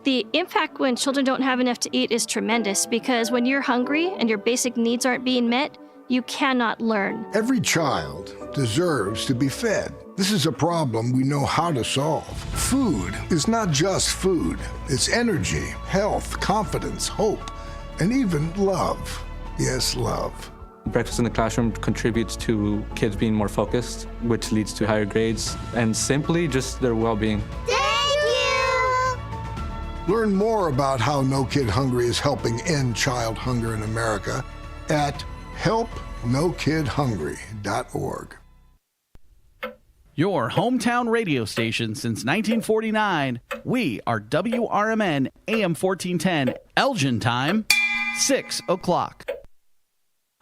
The impact when children don't have enough to eat is tremendous because when you're hungry and your basic needs aren't being met, you cannot learn. Every child deserves to be fed. This is a problem we know how to solve. Food is not just food. It's energy, health, confidence, hope, and even love. Yes, love. Breakfast in the classroom contributes to kids being more focused, which leads to higher grades, and simply just their well-being. Learn more about how No Kid Hungry is helping end child hunger in America at helpnokidhungry.org. Your hometown radio station since 1949. We are WRMN AM 1410, Elgin time, 6 o'clock.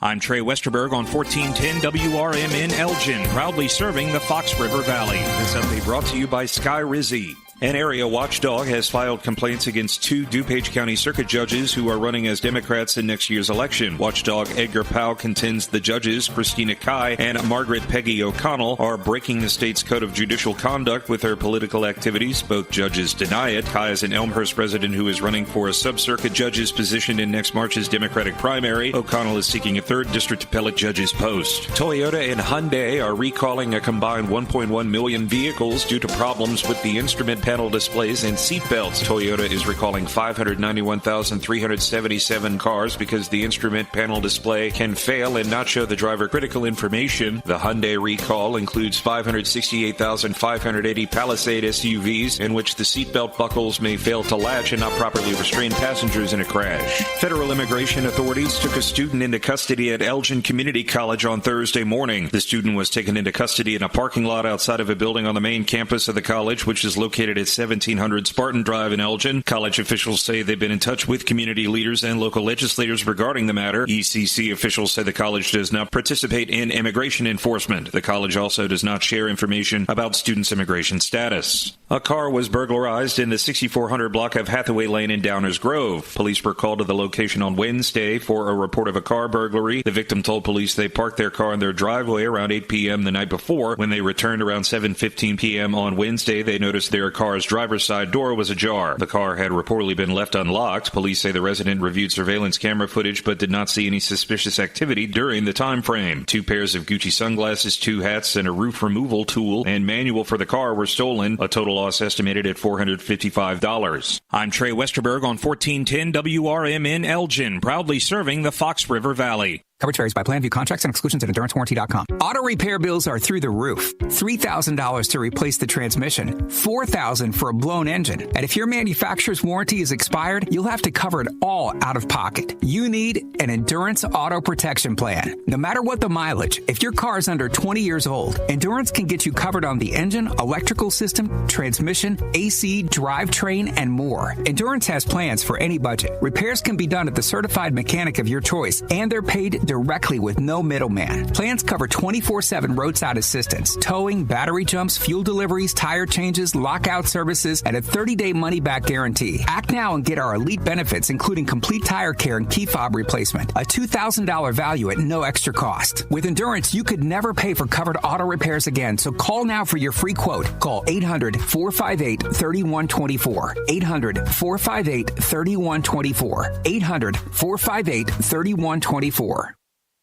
I'm Trey Westerberg on 1410 WRMN Elgin, proudly serving the Fox River Valley. This update brought to you by Sky Rizzi. An area watchdog has filed complaints against 2 DuPage County Circuit judges who are running as Democrats in next year's election. Watchdog Edgar Powell contends the judges, Christina Kai and Margaret Peggy O'Connell, are breaking the state's code of judicial conduct with their political activities. Both judges deny it. Kai is an Elmhurst resident who is running for a sub-circuit judge's position in next March's Democratic primary. O'Connell is seeking a 3rd district appellate judge's post. Toyota and Hyundai are recalling a combined 1.1 million vehicles due to problems with the instrument panel displays and seat belts. Toyota is recalling 591,377 cars because the instrument panel display can fail and not show the driver critical information. The Hyundai recall includes 568,580 Palisade SUVs in which the seatbelt buckles may fail to latch and not properly restrain passengers in a crash. Federal immigration authorities took a student into custody at Elgin Community College on Thursday morning. The student was taken into custody in a parking lot outside of a building on the main campus of the college, which is located at 1700 Spartan Drive in Elgin. College officials say they've been in touch with community leaders and local legislators regarding the matter. ECC officials say the college does not participate in immigration enforcement. The college also does not share information about students' immigration status. A car was burglarized in the 6400 block of Hathaway Lane in Downers Grove. Police were called to the location on Wednesday for a report of a car burglary. The victim told police they parked their car in their driveway around 8 p.m. the night before. When they returned around 7:15 p.m. on Wednesday, they noticed their car's driver's side door was ajar. The car had reportedly been left unlocked. Police say the resident reviewed surveillance camera footage but did not see any suspicious activity during the time frame. 2 pairs of Gucci sunglasses, 2 hats, and a roof removal tool and manual for the car were stolen. A total loss estimated at $455. I'm Trey Westerberg on 1410 WRMN Elgin, proudly serving the Fox River Valley. Coverage varies by plan. View contracts and exclusions at EnduranceWarranty.com. Auto repair bills are through the roof. $3,000 to replace the transmission. $4,000 for a blown engine. And if your manufacturer's warranty is expired, you'll have to cover it all out of pocket. You need an Endurance Auto Protection Plan. No matter what the mileage, if your car is under 20 years old, Endurance can get you covered on the engine, electrical system, transmission, AC, drivetrain, and more. Endurance has plans for any budget. Repairs can be done at the certified mechanic of your choice, and they're paid directly with no middleman. Plans cover 24/7 roadside assistance, towing, battery jumps, fuel deliveries, tire changes, lockout services, and a 30-day money-back guarantee. Act now and get our elite benefits, including complete tire care and key fob replacement. A $2,000 value at no extra cost. With Endurance, you could never pay for covered auto repairs again, so call now for your free quote. Call 800-458-3124. 800-458-3124. 800-458-3124.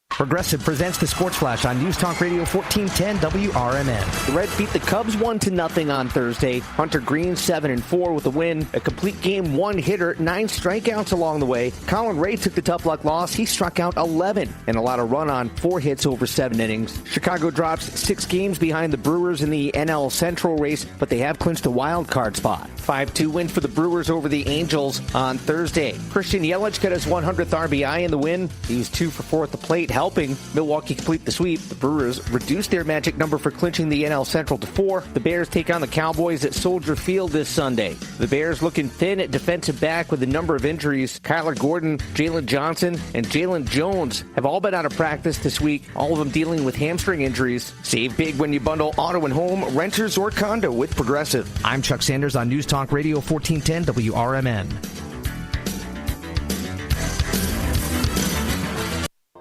Progressive presents the Sports Flash on News Talk Radio 1410 WRMN. The Reds beat the Cubs 1-0 on Thursday. Hunter Green 7-4 with a win. A complete game, 1-hitter, 9 strikeouts along the way. Colin Ray took the tough luck loss. He struck out 11 and allowed a run on 4 hits over 7 innings. Chicago drops 6 games behind the Brewers in the NL Central race, but they have clinched a wild card spot. 5-2 win for the Brewers over the Angels on Thursday. Christian Yelich got his 100th RBI in the win. He's 2 for 4 at the plate, helping Milwaukee complete the sweep. The Brewers reduced their magic number for clinching the NL Central to 4. The Bears take on the Cowboys at Soldier Field this Sunday. The Bears looking thin at defensive back with a number of injuries. Kyler Gordon, Jalen Johnson, and Jalen Jones have all been out of practice this week, all of them dealing with hamstring injuries. Save big when you bundle auto and home, renters, or condo with Progressive. I'm Chuck Sanders on News Talk Radio 1410 WRMN.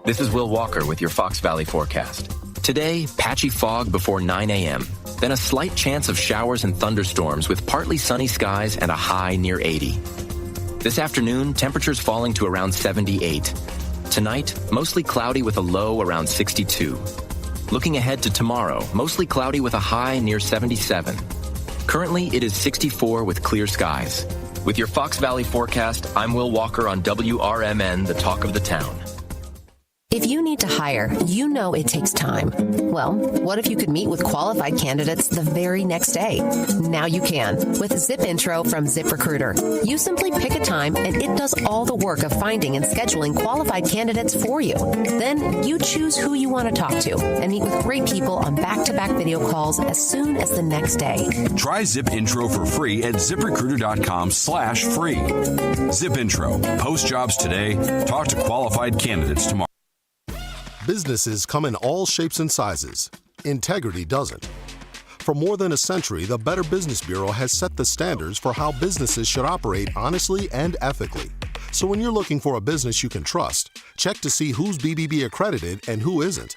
This is Will Walker with your Fox Valley forecast. Today, patchy fog before 9 a.m. Then a slight chance of showers and thunderstorms with partly sunny skies and a high near 80. This afternoon, temperatures falling to around 78. Tonight, mostly cloudy with a low around 62. Looking ahead to tomorrow, mostly cloudy with a high near 77. Currently, it is 64 with clear skies. With your Fox Valley forecast, I'm Will Walker on WRMN, the talk of the town. If you need to hire, you know it takes time. Well, what if you could meet with qualified candidates the very next day? Now you can with Zip Intro from ZipRecruiter. You simply pick a time and it does all the work of finding and scheduling qualified candidates for you. Then you choose who you want to talk to and meet with great people on back-to-back video calls as soon as the next day. Try Zip Intro for free at ZipRecruiter.com/free. Zip Intro. Post jobs today. Talk to qualified candidates tomorrow. Businesses come in all shapes and sizes. Integrity doesn't. For more than a century, the Better Business Bureau has set the standards for how businesses should operate honestly and ethically. So when you're looking for a business you can trust, check to see who's BBB accredited and who isn't.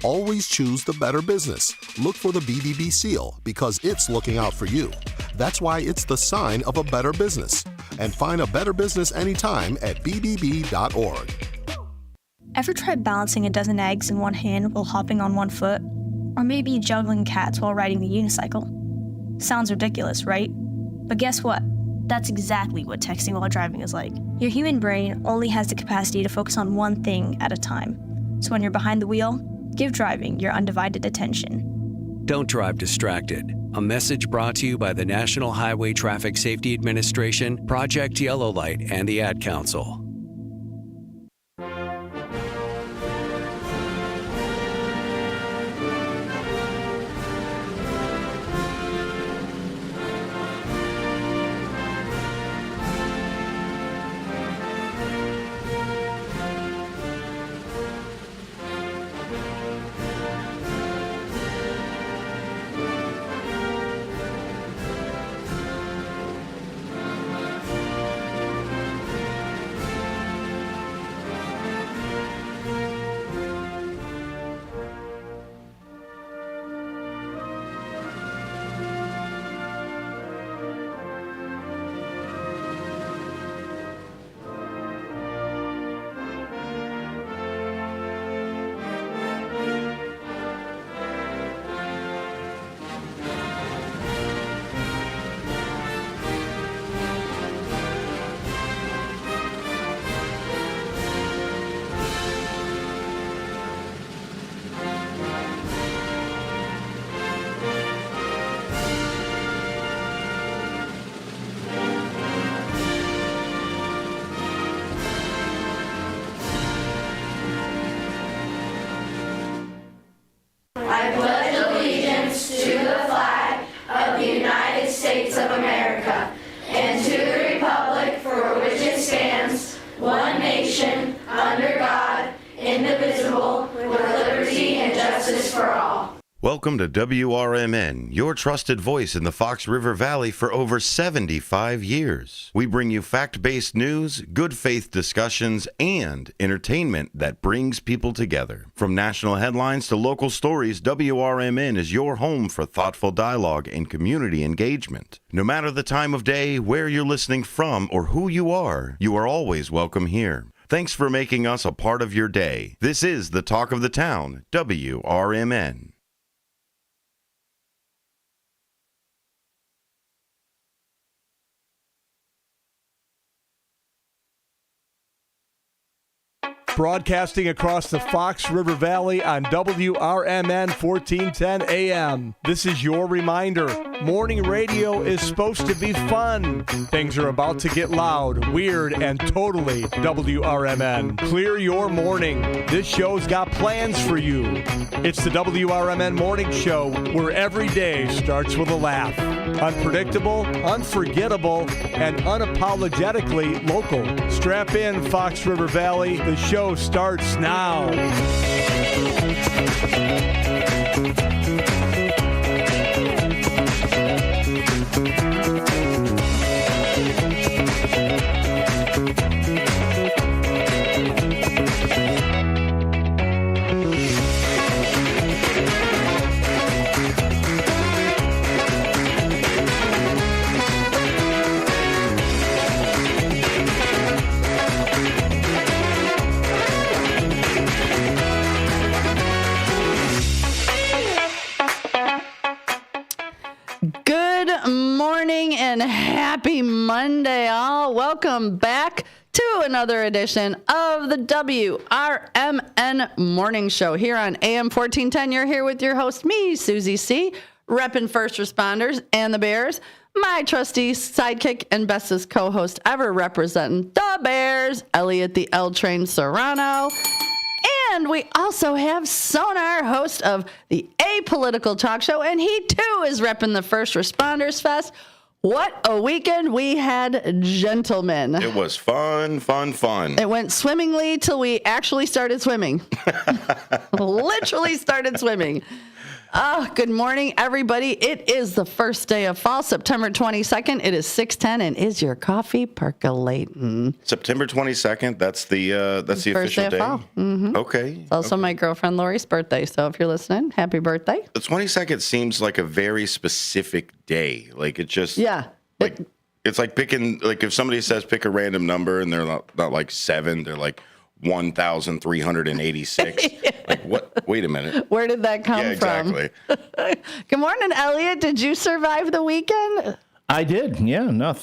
Always choose the Better Business. Look for the BBB seal because it's looking out for you. That's why it's the sign of a better business. And find a better business anytime at bbb.org. Ever tried balancing a dozen eggs in one hand while hopping on one foot? Or maybe juggling cats while riding the unicycle? Sounds ridiculous, right? But guess what? That's exactly what texting while driving is like. Your human brain only has the capacity to focus on one thing at a time. So when you're behind the wheel, give driving your undivided attention. Don't drive distracted. A message brought to you by the National Highway Traffic Safety Administration, Project Yellow Light, and the Ad Council. Welcome to WRMN, your trusted voice in the Fox River Valley for over 75 years. We bring you fact-based news, good faith discussions, and entertainment that brings people together. From national headlines to local stories, WRMN is your home for thoughtful dialogue and community engagement. No matter the time of day, where you're listening from, or who you are always welcome here. Thanks for making us a part of your day. This is the Talk of the Town, WRMN. Broadcasting across the Fox River Valley on WRMN 1410 AM. This is your reminder. Morning radio is supposed to be fun. Things are about to get loud, weird, and totally WRMN. Clear your morning. This show's got plans for you. It's the WRMN Morning Show, where every day starts with a laugh. Unpredictable, unforgettable, and unapologetically local. Strap in, Fox River Valley. The show starts now. happy Monday, all. Welcome back to another edition of the WRMN Morning Show here on AM 1410. You're here with your host, me, Susie C., repping first responders and the Bears. My trusty sidekick and bestest co-host ever representing the Bears, Elliot the L-Train Serrano. And we also have Sonar, host of the Apolitical Talk Show, and he too is repping the First Responders Fest. What a weekend we had, gentlemen. It was fun. It went swimmingly till we actually started swimming. Literally started swimming. Good morning, everybody. It is the first day of fall, September 22nd. It is 6:10, and is your coffee percolating? September 22nd, that's the First official day of fall. Mm-hmm. Okay. It's also my girlfriend Lori's birthday, so if you're listening, happy birthday. The 22nd seems like a very specific day. Like it just it's like picking, like if somebody says pick a random number and they're not like 7, they're like 1,386. Like what? Wait a minute. Where did that come exactly. from? Good morning, Elliot. Did you survive the weekend? I did. Yeah. No.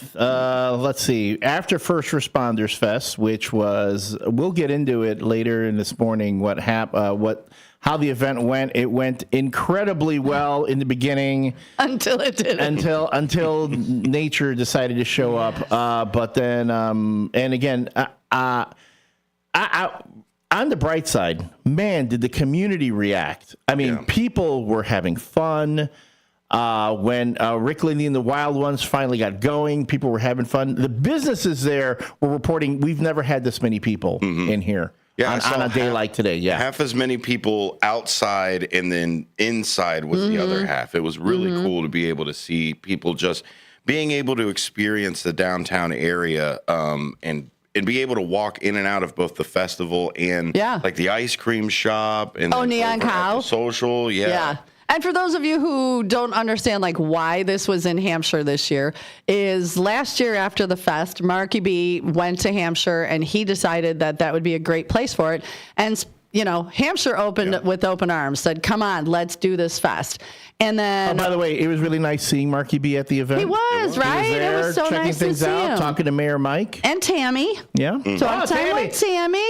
Let's see. After First Responders Fest, which was, we'll get into it later in this morning. How the event went. It went incredibly well in the beginning until it didn't. Until nature decided to show up. But then, and again, on the bright side, man, did the community react. I mean, people were having fun. When Rick Lindy and the Wild Ones finally got going, people were having fun. The businesses there were reporting, we've never had this many people in here on a day like today. Yeah, half as many people outside and then inside was the other half. It was really cool to be able to see people just being able to experience the downtown area and be able to walk in and out of both the festival and like the ice cream shop and Neon Cow social. Yeah. And for those of you who don't understand like why this was in Hampshire this year, is last year after the fest, Marky B went to Hampshire and he decided that would be a great place for it. And Hampshire opened with open arms, said, come on, let's do this fest. And then, by the way, it was really nice seeing Marky B at the event. He was, right? He was there, it was so checking nice things to see out, him. Talking to Mayor Mike. And Tammy. Yeah. Talk time with Tammy.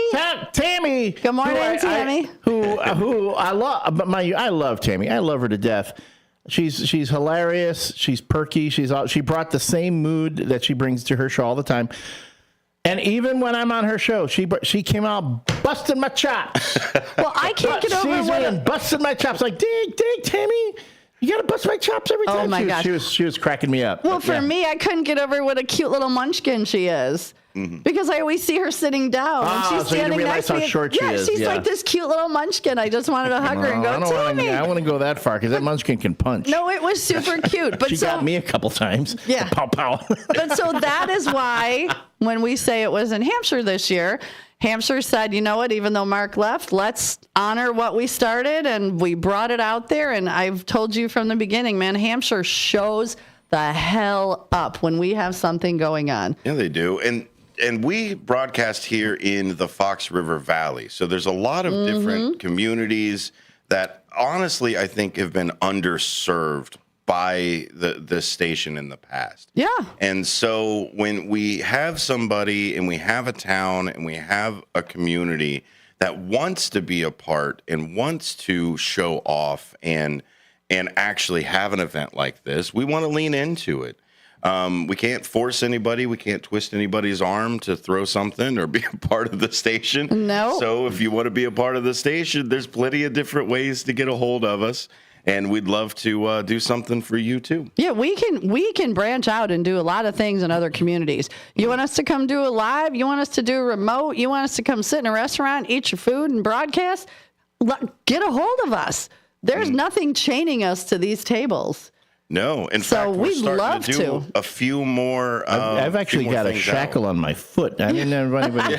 Tammy. Good morning, Tammy. Who I love, but I love Tammy. I love her to death. She's hilarious. She's perky. She brought the same mood that she brings to her show all the time. And even when I'm on her show, she came out busting my chops. Well, I can't get over busting my chops like, dig, Tammy. You got to bust my chops every time. Oh, my gosh. She was cracking me up. Well, for me, I couldn't get over what a cute little munchkin she is. Because I always see her sitting down. And she's standing next to me. How short she is. She's like this cute little munchkin. I just wanted to hug her and go, Tammy. I want to go that far because that munchkin can punch. No, it was super cute. But she got me a couple times. Yeah. Pow, pow. But so that is why when we say it was in Hampshire this year, Hampshire said, you know what, even though Mark left, let's honor what we started, and we brought it out there. And I've told you from the beginning, man, Hampshire shows the hell up when we have something going on. Yeah, they do. And we broadcast here in the Fox River Valley. So there's a lot of different communities that honestly I think have been underserved by the station in the past. Yeah. And so when we have somebody and we have a town and we have a community that wants to be a part and wants to show off and actually have an event like this, we want to lean into it. We can't force anybody. We can't twist anybody's arm to throw something or be a part of the station. No. So if you want to be a part of the station, there's plenty of different ways to get a hold of us. And we'd love to do something for you, too. Yeah, we can branch out and do a lot of things in other communities. You want us to come do a live? You want us to do a remote? You want us to come sit in a restaurant, eat your food, and broadcast? Get a hold of us. There's nothing chaining us to these tables. No, in fact, we're starting to do a few more. I've actually got a shackle on my foot. I didn't have anybody.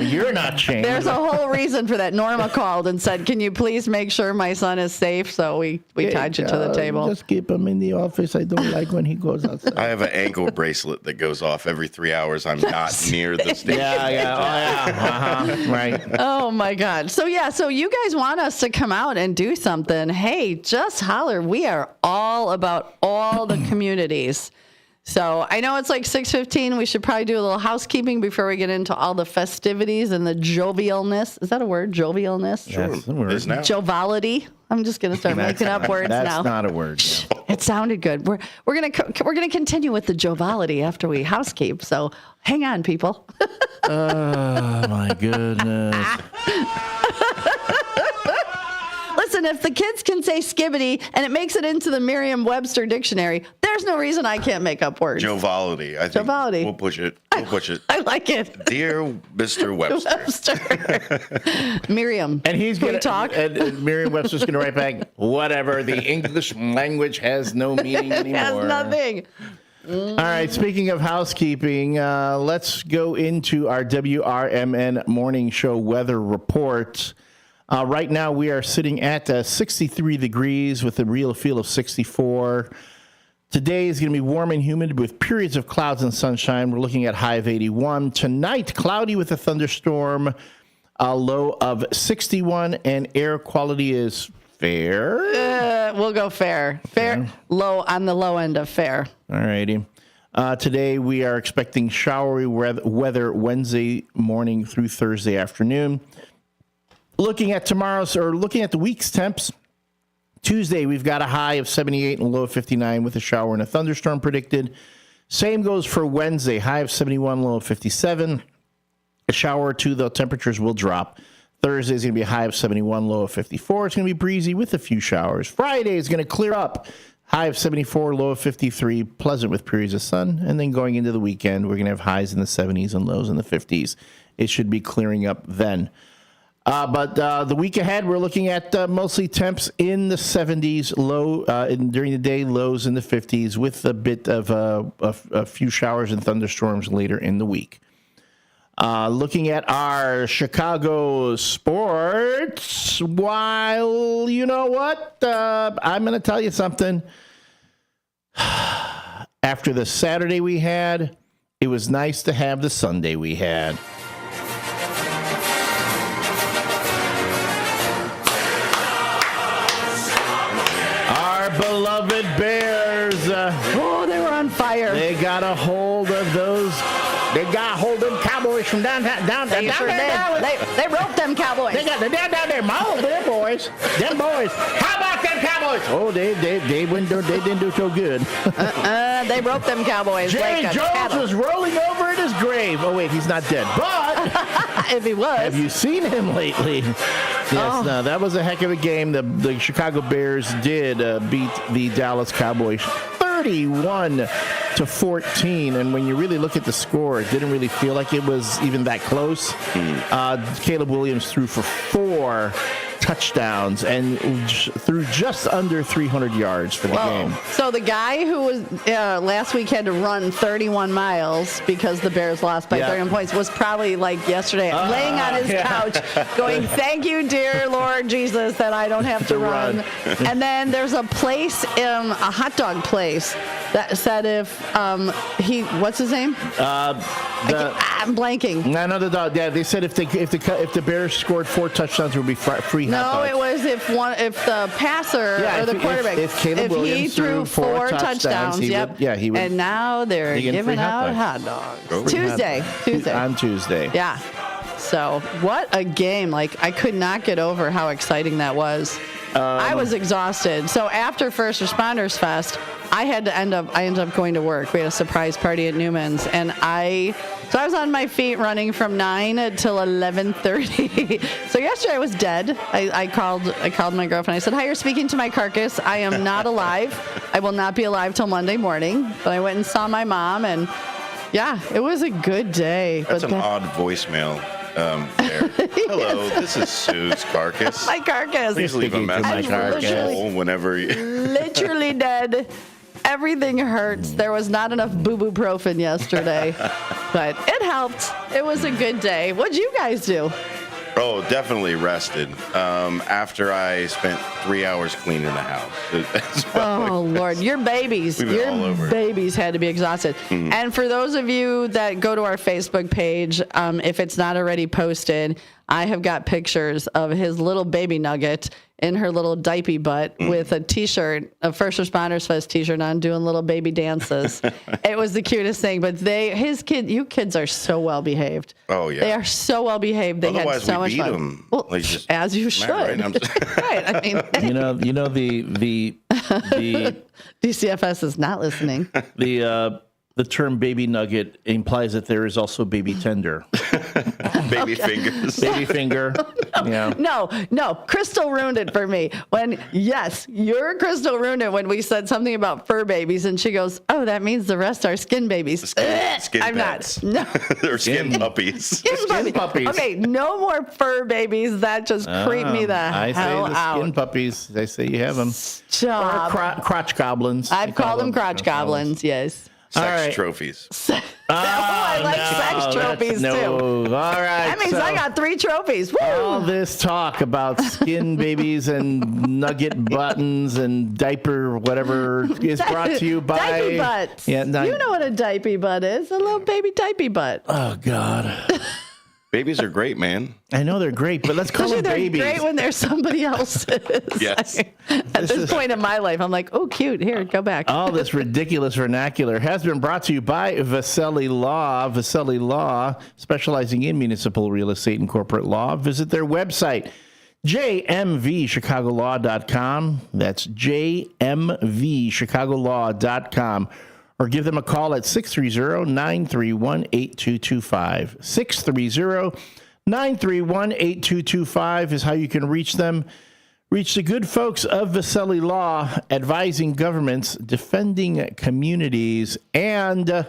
You're not chained. There's a whole reason for that. Norma called and said, "Can you please make sure my son is safe?" So we tied you to the table. Just keep him in the office. I don't like when he goes outside. I have an ankle bracelet that goes off every 3 hours. I'm not near the station. Right. Oh my God. So you guys want us to come out and do something? Hey, just holler. We are all about all the communities. So I know it's like 6:15. We should probably do a little housekeeping before we get into all the festivities and the jovialness. Is that a word? Jovialness? Sure. That's a word. Is now. Joviality. I'm just going to start making up words now. That's not a word. No. It sounded good. We're gonna continue with the joviality after we housekeep. So hang on, people. Oh my goodness. Listen, if the kids can say skibbity and it makes it into the Merriam-Webster dictionary, there's no reason I can't make up words. Joviality. I think Joviality. We'll push it. I like it. Dear Mr. Webster. Miriam. And he's can going we talk? And Merriam-Webster's going to write back, whatever. The English language has no meaning anymore. It has nothing. All right, speaking of housekeeping, let's go into our WRMN morning show weather report. Right now, we are sitting at 63 degrees with a real feel of 64. Today is going to be warm and humid with periods of clouds and sunshine. We're looking at high of 81. Tonight, cloudy with a thunderstorm, a low of 61, and air quality is fair. We'll go fair. Fair, yeah. Low on the low end of fair. All righty. Today, we are expecting showery weather Wednesday morning through Thursday afternoon. Looking at the week's temps, Tuesday, we've got a high of 78 and a low of 59 with a shower and a thunderstorm predicted. Same goes for Wednesday, high of 71, low of 57. A shower or two, though, temperatures will drop. Thursday is going to be a high of 71, low of 54. It's going to be breezy with a few showers. Friday is going to clear up. High of 74, low of 53, pleasant with periods of sun. And then going into the weekend, we're going to have highs in the 70s and lows in the 50s. It should be clearing up then. But the week ahead, we're looking at mostly temps in the 70s, during the day, lows in the 50s, with a bit of a few showers and thunderstorms later in the week. Looking at our Chicago sports, while you know what, I'm going to tell you something. After the Saturday we had, it was nice to have the Sunday we had. Beloved Bears. They were on fire. They got a hold of those. They got a hold of them Cowboys from down there. They roped them Cowboys. They're down there. Oh, them boys. Them boys. How about them Cowboys? Oh, they didn't do so good. They roped them Cowboys. Jerry Jones was rolling over in his grave. Oh, wait, he's not dead. But if he was. Have you seen him lately? Yes, no, that was a heck of a game. The Chicago Bears did beat the Dallas Cowboys 31-14. And when you really look at the score, it didn't really feel like it was even that close. Caleb Williams threw for 4 touchdowns and threw just under 300 yards for the game. So the guy who was last week had to run 31 miles because the Bears lost by 31 points was probably like yesterday laying on his couch going, thank you, dear Lord Jesus, that I don't have to run. And then there's a place, a hot dog place that said if what's his name? I'm blanking. No, the dog. Yeah, they said if the Bears scored 4 touchdowns, it would be free. No, it was if the passer or the quarterback, if Caleb Williams he threw 4 touchdowns, he would. And now they're giving out hot dogs. Tuesday. On Tuesday. Yeah. So what a game! Like I could not get over how exciting that was. I was exhausted. So after First Responders Fest, I ended up going to work. We had a surprise party at Newman's, and I was on my feet running from 9 until 11:30. So yesterday I was dead. I called my girlfriend. I said, "Hi, you're speaking to my carcass. I am not alive. I will not be alive till Monday morning." But I went and saw my mom, and yeah, it was a good day. That's an odd voicemail. There. Hello, this is Sue's carcass. My carcass. Please leave a message whenever you... Literally dead. Everything hurts. There was not enough boo-boo-profen yesterday, but it helped. It was a good day. What'd you guys do? Oh, definitely rested. After I spent 3 hours cleaning the house. Oh, Lord. Your babies had to be exhausted. Mm-hmm. And for those of you that go to our Facebook page, if it's not already posted, I have got pictures of his little baby nugget in her little diaper butt with a T-shirt, a First Responders Fest T-shirt on, doing little baby dances. It was the cutest thing. But you kids are so well behaved. Oh yeah, they are so well behaved. They Otherwise, had so we much beat fun. them. Well, like just, as you should. Right? Right. I mean, you know the DCFS is not listening. The term baby nugget implies that there is also baby tender. Baby fingers. Baby finger. Yeah. No. Crystal ruined it for me. Your Crystal ruined it when we said something about fur babies, and she goes, "Oh, that means the rest are skin babies." Skin I'm pets. not. No. They're skin puppies. Skin puppies. Okay, no more fur babies. That just creeped me the hell out. Skin puppies. They say you have them. Stop. Or crotch goblins. I've called them crotch goblins. Yes. Sex trophies. I like sex trophies too. All right. That means I got 3 trophies. Woo! All this talk about skin babies and nugget buttons and diaper whatever is brought to you by diaper butts. Yeah, you know what a diaper butt is? A little baby diaper butt. Oh God. Babies are great, man. I know they're great, but let's call them babies. They're great when they're somebody else's. Yes. At this point in my life, I'm like, oh, cute. Here, go back. All this ridiculous vernacular has been brought to you by Vasselli Law. Vasselli Law, specializing in municipal real estate and corporate law. Visit their website, jmvchicagolaw.com. That's jmvchicagolaw.com. Or give them a call at 630-931-8225. 630-931-8225 is how you can reach them. Reach the good folks of Vasselli Law, advising governments, defending communities, and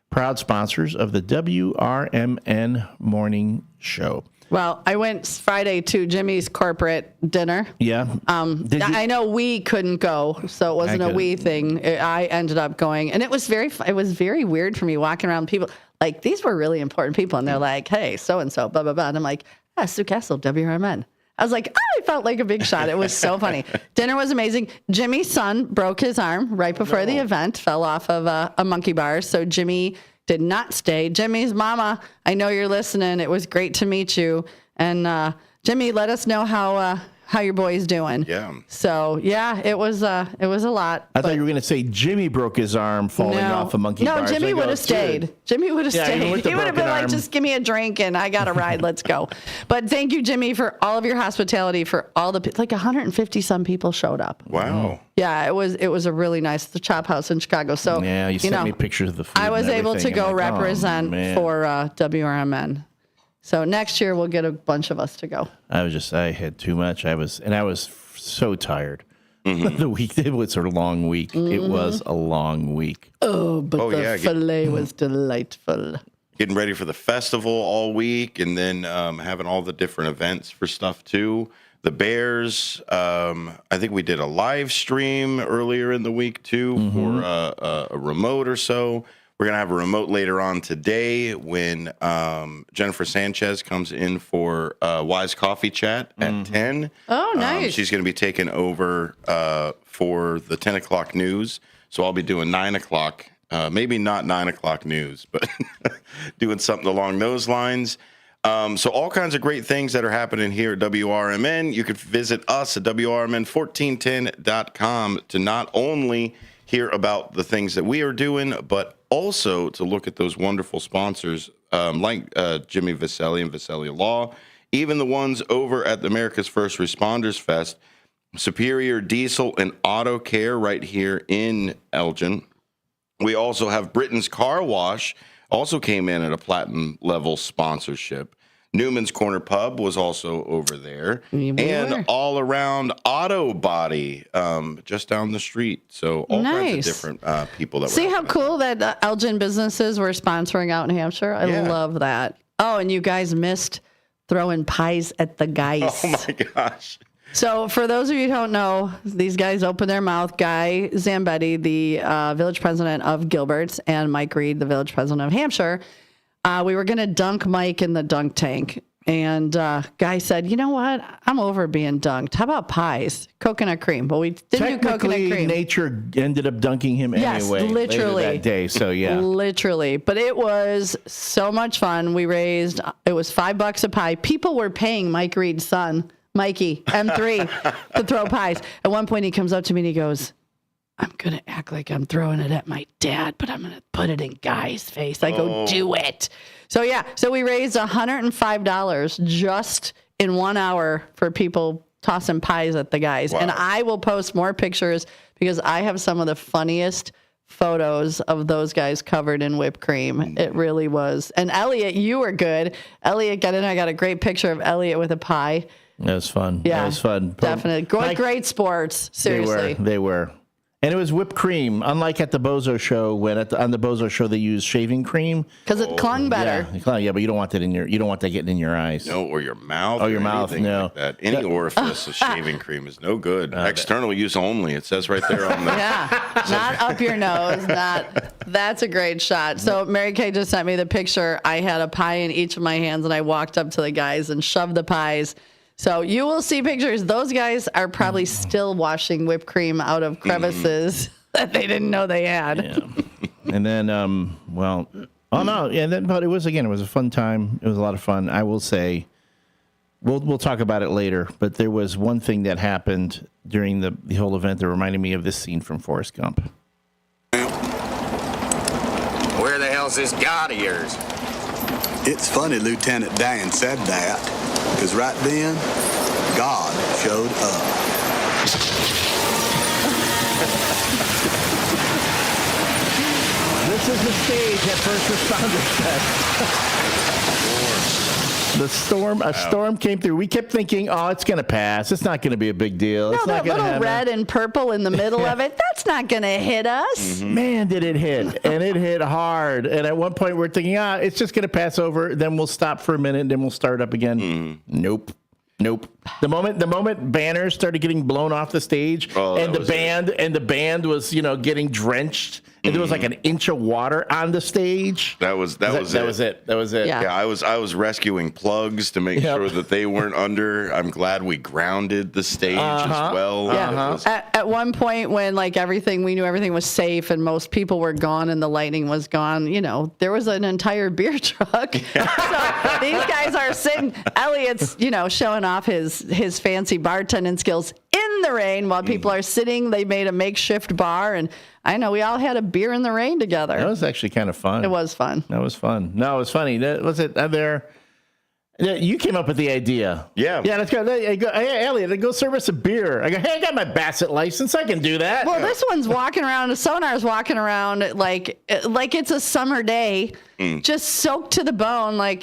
proud sponsors of the WRMN Morning Show. Well, I went Friday to Jimmy's corporate dinner. Yeah. I know we couldn't go, so it wasn't a we thing. I ended up going, and it was very weird for me walking around people. Like, these were really important people, and they're like, hey, so-and-so, blah, blah, blah. And I'm like, Sue Castle, WRMN. I was like, I felt like a big shot. It was so funny. Dinner was amazing. Jimmy's son broke his arm right before the event, fell off of a monkey bar. So Jimmy did not stay. Jimmy's mama, I know you're listening. It was great to meet you. And Jimmy, let us know how your boy's doing. Yeah. So yeah, it was a lot. I thought you were going to say Jimmy broke his arm falling off a monkey bar. No, Jimmy would have stayed. Jimmy would have stayed. He would have been like, just give me a drink and I got a ride. Let's go. But thank you, Jimmy, for all of your hospitality, for all the, like 150 some people showed up. Wow. Yeah, it was a really nice, the Chop House in Chicago. So yeah, you sent me pictures of the food. I was able to go represent for WRMN. So next year we'll get a bunch of us to go. I had too much. I was so tired. Mm-hmm. It was a long week. Mm-hmm. It was a long week. Oh, but the filet was delightful. Getting ready for the festival all week, and then having all the different events for stuff too. The Bears, I think we did a live stream earlier in the week too for a remote or so. We're going to have a remote later on today when Jennifer Sanchez comes in for Wise Coffee Chat at 10. Oh, nice. She's going to be taking over for the 10 o'clock news. So I'll be doing 9 o'clock, maybe not 9 o'clock news, but doing something along those lines. So all kinds of great things that are happening here at WRMN. You can visit us at WRMN1410.com to not only hear about the things that we are doing, but also to look at those wonderful sponsors like Jimmy Vasselli and Vasselli Law, even the ones over at the America's First Responders Fest, Superior Diesel and Auto Care right here in Elgin. We also have Britain's Car Wash, also came in at a platinum level sponsorship. Newman's Corner Pub was also over there. And All Around Auto Body just down the street. So all kinds of different people that See how cool that Elgin businesses were sponsoring out in Hampshire? I love that. Oh, and you guys missed throwing pies at the Geis. Oh, my gosh. So for those of you who don't know, these guys opened their mouth. Guy Zambetti, the village president of Gilbert's, and Mike Reed, the village president of Hampshire. We were going to dunk Mike in the dunk tank. And guy said, you know what? I'm over being dunked. How about pies? Coconut cream. But we didn't do coconut cream. Nature ended up dunking him anyway. Literally. Later that day, so yeah. Literally. But it was so much fun. We raised, it was $5 a pie. People were paying Mike Reed's son, Mikey, M3, to throw pies. At one point, he comes up to me and he goes, I'm going to act like I'm throwing it at my dad, but I'm going to put it in Guy's face. I go, do it. So, yeah. So we raised $105 just in 1 hour for people tossing pies at the guys. Wow. And I will post more pictures because I have some of the funniest photos of those guys covered in whipped cream. It really was. And Elliot, you were good. Elliot got in. I got a great picture of Elliot with a pie. That was fun. Yeah, that was fun. Definitely. Great sports. Seriously. They were. And it was whipped cream, unlike at the Bozo show when on the Bozo show they used shaving cream because it clung better. Yeah, but you don't want that getting in your eyes. No, or your mouth. Oh, your mouth. No, like that. Any orifice of shaving cream is no good. External use only. It says right there on the. Yeah, not up your nose. That's a great shot. So Mary Kay just sent me the picture. I had a pie in each of my hands, and I walked up to the guys and shoved the pies. So you will see pictures. Those guys are probably still washing whipped cream out of crevices that they didn't know they had. Yeah. And then, but it was a fun time. It was a lot of fun. I will say, we'll talk about it later. But there was one thing that happened during the whole event that reminded me of this scene from Forrest Gump. Where the hell's this God of yours? It's funny Lieutenant Dan said that, because right then, God showed up. This is the stage at First Responders Fest. A storm came through. We kept thinking, oh, it's going to pass. It's not going to be a big deal. No, it's not that little red and purple in the middle of it, that's not going to hit us. Mm-hmm. Man, did it hit. And it hit hard. And at one point, we're thinking, it's just going to pass over. Then we'll stop for a minute, and then we'll start up again. Nope. The moment banners started getting blown off the stage, and the band was getting drenched, and there was like an inch of water on the stage. That was it. Yeah. I was rescuing plugs to make sure that they weren't under. I'm glad we grounded the stage as well. Yeah. At one point when we knew everything was safe and most people were gone and the lightning was gone, there was an entire beer truck. So these guys are sitting. Elliot's showing off his fancy bartending skills in the rain while people are sitting. They made a makeshift bar, and I know we all had a beer in the rain together. That was actually kind of fun. It was fun. That was fun. No, it was funny. Was it there? You came up with the idea. Yeah. Yeah, let's go. Hey, Elliot, go serve us a beer. I go, hey, I got my Bassett license. I can do that. Well, this one's walking around. The Sonar's walking around like it's a summer day, just soaked to the bone. I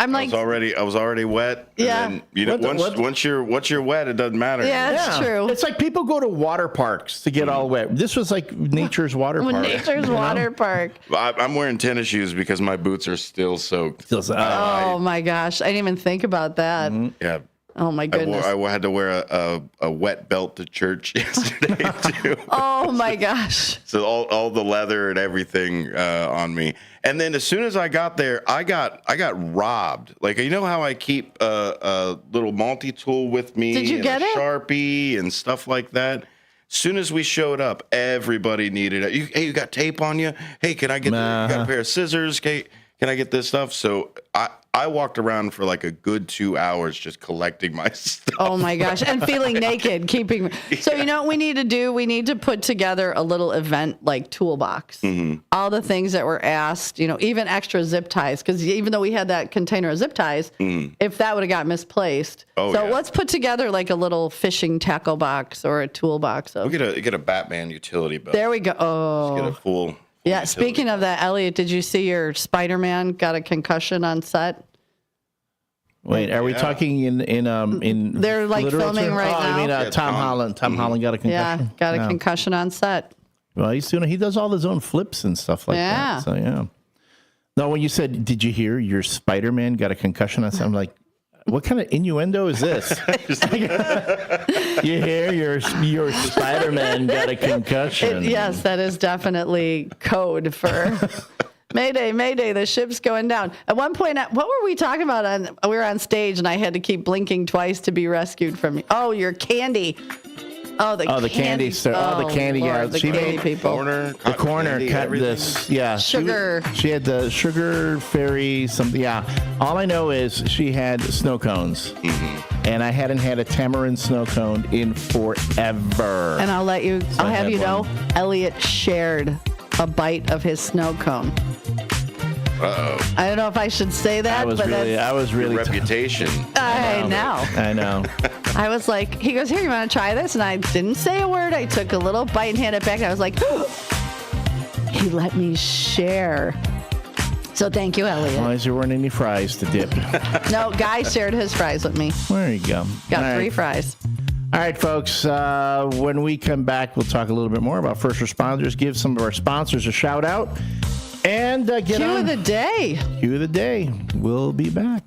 was already wet. Yeah. And then, once you're wet, it doesn't matter. Yeah, that's true. It's like people go to water parks to get all wet. This was like nature's water park. Nature's water park. I'm wearing tennis shoes because my boots are still soaked. Oh my gosh. I didn't even think about that. Yeah. Oh my goodness. I had to wear a wet belt to church yesterday too. Oh my gosh. So all the leather and everything on me. And then as soon as I got there, I got robbed. You know how I keep a little multi-tool with me? Did you get it? Sharpie and stuff like that. As soon as we showed up, everybody needed it. Hey, you got tape on you? Hey, can I get you got a pair of scissors? Can I get this stuff? So I walked around for like a good 2 hours just collecting my stuff. Oh my gosh. And feeling naked, So you know what we need to do? We need to put together a little event toolbox. Mm-hmm. All the things that were asked, even extra zip ties. Because even though we had that container of zip ties, if that would have got misplaced. Let's put together a little fishing tackle box or a toolbox. We'll get a Batman utility belt. There we go. Oh. Just get a full. Yeah, speaking of that, Elliot, did you see your Spider-Man got a concussion on set? Wait, are we talking in They're filming right now. I mean Tom Holland. Tom Holland got a concussion. Yeah, got a concussion on set. Well, he does all his own flips and stuff like that. So yeah. No, when you said, did you hear your Spider-Man got a concussion on set? I'm like, what kind of innuendo is this? You hear your Spider-Man got a concussion. Yes, that is definitely code for Mayday, mayday, the ship's going down. At one point, what were we talking about? We were on stage, and I had to keep blinking twice to be rescued from you. Oh, your candy. Oh, the candy. The candy. Lord, Yeah, the she candy made people. The corner candy, cut everything. this. Yeah, Sugar. She had the sugar fairy. Something. Yeah. All I know is she had snow cones, and I hadn't had a tamarind snow cone in forever. And I'll have you know, Elliot shared a bite of his snow cone. Uh-oh. I don't know if I should say that, I was really Your reputation. I know. I know. I was like, he goes, here, you want to try this? And I didn't say a word. I took a little bite and handed it back. And I was like, he let me share. So thank you, Elliot. As long as there weren't any fries to dip. No, Guy shared his fries with me. There you go. Got 3 fries. All right, folks. When we come back, we'll talk a little bit more about first responders, give some of our sponsors a shout out, and get Cue on. of the day. Cue of the day. We'll be back.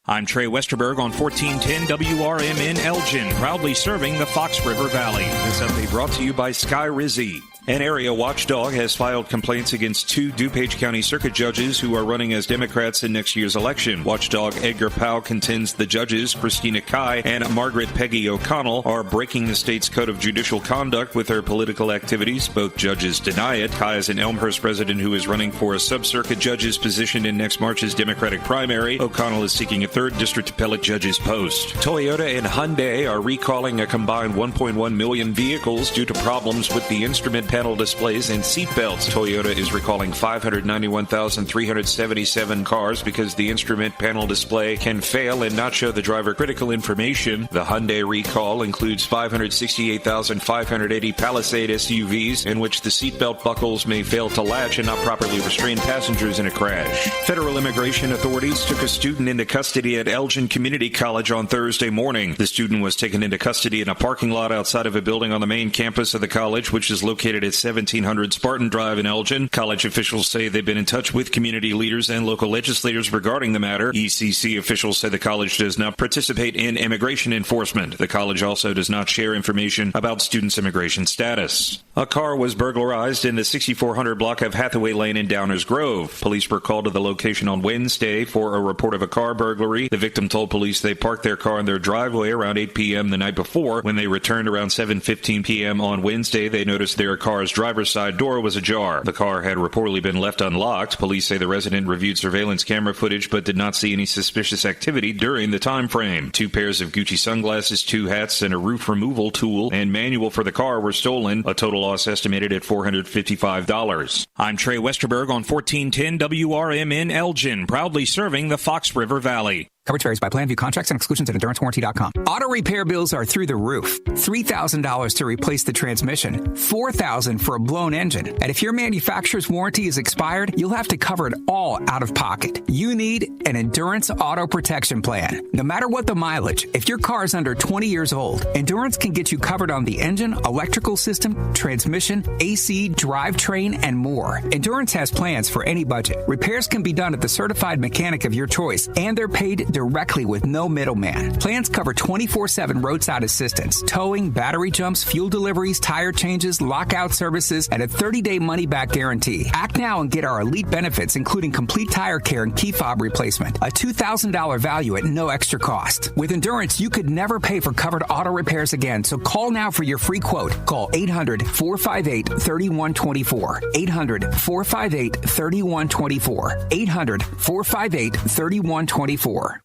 I'm Trey Westerberg on 1410 WRMN Elgin, proudly serving the Fox River Valley. This update brought to you by Sky Rizzi. An area watchdog has filed complaints against 2 DuPage County Circuit judges who are running as Democrats in next year's election. Watchdog Edgar Powell contends the judges, Christina Kai and Margaret Peggy O'Connell, are breaking the state's code of judicial conduct with their political activities. Both judges deny it. Kai is an Elmhurst resident who is running for a sub-circuit judge's position in next March's Democratic primary. O'Connell is seeking a 3rd district appellate judge's post. Toyota and Hyundai are recalling a combined 1.1 million vehicles due to problems with the instrument panel displays and seat belts. Toyota is recalling 591,377 cars because the instrument panel display can fail and not show the driver critical information. The Hyundai recall includes 568,580 Palisade SUVs in which the seatbelt buckles may fail to latch and not properly restrain passengers in a crash. Federal immigration authorities took a student into custody at Elgin Community College on Thursday morning. The student was taken into custody in a parking lot outside of a building on the main campus of the college, which is located at 1700 Spartan Drive in Elgin. College officials say they've been in touch with community leaders and local legislators regarding the matter. ECC officials say the college does not participate in immigration enforcement. The college also does not share information about students' immigration status. A car was burglarized in the 6400 block of Hathaway Lane in Downers Grove. Police were called to the location on Wednesday for a report of a car burglary. The victim told police they parked their car in their driveway around 8 p.m. the night before. When they returned around 7:15 p.m. on Wednesday, they noticed their car's driver's side door was ajar. The car had reportedly been left unlocked. Police say the resident reviewed surveillance camera footage but did not see any suspicious activity during the time frame. 2 pairs of Gucci sunglasses, 2 hats, and a roof removal tool and manual for the car were stolen. A total loss estimated at $455. I'm Trey Westerberg on 1410 WRMN Elgin, proudly serving the Fox River Valley. Coverage varies by plan. View contracts and exclusions at EnduranceWarranty.com. Auto repair bills are through the roof. $3,000 to replace the transmission. $4,000 for a blown engine. And if your manufacturer's warranty is expired, you'll have to cover it all out of pocket. You need an Endurance Auto Protection Plan. No matter what the mileage, if your car is under 20 years old, Endurance can get you covered on the engine, electrical system, transmission, AC, drivetrain, and more. Endurance has plans for any budget. Repairs can be done at the certified mechanic of your choice, and they're paid directly with no middleman. Plans cover 24/7 roadside assistance, towing, battery jumps, fuel deliveries, tire changes, lockout services, and a 30-day money-back guarantee. Act now and get our elite benefits, including complete tire care and key fob replacement. A $2,000 value at no extra cost. With Endurance, you could never pay for covered auto repairs again, so call now for your free quote. Call 800-458-3124. 800-458-3124. 800-458-3124.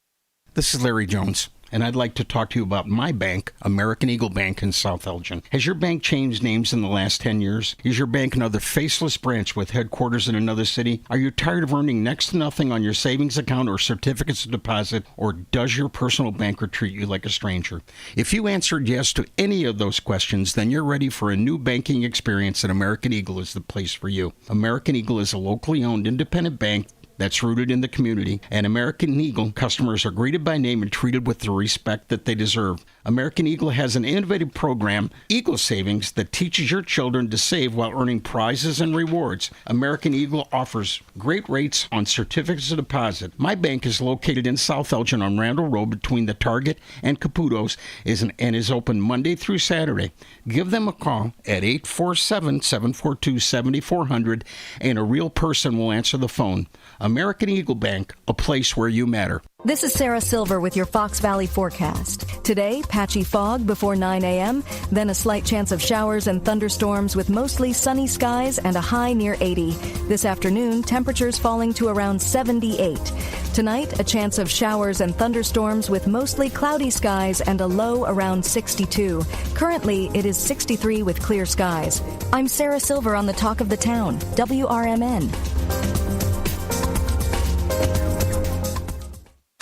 This is Larry Jones, and I'd like to talk to you about my bank, American Eagle Bank in South Elgin. Has your bank changed names in the last 10 years? Is your bank another faceless branch with headquarters in another city? Are you tired of earning next to nothing on your savings account or certificates of deposit, or does your personal banker treat you like a stranger? If you answered yes to any of those questions, then you're ready for a new banking experience, and American Eagle is the place for you. American Eagle is a locally owned independent bank that's rooted in the community. And American Eagle customers are greeted by name and treated with the respect that they deserve. American Eagle has an innovative program, Eagle Savings, that teaches your children to save while earning prizes and rewards. American Eagle offers great rates on certificates of deposit. My bank is located in South Elgin on Randall Road between the Target and Caputo's and is open Monday through Saturday. Give them a call at 847-742-7400 and a real person will answer the phone. American Eagle Bank, a place where you matter. This is Sarah Silver with your Fox Valley forecast. Today, patchy fog before 9 a.m., then a slight chance of showers and thunderstorms with mostly sunny skies and a high near 80. This afternoon, temperatures falling to around 78. Tonight, a chance of showers and thunderstorms with mostly cloudy skies and a low around 62. Currently, it is 63 with clear skies. I'm Sarah Silver on the Talk of the Town, WRMN.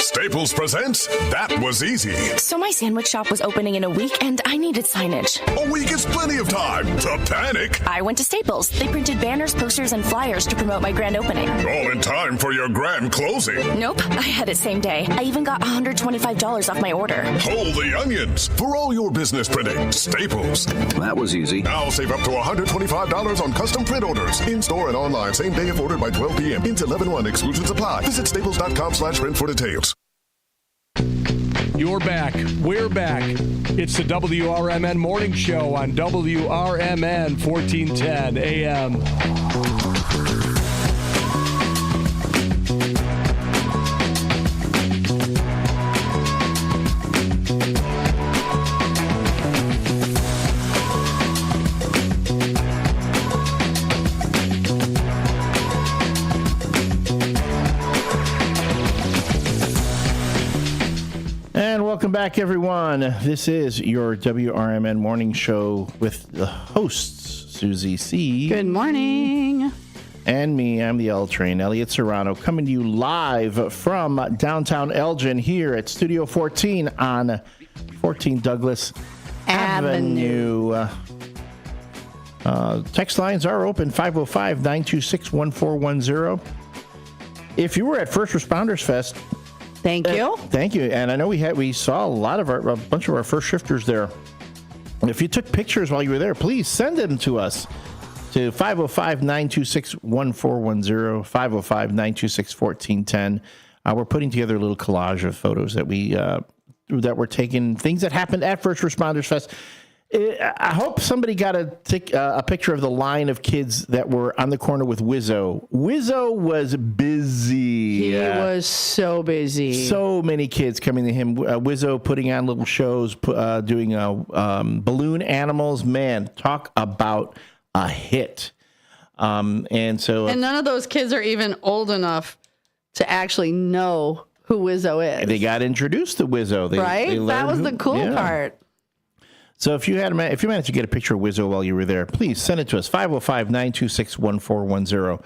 Staples presents That Was Easy. So my sandwich shop was opening in a week and I needed signage. A week is plenty of time to panic. I went to Staples. They printed banners, posters, and flyers to promote my grand opening. All in time for your grand closing. Nope, I had it same day. I even got $125 off my order. Hold the onions. For all your business printing, Staples. That was easy. Now save up to $125 on custom print orders. In-store and online, same day if ordered by 12 p.m. Into 11/1. Exclusions apply. Visit staples.com/print for details. You're back. We're back. It's the WRMN Morning Show on WRMN 1410 AM. Welcome back, everyone. This is your WRMN Morning Show with the hosts, Susie C. Good morning. And me, I'm the L Train, Elliot Serrano, coming to you live from downtown Elgin here at Studio 14 on 14 Douglas Avenue. Text lines are open, 505-926-1410. If you were at First Responders Fest, Thank you. Thank you. And I know we saw a bunch of our first shifters there. And if you took pictures while you were there, please send them to us to 505-926-1410, 505-926-1410. We're putting together a little collage of photos that were taken, things that happened at First Responders Fest. I hope somebody got a picture of the line of kids that were on the corner with Wizzo. Wizzo was busy. He was so busy. So many kids coming to him. Wizzo putting on little shows, doing balloon animals. Man, talk about a hit. And none of those kids are even old enough to actually know who Wizzo is. They got introduced to Wizzo. Right? That was the cool part. So if you managed to get a picture of Wizzo while you were there, please send it to us, 505-926-1410.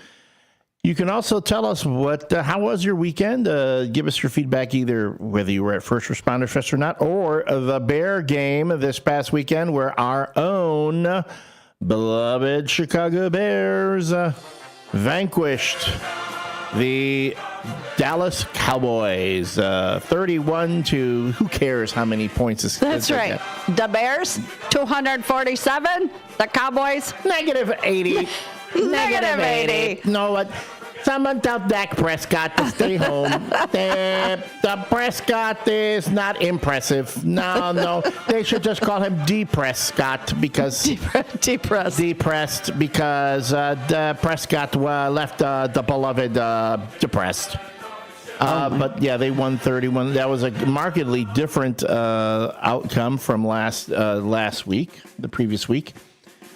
You can also tell us how was your weekend. Give us your feedback, either whether you were at First Responder Fest or not, or the Bear game this past weekend, where our own beloved Chicago Bears vanquished the Dallas Cowboys 31 to who cares how many points is. That's right. The Bears 247, the Cowboys -80. -80. You know what? Someone tell Dak Prescott to stay home. The Prescott is not impressive. No. They should just call him D-Prescott because... Depressed because the Prescott left the beloved depressed. But yeah, they won 31. That was a markedly different outcome from last week, the previous week.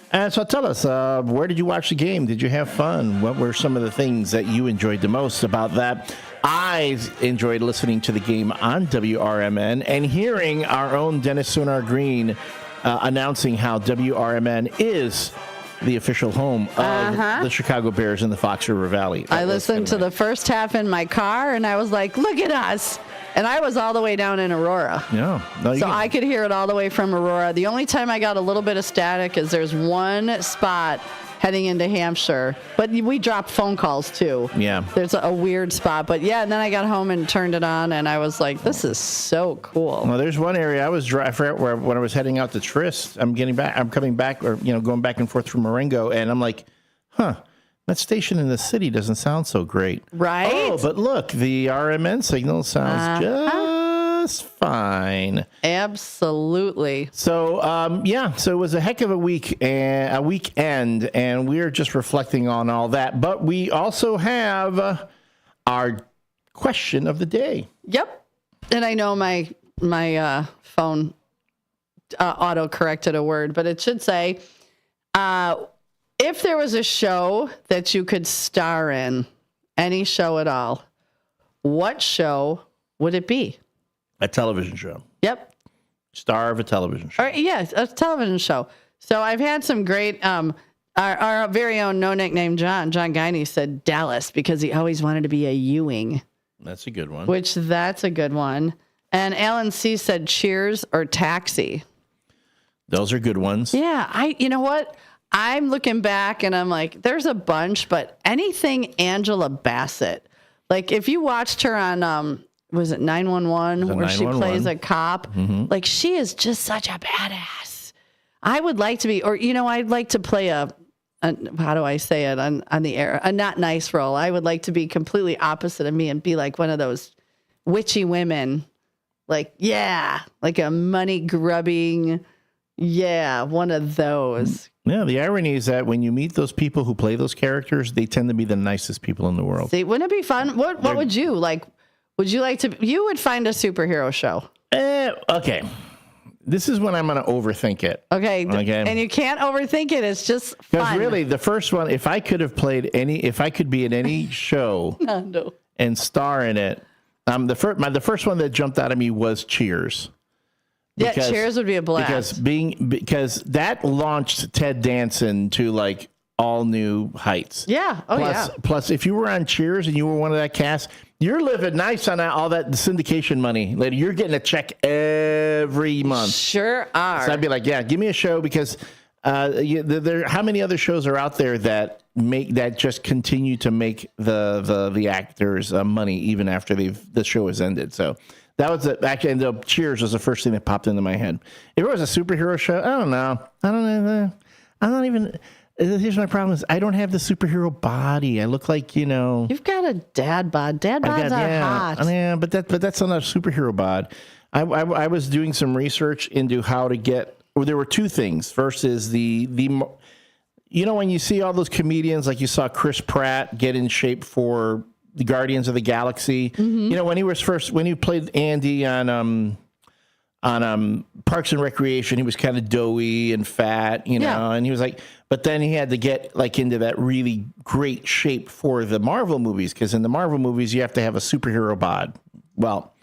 And so tell us, where did you watch the game? Did you have fun? What were some of the things that you enjoyed the most about that? I enjoyed listening to the game on WRMN and hearing our own Dennis Sonar Green announcing how WRMN is the official home of the Chicago Bears in the Fox River Valley. I listened to the first half in my car, and I was like, look at us. And I was all the way down in Aurora. Yeah. I could hear it all the way from Aurora. The only time I got a little bit of static is there's one spot heading into Hampshire. But we dropped phone calls too. Yeah. There's a weird spot. But yeah, and then I got home and turned it on, and I was like, this is so cool. Well, there's one area I forgot where when I was heading out to Tryst, I'm coming back, or going back and forth through Marengo, and I'm like, that station in the city doesn't sound so great. Right? Oh, but look, the RMN signal sounds just fine. Absolutely. So, so it was a heck of a weekend, and we're just reflecting on all that. But we also have our question of the day. Yep. And I know my phone auto-corrected a word, but it should say, if there was a show that you could star in, any show at all, what show would it be? A television show. Yep. Star of a television show. Yes, a television show. So I've had some great, our very own no nickname John Guiney said Dallas because he always wanted to be a Ewing. That's a good one. That's a good one. And Alan C said Cheers or Taxi. Those are good ones. Yeah, you know what? I'm looking back and I'm like, there's a bunch, but anything Angela Bassett. Like if you watched her on, was it 911 where she plays a cop? Mm-hmm. Like she is just such a badass. I would like to be, or, I'd like to play a how do I say it on the air? A not nice role. I would like to be completely opposite of me and be like one of those witchy women. Like, like a money grubbing. Yeah, one of those. Yeah, the irony is that when you meet those people who play those characters, they tend to be the nicest people in the world. See, wouldn't it be fun? What would you like? Would you like to? You would find a superhero show. Okay. This is when I'm going to overthink it. Okay. And you can't overthink it. It's just fun. Because really, the first one, if I could be in any show and star in it, the first one that jumped out of me was Cheers. Cheers would be a blast. Because that launched Ted Danson to like all new heights. Yeah. Plus, if you were on Cheers and you were one of that cast, you're living nice on all that syndication money. Later, you're getting a check every month. Sure are. So I'd be like, give me a show because how many other shows are out there that just continue to make the actors money even after the show has ended? So. That was actually Cheers was the first thing that popped into my head. If it was a superhero show, I don't know. I'm not even. Here's my problem: is I don't have the superhero body. I look like You've got a dad bod. Dad bods are hot. Yeah, but that's not a superhero bod. I was doing some research into how to get. Well, there were two things. First is the when you see all those comedians like you saw Chris Pratt get in shape for the Guardians of the Galaxy. Mm-hmm. When he played Andy on Parks and Recreation, he was kind of doughy and fat, and he was like, but then he had to get like into that really great shape for the Marvel movies. Cause in the Marvel movies, you have to have a superhero bod. Well,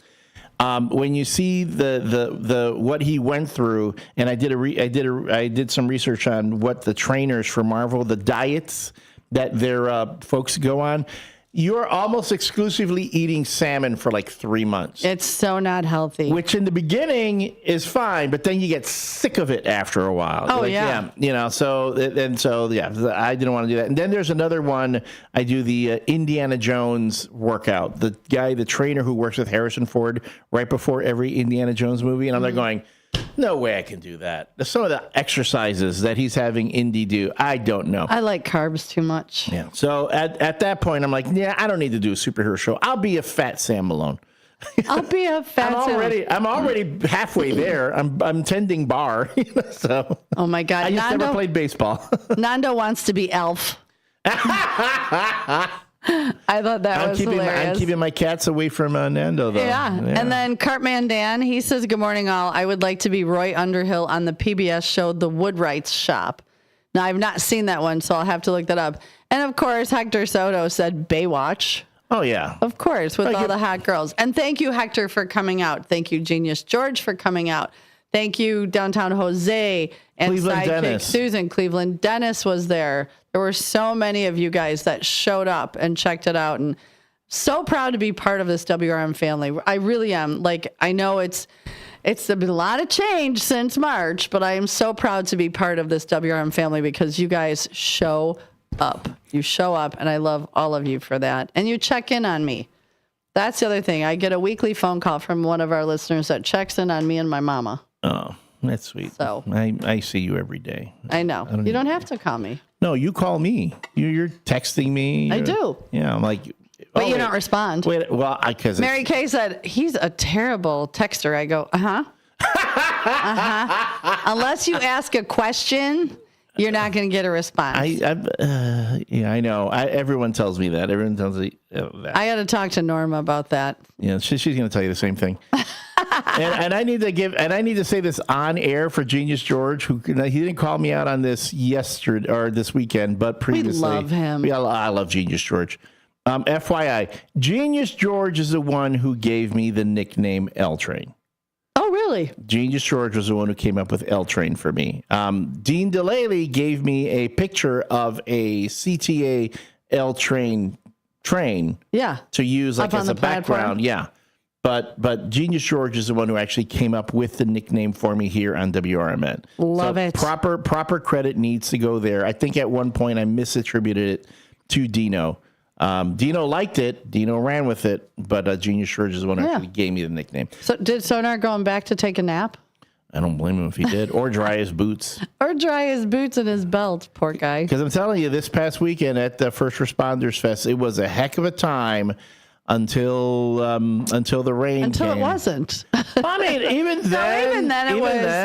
when you see the what he went through, and I did some research on what the trainers for Marvel, the diets that their folks go on. You're almost exclusively eating salmon for like 3 months. It's so not healthy. Which in the beginning is fine, but then you get sick of it after a while. Oh, I didn't want to do that. And then there's another one. I do the Indiana Jones workout. The trainer who works with Harrison Ford right before every Indiana Jones movie. And I'm there going, no way I can do that. Some of the exercises that he's having Indy do, I don't know. I like carbs too much. Yeah. So at that point, I'm like, I don't need to do a superhero show. I'll be a fat Sam Malone. I'll be a fat I'm already halfway there. I'm tending bar. So. Oh my God. I just never played baseball. Nando wants to be Elf. I thought that was hilarious. I'm keeping my cats away from Nando, though. Yeah. And then Cartman Dan, he says, good morning, all. I would like to be Roy Underhill on the PBS show, The Woodwrights Shop. Now, I've not seen that one, so I'll have to look that up. And, of course, Hector Soto said Baywatch. Oh, yeah. Of course, with all the hot girls. And thank you, Hector, for coming out. Thank you, Genius George, for coming out. Thank you, Downtown Jose and Cleveland Sidekick Dennis. Susan. Cleveland Dennis was there. There were so many of you guys that showed up and checked it out. And so proud to be part of this WRM family. I really am. Like, I know it's It's been a lot of change since March, but I am so proud to be part of this WRM family because you guys show up. You show up, and I love all of you for that. And you check in on me. That's the other thing. I get a weekly phone call from one of our listeners that checks in on me and my mama. Oh, that's sweet. So I see you every day. I know. You don't have to call me. No, you call me. You're texting me. I do. Yeah, I'm like... But you don't respond. Wait, well, because Mary Kay said, he's a terrible texter. I go, Unless you ask a question, you're not going to get a response. Yeah, I know. Everyone tells me that. Everyone tells me that. I got to talk to Norma about that. Yeah, she's going to tell you the same thing. and I need to say this on air for Genius George, he didn't call me out on this yesterday or this weekend, but previously. We love him. Yeah, I love Genius George. FYI, Genius George is the one who gave me the nickname L Train. Oh, really? Genius George was the one who came up with L Train for me. Dean DeLaley gave me a picture of a CTA L Train Yeah. to use like Up as on a the platform? background. Yeah. But Genius George is the one who actually came up with the nickname for me here on WRMN. Love it. Proper credit needs to go there. I think at one point I misattributed it to Dino. Dino liked it. Dino ran with it. But Genius George is the one who actually gave me the nickname. So did Sonar going back to take a nap? I don't blame him if he did. Or dry his boots. Or dry his boots and his belt, poor guy. Because I'm telling you, this past weekend at the First Responders Fest, it was a heck of a time until the rain Until came. It wasn't. I mean, even then,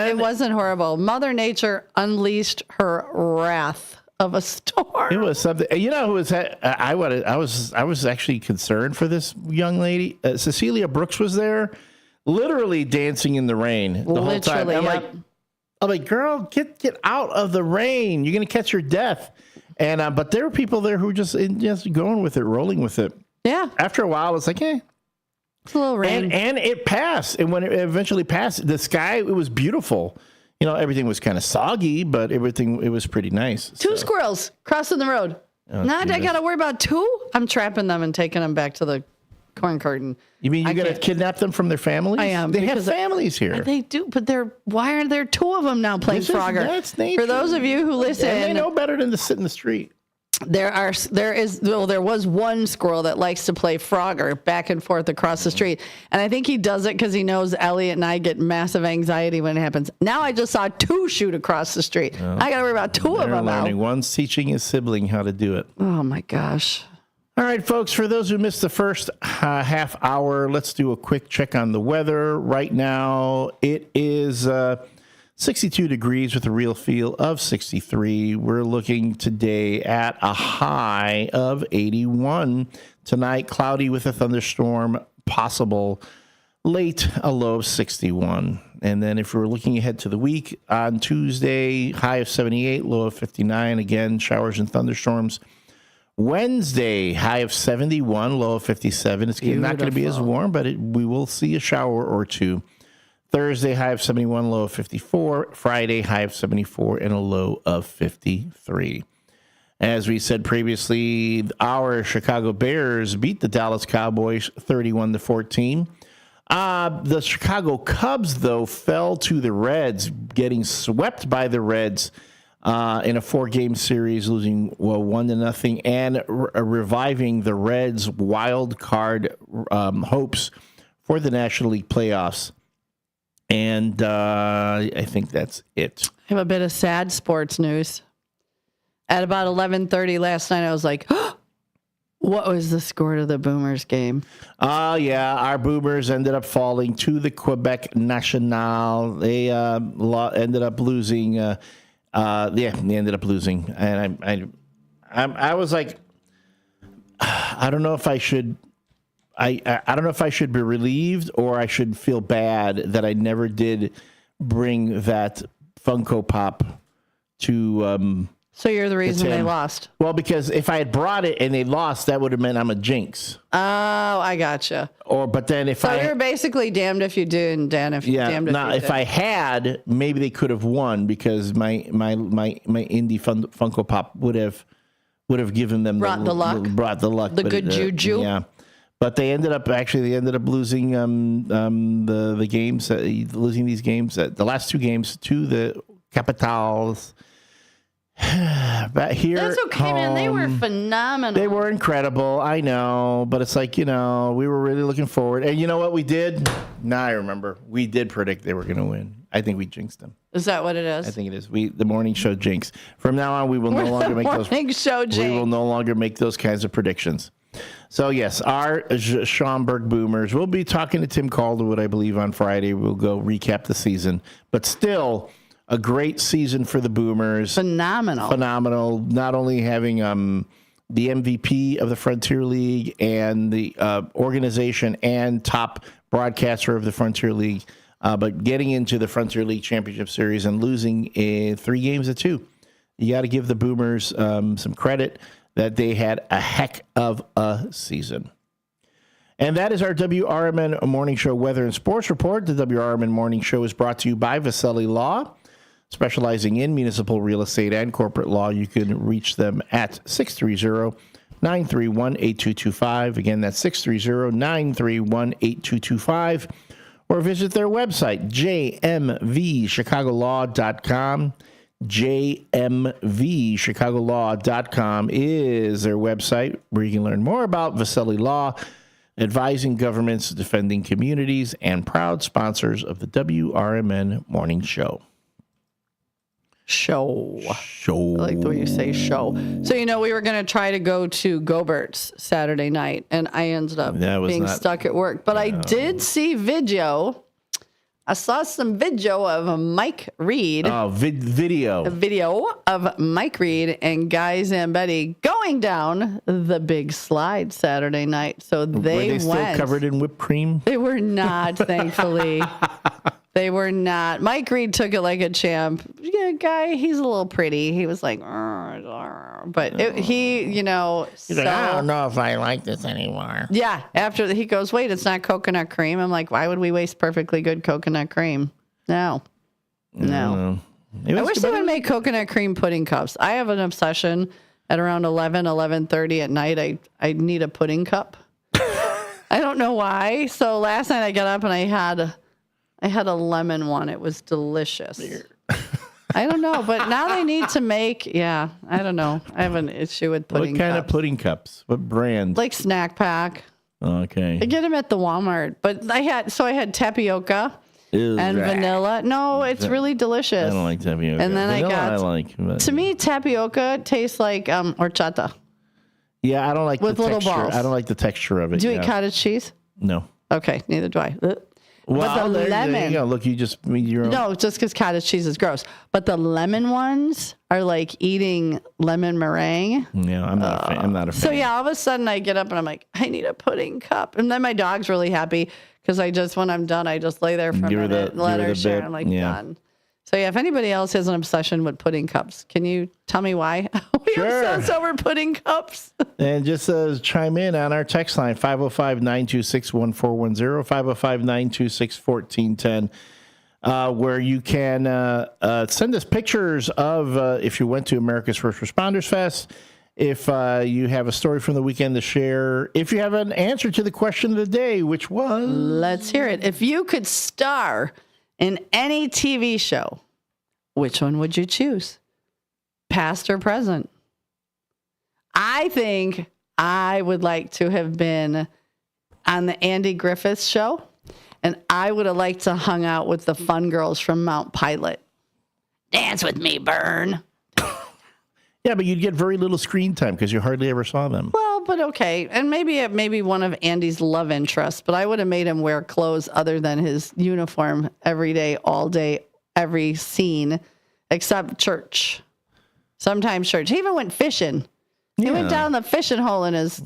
it wasn't horrible. Mother Nature unleashed her wrath of a storm. It was something. You know who was? I was actually concerned for this young lady. Cecilia Brooks was there, literally dancing in the rain the whole time. I'm like, girl, get out of the rain. You're gonna catch your death. And but there were people there who were just going with it, rolling with it. Yeah. After a while, it's like, it's a little rain, and it passed. And when it eventually passed, the sky, it was beautiful. You know, everything was kind of soggy, but it was pretty nice. Two squirrels crossing the road. Now I got to worry about two. I'm trapping them and taking them back to the corn curtain. You mean you're going to kidnap them from their families? I am. They have families here. They do, but why are there two of them now playing Frogger? That's nature. For those of you who listen, and they know better than to sit in the street. There was one squirrel that likes to play Frogger back and forth across the street. And I think he does it because he knows Elliot and I get massive anxiety when it happens. Now I just saw two shoot across the street. Well, I got to worry about two of them now. One's teaching his sibling how to do it. Oh, my gosh. All right, folks, for those who missed the first half hour, let's do a quick check on the weather. Right now, it is 62 degrees with a real feel of 63. We're looking today at a high of 81. Tonight, cloudy with a thunderstorm possible. Late, a low of 61. And then if we're looking ahead to the week, on Tuesday, high of 78, low of 59. Again, showers and thunderstorms. Wednesday, high of 71, low of 57. It's not going to be as warm, but we will see a shower or two. Thursday, high of 71, low of 54. Friday, high of 74 and a low of 53. As we said previously, our Chicago Bears beat the Dallas Cowboys 31-14. The Chicago Cubs, though, fell to the Reds, getting swept by the Reds in a 4-game series, losing 1-0, and reviving the Reds' wild card hopes for the National League playoffs. And I think that's it. I have a bit of sad sports news. At about 11:30 last night, I was like, what was the score to the Boomers game? Yeah, our Boomers ended up falling to the Quebec National. They ended up losing. They ended up losing. And I was like, I don't know if I should. I don't know if I should be relieved or I should feel bad that I never did bring that Funko Pop to. So you're the reason they lost. Well, because if I had brought it and they lost, that would have meant I'm a jinx. Oh, I gotcha. But then so you're basically damned if you do and damned if you damned if I had, maybe they could have won because my indie Funko Pop would have given them brought the luck, the good juju. Yeah. But they ended up losing the games, losing these games, the last 2 games to the Capitals. But here, that's okay, man. They were phenomenal. They were incredible. I know, but it's like, we were really looking forward. And you know what we did? Now I remember. We did predict they were going to win. I think we jinxed them. Is that what it is? I think it is. The morning show jinx. From now on, we will no longer make those. Morning show jinx. We will no longer make those kinds of predictions. So yes, our Schaumburg Boomers. We'll be talking to Tim Calderwood, I believe, on Friday. We'll go recap the season, but still. A great season for the Boomers. Phenomenal. Not only having the MVP of the Frontier League and the organization and top broadcaster of the Frontier League, but getting into the Frontier League Championship Series and losing 3 games to 2. You got to give the Boomers some credit that they had a heck of a season. And that is our WRMN Morning Show Weather and Sports Report. The WRMN Morning Show is brought to you by Vasselli Law. Specializing in municipal real estate and corporate law, you can reach them at 630-931-8225. Again, that's 630-931-8225. Or visit their website, jmvchicagolaw.com. jmvchicagolaw.com is their website where you can learn more about Vasselli Law, advising governments, defending communities, and proud sponsors of the WRMN Morning Show. Show. I like the way you say show. So, we were going to try to go to Gobert's Saturday night, and I ended up being stuck at work. But I did see video. I saw some video of Mike Reed. Oh, video. A video of Mike Reed and Guy Zambetti going down the big slide Saturday night. So they were they still covered in whipped cream? They were not, thankfully. They were not. Mike Reed took it like a champ. Yeah, Guy, he's a little pretty. He was like, but He's like, I don't know if I like this anymore. Yeah. After he goes, wait, it's not coconut cream. I'm like, why would we waste perfectly good coconut cream? No. I wish they would make coconut cream pudding cups. I have an obsession at around 11:30 at night. I need a pudding cup. I don't know why. So last night I got up and I had a lemon one. It was delicious. I don't know, but now they need to make, I don't know. I have an issue with pudding cups. What kind of pudding cups? What brand? Like Snack Pack. Okay. I get them at the Walmart, but I had tapioca and vanilla. No, it's really delicious. I don't like tapioca. And then vanilla to me, tapioca tastes like horchata. Yeah, I don't like with the little texture. balls. I don't like the texture of it. Do you eat cottage cheese? No. Okay, neither do I. Well, but the lemon. There you go. Look, you just made your own. No, just because cottage cheese is gross. But the lemon ones are like eating lemon meringue. Yeah, I'm not a fan. So all of a sudden I get up and I'm like, I need a pudding cup. And then my dog's really happy because when I'm done, I just lay there for a minute, let her share. I'm like, done. So if anybody else has an obsession with pudding cups, can you tell me why? We obsess over pudding cups. And just chime in on our text line, 505-926-1410, 505-926-1410, where you can send us pictures of if you went to America's First Responders Fest, if you have a story from the weekend to share, if you have an answer to the question of the day, which was... Let's hear it. If you could star in any TV show, which one would you choose? Past or present? I think I would like to have been on the Andy Griffith Show, and I would have liked to hung out with the fun girls from Mount Pilot. Dance with me, Burn. Yeah, but you'd get very little screen time because you hardly ever saw them. Well, but okay. And maybe one of Andy's love interests, but I would have made him wear clothes other than his uniform every day, all day, every scene, except church. Sometimes church. He even went fishing. He went down the fishing hole in his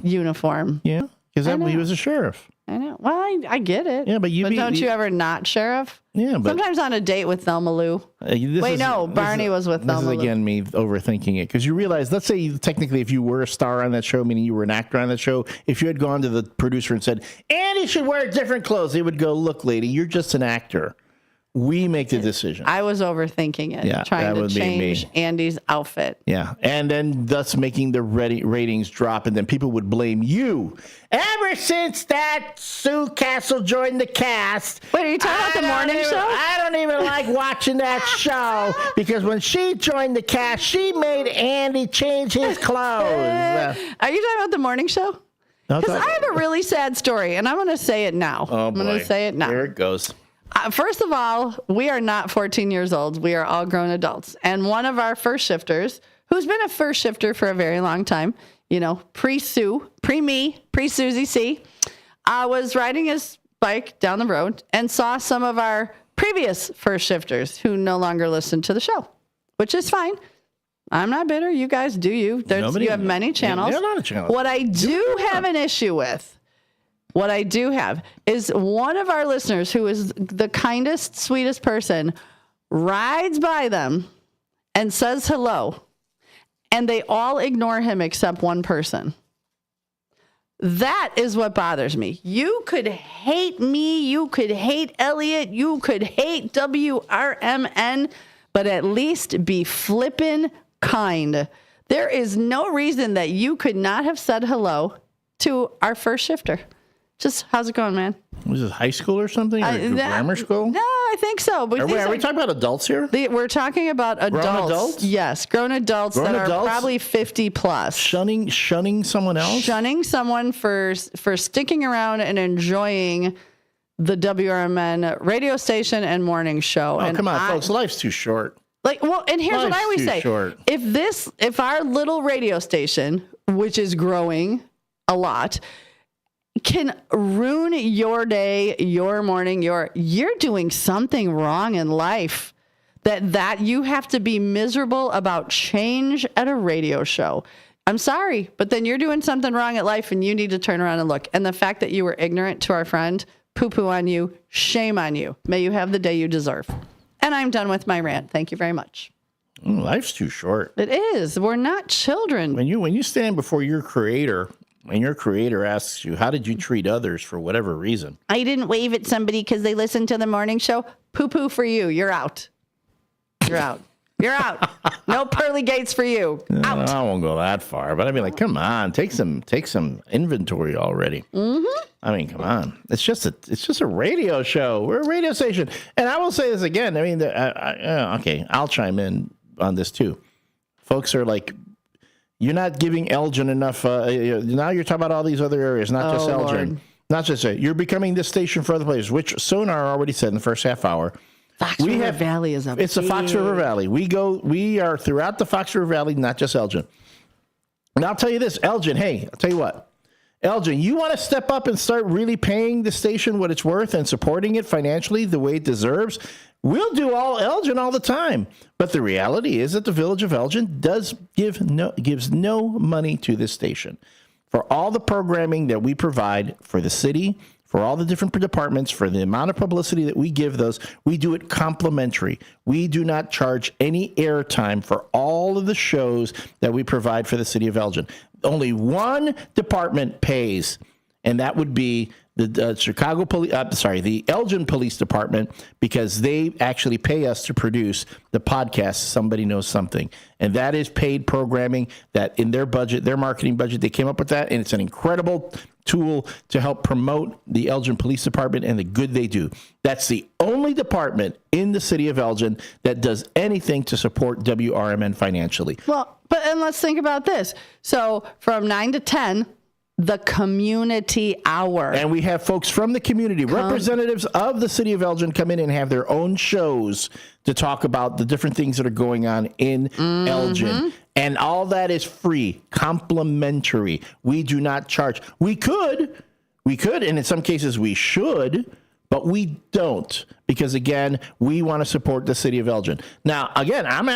uniform. Yeah, because he was a sheriff. I know. Well, I get it. Yeah, but don't you ever not sheriff? Yeah, but sometimes on a date with Thelma Lou. Barney was with Thelma Lou. This is again me overthinking it because you realize, let's say technically, if you were a star on that show, meaning you were an actor on that show, if you had gone to the producer and said, "Andy should wear different clothes," they would go, "Look, lady, you're just an actor. We make the decision. I was overthinking it, trying to change Andy's outfit. Yeah, and then thus making the ratings drop, and then people would blame you. Ever since that Sue Castle joined the cast. Wait, are you talking about the morning show? I don't even like watching that show because when she joined the cast, she made Andy change his clothes. Are you talking about the morning show? Because I have a really sad story, and I'm going to say it now. Oh, I'm going to say it now. Here it goes. First of all, we are not 14 years old. We are all grown adults. And one of our first shifters, who's been a first shifter for a very long time, pre-Sue, pre-me, pre-Susie C, was riding his bike down the road and saw some of our previous first shifters who no longer listen to the show, which is fine. I'm not bitter. You guys do you. You have many channels. Yeah, a lot of channels. What I do have an issue with, is one of our listeners, who is the kindest, sweetest person, rides by them and says hello, and they all ignore him except one person. That is what bothers me. You could hate me. You could hate Elliot. You could hate WRMN, but at least be flippin' kind. There is no reason that you could not have said hello to our first shifter. Just, how's it going, man? Was it high school or something? Or grammar school? No, I think so. But are we talking about adults here? We're talking about adults. Grown adults? Yes, grown adults that are probably 50 plus. Shunning someone else? Shunning someone for sticking around and enjoying the WRMN radio station and morning show. Oh, and come on, folks. Life's too short. And here's what I always say. Short. If our little radio station, which is growing a lot, can ruin your day, your morning, you're doing something wrong in life that you have to be miserable about change at a radio show. I'm sorry, but then you're doing something wrong at life and you need to turn around and look. And the fact that you were ignorant to our friend, poo-poo on you, shame on you. May you have the day you deserve. And I'm done with my rant. Thank you very much. Life's too short. It is. We're not children. When you stand before your creator, and your creator asks you, how did you treat others for whatever reason? I didn't wave at somebody because they listened to the morning show. Poo-poo for you. You're out. You're out. You're out. No pearly gates for you. Out. I won't go that far, but I mean, come on, take some inventory already. Mm-hmm. I mean, come on. It's just a radio show. We're a radio station, and I will say this again. I mean, okay, I'll chime in on this too. Folks are like, you're not giving Elgin enough. Now you're talking about all these other areas, not just Elgin. Lord. Not just it. You're becoming this station for other places, which Sonar already said in the first half hour. Fox River Valley is up. It's the Fox River Valley. We are throughout the Fox River Valley, not just Elgin. And I'll tell you this, Elgin, hey, I'll tell you what. Elgin, you want to step up and start really paying the station what it's worth and supporting it financially the way it deserves? We'll do all Elgin all the time. But the reality is that the village of Elgin gives no money to this station. For all the programming that we provide for the city, for all the different departments, for the amount of publicity that we give those, we do it complimentary. We do not charge any airtime for all of the shows that we provide for the city of Elgin. Only one department pays, and that would be the the Elgin Police Department, because they actually pay us to produce the podcast Somebody Knows Something. And that is paid programming that in their budget, their marketing budget, they came up with that, and it's an incredible tool to help promote the Elgin Police Department and the good they do. That's the only department in the city of Elgin that does anything to support WRMN financially. Well, and let's think about this. So from 9 to 10, the community hour. And we have folks from the community, representatives of the city of Elgin, come in and have their own shows to talk about the different things that are going on in Elgin. And all that is free, complimentary. We do not charge. We could, and in some cases we should, but we don't, because again, we want to support the city of Elgin. Now, again, I'm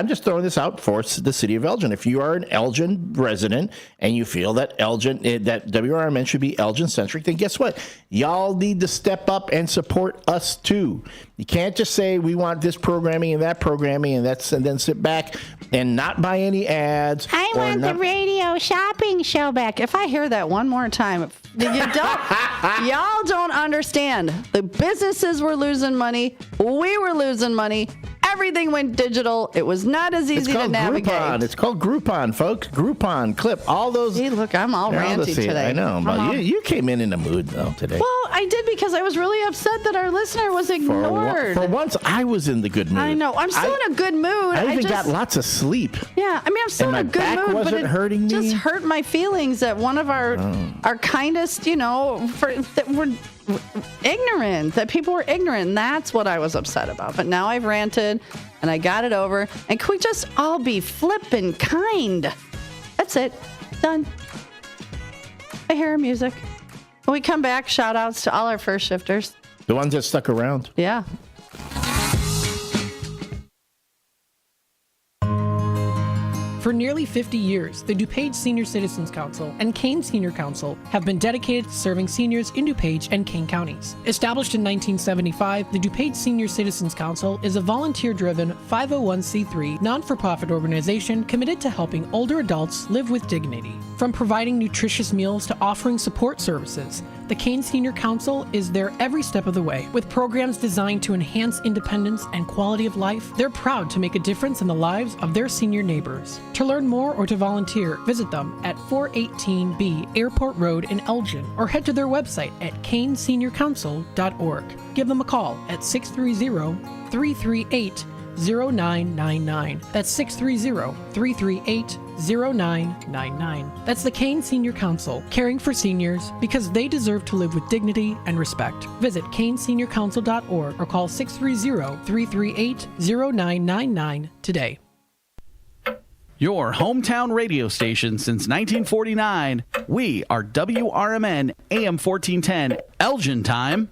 just throwing this out for the city of Elgin. If you are an Elgin resident and you feel that that WRMN should be Elgin centric, then guess what? Y'all need to step up and support us too. You can't just say we want this programming and that programming and then sit back and not by any ads. I want the radio shopping show back. If I hear that one more time, y'all don't understand. The businesses were losing money. We were losing money. Everything went digital. It was not as easy to navigate. Groupon. It's called Groupon, folks. Groupon, Clip, all those. See, look, I'm all ranty today. I know, but you came in the mood, though, today. Well, I did because I was really upset that our listener was ignored. For once, I was in the good mood. I know. I'm still in a good mood. I even got lots of sleep. Yeah, I mean, I'm still in a good mood, but it hurting me. Just hurt my feelings that one of our kindest, that we're ignorant, that people were ignorant. And that's what I was upset about. But now I've ranted and I got it over. And can we just all be flippin' kind? That's it. Done. I hear music. When we come back, shout outs to all our first shifters. The ones that stuck around. Yeah. For nearly 50 years, the DuPage Senior Citizens Council and Kane Senior Council have been dedicated to serving seniors in DuPage and Kane counties. Established in 1975, the DuPage Senior Citizens Council is a volunteer-driven 501c3 non-for-profit organization committed to helping older adults live with dignity. From providing nutritious meals to offering support services, the Kane Senior Council is there every step of the way. With programs designed to enhance independence and quality of life, they're proud to make a difference in the lives of their senior neighbors. To learn more or to volunteer, visit them at 418B Airport Road in Elgin or head to their website at caneseniorcouncil.org. Give them a call at 630-338-0999. That's 630-338-0999. That's the Kane Senior Council, caring for seniors because they deserve to live with dignity and respect. Visit caneseniorcouncil.org or call 630-338-0999 today. Your hometown radio station since 1949. We are WRMN AM 1410 Elgin time.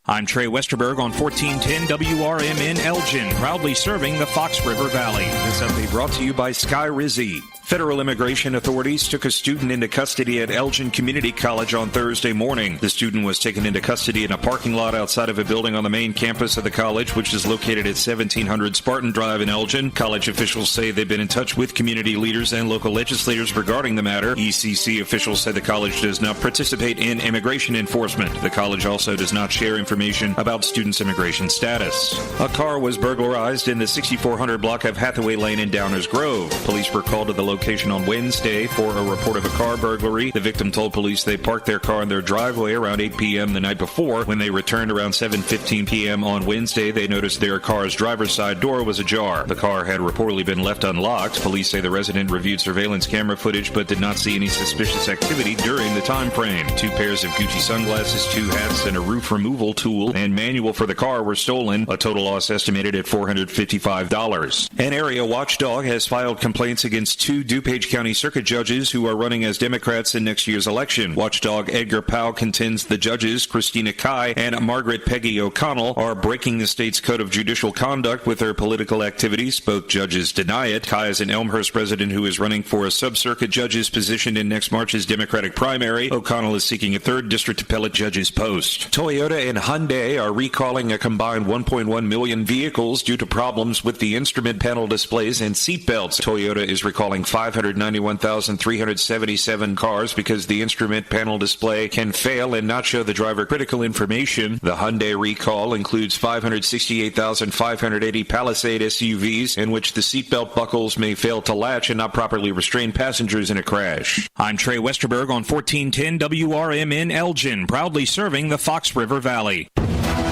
I'm Trey Westerberg on 1410 WRMN Elgin, proudly serving the Fox River Valley. This update brought to you by Sky Rizzi. Federal immigration authorities took a student into custody at Elgin Community College on Thursday morning. The student was taken into custody in a parking lot outside of a building on the main campus of the college, which is located at 1700 Spartan Drive in Elgin. College officials say they've been in touch with community leaders and local legislators regarding the matter. ECC officials said the college does not participate in immigration enforcement. The college also does not share information about students' immigration status. A car was burglarized in the 6400 block of Hathaway Lane in Downers Grove. Police were called to the location on Wednesday for a report of a car burglary. The victim told police they parked their car in their driveway around 8 p.m. the night before. When they returned around 7:15 p.m. on Wednesday, they noticed their car's driver's side door was ajar. The car had reportedly been left unlocked. Police say the resident reviewed surveillance camera footage but did not see any suspicious activity during the time frame. 2 pairs of Gucci sunglasses, 2 hats, and a roof removal tool and manual for the car were stolen. A total loss estimated at $455. An area watchdog has filed complaints against 2 DuPage County Circuit judges who are running as Democrats in next year's election. Watchdog Edgar Powell contends the judges, Christina Kai and Margaret Peggy O'Connell, are breaking the state's code of judicial conduct with their political activities. Both judges deny it. Kai is an Elmhurst resident who is running for a sub-circuit judge's position in next March's Democratic primary. O'Connell is seeking a 3rd district appellate judge's post. Toyota and Hyundai are recalling a combined 1.1 million vehicles due to problems with the instrument panel displays and seat belts. Toyota is recalling 591,377 cars because the instrument panel display can fail and not show the driver critical information. The Hyundai recall includes 568,580 Palisade SUVs in which the seatbelt buckles may fail to latch and not properly restrain passengers in a crash. I'm Trey Westerberg on 1410 WRMN Elgin, proudly serving the Fox River Valley.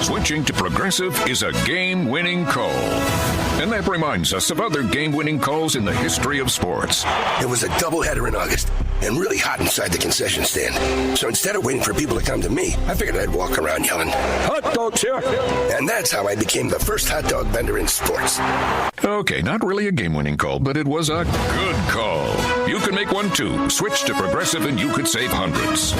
Switching to Progressive is a game-winning call. And that reminds us of other game-winning calls in the history of sports. It was a doubleheader in August and really hot inside the concession stand. So instead of waiting for people to come to me, I figured I'd walk around yelling, "Hot dogs here!" And that's how I became the first hot dog vendor in sports. Okay, not really a game-winning call, but it was a good call. You can make one too. Switch to Progressive and you could save hundreds.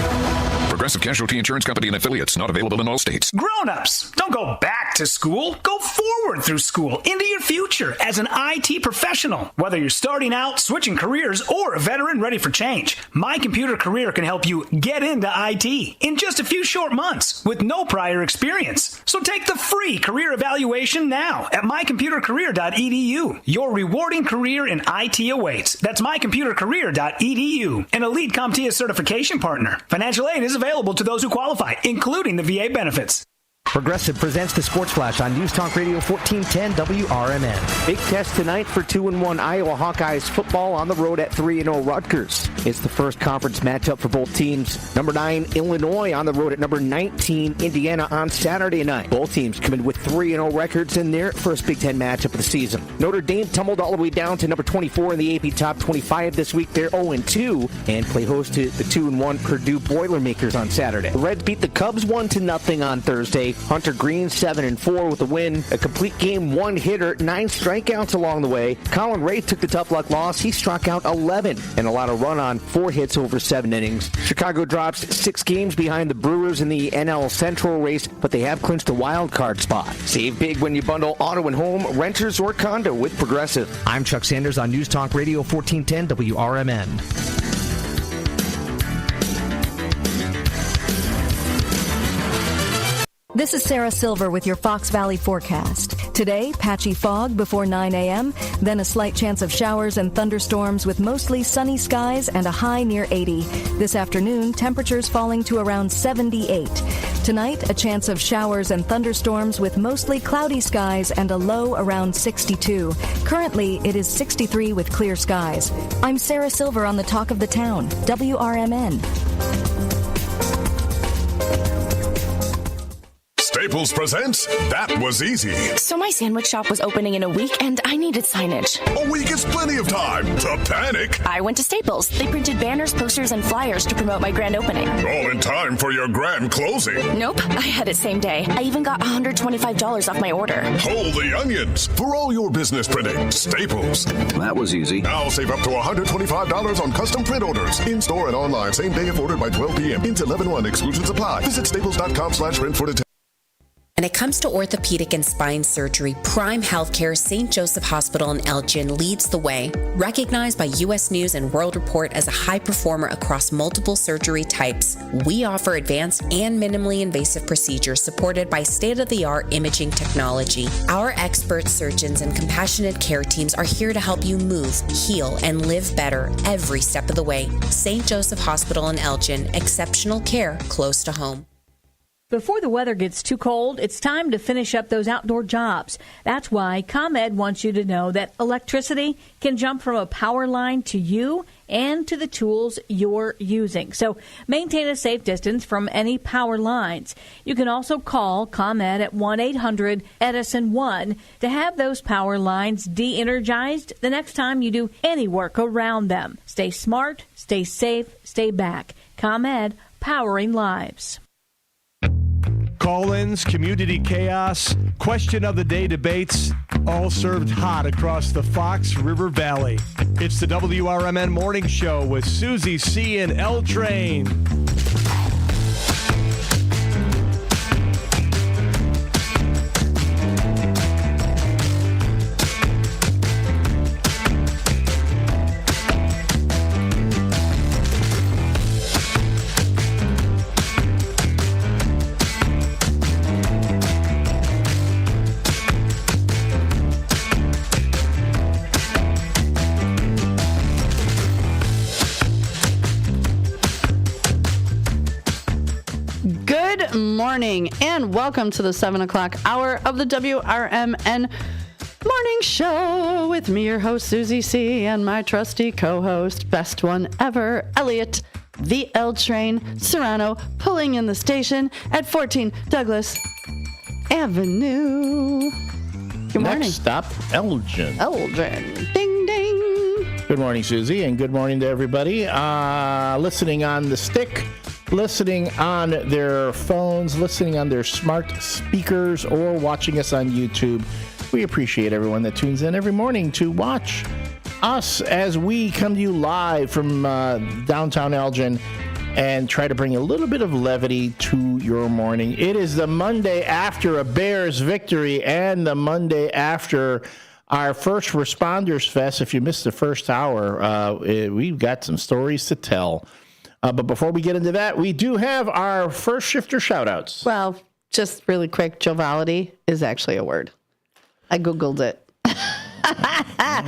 Progressive Casualty Insurance Company and affiliates, not available in all states. Grown-ups, don't go back to school. Go forward through school into your future as an IT professional. Whether you're starting out, switching careers, or a veteran ready for change, My Computer Career can help you get into IT in just a few short months with no prior experience. So take the free career evaluation now at mycomputercareer.edu. Your rewarding career in IT awaits. That's mycomputercareer.edu. An Elite CompTIA certification partner. Financial aid is available to those who qualify, including the VA benefits. Progressive presents the Sports Flash on News Talk Radio 1410 WRMN. Big test tonight for 2-1 Iowa Hawkeyes football on the road at 3-0 Rutgers. It's the first conference matchup for both teams. Number 9 Illinois on the road at number 19 Indiana on Saturday night. Both teams come in with 3-0 records in their first Big Ten matchup of the season. Notre Dame tumbled all the way down to number 24 in the AP Top 25 this week. They're 0-2 and play host to the 2-1 Purdue Boilermakers on Saturday. The Reds beat the Cubs 1-0 on Thursday. Hunter Green 7-4 with a win. A complete game, one hitter, 9 strikeouts along the way. Colin Ray took the tough luck loss. He struck out 11 and allowed a run on 4 hits over 7 innings. Chicago drops 6 games behind the Brewers in the NL Central race, but they have clinched a wild card spot. Save big when you bundle auto and home, renters, or condo with Progressive. I'm Chuck Sanders on News Talk Radio 1410 WRMN. This is Sarah Silver with your Fox Valley forecast. Today, patchy fog before 9 a.m., then a slight chance of showers and thunderstorms with mostly sunny skies and a high near 80. This afternoon, temperatures falling to around 78. Tonight, a chance of showers and thunderstorms with mostly cloudy skies and a low around 62. Currently, it is 63 with clear skies. I'm Sarah Silver on the Talk of the Town, WRMN. Staples presents That Was Easy. So my sandwich shop was opening in a week, and I needed signage. A week is plenty of time to panic. I went to Staples. They printed banners, posters, and flyers to promote my grand opening. All in time for your grand closing. Nope, I had it same day. I even got $125 off my order. Hold the onions. For all your business printing, Staples. That was easy. Now save up to $125 on custom print orders. In-store and online, same day if ordered by 12 p.m. Into 11/1. Exclusions apply. Visit staples.com/print for details. When it comes to orthopedic and spine surgery, Prime Healthcare St. Joseph Hospital in Elgin leads the way. Recognized by U.S. News and World Report as a high performer across multiple surgery types, we offer advanced and minimally invasive procedures supported by state-of-the-art imaging technology. Our expert surgeons and compassionate care teams are here to help you move, heal, and live better every step of the way. St. Joseph Hospital in Elgin, exceptional care close to home. Before the weather gets too cold, it's time to finish up those outdoor jobs. That's why ComEd wants you to know that electricity can jump from a power line to you and to the tools you're using. So maintain a safe distance from any power lines. You can also call ComEd at 1-800-EDISON-1 to have those power lines de-energized the next time you do any work around them. Stay smart, stay safe, stay back. ComEd, powering lives. Call-ins, community chaos, question of the day debates, all served hot across the Fox River Valley. It's the WRMN Morning Show with Susie C. and L Train. Good morning and welcome to the 7 o'clock hour of the WRMN Morning Show with me, your host, Susie C., and my trusty co-host, best one ever, Elliot, the L Train, Serrano, pulling in the station at 14 Douglas Avenue. Good morning. Next stop, Elgin. Elgin. Ding, ding. Good morning, Susie, and good morning to everybody listening on the stick, listening on their phones, listening on their smart speakers, or watching us on YouTube. We appreciate everyone that tunes in every morning to watch us as we come to you live from downtown Elgin and try to bring a little bit of levity to your morning. It is the Monday after a Bears victory and the Monday after our First Responders Fest. If you missed the first hour, we've got some stories to tell. But before we get into that, we do have our first shifter shout-outs. Well, just really quick, joviality is actually a word. I Googled it.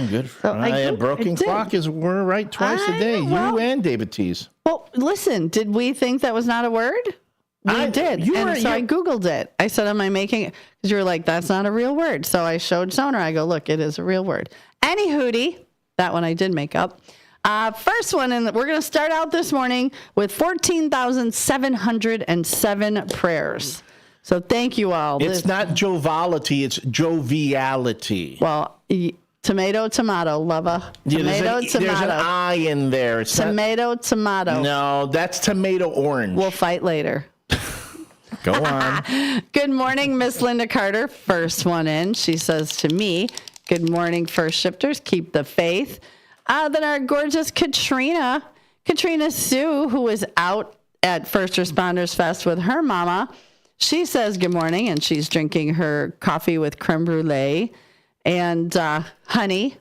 Good for broken clock is we're right twice a day. You and David Tees. Well, listen, did we think that was not a word? We did. I Googled it. I said, am I making it? Because you were like, that's not a real word. So I showed Sonar. I go, look, it is a real word. Any hootie, that one I did make up. First one, and we're going to start out this morning with 14,707 prayers. So thank you all. It's not joviality, it's joviality. Well, tomato, lova. Tomato, tomato. There's an I in there. It's tomato. No, that's tomato orange. We'll fight later. Go on. Good morning, Miss Linda Carter. First one in. She says to me, good morning, first shifters. Keep the faith. Then our gorgeous Katrina Sue, who was out at First Responders Fest with her mama. She says good morning, and she's drinking her coffee with creme brulee and honey,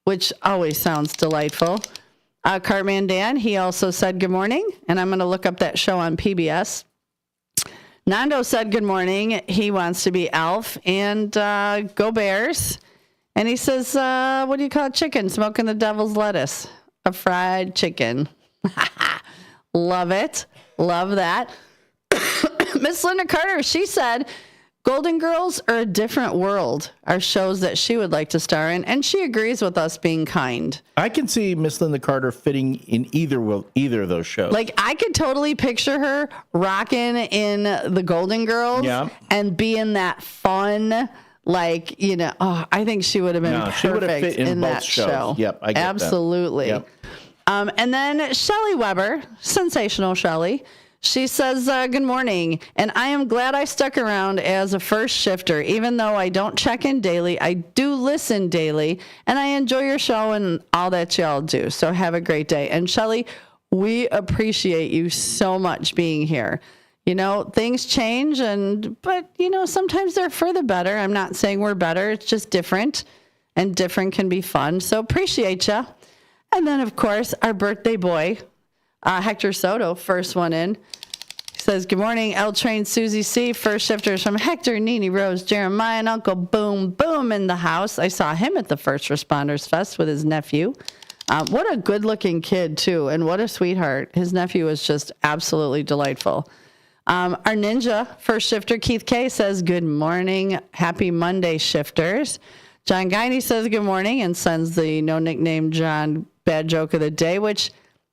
which always sounds delightful. Cartman Dan, he also said good morning, and I'm going to look up that show on PBS. Nando said good morning. He wants to be Alf, and go Bears. And he says, what do you call it? Chicken, smoking the devil's lettuce. A fried chicken. Love it. Love that. Miss Linda Carter, she said, Golden Girls are a different world, are shows that she would like to star in, and she agrees with us being kind. I can see Miss Linda Carter fitting in either of those shows. Like, I could totally picture her rocking in the Golden Girls and being that fun, like, I think she would have been perfect in that show. Yep, I get absolutely. That. Yep. And then Shelley Weber, sensational Shelley. She says, good morning, and I am glad I stuck around as a first shifter. Even though I don't check in daily, I do listen daily, and I enjoy your show and all that y'all do. So have a great day. And Shelley, we appreciate you so much being here. Things change, but sometimes they're for the better. I'm not saying we're better. It's just different, and different can be fun. So appreciate you. And then, of course, our birthday boy, Hector Soto, first one in. He says, good morning, L Train Susie C. First shifters from Hector, Nene, Rose, Jeremiah, and Uncle Boom Boom in the house. I saw him at the First Responders Fest with his nephew. What a good-looking kid, too, and what a sweetheart. His nephew was just absolutely delightful. Our ninja, first shifter, Keith K., says, good morning, happy Monday, shifters. John Guiney says good morning and sends the no nickname John bad joke of the day, which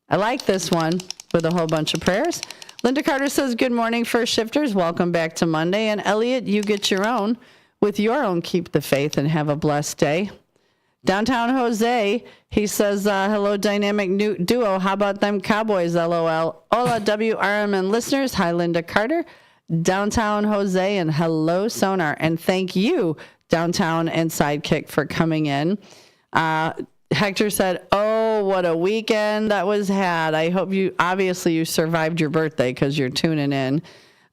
I like this one with a whole bunch of prayers. Linda Carter says, good morning, first shifters. Welcome back to Monday. And Elliot, you get your own with your own Keep the Faith and have a blessed day. Downtown Jose, he says, hello, dynamic duo. How about them Cowboys, LOL. Hola, WRMN listeners. Hi, Linda Carter. Downtown Jose, and hello, Sonar. And thank you, Downtown and Sidekick, for coming in. Hector said, oh, what a weekend that was had. I hope you survived your birthday because you're tuning in.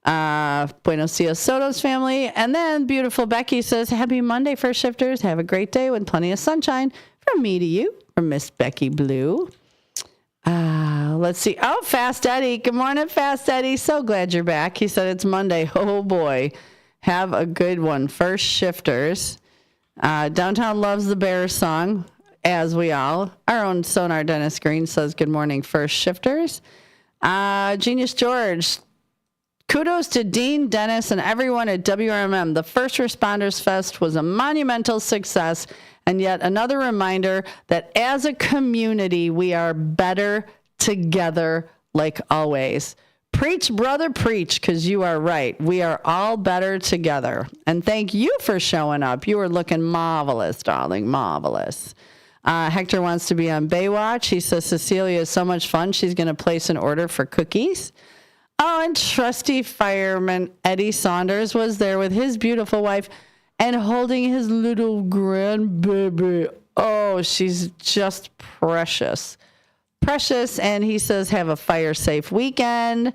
Buenos dias, Soto's family. And then beautiful Becky says, happy Monday, first shifters. Have a great day with plenty of sunshine from me to you, from Miss Becky Blue. Let's see. Oh, Fast Eddie. Good morning, Fast Eddie. So glad you're back. He said it's Monday. Oh, boy. Have a good one. First shifters. Downtown loves the Bears song, as we all. Our own Sonar Dennis Green says good morning, first shifters. Genius George. Kudos to Dean, Dennis, and everyone at WRMN. The First Responders Fest was a monumental success, and yet another reminder that as a community, we are better together like always. Preach, brother, preach, because you are right. We are all better together. And thank you for showing up. You are looking marvelous, darling, marvelous. Hector wants to be on Baywatch. He says Cecilia is so much fun. She's going to place an order for cookies. Oh, and trusty fireman Eddie Saunders was there with his beautiful wife and holding his little grandbaby. Oh, she's just precious. Precious. And he says, have a fire safe weekend.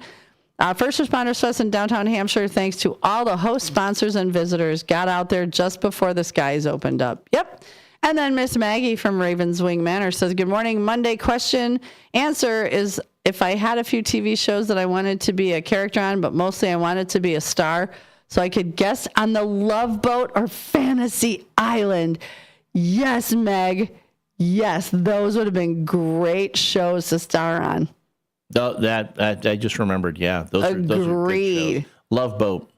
First Responders Fest in downtown Hampshire, thanks to all the host sponsors and visitors, got out there just before the skies opened up. Yep. And then Miss Maggie from Ravenswing Manor says, good morning. Monday question answer is, if I had a few TV shows that I wanted to be a character on, but mostly I wanted to be a star, so I could guest on The Love Boat or Fantasy Island. Yes, Meg. Yes, those would have been great shows to star on. That I just remembered. Yeah, those are good shows. Love Boat.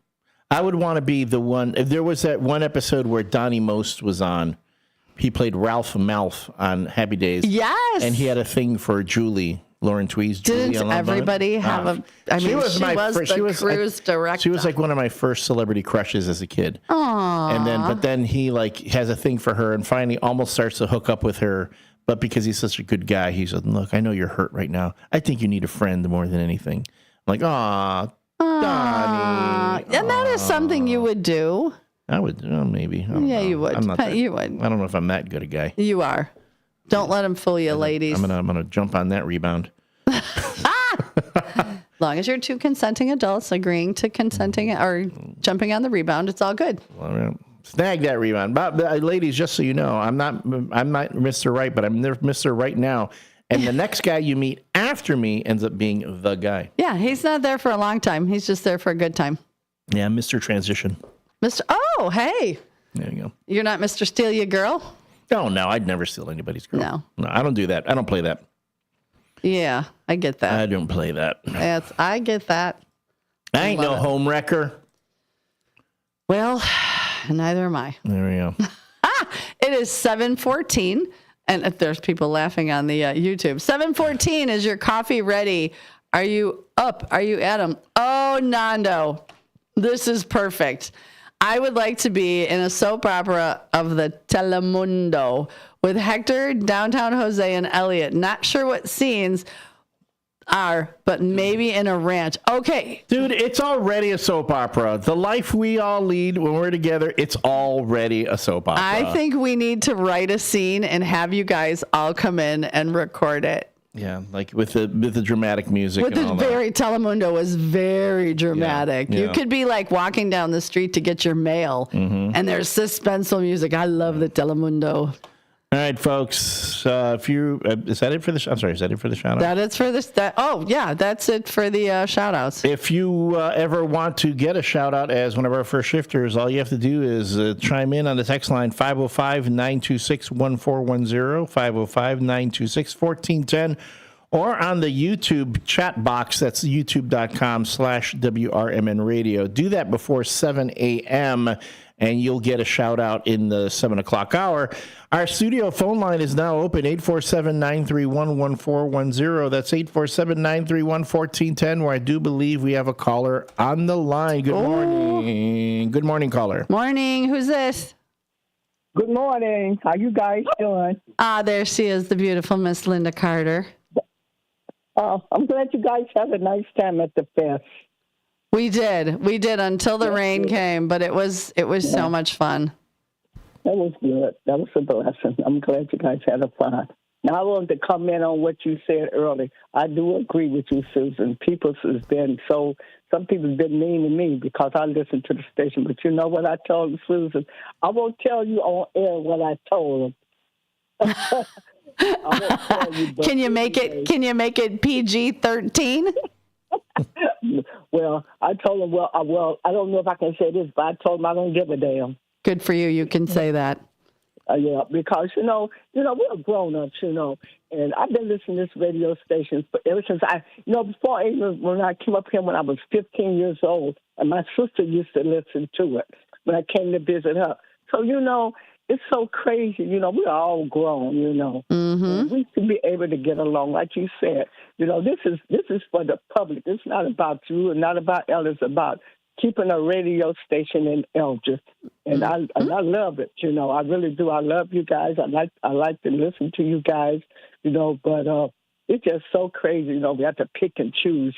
I would want to be the one. If there was that one episode where Donnie Most was on, he played Ralph Malph on Happy Days. Yes, and he had a thing for Julie. Lauren Tweed's Julie. Didn't everybody have a? I mean, she was the cruise director. She was like one of my first celebrity crushes as a kid. Aww. But then he like has a thing for her, and finally almost starts to hook up with her. But because he's such a good guy, he said, "Look, I know you're hurt right now. I think you need a friend more than anything." I'm like, "Aw, Donnie." And that is something you would do. I would, maybe. You would. You would. I don't know if I'm that good a guy. You are. Don't let him fool you, ladies. I'm gonna jump on that rebound. As long as you're two consenting adults agreeing to consenting or jumping on the rebound, it's all good. Well, snag that rebound. But ladies, just so you know, I'm not Mr. Right, but I'm Mr. Right now. And the next guy you meet after me ends up being the guy. Yeah, he's not there for a long time. He's just there for a good time. Yeah, Mr. Transition. Oh, hey. There you go. You're not Mr. Steal Your Girl? Oh, no, I'd never steal anybody's girl. No, I don't do that. I don't play that. Yeah, I get that. I don't play that. I get that. I ain't no home wrecker. Well, neither am I. There we go. It is 7:14, and if there's people laughing on the YouTube, 7:14, is your coffee ready? Are you up? Are you Adam? Oh, Nando, this is perfect. I would like to be in a soap opera of the Telemundo with Hector, Downtown Jose, and Elliot. Not sure what scenes are, but maybe in a ranch. Okay. Dude, it's already a soap opera. The life we all lead when we're together, it's already a soap opera. I think we need to write a scene and have you guys all come in and record it. Yeah, like with the dramatic music. With and all that. Telemundo was very dramatic. Yeah. You could be like walking down the street to get your mail, and there's suspenseful music. I love the Telemundo. All right, folks. If you is that it for the? I'm sorry. Is that it for the shout out? That is for this. That's it for the shout outs. If you ever want to get a shout out as one of our first shifters, all you have to do is chime in on the text line 505-926-1410, 505-926-1410, or on the YouTube chat box. That's youtube.com/WRMN radio. Do that before 7 a.m. and you'll get a shout out in the 7 o'clock hour. Our studio phone line is now open, 847-931-1410. That's 847-931-1410, where I do believe we have a caller on the line. Good morning. Good morning, caller. Morning. Who's this? Good morning. How you guys doing? There she is, the beautiful Miss Linda Carter. I'm glad you guys had a nice time at the fest. We did until the rain came, but it was so much fun. That was good. That was a blessing. I'm glad you guys had a fun. Now, I wanted to comment on what you said earlier. I do agree with you, Susan. Some people have been mean to me because I listen to the station. But you know what I told Susan? I won't tell you on air what I told them. Can you make it PG-13? Well, I told him, I don't know if I can say this, but I told him I don't give a damn. Good for you. You can say that. Yeah, because, we're grown-ups, and I've been listening to this radio station ever since before even when I came up here when I was 15 years old, and my sister used to listen to it when I came to visit her. So, it's so crazy. We're all grown, Mm-hmm. We should be able to get along, like you said. This is for the public. It's not about you and not about Ellis. It's about keeping a radio station in Elgin. And I love it, I really do. I love you guys. I like to listen to you guys, but it's just so crazy, we have to pick and choose,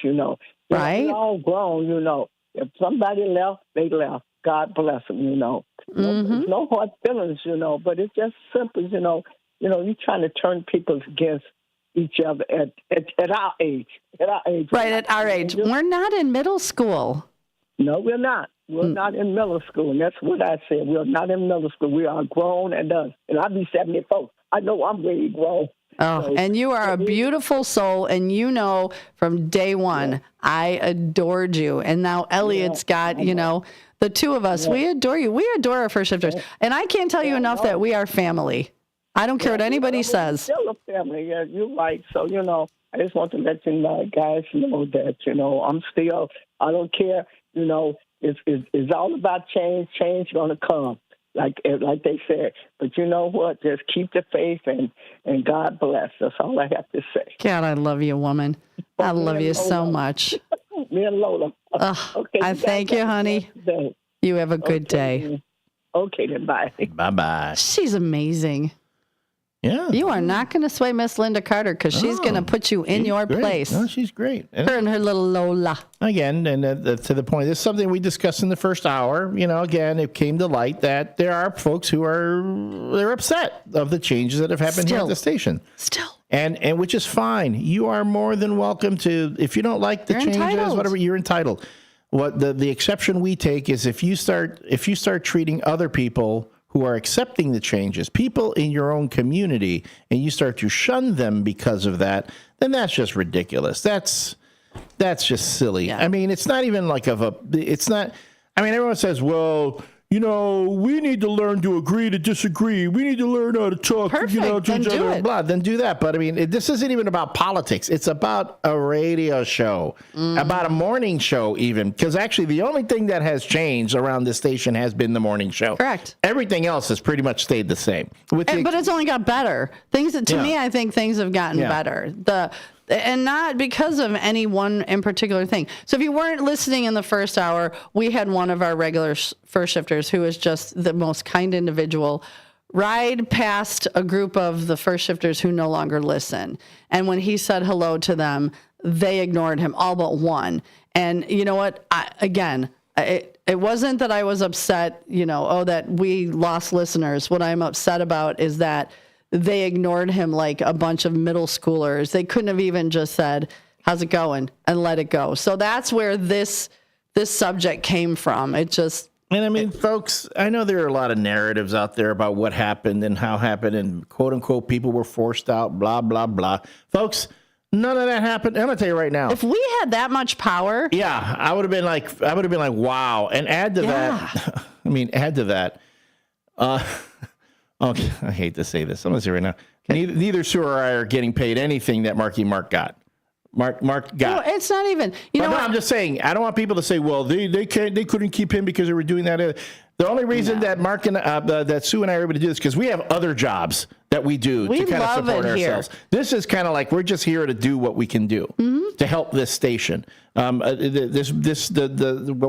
Right. We're all grown, If somebody left, they left. God bless them, There's no hard feelings, but it's just simple, you're trying to turn people against each other at our age. Right, at our age. We're not in middle school. No, we're not. We're not in middle school, and that's what I said. We're not in middle school. We are grown and done. And I'll be 74. I know I'm really grown. Oh, so, and you are a beautiful soul, and from day one, I adored you. And now Elliot's got, the two of us, we adore you. We adore our first shifters. And I can't tell you enough that we are family. I don't care what anybody says. Still a family, yeah, you're right. So, I just want to let you guys know that, I'm still, I don't care, it's all about change. Change going to come. Like they said. But you know what? Just keep the faith and God bless. That's all I have to say. God, I love you, woman. I love you so much. Me and Lola. Okay, I thank you, honey. You have a good day. Okay, then bye. Bye-bye. She's amazing. Yeah. You are not going to sway Miss Linda Carter because she's going to put you in your place. No, she's great. Her and her little Lola. Again, and to the point, this is something we discussed in the first hour. Again, it came to light that there are folks who they're upset of the changes that have happened here at the station. Still. And which is fine. You are more than welcome to, if you don't like the changes, entitled. whatever, you're entitled. What the exception we take is if you start treating other people who are accepting the changes, people in your own community, and you start to shun them because of that, then that's just ridiculous. That's just silly. Yeah. I mean, it's not even everyone says, well, we need to learn to agree to disagree. We need to learn how to talk, to each other, blah. Then do that. But I mean, this isn't even about politics. It's about a radio show, about a morning show even. Because actually, the only thing that has changed around this station has been the morning show. Correct. Everything else has pretty much stayed the same. But it's only got better. Me, I think things have gotten better. And not because of any one in particular thing. So if you weren't listening in the first hour, we had one of our regular first shifters who is just the most kind individual ride past a group of the first shifters who no longer listen. And when he said hello to them, they ignored him, all but one. And you know what? It wasn't that I was upset, that we lost listeners. What I'm upset about is that they ignored him like a bunch of middle schoolers. They couldn't have even just said, how's it going? And let it go. So that's where this subject came from. Folks, I know there are a lot of narratives out there about what happened and how happened and quote unquote people were forced out, blah, blah, blah. Folks, none of that happened. I'm going to tell you right now. If we had that much power. Yeah, I would have been like, wow. And add to that. Okay, I hate to say this. I'm going to say right now, neither Sue or I are getting paid anything that Mark got. Mark got. No, it's not even. I'm just saying. I don't want people to say, "Well, they couldn't keep him because they were doing that." The only reason that Mark and that Sue and I are able to do this because we have other jobs that we do to kind of support ourselves. This is kind of like we're just here to do what we can do to help this station. What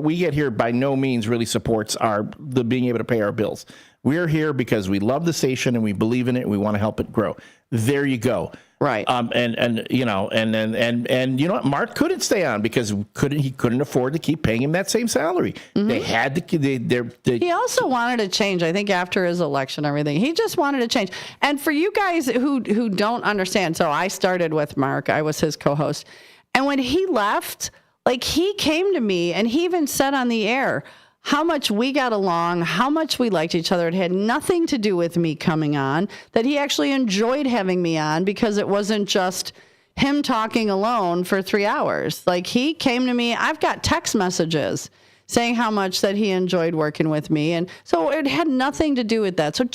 we get here by no means really supports the being able to pay our bills. We're here because we love the station and we believe in it. And we want to help it grow. There you go. Right. And you know what? Mark couldn't stay on because he couldn't afford to keep paying him that same salary. They had to. He also wanted to change. I think after his election, everything he just wanted to change. And for you guys who don't understand, so I started with Mark. I was his co-host, and when he left, he came to me and he even said on the air how much we got along, how much we liked each other. It had nothing to do with me coming on, that he actually enjoyed having me on because it wasn't just him talking alone for 3 hours. He came to me. I've got text messages saying how much that he enjoyed working with me. And so it had nothing to do with that. So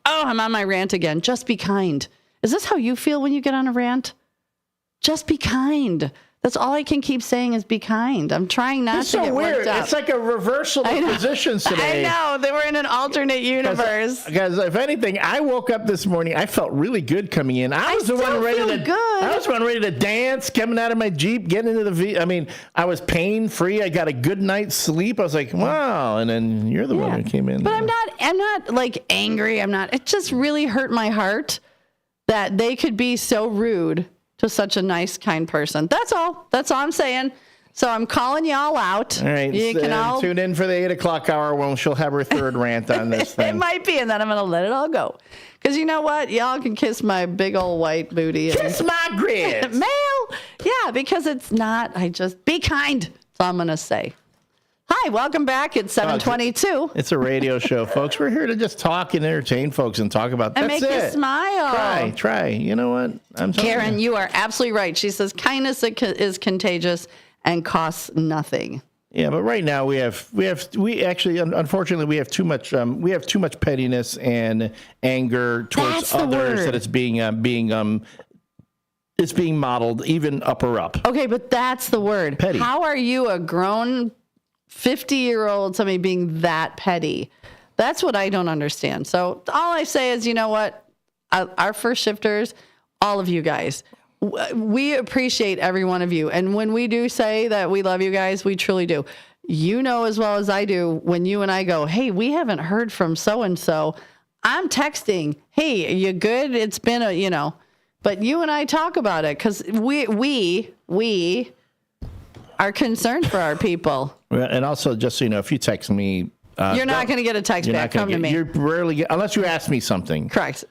I'm on my rant again. Just be kind. Is this how you feel when you get on a rant? Just be kind. That's all I can keep saying is be kind. I'm trying not to get worked up. It's like a reversal of positions today. I know. They were in an alternate universe. Guys, if anything, I woke up this morning. I felt really good coming in. I was the one ready to dance, coming out of my Jeep, getting into the I was pain-free. I got a good night's sleep. I was like, wow. And then you're the one who came in. But I'm not angry. It just really hurt my heart that they could be so rude to such a nice, kind person. That's all I'm saying. So I'm calling y'all out. All right. You can all tune in for the 8 o'clock hour when she'll have her third rant on this thing. It might be, and then I'm going to let it all go. Because you know what? Y'all can kiss my big old white booty. Kiss my grits. Male. Yeah, because it's not. I just be kind. That's all I'm going to say. Hi, welcome back. It's 7:22. It's a radio show, folks. We're here to just talk and entertain folks and talk about And that's make it. you smile. Try. You know what? I'm Karen, you are absolutely right. She says kindness is contagious and costs nothing. Yeah, but right now we actually unfortunately we have too much pettiness and anger towards others that it's being modeled even up or up. Okay, but that's the word. Petty. How are you a grown 50-year-old somebody being that petty? That's what I don't understand. So all I say is, you know what? Our first shifters, all of you guys, we appreciate every one of you. And when we do say that we love you guys, we truly do. You know as well as I do, when you and I go, hey, we haven't heard from so-and-so, I'm texting, hey, you good? It's been but you and I talk about it because we are concerned for our people. And also, just so you know, if you text me, you're not going to get a text back. Come to me. You rarely get, unless you ask me something. Correct.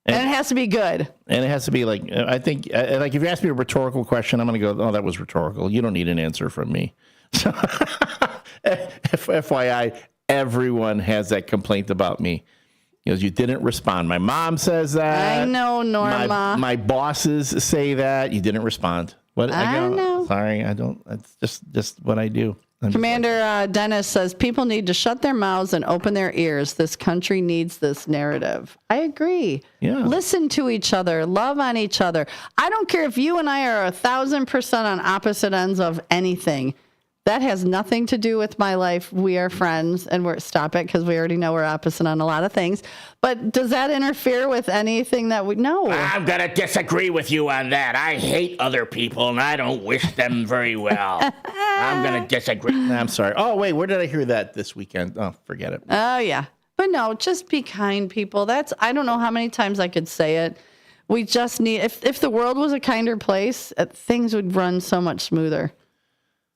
And it has to be good. And it has to be like, I think, like if you ask me a rhetorical question, I'm going to go, oh, that was rhetorical. You don't need an answer from me. So, FYI, everyone has that complaint about me. You didn't respond. My mom says that. I know, Norma. My bosses say that. You didn't respond. What? I know. Sorry, I don't. It's just what I do. Commander Dennis says people need to shut their mouths and open their ears. This country needs this narrative. I agree. Yeah. Listen to each other. Love on each other. I don't care if you and I are 1,000% on opposite ends of anything. That has nothing to do with my life. We are friends, and stop it because we already know we're opposite on a lot of things. But does that interfere with anything that we know? I'm going to disagree with you on that. I hate other people, and I don't wish them very well. I'm going to disagree. I'm sorry. Oh, wait, where did I hear that this weekend? Oh, forget it. Oh, yeah. But no, just be kind, people. I don't know how many times I could say it. We just need, if the world was a kinder place, things would run so much smoother.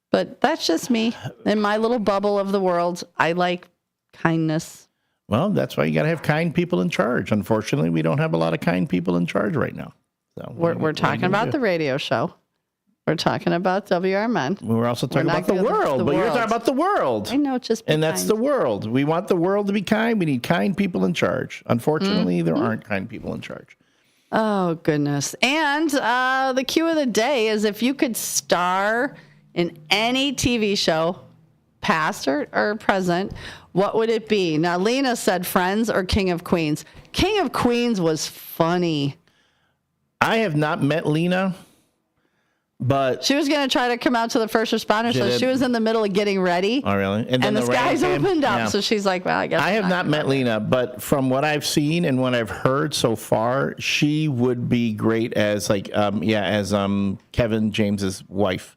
But that's just me. In my little bubble of the world, I like kindness. Well, that's why you got to have kind people in charge. Unfortunately, we don't have a lot of kind people in charge right now. So we're talking about the radio show. We're talking about WRMN. We're also talking about the world, but you're talking about the world. I know, just be and that's kind. the world. We want the world to be kind. We need kind people in charge. Unfortunately, there aren't kind people in charge. Oh, goodness. And the cue of the day is if you could star in any TV show, past or present, what would it be? Now, Lena said Friends or King of Queens. King of Queens was funny. I have not met Lena, but she was going to try to come out to the first responders, so she was in the middle of getting ready. Oh, really? And the skies opened up, so she's like, well, I guess I have not met Lena, but from what I've seen and what I've heard so far, she would be great as Kevin James's wife.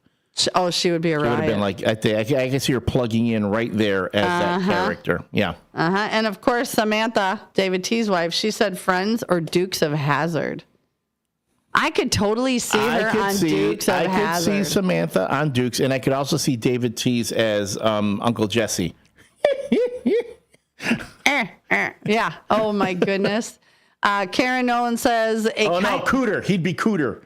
Oh, she would be a riot. She would have been like, I can see her plugging in right there as that character. Yeah. And of course, Samantha, David T's wife, she said Friends or Dukes of Hazzard. I could totally see her on Dukes of Hazzard. I could see Samantha on Dukes, and I could also see David T's as Uncle Jesse. Yeah. Oh, my goodness. Karen Nolan says... Cooter. He'd be Cooter.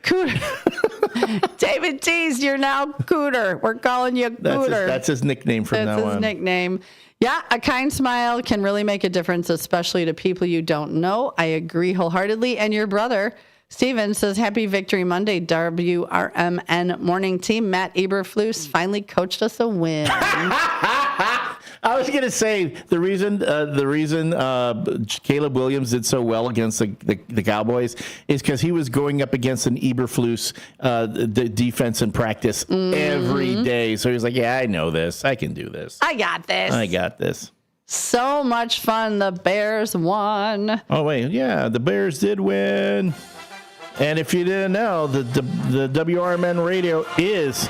David Tease, you're now Cooter. We're calling you Cooter. That's his nickname from now on. That's his nickname. Yeah, a kind smile can really make a difference, especially to people you don't know. I agree wholeheartedly. And your brother, Steven, says, Happy Victory Monday, WRMN morning team. Matt Eberflus finally coached us a win. I was going to say the reason Caleb Williams did so well against the Cowboys is because he was going up against an Eberflus defense in practice every day. So he was like, yeah, I know this. I can do this. I got this. So much fun. The Bears won. Oh, wait. Yeah, the Bears did win. And if you didn't know, the WRMN radio is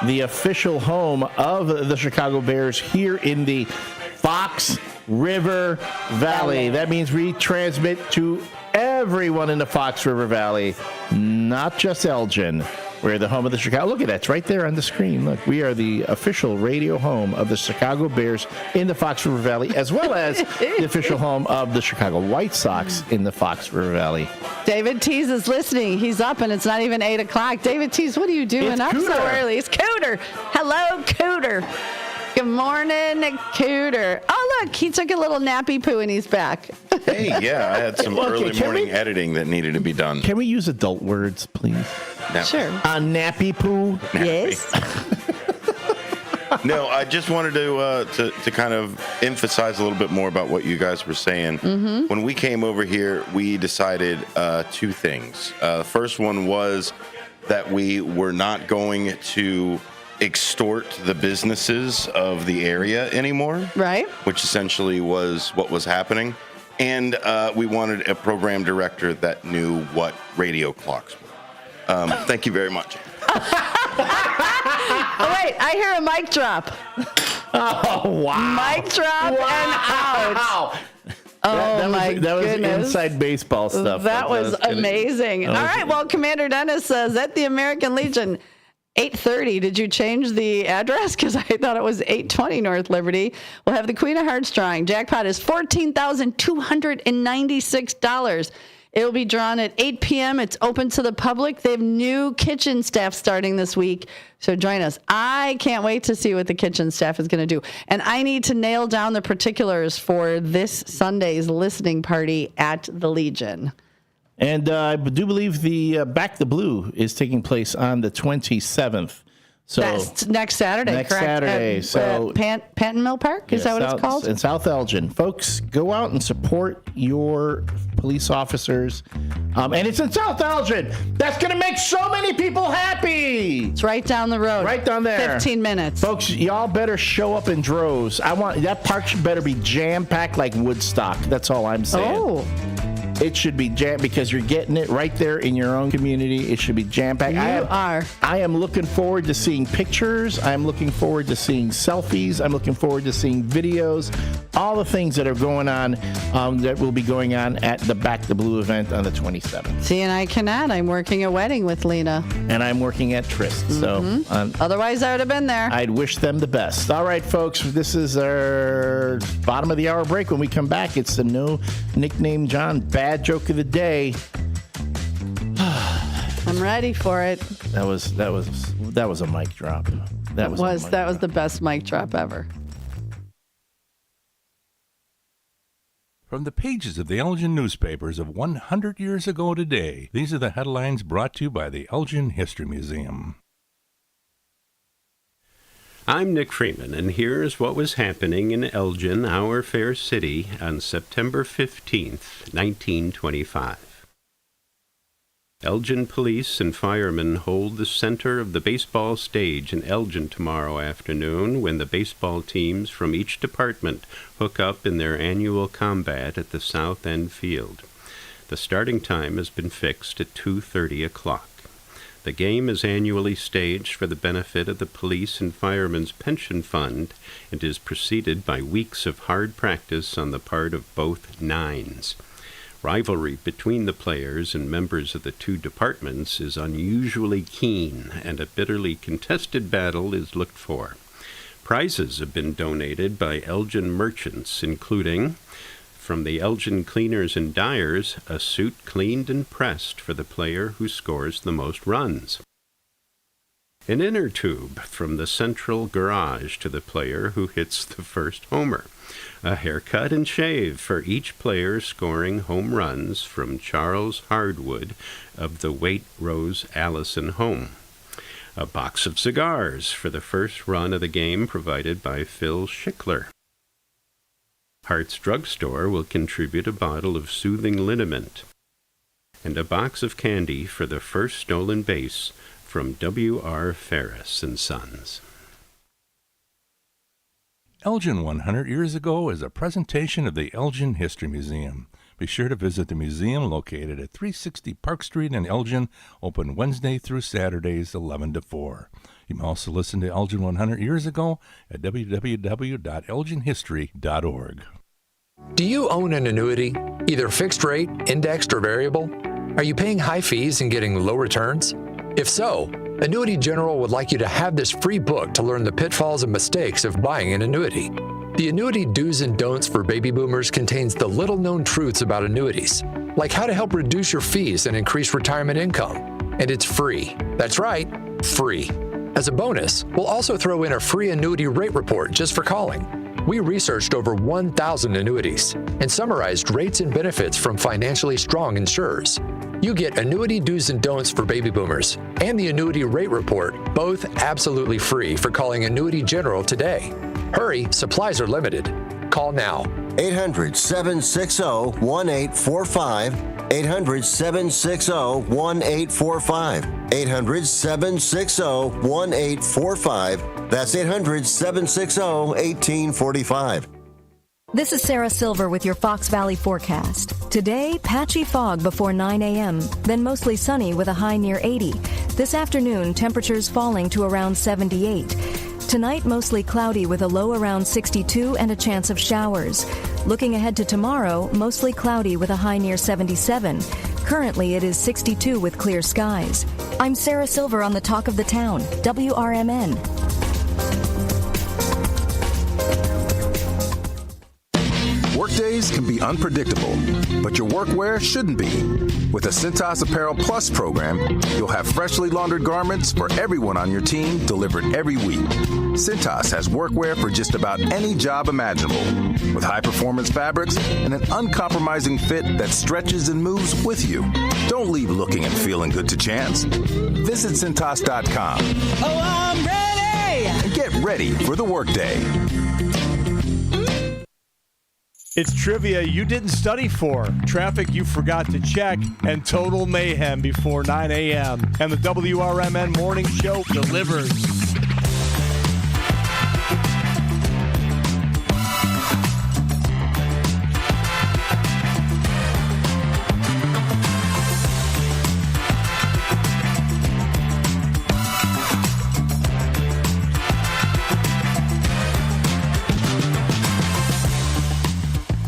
the official home of the Chicago Bears here in the Fox River Valley. That means we transmit to everyone in the Fox River Valley, not just Elgin. We're the home of the Chicago. Look at that. It's right there on the screen. Look, we are the official radio home of the Chicago Bears in the Fox River Valley, as well as the official home of the Chicago White Sox in the Fox River Valley. David Tease is listening. He's up, and it's not even 8 o'clock. David Tease, what are you doing up so early? It's Cooter. Hello, Cooter. Good morning, Cooter. Oh, look, he took a little nappy poo, and he's back. Hey, yeah, I had some early morning editing that needed to be done. Can we use adult words, please? Sure. Nappy poo? Yes. No, I just wanted to kind of emphasize a little bit more about what you guys were saying. Mm-hmm. When we came over here, we decided two things. The first one was that we were not going to extort the businesses of the area anymore. Right. Which essentially was what was happening. And we wanted a program director that knew what radio clocks were. Thank you very much. Oh, wait, I hear a mic drop. Oh, wow. Mic drop and out. That goodness. was inside baseball stuff. That was amazing. All right, well, Commander Dennis says at the American Legion, 8:30. Did you change the address? Because I thought it was 820 North Liberty. We'll have the Queen of Hearts drawing. Jackpot is $14,296. It will be drawn at 8 p.m. It's open to the public. They have new kitchen staff starting this week, so join us. I can't wait to see what the kitchen staff is going to do. And I need to nail down the particulars for this Sunday's listening party at the Legion. And I do believe the Back the Blue is taking place on the 27th. So that's next Saturday, next correct? Saturday. So Panton Mill Park, is that what it's called? In South Elgin. Folks, go out and support your police officers. And it's in South Elgin. That's going to make so many people happy. It's right down the road. Right down there. 15 minutes. Folks, y'all better show up in droves. That park should better be jam-packed like Woodstock. That's all I'm saying. Oh. It should be jam because you're getting it right there in your own community. It should be jam-packed. I am looking forward to seeing pictures. I'm looking forward to seeing selfies. I'm looking forward to seeing videos. All the things that are going on that will be going on at the Back the Blue event on the 27th. See, and I cannot. I'm working a wedding with Lena. And I'm working at Tryst. Mm-hmm. So otherwise, I would have been there. I'd wish them the best. All right, folks. This is our bottom of the hour break. When we come back, it's the No Nickname John Bad Joke of the Day. I'm ready for it. That was a mic drop. That was the best mic drop ever. From the pages of the Elgin newspapers of 100 years ago today, these are the headlines brought to you by the Elgin History Museum. I'm Nick Freeman, and here's what was happening in Elgin, our fair city, on September 15th, 1925. Elgin police and firemen hold the center of the baseball stage in Elgin tomorrow afternoon when the baseball teams from each department hook up in their annual combat at the South End Field. The starting time has been fixed at 2:30 o'clock. The game is annually staged for the benefit of the Police and Firemen's Pension Fund and is preceded by weeks of hard practice on the part of both nines. Rivalry between the players and members of the two departments is unusually keen, and a bitterly contested battle is looked for. Prizes have been donated by Elgin merchants, including from the Elgin Cleaners and Dyers, a suit cleaned and pressed for the player who scores the most runs. An inner tube from the central garage to the player who hits the first homer. A haircut and shave for each player scoring home runs from Charles Hardwood of the Waitrose Allison home. A box of cigars for the first run of the game provided by Phil Schickler. Hart's Drugstore will contribute a bottle of soothing liniment and a box of candy for the first stolen base from W.R. Ferris and Sons. Elgin 100 Years Ago is a presentation of the Elgin History Museum. Be sure to visit the museum located at 360 Park Street in Elgin, open Wednesday through Saturdays 11 to 4. You can also listen to Elgin 100 Years Ago at www.elginhistory.org. Do you own an annuity, either fixed rate, indexed, or variable? Are you paying high fees and getting low returns? If so, Annuity General would like you to have this free book to learn the pitfalls and mistakes of buying an annuity. The Annuity Do's and Don'ts for Baby Boomers contains the little-known truths about annuities, like how to help reduce your fees and increase retirement income. And it's free. That's right, free. As a bonus, we'll also throw in a free annuity rate report just for calling. We researched over 1,000 annuities and summarized rates and benefits from financially strong insurers. You get Annuity Do's and Don'ts for Baby Boomers and the Annuity Rate Report, both absolutely free for calling Annuity General today. Hurry, supplies are limited. Call now. 800-760-1845. 800-760-1845. 800-760-1845. That's 800-760-1845. This is Sarah Silver with your Fox Valley forecast. Today, patchy fog before 9 a.m., then mostly sunny with a high near 80. This afternoon, temperatures falling to around 78. Tonight, mostly cloudy with a low around 62 and a chance of showers. Looking ahead to tomorrow, mostly cloudy with a high near 77. Currently, it is 62 with clear skies. I'm Sarah Silver on the Talk of the Town, WRMN. Workdays can be unpredictable, but your workwear shouldn't be. With the Cintas Apparel Plus program, you'll have freshly laundered garments for everyone on your team delivered every week. Cintas has workwear for just about any job imaginable, with high-performance fabrics and an uncompromising fit that stretches and moves with you. Don't leave looking and feeling good to chance. Visit Cintas.com. Oh, I'm ready! And get ready for the workday. It's trivia you didn't study for, traffic you forgot to check, and total mayhem before 9 a.m. And the WRMN Morning Show delivers.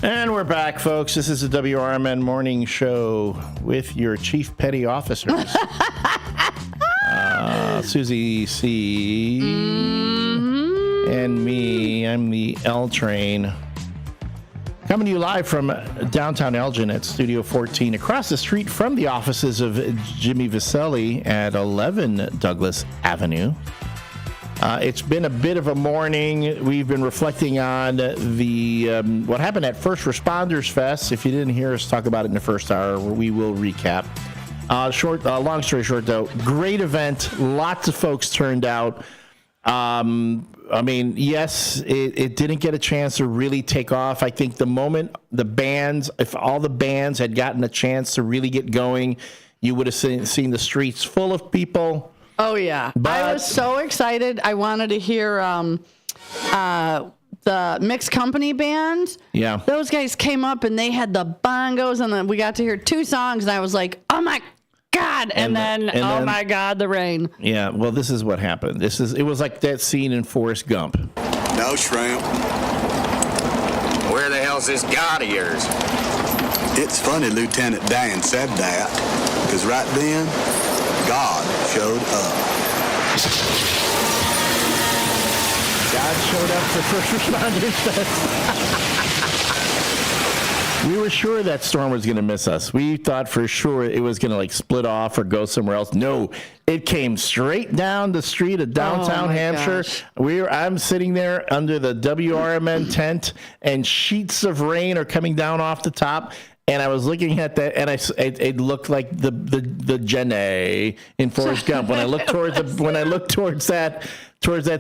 And we're back, folks. This is the WRMN Morning Show with your chief petty officers. Susie C. And me. I'm the L Train. Coming to you live from downtown Elgin at Studio 14, across the street from the offices of Jimmy Viselli at 11 Douglas Avenue. It's been a bit of a morning. We've been reflecting on the what happened at First Responders Fest. If you didn't hear us talk about it in the first hour, we will recap. Long story short, though, great event. Lots of folks turned out. I mean, yes, it didn't get a chance to really take off. I think the moment the bands, if all the bands had gotten a chance to really get going, you would have seen the streets full of people. Oh, yeah. I was so excited. I wanted to hear the Mixed Company band. Yeah. Those guys came up and they had the bongos, and then we got to hear two songs, and I was like, oh, my God. And then, oh, my God, the rain. Yeah, well, this is what happened. It was like that scene in Forrest Gump. No shrimp. Where the hell's this God of yours? It's funny Lieutenant Dan said that, because right then, God showed up. God showed up for First Responders Fest. We were sure that storm was going to miss us. We thought for sure it was going to split off or go somewhere else. No, it came straight down the street of downtown Hampshire. I'm sitting there under the WRMN tent, and sheets of rain are coming down off the top. And I was looking at that, and it looked like the Jenny in Forrest Gump. When I looked towards that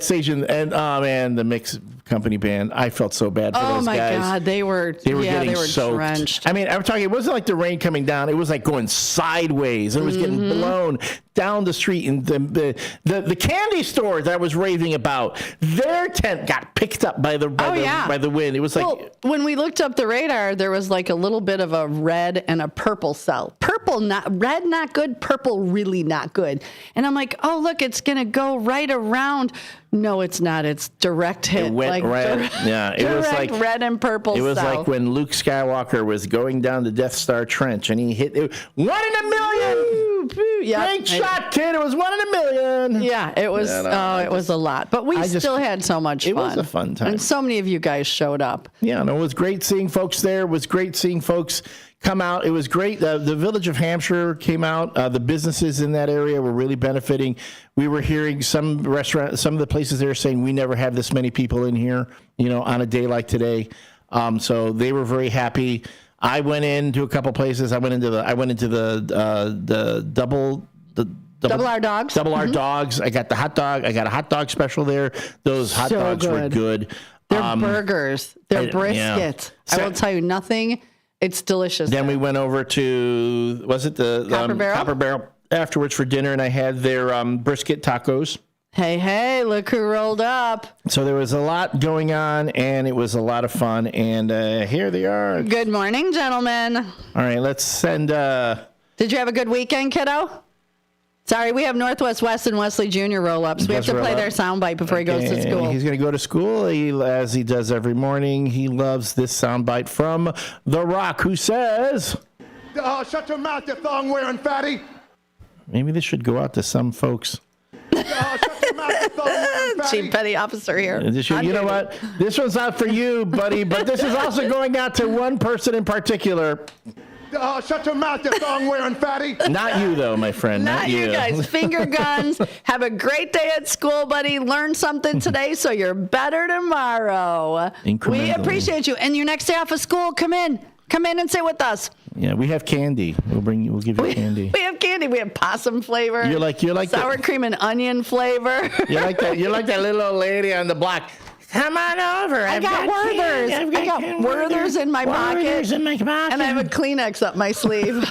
station, and oh man, the Mixed Company band, I felt so bad for those guys. Oh my God, they were getting soaked. Drenched. I mean, I'm talking. It wasn't like the rain coming down; it was like going sideways. It was getting blown down the street, and the candy store that I was raving about, their tent got picked up by the wind. It was like when we looked up the radar, there was like a little bit of a red and a purple cell. Purple purple, red, not good, purple, really not good. And I'm like, oh, look, it's going to go right around. No, it's not. It's direct hit. It went like red. It was like red and purple. It was south. like when Luke Skywalker was going down the Death Star trench and he hit it. 1 in a million. Great shot, kid. It was 1 in a million. Yeah, it was. It was a lot, but we still had so much fun. It was a fun time, and so many of you guys showed up. Yeah, no, it was great seeing folks there. It was great seeing folks come out. It was great. The Village of Hampshire came out. The businesses in that area were really benefiting. We were hearing some of the places there saying we never have this many people in here, on a day like today. So they were very happy. I went into a couple places. I went into the Double R Dogs. Double R Dogs. I got the hot dog. I got a hot dog special there. Those hot dogs were good. They're burgers. They're briskets. Yeah. I will tell you nothing. It's delicious. Then we went over to, was it the Copper Barrel afterwards for dinner, and I had their brisket tacos. Hey, look who rolled up. So there was a lot going on, and it was a lot of fun, and here they are. Good morning, gentlemen. All right, let's send... Did you have a good weekend, kiddo? Sorry, we have Northwest West and Wesley Jr. roll-ups. We have to play their soundbite before he goes to school. He's going to go to school, as he does every morning. He loves this soundbite from The Rock, who says... shut your mouth, you thong-wearing fatty. Maybe this should go out to some folks. Shut your mouth, you thong-wearing fatty. Chief Petty Officer here. You know what? This one's out for you, buddy, but this is also going out to one person in particular. Shut your mouth, you thong-wearing fatty. Not you, though, my friend. Not you guys. Finger guns. Have a great day at school, buddy. Learn something today so you're better tomorrow. We appreciate you. And your next day off of school, come in. Come in and sit with us. Yeah, we have candy. We'll give you candy. We have candy. We have possum flavor. You're like sour cream and onion flavor. You're like that little old lady on the block. Come on over. I got Werther's. I got Werther's in my pocket. Werther's in my pocket. And I have a Kleenex up my sleeve.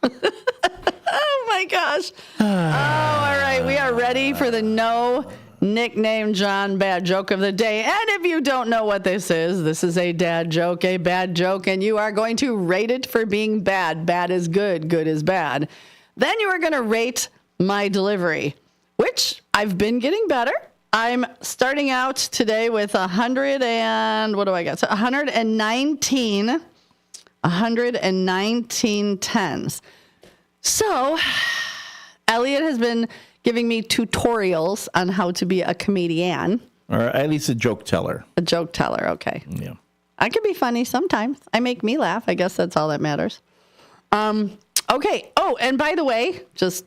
Oh, my gosh. All right. We are ready for the No Nickname John Bad Joke of the Day. And if you don't know what this is a dad joke, a bad joke, and you are going to rate it for being bad. Bad is good. Good is bad. Then you are going to rate my delivery, which I've been getting better. I'm starting out today with 119 tens. So, Elliot has been giving me tutorials on how to be a comedian. Or at least a joke teller. A joke teller, okay. Yeah. I can be funny sometimes. I make me laugh. I guess that's all that matters. Okay. Oh, and by the way, just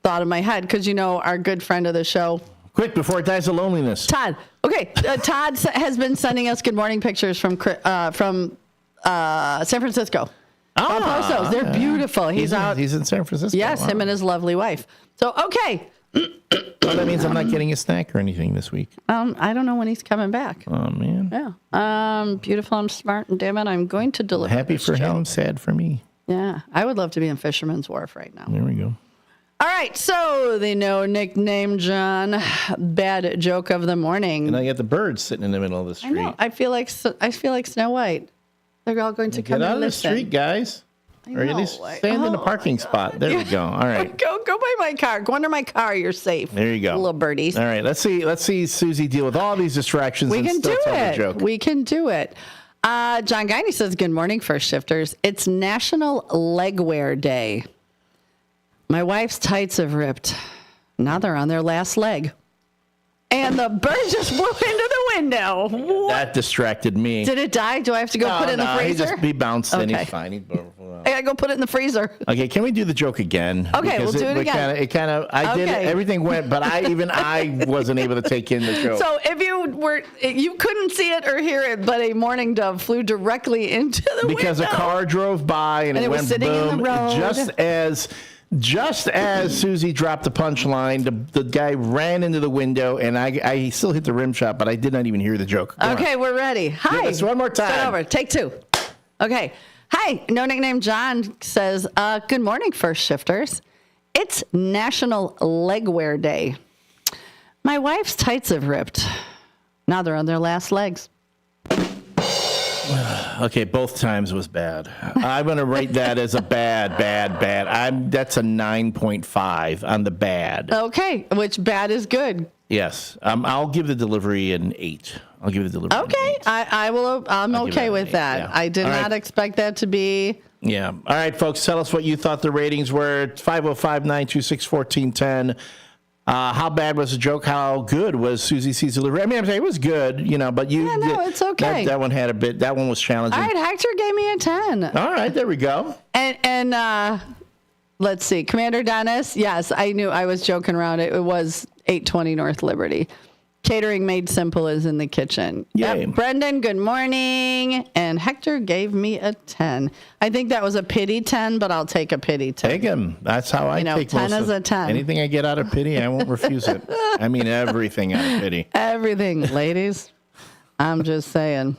thought in my head, because our good friend of the show. Quick, before it dies of loneliness. Todd. Okay. Todd has been sending us good morning pictures from San Francisco. Those. They're beautiful. He's out. He's in San Francisco. Yes, him and his lovely wife. So, okay. Well, that means I'm not getting a snack or anything this week. I don't know when he's coming back. Oh, man. Yeah. Beautiful. I'm smart, and damn it, I'm going to deliver. Happy for him, sad for me. Yeah. I would love to be in Fisherman's Wharf right now. There we go. All right, so the No Nickname John Bad Joke of the Morning. And I got the birds sitting in the middle of the street. I know. I feel like Snow White. They're all going to come Get out and of the listen. street, guys. Or at least stand in the parking spot. There we go. All right. Go by my car. Go under my car. You're safe. There you go. Little birdies. All right. Let's see Susie deal with all these distractions and still tell the joke. We can do it. John Guiney says, good morning, First Shifters. It's National Legwear Day. My wife's tights have ripped. Now they're on their last leg. And the bird just flew into the window. That distracted me. Did it die? Do I have to go put it in the freezer? He bounced in. He's fine. I gotta go put it in the freezer. Okay, can we do the joke again? Okay, we'll do it again. I did it. Everything went, but I wasn't able to take in the joke. So if you couldn't see it or hear it, but a mourning dove flew directly into the window. Because a car drove by and it went was sitting boom. in the road. Just as Susie dropped the punchline, the guy ran into the window, and I still hit the rim shot, but I did not even hear the joke. Okay, we're ready. Hi. Give us one more time. Start over. Take two. Okay. Hi. No Nickname John says, good morning, First Shifters. It's National Legwear Day. My wife's tights have ripped. Now they're on their last legs. Okay, both times was bad. I'm going to rate that as a bad. That's a 9.5 on the bad. Okay, which bad is good. Yes. I'll give the delivery an 8. I'll give the delivery an 8. I will. I'm okay with that. Yeah. I did not expect that to be. Yeah. All right, folks, tell us what you thought the ratings were. 505-926-1410. How bad was the joke? How good was Susie C's delivery? I mean, I'm saying it was good, but you. Yeah, no, it's okay. That one had a bit. That one was challenging. All right, Hector gave me a 10. All right, there we go. And let's see, Commander Dennis. Yes, I knew I was joking around. It was 820 North Liberty. Catering made simple is in the kitchen. Yay. Yep. Brendan, good morning. And Hector gave me a 10. I think that was a pity 10, but I'll take a pity 10. Take him. That's how I take 10 is a 10. Anything I get out of pity, I won't refuse it. I mean, everything out of pity. Everything, ladies. I'm just saying.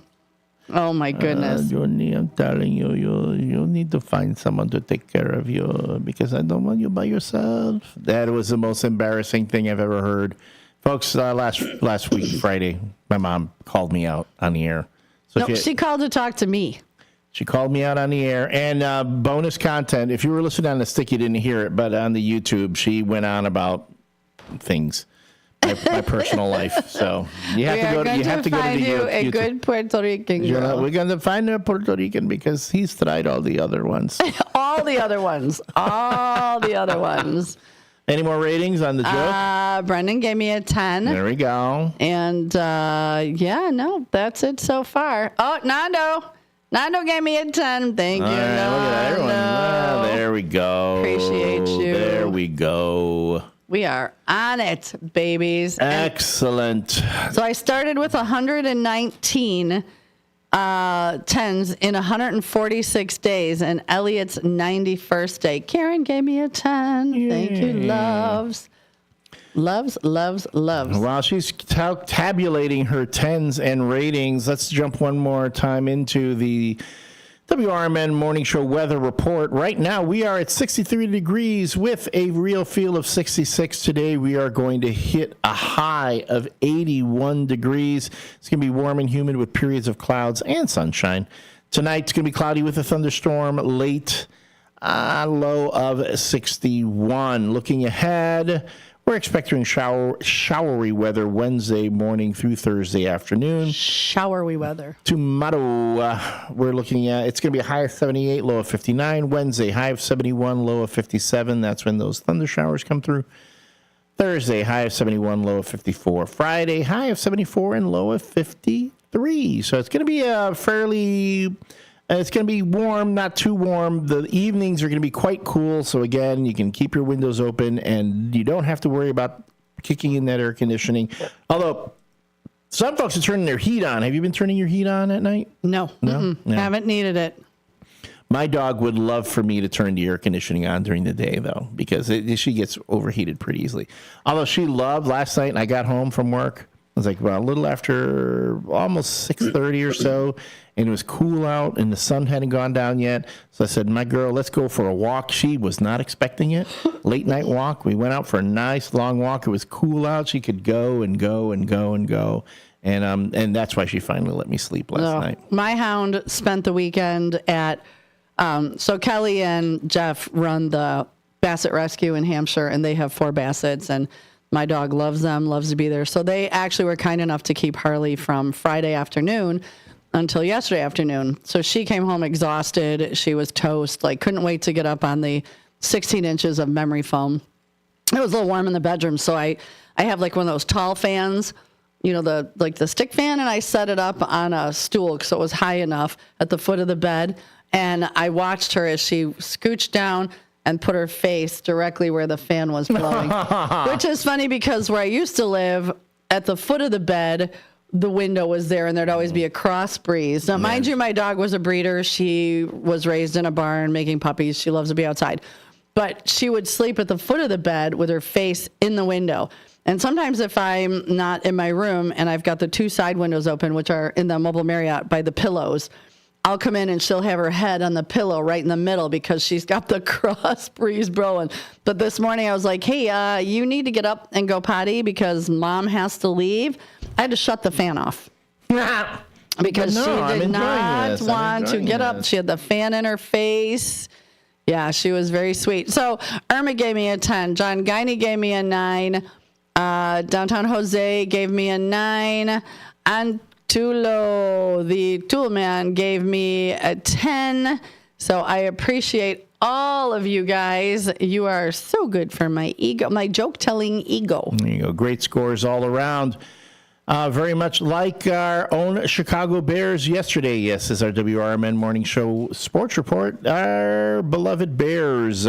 Oh, my goodness. Johnny, I'm telling you, you need to find someone to take care of you because I don't want you by yourself. That was the most embarrassing thing I've ever heard. Folks, last week, Friday, my mom called me out on the air. So she called to talk to me. She called me out on the air. And bonus content, if you were listening on the stick, you didn't hear it, but on the YouTube, she went on about things, my personal life. So you have to go to the YouTube. A good Puerto Rican girl. We're going to find a Puerto Rican because he's tried all the other ones. All the other ones. Any more ratings on the joke? Brendan gave me a 10. There we go. And, that's it so far. Oh, Nando gave me a 10. Thank you, All right, look at that, everyone. There we go. Appreciate you. There we go. We are on it, babies. Excellent. So I started with 119 10s in 146 days, and Elliot's 91st day. Karen gave me a 10. Yay. Thank you, loves. While she's tabulating her 10s and ratings, let's jump one more time into the WRMN Morning Show weather report. Right now, we are at 63 degrees with a real feel of 66. Today, we are going to hit a high of 81 degrees. It's going to be warm and humid with periods of clouds and sunshine. Tonight, it's going to be cloudy with a thunderstorm late, low of 61. Looking ahead, we're expecting showery weather Wednesday morning through Thursday afternoon. Showery weather. Tomorrow, we're looking at, it's going to be a high of 78, low of 59. Wednesday, high of 71, low of 57. That's when those thunder showers come through. Thursday, high of 71, low of 54. Friday, high of 74 and low of 53. So it's going to be it's going to be warm, not too warm. The evenings are going to be quite cool. So, again, you can keep your windows open, and you don't have to worry about kicking in that air conditioning. Although, some folks are turning their heat on. Have you been turning your heat on at night? No. Haven't needed it. My dog would love for me to turn the air conditioning on during the day, though, because she gets overheated pretty easily. Although she loved last night, and I got home from work. It was like about a little after almost 6:30 or so, and it was cool out, and the sun hadn't gone down yet. So I said, my girl, let's go for a walk. She was not expecting it. Late night walk. We went out for a nice long walk. It was cool out. She could go and go and go and go. And that's why she finally let me sleep last night. My hound spent the weekend at, so Kelly and Jeff run the Basset Rescue in Hampshire, and they have 4 Bassets, and my dog loves them, loves to be there. So they actually were kind enough to keep Harley from Friday afternoon until yesterday afternoon. So she came home exhausted. She was toast, couldn't wait to get up on the 16 inches of memory foam. It was a little warm in the bedroom, so I have one of those tall fans, the stick fan, and I set it up on a stool so it was high enough at the foot of the bed. And I watched her as she scooched down and put her face directly where the fan was blowing, which is funny because where I used to live, at the foot of the bed, the window was there, and there'd always be a cross breeze. Now, mind you, my dog was a breeder. She was raised in a barn making puppies. She loves to be outside. But she would sleep at the foot of the bed with her face in the window. And sometimes if I'm not in my room and I've got the 2 side windows open, which are in the mobile Marriott by the pillows, I'll come in and she'll have her head on the pillow right in the middle because she's got the cross breeze blowing. But this morning I was like, hey, you need to get up and go potty because mom has to leave. I had to shut the fan off. because No, she I'm did enjoying not this. I'm want to enjoying get up. this. She had the fan in her face. Yeah, she was very sweet. So Irma gave me a 10. John Guiney gave me a 9. Downtown Jose gave me a 9. And Tulo, the tool man, gave me a 10. So I appreciate all of you guys. You are so good for my ego, my joke-telling ego. There you go. Great scores all around. Very much like our own Chicago Bears yesterday. Yes, this is our WRMN Morning Show Sports Report. Our beloved Bears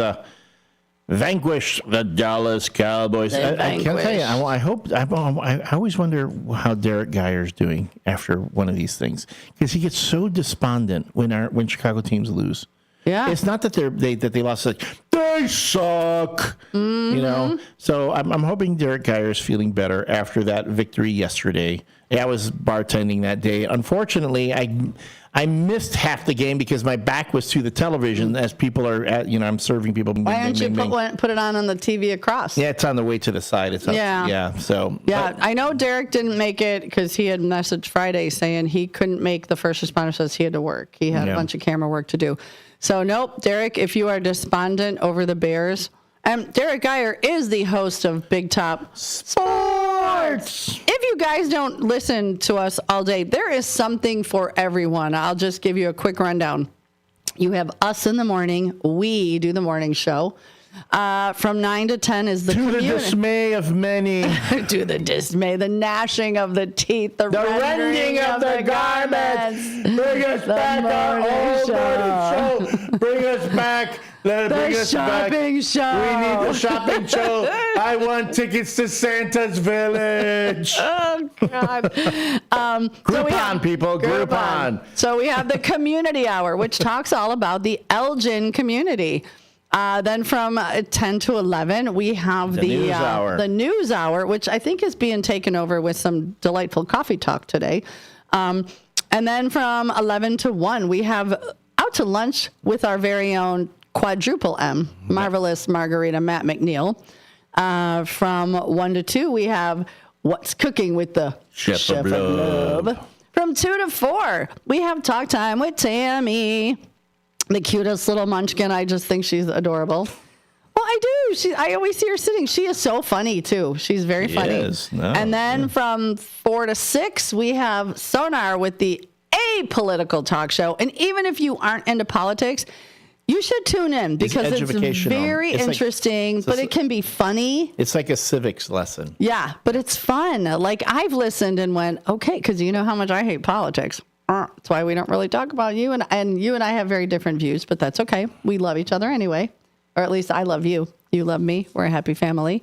vanquished the Dallas Cowboys. I can tell you, I always wonder how Derek Geyer's doing after one of these things, because he gets so despondent when Chicago teams lose. Yeah, it's not that they lost. Like, they suck, you know. So I'm hoping Derek Geyer is feeling better after that victory yesterday. I was bartending that day. Unfortunately, I missed half the game because my back was to the television as people are at. I'm serving people. Why don't you put it on the TV across? Yeah, it's on the way to the side. It's yeah. So I know Derek didn't make it because he had messaged Friday saying he couldn't make the first responder, says he had to work. He had a bunch of camera work to do. So, nope, Derek, if you are despondent over the Bears, Derek Geyer is the host of Big Top Sports. If you guys don't listen to us all day, there is something for everyone. I'll just give you a quick rundown. You have us in the morning. We do the morning show. From 9 to 10 is the community. To the dismay of many. To the dismay, the gnashing of the teeth, the rending of the garments. Bring us back our old morning show. Bring us back. Bring us shopping back. show. We need the shopping show. I want tickets to Santa's Village. Oh, God. Groupon, people. Groupon. So we have the community hour, which talks all about the Elgin community. Then from 10 to 11, we have the news hour, which I think is being taken over with some delightful coffee talk today. And then from 11 to 1, we have Out to Lunch with our very own Quadruple M, Marvelous Margarita Matt McNeil. From 1 to 2, we have What's Cooking with the Chef of Love. From 2 to 4, we have Talk Time with Tammy. The cutest little munchkin. I just think she's adorable. Well, I do. I always see her sitting. She is so funny, too. She's very funny. And then from 4 to 6, we have Sonar with the Apolitical Talk Show. And even if you aren't into politics, you should tune in because it's very interesting, but it can be funny. It's like a civics lesson. Yeah, but it's fun. Like, I've listened and went, okay, because you know how much I hate politics. That's why we don't really talk about you. And you and I have very different views, but that's okay. We love each other anyway. Or at least I love you. You love me. We're a happy family.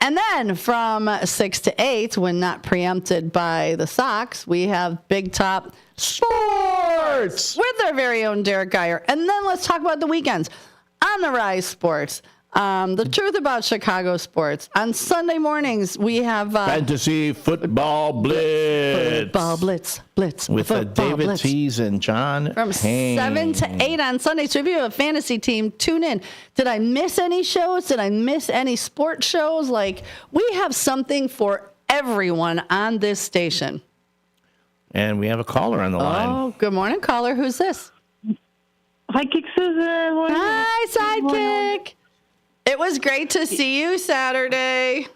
And then from 6 to 8, when not preempted by the Sox, we have Big Top Sports with our very own Derek Geyer. And then let's talk about the weekends. On the Rise Sports. The truth about Chicago sports. On Sunday mornings, we have Fantasy Football Blitz. Football Blitz. With David Blitz. Tees and John From Hain. 7 to 8 on Sunday. So if you have a fantasy team, tune in. Did I miss any shows? Did I miss any sports shows? Like, we have something for everyone on this station. And we have a caller on the line. Oh, good morning, caller. Who's this? Sidekick Susan. Hi, Sidekick. It was great to see you Saturday.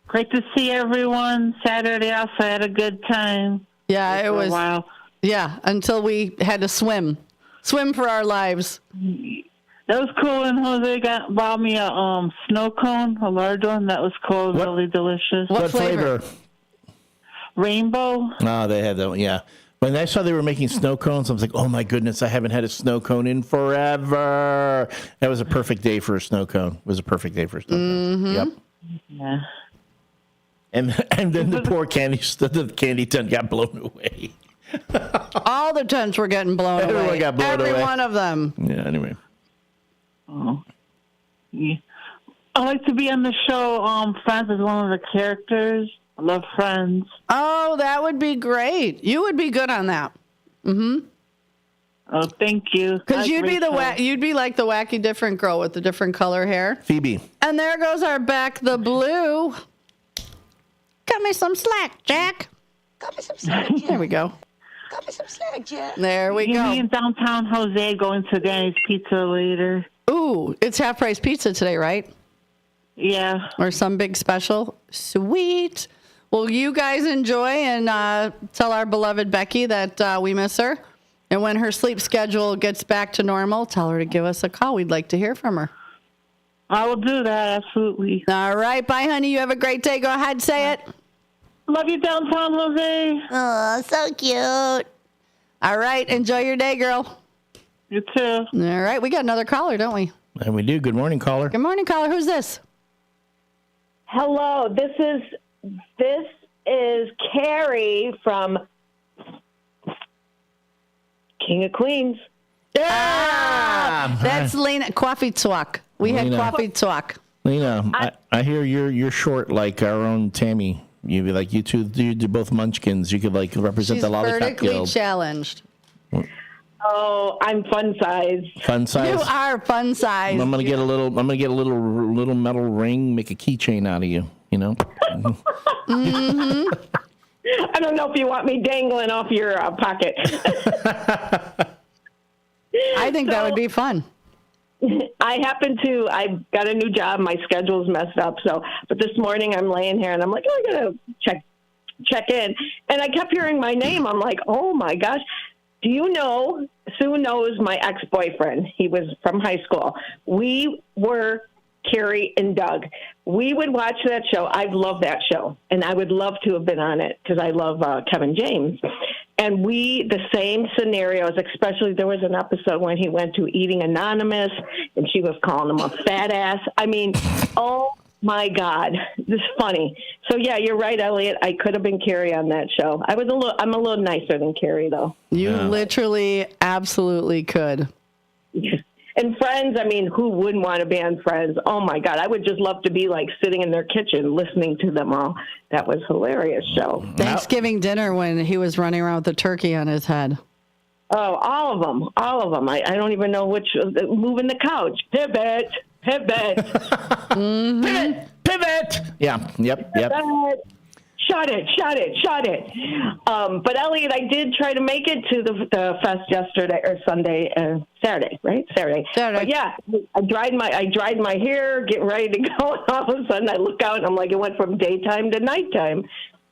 Great to see everyone. Saturday also had a good time. Yeah, it was. A while. Yeah, until we had to swim for our lives. That was cool. And Jose bought me a snow cone, a large one. That was cool. Really delicious. What flavor? Rainbow. Oh, they had that one. Yeah. When I saw they were making snow cones, I was like, oh, my goodness, I haven't had a snow cone in forever. That was a perfect day for a snow cone. It was a perfect day for a snow cone. Yep. Yeah. And then the poor the candy ton got blown away. All the tents were getting blown away. Everyone got blown away. Every one of them. Yeah, anyway. Oh. Yeah. I like to be on the show. Friends is one of the characters. I love Friends. Oh, that would be great. You would be good on that. Mm-hmm. Oh, thank you. Because you'd be like the wacky different girl with the different color hair. Phoebe. And there goes our Back the Blue. Cut me some slack, Jack. Cut me some slack. There we go. Got me some snacks, yeah. There we go. Me and downtown Jose going to Danny's Pizza later. Ooh, it's half price pizza today, right? Yeah. Or some big special. Sweet. Well, you guys enjoy and tell our beloved Becky that we miss her. And when her sleep schedule gets back to normal, tell her to give us a call. We'd like to hear from her. I will do that, absolutely. All right. Bye, honey. You have a great day. Go ahead, say it. Love you, downtown Jose. Oh, so cute. All right. Enjoy your day, girl. You too. All right. We got another caller, don't we? And we do. Good morning, caller. Good morning, caller. Who's this? Hello. This is Carrie from King of Queens. Yeah. That's Lena. Coffee talk. We had coffee talk. Lena, I hear you're short like our own Tammy. You be like you two. You do both Munchkins. You could like represent the Lollipop vertically Guild. challenged. Oh, I'm fun size. Fun size. You are fun size. I'm gonna get a little metal ring. Make a keychain out of you. You know. Mm-hmm. I don't know if you want me dangling off your pocket. I think that would be fun. I got a new job. My schedule's messed up. But this morning I'm laying here and I'm like, I gotta check in. And I kept hearing my name. I'm like, oh my gosh. Do you know, Sue knows my ex-boyfriend. He was from high school. We were Carrie and Doug. We would watch that show. I love that show. And I would love to have been on it because I love Kevin James. And the same scenarios, especially there was an episode when he went to Eating Anonymous and she was calling him a fat ass. I mean, oh my God, this is funny. So yeah, you're right, Elliot. I could have been Carrie on that show. I'm a little nicer than Carrie though. You literally absolutely could. And Friends, I mean, who wouldn't want to be on Friends? Oh my God, I would just love to be like sitting in their kitchen listening to them all. That was a hilarious show. Thanksgiving dinner when he was running around with the turkey on his head. Oh, all of them. I don't even know which. Moving the couch. Pivot. Mm-hmm. Pivot. Yeah. Yep. Shut it. But Elliot, I did try to make it to the fest yesterday or Saturday, right? Saturday. But yeah, I dried my hair, getting ready to go, and all of a sudden I look out and I'm like, it went from daytime to nighttime.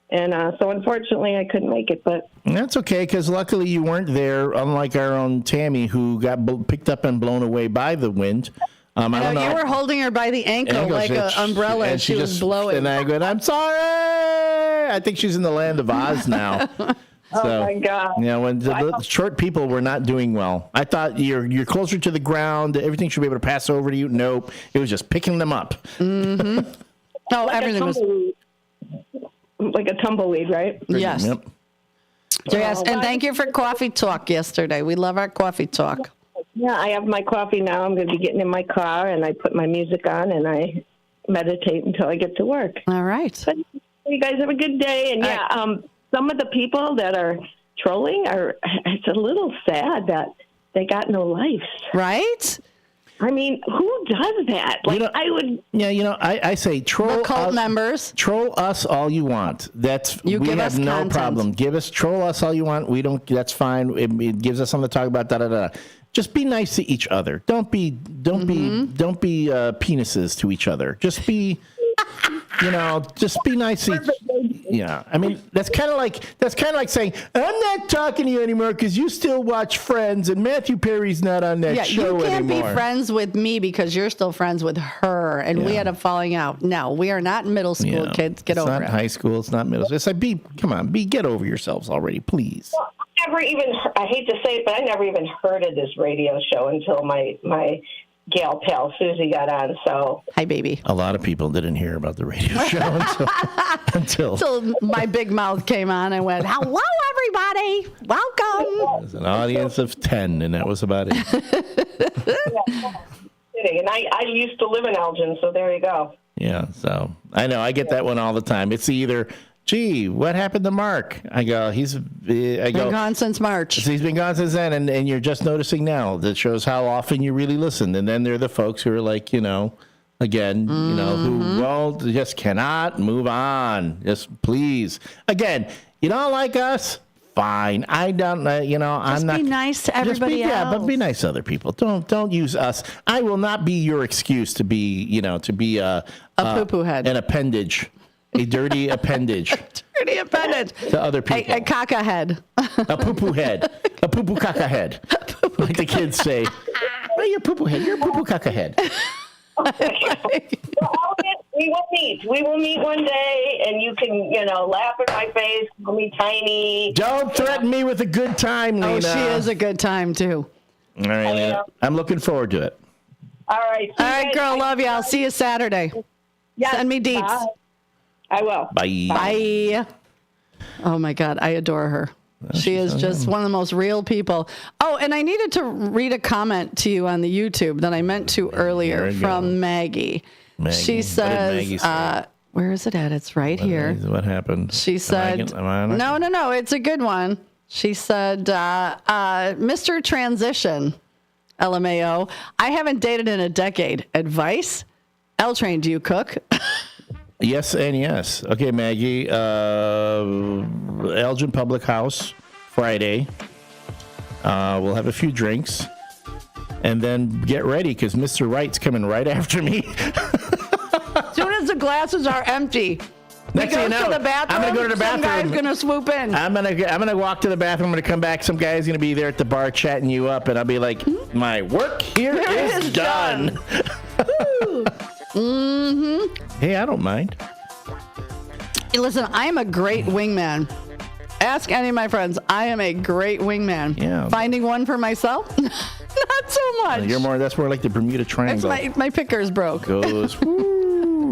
And so unfortunately I couldn't make it, but that's okay because luckily you weren't there, unlike our own Tammy who got picked up and blown away by the wind. I don't know. You were holding her by the ankle like an umbrella and she was blowing. And I go, I'm sorry. I think she's in the land of Oz now. Oh my God. Yeah, when the short people were not doing well. I thought you're closer to the ground. Everything should be able to pass over to you. Nope. It was just picking them up. Mm-hmm. No, like everything was like a tumbleweed, right? Yes. Yep. Yes, and thank you for coffee talk yesterday. We love our coffee talk. Yeah, I have my coffee now. I'm going to be getting in my car, and I put my music on, and I meditate until I get to work. All right. But you guys have a good day. And, some of the people that are trolling it's a little sad that they got no life. Right? I mean, who does that? Like, I would... Yeah, I say troll cult members. Troll us all you want. We have no content. problem. Troll us all you want. We don't. That's fine. It gives us something to talk about. Just be nice to each other. Don't be penises to each other. Just be, just be nice. Yeah, I mean that's kind of like saying I'm not talking to you anymore because you still watch Friends and Matthew Perry's not on that show anymore. You can't be friends with me because you're still friends with her, and we had a falling out. No, we are not middle school kids. Get over it. It's not high school. It's not middle school. It's like get over yourselves already, please. Well, I hate to say it, but I never even heard of this radio show until my gal pal Susie got on. So hi, baby. A lot of people didn't hear about the radio show until my big mouth came on and went, "Hello, everybody, welcome." There's an audience of 10, and that was about it. And I used to live in Elgin, so there you go. Yeah, so I know I get that one all the time. It's either, gee, what happened to Mark? I go, been gone since March. He's been gone since then, and you're just noticing now. That shows how often you really listen. And then there are the folks who are like, again, who just cannot move on. Just please. Again, you don't like us? fine. I don't, I'm not. Be nice to everybody else. Yeah, but be nice to other people. Don't use us. I will not be your excuse to be, a poo-poo head, an appendage, a dirty appendage. Dirty appendage to other people. A caca head. A poo-poo head. A poo-poo caca head. Like the kids say. Well, you're a poo-poo head. You're a poo-poo caca head. We will meet. We will meet one day, and you can, laugh in my face, call me tiny. Don't threaten me with a good time, Lena. Oh, she is a good time, too. All right, Lena. I'm looking forward to it. All right. All right, girl. Love you. I'll see you Saturday. Yes, Send me deets. bye. I will. Bye. Bye. Oh, my God. I adore her. She is just one of the most real people. Oh, and I needed to read a comment to you on the YouTube that I meant to earlier from Maggie. She says, where is it at? It's right here. What happened? She said, no, it's a good one. She said, Mr. Transition, LMAO, I haven't dated in a decade. Advice? L-Train, do you cook? Yes and yes. Okay, Maggie. Elgin Public House, Friday. We'll have a few drinks. And then get ready, because Mr. Wright's coming right after me. As soon as the glasses are empty, Next thing you know, to the bathroom, I'm going to go to the bathroom. Some guy's going to swoop in. I'm gonna walk to the bathroom. I'm going to come back. Some guy's going to be there at the bar chatting you up. And I'll be like, my work here is done. Hey, I don't mind. Hey, listen, I am a great wingman. Ask any of my friends. I am a great wingman. Yeah. Finding one for myself? Not so much. That's more like the Bermuda Triangle. My picker's broke. Goes, woo.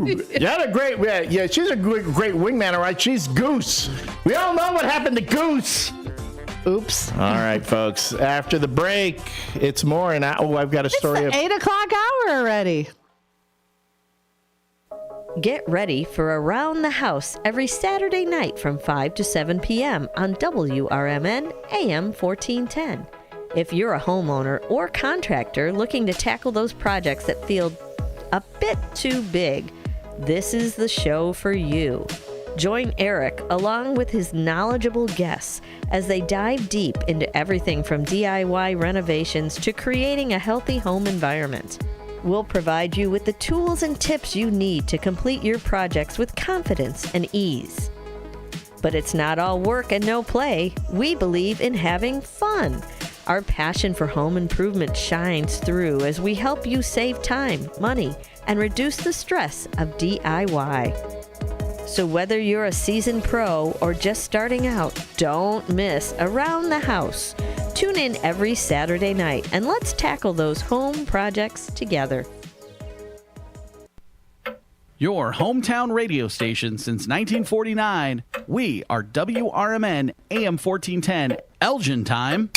Yeah, she's a great wingman, all right? She's Goose. We all know what happened to Goose. Oops. All right, folks. After the break, it's more. And I've got a story. It's the 8 o'clock hour already. Get ready for Around the House every Saturday night from 5 to 7 p.m. on WRMN AM 1410. If you're a homeowner or contractor looking to tackle those projects that feel a bit too big, this is the show for you. Join Eric along with his knowledgeable guests as they dive deep into everything from DIY renovations to creating a healthy home environment. We'll provide you with the tools and tips you need to complete your projects with confidence and ease. But it's not all work and no play. We believe in having fun. Our passion for home improvement shines through as we help you save time, money, and reduce the stress of DIY. So whether you're a seasoned pro or just starting out, don't miss Around the House. Tune in every Saturday night and let's tackle those home projects together. Your hometown radio station since 1949. We are WRMN AM 1410, Elgin time,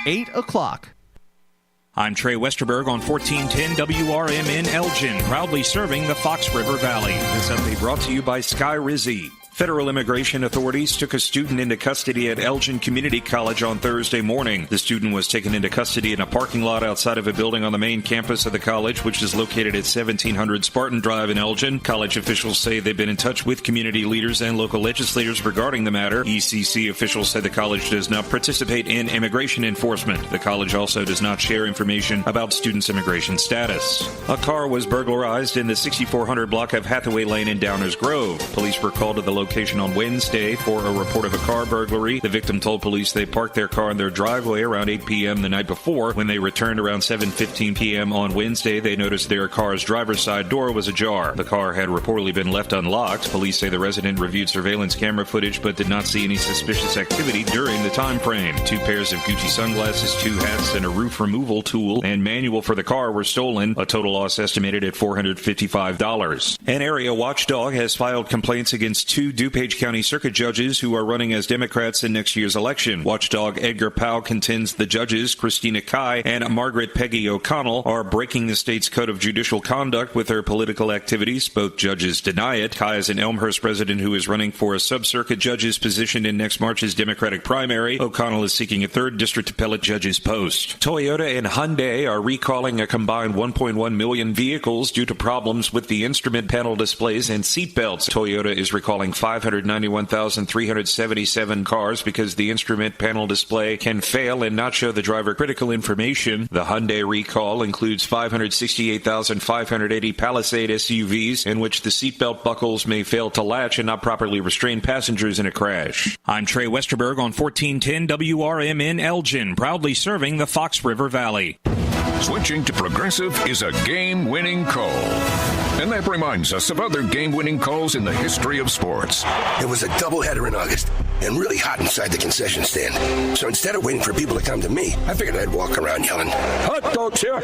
8 o'clock. I'm Trey Westerberg on 1410 WRMN Elgin, proudly serving the Fox River Valley. This update brought to you by Sky Rizzi. Federal immigration authorities took a student into custody at Elgin Community College on Thursday morning. The student was taken into custody in a parking lot outside of a building on the main campus of the college, which is located at 1700 Spartan Drive in Elgin. College officials say they've been in touch with community leaders and local legislators regarding the matter. ECC officials said the college does not participate in immigration enforcement. The college also does not share information about students' immigration status. A car was burglarized in the 6400 block of Hathaway Lane in Downers Grove. Police were called to the location on Wednesday for a report of a car burglary. The victim told police they parked their car in their driveway around 8 p.m. the night before. When they returned around 7:15 p.m. on Wednesday, they noticed their car's driver's side door was ajar. The car had reportedly been left unlocked. Police say the resident reviewed surveillance camera footage but did not see any suspicious activity during the time frame. 2 pairs of Gucci sunglasses, 2 hats, and a roof removal tool and manual for the car were stolen. A total loss estimated at $455. An area watchdog has filed complaints against 2 DuPage County Circuit judges who are running as Democrats in next year's election. Watchdog Edgar Powell contends the judges, Christina Kai and Margaret Peggy O'Connell, are breaking the state's code of judicial conduct with their political activities. Both judges deny it. Kai is an Elmhurst resident who is running for a sub-circuit judge's position in next March's Democratic primary. O'Connell is seeking a 3rd district appellate judge's post. Toyota and Hyundai are recalling a combined 1.1 million vehicles due to problems with the instrument panel displays and seat belts. Toyota is recalling 591,377 cars because the instrument panel display can fail and not show the driver critical information. The Hyundai recall includes 568,580 Palisade SUVs in which the seatbelt buckles may fail to latch and not properly restrain passengers in a crash. I'm Trey Westerberg on 1410 WRMN Elgin, proudly serving the Fox River Valley. Switching to Progressive is a game-winning call. And that reminds us of other game-winning calls in the history of sports. It was a doubleheader in August and really hot inside the concession stand. So instead of waiting for people to come to me, I figured I'd walk around yelling, "Hot dogs here!"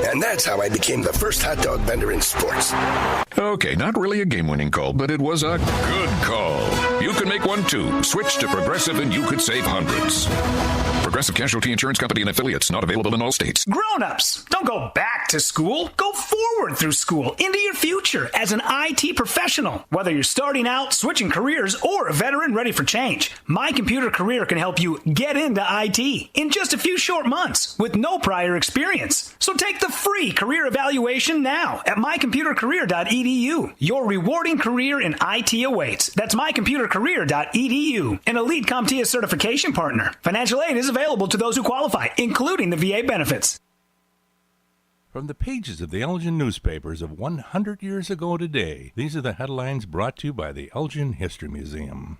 And that's how I became the first hot dog vendor in sports. Okay, not really a game-winning call, but it was a good call. You can make one too. Switch to Progressive and you could save hundreds. Progressive Casualty Insurance Company and affiliates, not available in all states. Grown-ups, don't go back to school. Go forward through school into your future as an IT professional. Whether you're starting out, switching careers, or a veteran ready for change, My Computer Career can help you get into IT in just a few short months with no prior experience. So take the free career evaluation now at mycomputercareer.edu. Your rewarding career in IT awaits. That's mycomputercareer.edu. An Elite CompTIA certification partner. Financial aid is available to those who qualify, including the VA benefits. From the pages of the Elgin newspapers of 100 years ago today, these are the headlines brought to you by the Elgin History Museum.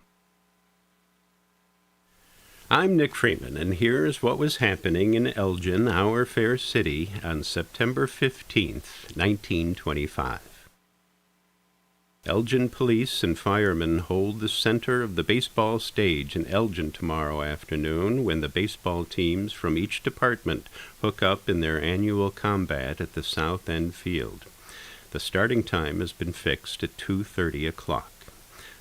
I'm Nick Freeman, and here's what was happening in Elgin, our fair city, on September 15th, 1925. Elgin police and firemen hold the center of the baseball stage in Elgin tomorrow afternoon when the baseball teams from each department hook up in their annual combat at the South End Field. The starting time has been fixed at 2:30 o'clock.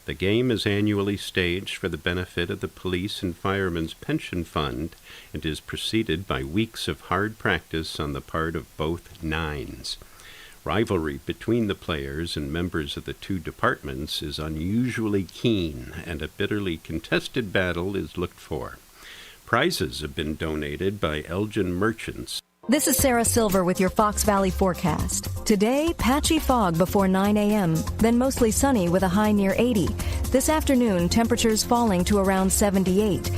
The game is annually staged for the benefit of the Police and Firemen's Pension Fund and is preceded by weeks of hard practice on the part of both nines. Rivalry between the players and members of the two departments is unusually keen, and a bitterly contested battle is looked for. Prizes have been donated by Elgin merchants. This is Sarah Silver with your Fox Valley forecast. Today, patchy fog before 9 a.m., then mostly sunny with a high near 80. This afternoon, temperatures falling to around 78.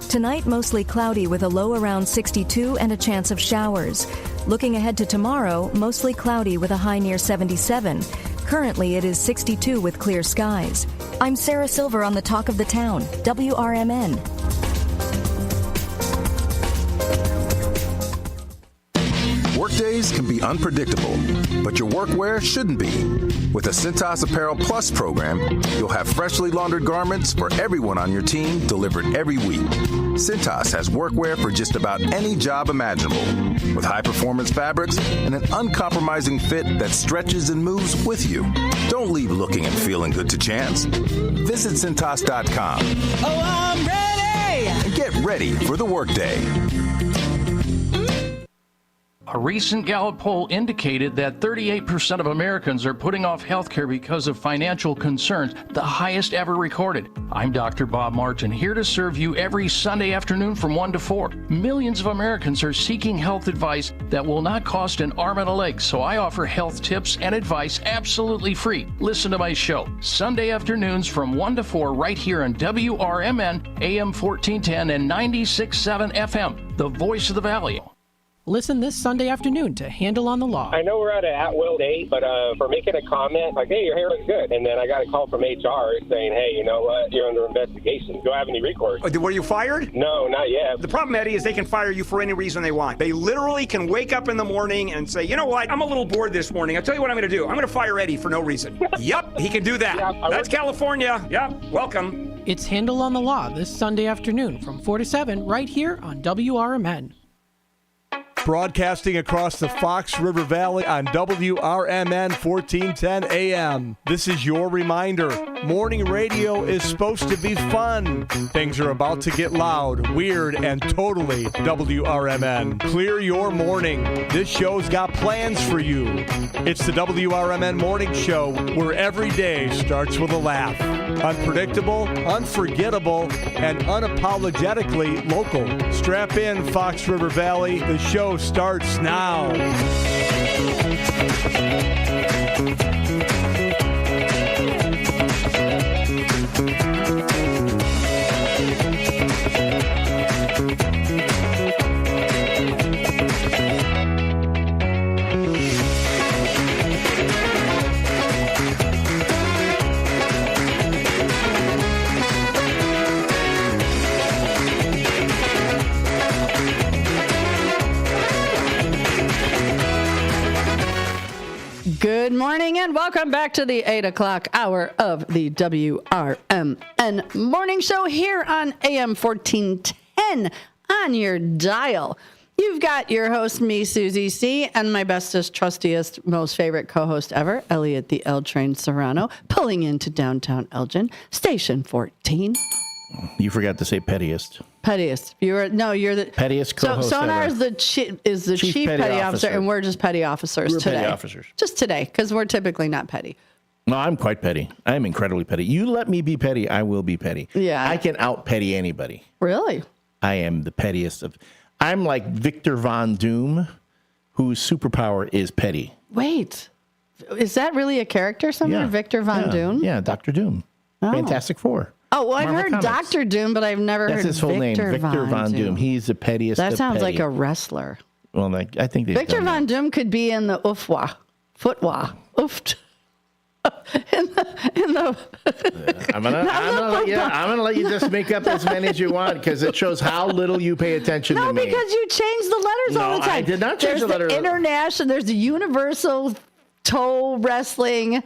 Tonight, mostly cloudy with a low around 62 and a chance of showers. Looking ahead to tomorrow, mostly cloudy with a high near 77. Currently, it is 62 with clear skies. I'm Sarah Silver on the Talk of the Town, WRMN. Workdays can be unpredictable, but your workwear shouldn't be. With the Cintas Apparel Plus program, you'll have freshly laundered garments for everyone on your team delivered every week. Cintas has workwear for just about any job imaginable, with high-performance fabrics and an uncompromising fit that stretches and moves with you. Don't leave looking and feeling good to chance. Visit Cintas.com. Oh, I'm ready! And get ready for the workday. A recent Gallup poll indicated that 38% of Americans are putting off health care because of financial concerns, the highest ever recorded. I'm Dr. Bob Martin, here to serve you every Sunday afternoon from 1 to 4. Millions of Americans are seeking health advice that will not cost an arm and a leg, so I offer health tips and advice absolutely free. Listen to my show, Sunday afternoons from 1 to 4 right here on WRMN, AM 1410 and 96.7 FM, the voice of the Valley. Listen this Sunday afternoon to Handle on the Law. I know we're at an at-will date, but for making a comment, like, hey, your hair looks good. And then I got a call from HR saying, hey, you know what, you're under investigation. Do I have any recourse? Were you fired? No, not yet. The problem, Eddie, is they can fire you for any reason they want. They literally can wake up in the morning and say, you know what, I'm a little bored this morning. I'll tell you what I'm going to do. I'm going to fire Eddie for no reason. Yep, he can do that. Yeah, that's California. Yep, welcome. It's Handle on the Law this Sunday afternoon from 4 to 7 right here on WRMN. Broadcasting across the Fox River Valley on WRMN 1410 AM. This is your reminder. Morning radio is supposed to be fun. Things are about to get loud, weird, and totally WRMN. Clear your morning. This show's got plans for you. It's the WRMN Morning Show, where every day starts with a laugh. Unpredictable, unforgettable, and unapologetically local. Strap in, Fox River Valley. The show starts now. morning and welcome back to the 8 o'clock hour of the WRMN morning show here on AM 1410 on your dial. You've got your host, me, Susie C., and my bestest, trustiest, most favorite co-host ever, Elliot the L Train Serrano, pulling into downtown Elgin, station 14. You forgot to say pettiest. Pettiest. You're the pettiest co-host. Sonar is the chief petty officer, and we're just petty officers today. Petty officers. Just today, because we're typically not petty. No, I'm quite petty. I'm incredibly petty. You let me be petty, I will be petty. Yeah. I can out petty anybody. Really? I am the pettiest of. I'm like Victor Von Doom, whose superpower is petty. Wait, is that really a character somewhere? Yeah. Victor Von Doom? Yeah, Dr. Doom. Oh. Fantastic Four. Oh, well, I've Marvel heard Comics. Dr. Doom, but I've never That's heard his whole Victor name, Victor Von Doom. He's the pettiest. That of sounds petty. like a wrestler. Well, I think Victor Von Doom could be in the Oofwa. Footwa. Ooft. in the I'm gonna let you just make up as many as you want because it shows how little you pay attention to me. No, because you change the letters all the time. I did not change the letters. There's the international. There's the Universal Toe Wrestling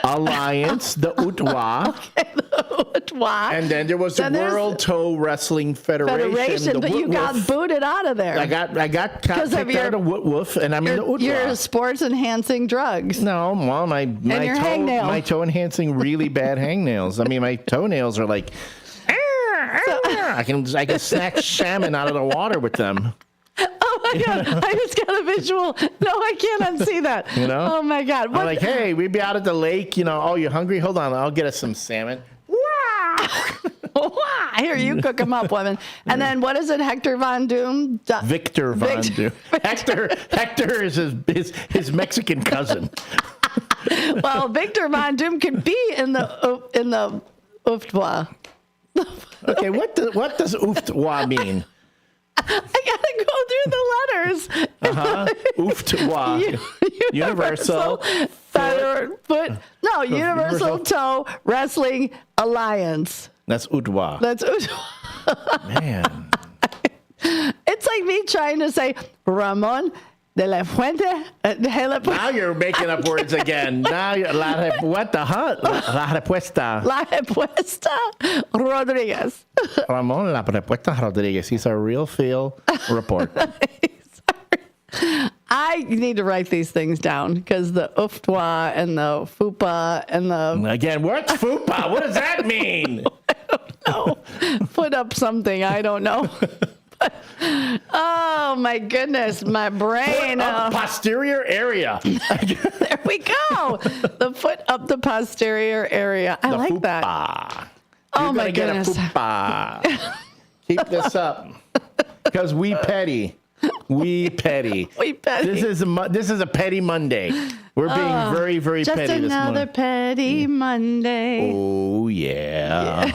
Alliance, the UTWA. Okay, the UTWA. And then there was the World Toe Wrestling Federation. But you got booted out of there. I got kicked out of Woot Woof, and I'm in the UTWA. You're sports enhancing drugs. No, well, my toe enhancing really bad hangnails. I mean, my toenails are like, I can snack salmon out of the water with them. Oh my God! I just got a visual. No, I can't unsee that. You know? Oh my God! I'm like, hey, we'd be out at the lake. Oh, you hungry? Hold on, I'll get us some salmon. Here, you cook them up, women. And then what is it? Hector Von Doom? Victor Von Doom. Hector is his Mexican cousin. Well, Victor Von Doom could be in the UFTWA. Okay, what does UFTWA mean? I gotta go through the letters. UFTWA. Universal Universal Toe Wrestling Alliance. That's UTWA. That's UTWA. Man. It's like me trying to say Ramon de la Fuente. Now you're making up words again. Now what the hunt? La Respuesta. La Respuesta Rodriguez. Ramon La Respuesta Rodriguez. He's a real feel report. I need to write these things down because the UFTWA and the FUPA and the... Again, what's FUPA? What does that mean? I don't know. Put up something. I don't know. Oh, my goodness. My brain. Foot up posterior area. There we go. The foot up the posterior area. I like FUPA. that. Oh, my goodness. Keep this up. Because we petty. We petty. This is a petty Monday. We're being very, very petty this morning. Just another petty Monday. Oh, yeah.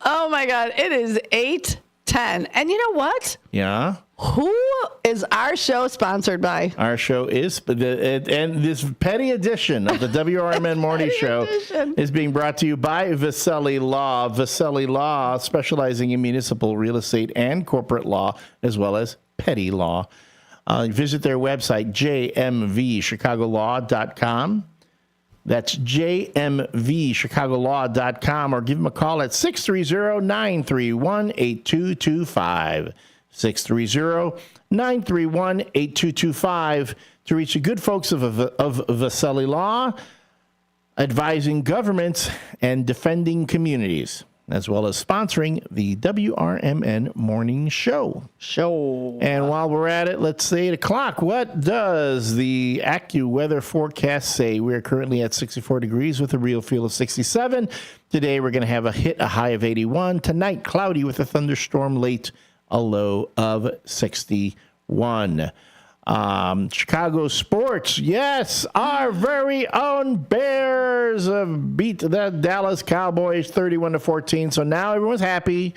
Oh, my God. It is 8:10. And you know what? Yeah? Who is our show sponsored by? Our show is, and this petty edition of the WRMN Morning Show is being brought to you by Vasselli Law. Vasselli Law, specializing in municipal real estate and corporate law, as well as petty law. Visit their website, jmvchicagolaw.com. That's jmvchicagolaw.com, or give them a call at 630-931-8225. 630-931-8225 to reach the good folks of Vasselli Law, advising governments and defending communities, as well as sponsoring the WRMN Morning Show. And while we're at it, let's say 8 o'clock. What does the AccuWeather forecast say? We're currently at 64 degrees with a real feel of 67. Today we're going to have a high of 81. Tonight, cloudy with a thunderstorm late, a low of 61. Chicago sports. Yes, our very own Bears beat the Dallas Cowboys 31-14. So now everyone's happy.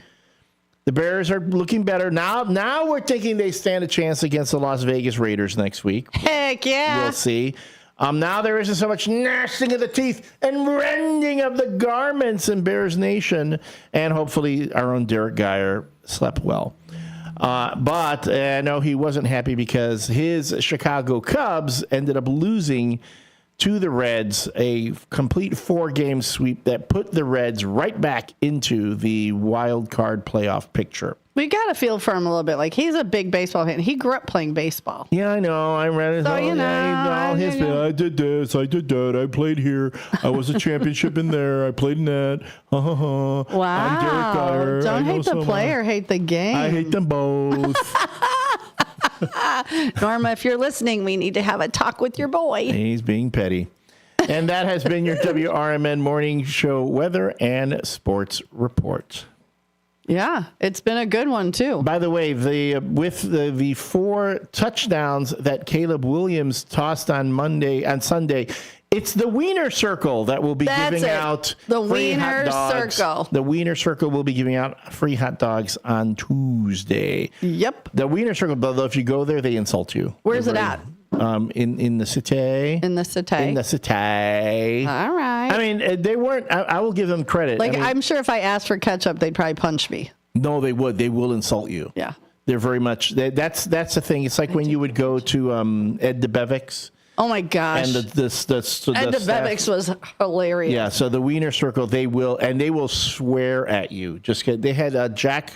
The Bears are looking better. Now we're thinking they stand a chance against the Las Vegas Raiders next week. Heck yeah. We'll see. Now there isn't so much gnashing of the teeth and rending of the garments in Bears Nation. And hopefully our own Derek Geyer slept well. But I know he wasn't happy because his Chicago Cubs ended up losing to the Reds, a complete 4-game sweep that put the Reds right back into the wild card playoff picture. We got to feel for him a little bit. Like, he's a big baseball fan. He grew up playing baseball. Yeah, I know. I read it. So, I did this. I did that. I played here. I was a championship in there. I played in that. Wow. I'm Derek Geyer. Don't hate the player, hate the game. I hate them both. Norma, if you're listening, we need to have a talk with your boy. He's being petty. And that has been your WRMN Morning Show weather and sports report. Yeah, it's been a good one, too. By the way, with the 4 touchdowns that Caleb Williams tossed on Sunday, it's the Wiener Circle that will be giving out the free hot Wiener dogs. Circle. The Wiener Circle will be giving out free hot dogs on Tuesday. Yep. The Wiener Circle, though, if you go there, they insult you. Where's it at? In the city. In the city. In the city. All right. I mean, they weren't. I will give them credit. Like, I mean, I'm sure if I asked for ketchup, they'd probably punch me. No, they would. They will insult you. Yeah. They're very much. That's the thing. It's like when you would go to Ed DeBevick's. Oh my gosh. And Ed DeBevick's was hilarious. Yeah. So the Wiener Circle, they will swear at you. They had Jack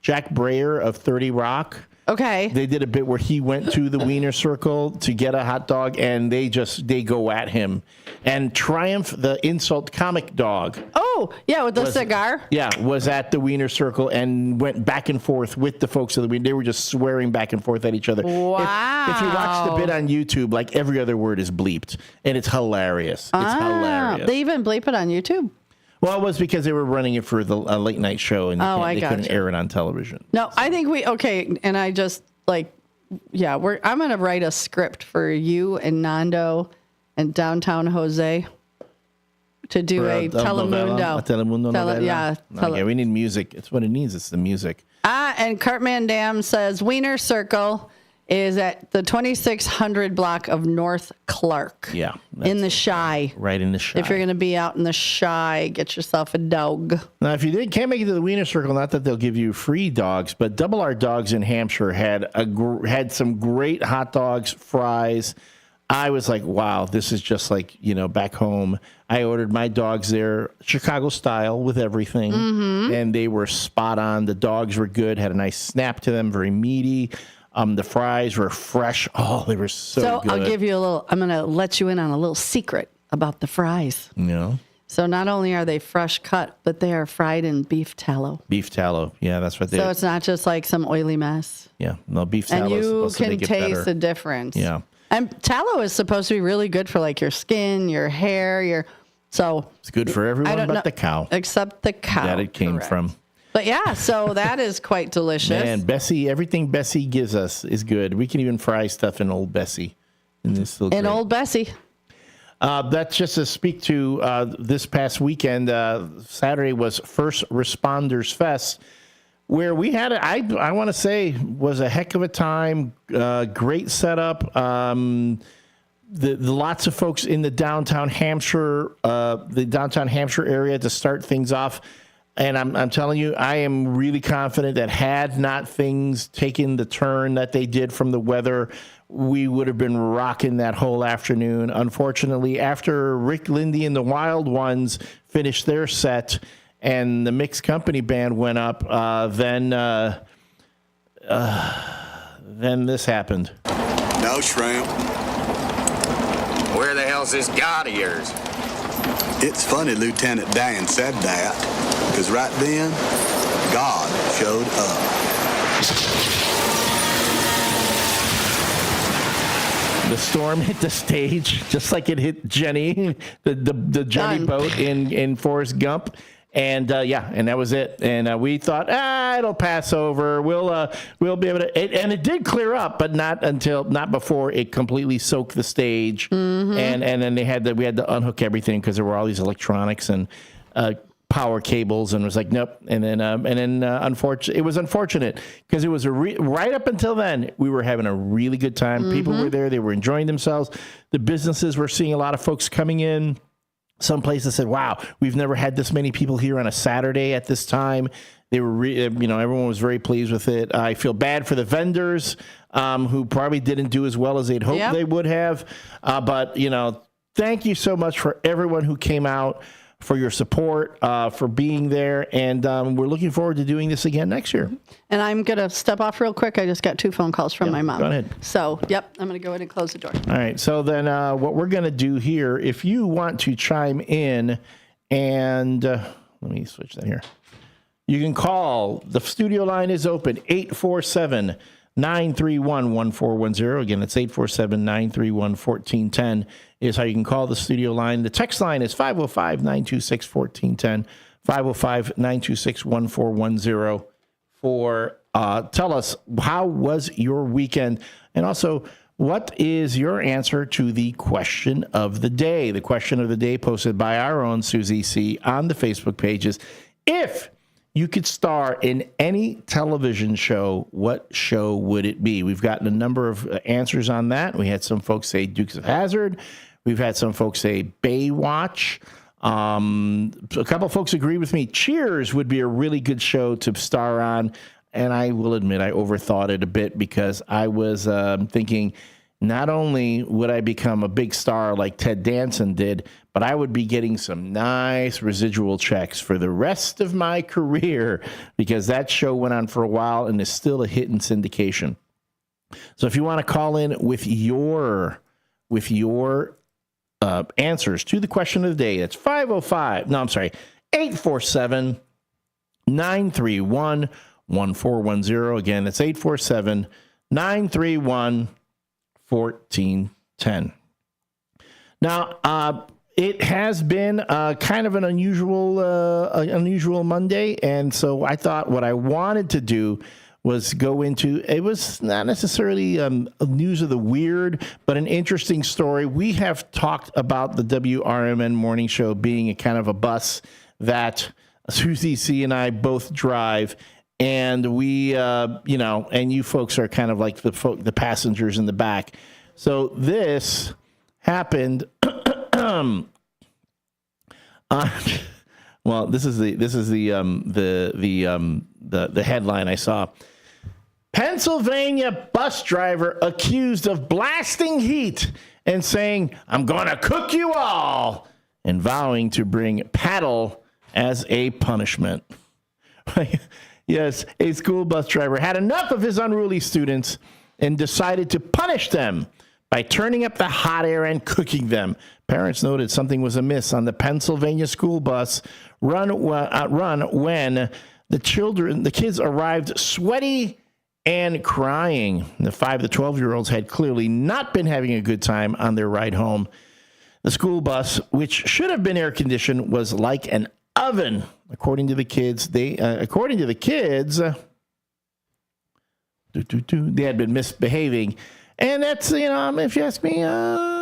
Breyer of 30 Rock. Okay. They did a bit where he went to the Wiener Circle to get a hot dog, and they go at him. And Triumph, the insult comic dog. Oh, yeah, with the cigar. Yeah, was at the Wiener Circle and went back and forth with the folks of the Wiener. They were just swearing back and forth at each other. Wow. If you watch the bit on YouTube, like every other word is bleeped, and it's hilarious. It's hilarious. They even bleep it on YouTube? Well, it was because they were running it for the late night show, and they couldn't air it on television. No, I think and I just I'm going to write a script for you and Nando and Downtown Jose to do a Telemundo. A Telemundo novela? Yeah. Okay, we need music. It's what it needs. It's the music. And Cartman Dam says Wiener Circle is at the 2600 block of North Clark. Yeah. In the Shy. Right in the Shy. If you're going to be out in the Shy, get yourself a dog. Now, if you can't make it to the Wiener Circle, not that they'll give you free dogs, but Double R Dogs in Hampshire had some great hot dogs, fries. I was like, wow, this is just like, back home. I ordered my dogs there, Chicago style, with everything. Mm-hmm. And they were spot on. The dogs were good, had a nice snap to them, very meaty. The fries were fresh. Oh, they were so good. I'll give you I'm going to let you in on a little secret about the fries. Yeah. So not only are they fresh cut, but they are fried in beef tallow. Beef tallow. Yeah, that's what they So it's not just like some oily mess. Yeah. No, beef tallow. And you is supposed can to make it taste better. the difference. Yeah. And tallow is supposed to be really good for like your skin, your hair, so it's good for everyone but the cow. Except the cow. That it came from. But yeah, so that is quite delicious. Man, Bessie, everything Bessie gives us is good. We can even fry stuff in Old Bessie. In Old Bessie. That's just to speak to this past weekend. Saturday was First Responders Fest, where we had, I want to say, was a heck of a time. Great setup. The lots of folks in the downtown Hampshire area to start things off. And I'm telling you, I am really confident that had not things taken the turn that they did from the weather, we would have been rocking that whole afternoon. Unfortunately, after Rick Lindy and the Wild Ones finished their set and the Mixed Company Band went up, then this happened. No shrimp. Where the hell's this god of yours? It's funny Lieutenant Dan said that, because right then, God showed up. The storm hit the stage, just like it hit Jenny, the Jenny boat in Forrest Gump. And and that was it. And we thought, it'll pass over. We'll be able to. And it did clear up, but not before it completely soaked the stage. Mm-hmm. And then we had to unhook everything because there were all these electronics and power cables, and it was like nope. And then it was unfortunate because it was right up until then we were having a really good time. Mm-hmm. People were there. They were enjoying themselves. The businesses were seeing a lot of folks coming in. Some places said, wow, we've never had this many people here on a Saturday at this time. They were, everyone was very pleased with it. I feel bad for the vendors who probably didn't do as well as they'd hoped they would have. But, thank you so much for everyone who came out, for your support, for being there. And we're looking forward to doing this again next year. And I'm going to step off real quick. I just got 2 phone calls from my mom. Go ahead. So, I'm going to go ahead and close the door. All right. So then what we're going to do here, if you want to chime in and let me switch that here. You can call. The studio line is open, 847-931-1410. Again, it's 847-931-1410 is how you can call the studio line. The text line is 505-926-1410, 505-926-1410 for tell us, how was your weekend? And also, what is your answer to the question of the day? The question of the day posted by our own Susie C. on the Facebook pages. If you could star in any television show, what show would it be? We've gotten a number of answers on that. We had some folks say Dukes of Hazzard. We've had some folks say Baywatch. A couple of folks agree with me. Cheers would be a really good show to star on. And I will admit I overthought it a bit because I was thinking not only would I become a big star like Ted Danson did, but I would be getting some nice residual checks for the rest of my career because that show went on for a while and is still a hit in syndication. So if you want to call in with your answers to the question of the day, it's 847-931-1410. Again, it's 847-931-1410. Now, it has been kind of an unusual Monday, and so I thought what I wanted to do was go into, it was not necessarily news of the weird, but an interesting story. We have talked about the WRMN morning show being a kind of a bus that Susie C. and I both drive, and we, and you folks are kind of like the passengers in the back. So this happened. Well, this is the headline I saw. Pennsylvania bus driver accused of blasting heat and saying, "I'm going to cook you all," and vowing to bring paddle as a punishment. Yes, a school bus driver had enough of his unruly students and decided to punish them by turning up the hot air and cooking them. Parents noted something was amiss on the Pennsylvania school bus run when the kids arrived sweaty and crying. The 5 to 12-year-olds had clearly not been having a good time on their ride home. The school bus, which should have been air conditioned, was like an oven, according to the kids. They had been misbehaving. And that's, if you ask me,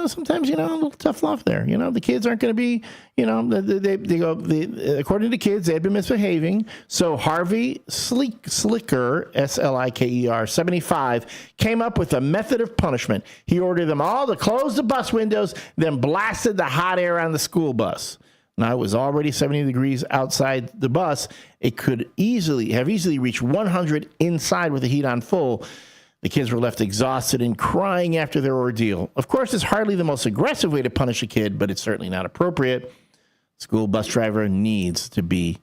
sometimes, a little tough love there. The kids aren't going to be, according to the kids, they had been misbehaving. So Harvey Slicker, S-L-I-K-E-R, 75, came up with a method of punishment. He ordered them all to close the bus windows, then blasted the hot air on the school bus. Now, it was already 70 degrees outside the bus. It could easily reached 100 inside with the heat on full. The kids were left exhausted and crying after their ordeal. Of course, it's hardly the most aggressive way to punish a kid, but it's certainly not appropriate. School bus driver needs to be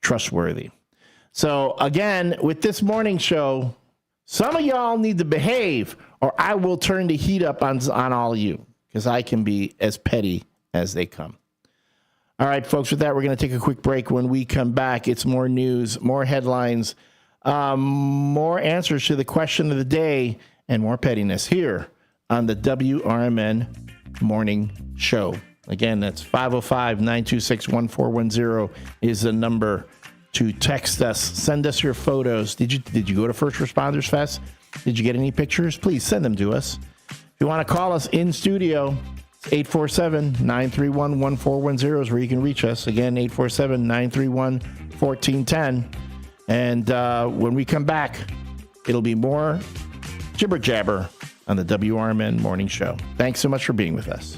trustworthy. So, again, with this morning show, some of y'all need to behave, or I will turn the heat up on all of you, because I can be as petty as they come. All right, folks, with that, we're going to take a quick break. When we come back, it's more news, more headlines, more answers to the question of the day, and more pettiness here on the WRMN Morning Show. Again, that's 505-926-1410 is the number to text us. Send us your photos. Did you go to First Responders Fest? Did you get any pictures? Please send them to us. If you want to call us in studio, 847-931-1410 is where you can reach us. Again, 847-931-1410. And when we come back, it'll be more jibber jabber on the WRMN Morning Show. Thanks so much for being with us.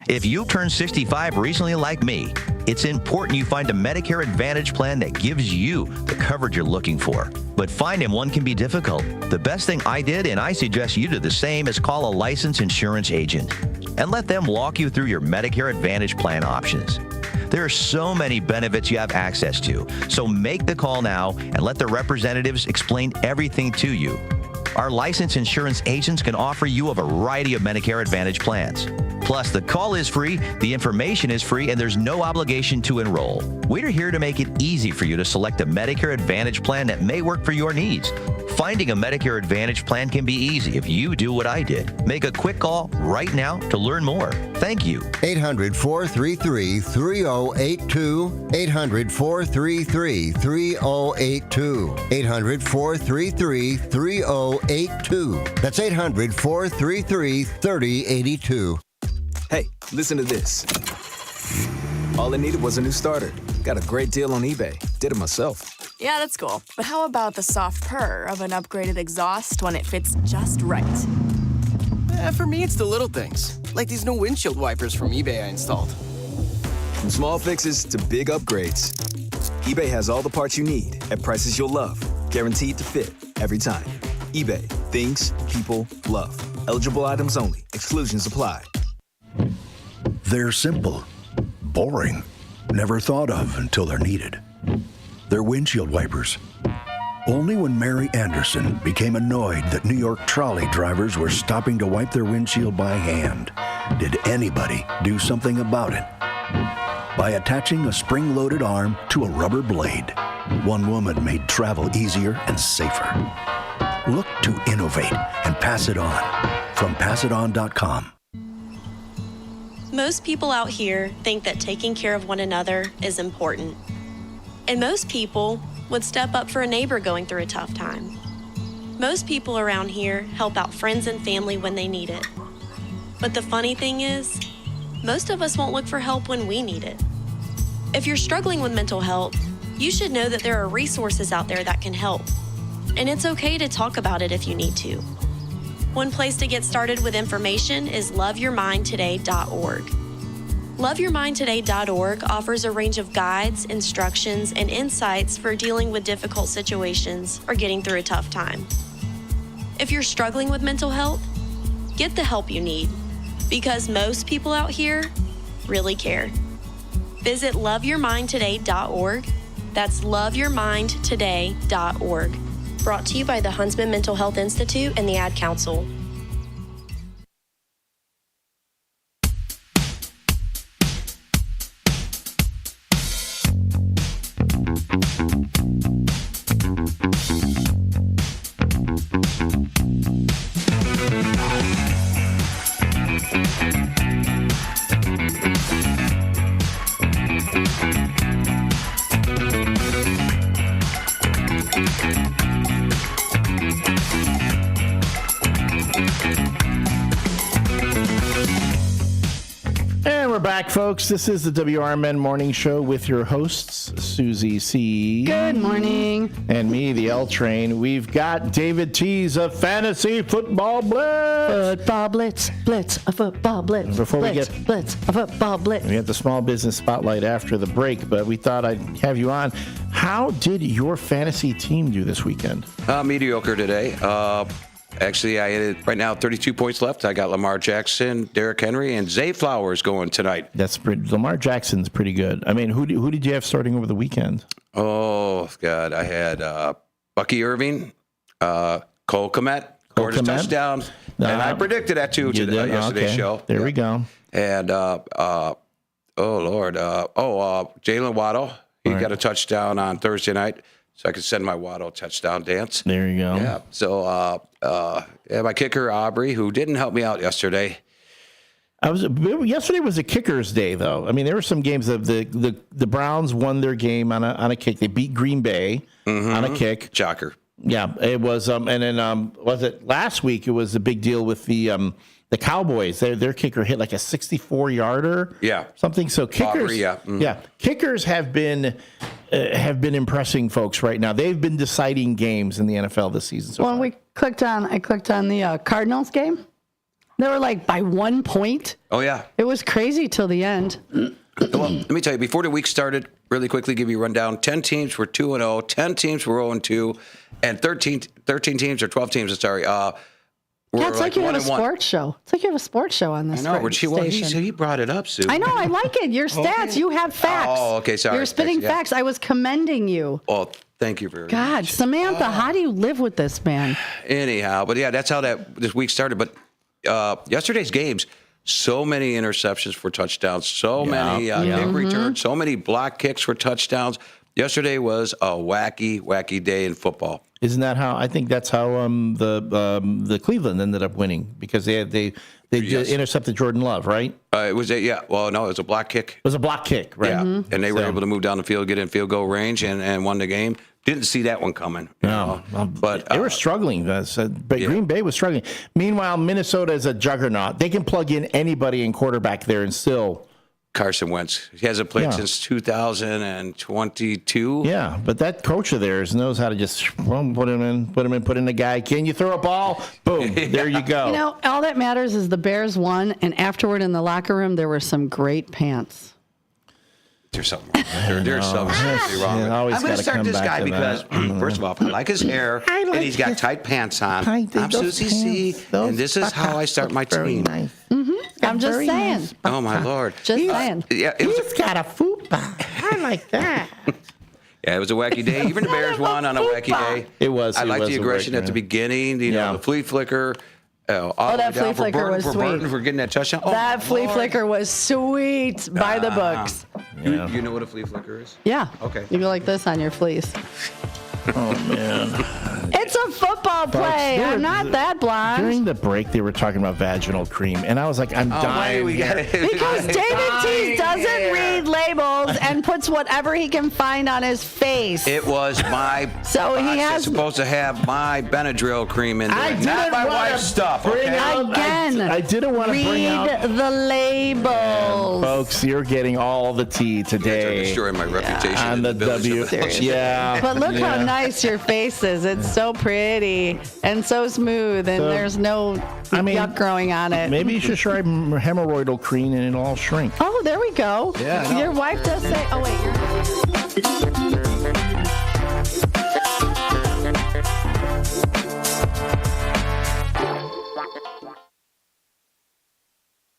If you turned 65 recently like me, it's important you find a Medicare Advantage plan that gives you the coverage you're looking for. But finding one can be difficult. The best thing I did, and I suggest you do the same, is call a licensed insurance agent and let them walk you through your Medicare Advantage plan options. There are so many benefits you have access to, so make the call now and let the representatives explain everything to you. Our licensed insurance agents can offer you a variety of Medicare Advantage plans. Plus, the call is free, the information is free, and there's no obligation to enroll. We're here to make it easy for you to select a Medicare Advantage plan that may work for your needs. Finding a Medicare Advantage plan can be easy if you do what I did. Make a quick call right now to learn more. Thank you. 800-433-3082. 800-433-3082. 800-433-3082. That's 800-433-3082. Hey, listen to this. All I needed was a new starter. Got a great deal on eBay. Did it myself. Yeah, that's cool. But how about the soft purr of an upgraded exhaust when it fits just right? For me, it's the little things, like these new windshield wipers from eBay I installed. From small fixes to big upgrades, eBay has all the parts you need at prices you'll love, guaranteed to fit every time. eBay, things people love. Eligible items only. Exclusions apply. They're simple, boring, never thought of until they're needed. They're windshield wipers. Only when Mary Anderson became annoyed that New York trolley drivers were stopping to wipe their windshield by hand did anybody do something about it. By attaching a spring-loaded arm to a rubber blade, one woman made travel easier and safer. Look to innovate and pass it on. From passiton.com. Most people out here think that taking care of one another is important. And most people would step up for a neighbor going through a tough time. Most people around here help out friends and family when they need it. But the funny thing is, most of us won't look for help when we need it. If you're struggling with mental health, you should know that there are resources out there that can help. And it's okay to talk about it if you need to. One place to get started with information is loveyourmindtoday.org. LoveYourMindToday.org offers a range of guides, instructions, and insights for dealing with difficult situations or getting through a tough time. If you're struggling with mental health, get the help you need, because most people out here really care. Visit loveyourmindtoday.org. That's loveyourmindtoday.org. Brought to you by the Huntsman Mental Health Institute and the Ad Council. Back, folks. This is the WRMN Morning Show with your hosts, Susie C. Good morning. And me, the L Train. We've got David T's of Fantasy Football Blitz. Football Blitz, Blitz, a football blitz. Before blitz, we get Blitz, a football blitz. We have the small business spotlight after the break, but we thought I'd have you on. How did your fantasy team do this weekend? Mediocre today. Actually, I had right now 32 points left. I got Lamar Jackson, Derrick Henry, and Zay Flowers going tonight. That's pretty. Lamar Jackson's pretty good. I mean, who did you have starting over the weekend? Oh God, I had Bucky Irving, Cole Kmet, scored a touchdown, and I predicted that too yesterday's show. There we go. And oh Lord, Jalen Waddle, he got a touchdown on Thursday night. So I could send my Waddle touchdown dance. There you go. Yeah. So my kicker Aubrey, who didn't help me out yesterday. Yesterday was a kicker's day, though. I mean, there were some games of the Browns won their game on a kick. They beat Green Bay on a kick. Shocker. Yeah, it was. And then was it last week? It was a big deal with the Cowboys. Their kicker hit like a 64-yarder. Yeah. Something. So kickers. Aubrey, yeah. Mm-hmm. Yeah. Kickers have been impressing folks right now. They've been deciding games in the NFL this season. I clicked on the Cardinals game. They were like by 1 point. Oh, yeah. It was crazy till the end. Well, let me tell you, before the week started, really quickly give you a rundown. 10 teams were 2-0, 10 teams were 0-2, and 13 teams or 12 teams, sorry, Yeah, it's like you have a sports show. It's like you have a sports show on this I know, station. he brought it up, Sue. I know, I like it. Your stats, you have facts. Oh, okay, sorry. You're spitting facts. I was commending you. Oh, thank you very much. God, Samantha, how do you live with this man? Anyhow, but yeah, that's how this week started. But yesterday's games, so many interceptions for touchdowns, so many kick returns, so many block kicks for touchdowns. Yesterday was a wacky day in football. Isn't that how? I think that's how the Cleveland ended up winning because they intercepted Jordan Love, right? It was it was a block kick. It was a block kick, right? Yeah, and they were able to move down the field, get in field goal range, and won the game. Didn't see that one coming. No, but they were struggling. But Green Bay was struggling. Meanwhile, Minnesota is a juggernaut. They can plug in anybody in quarterback there and still. Carson Wentz. He hasn't played since 2022. Yeah, but that coach of theirs knows how to just put him in the guy. Can you throw a ball? Boom, there you go. You know, all that matters is the Bears won, and afterward in the locker room, there were some great pants. There's something wrong. There's something seriously wrong. I'm going to start this guy because, first of all, I like his hair, and he's got tight pants on. I'm Susie C., and this is how I start my team. Nice. I'm just saying. Nice. Oh, my Lord. Just saying. Yeah, he's got a fupa. I like that. Yeah, it was a wacky day. Even the Bears won on a wacky day. It was. I liked the aggression at the beginning, the flea flicker. That flea flicker was sweet. For getting that touchdown. That flea flicker was sweet by the books. You know what a flea flicker is? Yeah. Okay. You go like this on your fleas. Oh, man. It's a football play. I'm not that blonde. During the break, they were talking about vaginal cream, and I was like, I'm dying. Because David Tease doesn't read labels and puts whatever he can find on his face. It was my... So he has... supposed to have my Benadryl cream in there. Not my wife's stuff, okay? Again, I didn't want to bring out... Read the labels. Folks, you're getting all the tea today. You're destroying my reputation on the W. Yeah. But look how nice your face is. It's so pretty and so smooth, and there's no yuck growing on it. Maybe you should try hemorrhoidal cream and it'll all shrink. Oh, there we go. Yeah, your wife does say, oh, wait.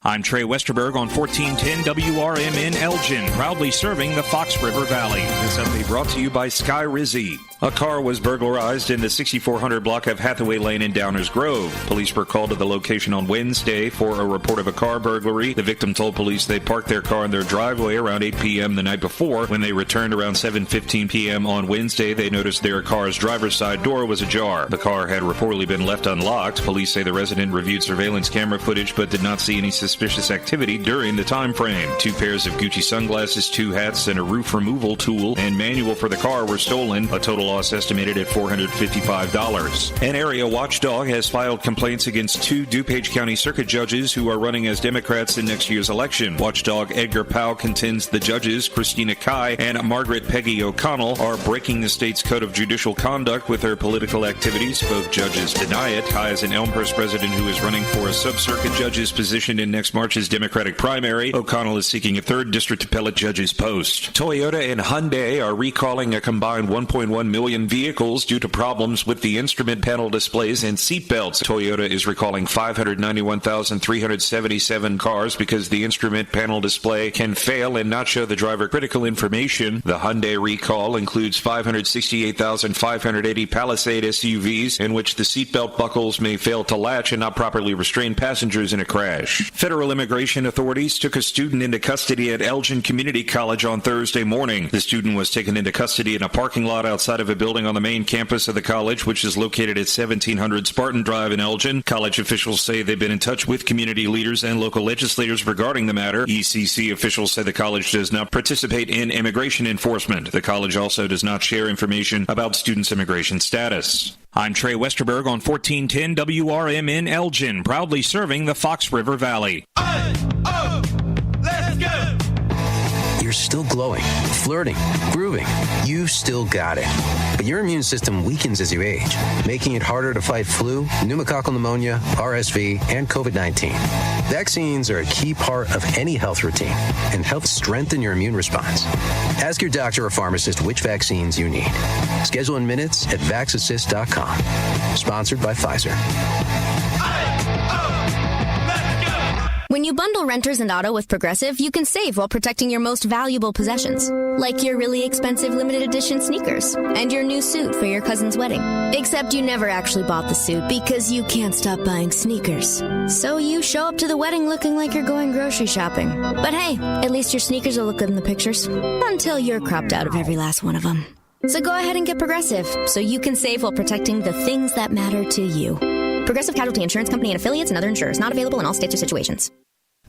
I'm Trey Westerberg on 1410 WRMN Elgin, proudly serving the Fox River Valley. This update brought to you by Sky Rizzi. A car was burglarized in the 6400 block of Hathaway Lane in Downers Grove. Police were called to the location on Wednesday for a report of a car burglary. The victim told police they parked their car in their driveway around 8 p.m. the night before. When they returned around 7:15 p.m. on Wednesday, they noticed their car's driver's side door was ajar. The car had reportedly been left unlocked. Police say the resident reviewed surveillance camera footage but did not see any suspicious activity during the time frame. 2 pairs of Gucci sunglasses, 2 hats, and a roof removal tool and manual for the car were stolen. A total loss estimated at $455. An area watchdog has filed complaints against 2 DuPage County Circuit judges who are running as Democrats in next year's election. Watchdog Edgar Powell contends the judges, Christina Kai and Margaret Peggy O'Connell, are breaking the state's code of judicial conduct with their political activities. Both judges deny it. Kai is an Elmhurst resident who is running for a sub-circuit judge's position in next March's Democratic primary. O'Connell is seeking a 3rd district appellate judge's post. Toyota and Hyundai are recalling a combined 1.1 million vehicles due to problems with the instrument panel displays and seat belts. Toyota is recalling 591,377 cars because the instrument panel display can fail and not show the driver critical information. The Hyundai recall includes 568,580 Palisade SUVs in which the seatbelt buckles may fail to latch and not properly restrain passengers in a crash. Federal immigration authorities took a student into custody at Elgin Community College on Thursday morning. The student was taken into custody in a parking lot outside of a building on the main campus of the college, which is located at 1700 Spartan Drive in Elgin. College officials say they've been in touch with community leaders and local legislators regarding the matter. ECC officials say the college does not participate in immigration enforcement. The college also does not share information about students' immigration status. I'm Trey Westerberg on 1410 WRMN Elgin, proudly serving the Fox River Valley. Let's go! you're still glowing, flirting, grooving. You've still got it. But your immune system weakens as you age, making it harder to fight flu, pneumococcal pneumonia, RSV, and COVID-19. Vaccines are a key part of any health routine and help strengthen your immune response. Ask your doctor or pharmacist which vaccines you need. Schedule in minutes at vaxassist.com. Sponsored by Pfizer. When you bundle renters and auto with Progressive, you can save while protecting your most valuable possessions, like your really expensive limited edition sneakers and your new suit for your cousin's wedding. Except you never actually bought the suit because you can't stop buying sneakers. So you show up to the wedding looking like you're going grocery shopping. But hey, at least your sneakers will look good in the pictures, until you're cropped out of every last one of them. So go ahead and get Progressive, so you can save while protecting the things that matter to you. Progressive Casualty Insurance Company and affiliates and other insurers. Not available in all states or situations.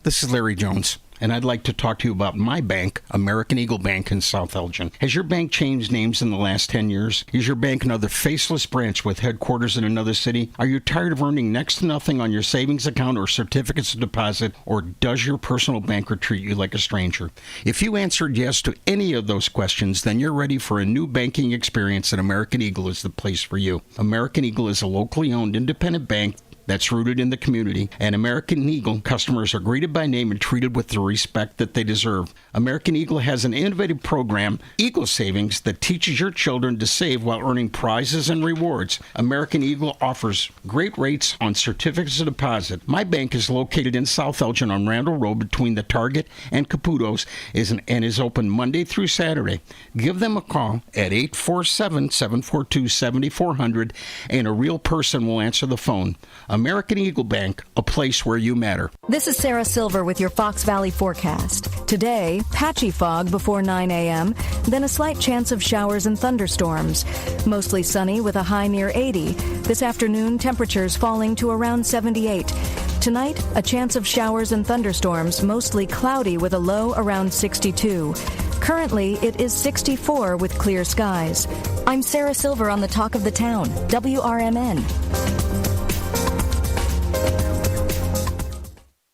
This is Larry Jones, and I'd like to talk to you about my bank, American Eagle Bank in South Elgin. Has your bank changed names in the last 10 years? Is your bank another faceless branch with headquarters in another city? Are you tired of earning next to nothing on your savings account or certificates of deposit, or does your personal banker treat you like a stranger? If you answered yes to any of those questions, then you're ready for a new banking experience, and American Eagle is the place for you. American Eagle is a locally owned independent bank that's rooted in the community, and American Eagle customers are greeted by name and treated with the respect that they deserve. American Eagle has an innovative program, Eagle Savings, that teaches your children to save while earning prizes and rewards. American Eagle offers great rates on certificates of deposit. My bank is located in South Elgin on Randall Road between the Target and Caputo's and is open Monday through Saturday. Give them a call at 847-742-7400, and a real person will answer the phone. American Eagle Bank, a place where you matter. This is Sarah Silver with your Fox Valley forecast. Today, patchy fog before 9 a.m., then a slight chance of showers and thunderstorms. Mostly sunny with a high near 80. This afternoon, temperatures falling to around 78. Tonight, a chance of showers and thunderstorms, mostly cloudy with a low around 62. Currently, it is 64 with clear skies. I'm Sarah Silver on the Talk of the Town, WRMN.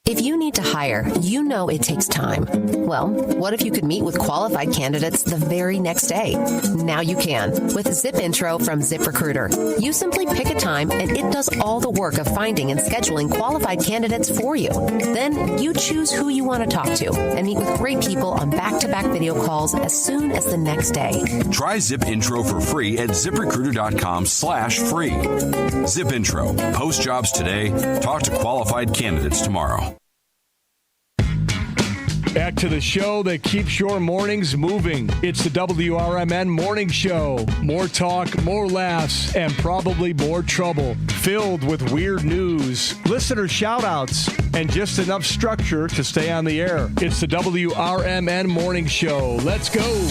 If you need to hire, you know it takes time. Well, what if you could meet with qualified candidates the very next day? Now you can with Zip Intro from ZipRecruiter. You simply pick a time and it does all the work of finding and scheduling qualified candidates for you. Then you choose who you want to talk to and meet with great people on back-to-back video calls as soon as the next day. Try Zip Intro for free at ZipRecruiter.com/free. Zip Intro. Post jobs today. Talk to qualified candidates tomorrow. Back to the show that keeps your mornings moving. It's the WRMN Morning Show. More talk, more laughs, and probably more trouble. Filled with weird news, listener shout-outs, and just enough structure to stay on the air. It's the WRMN Morning Show. Let's go.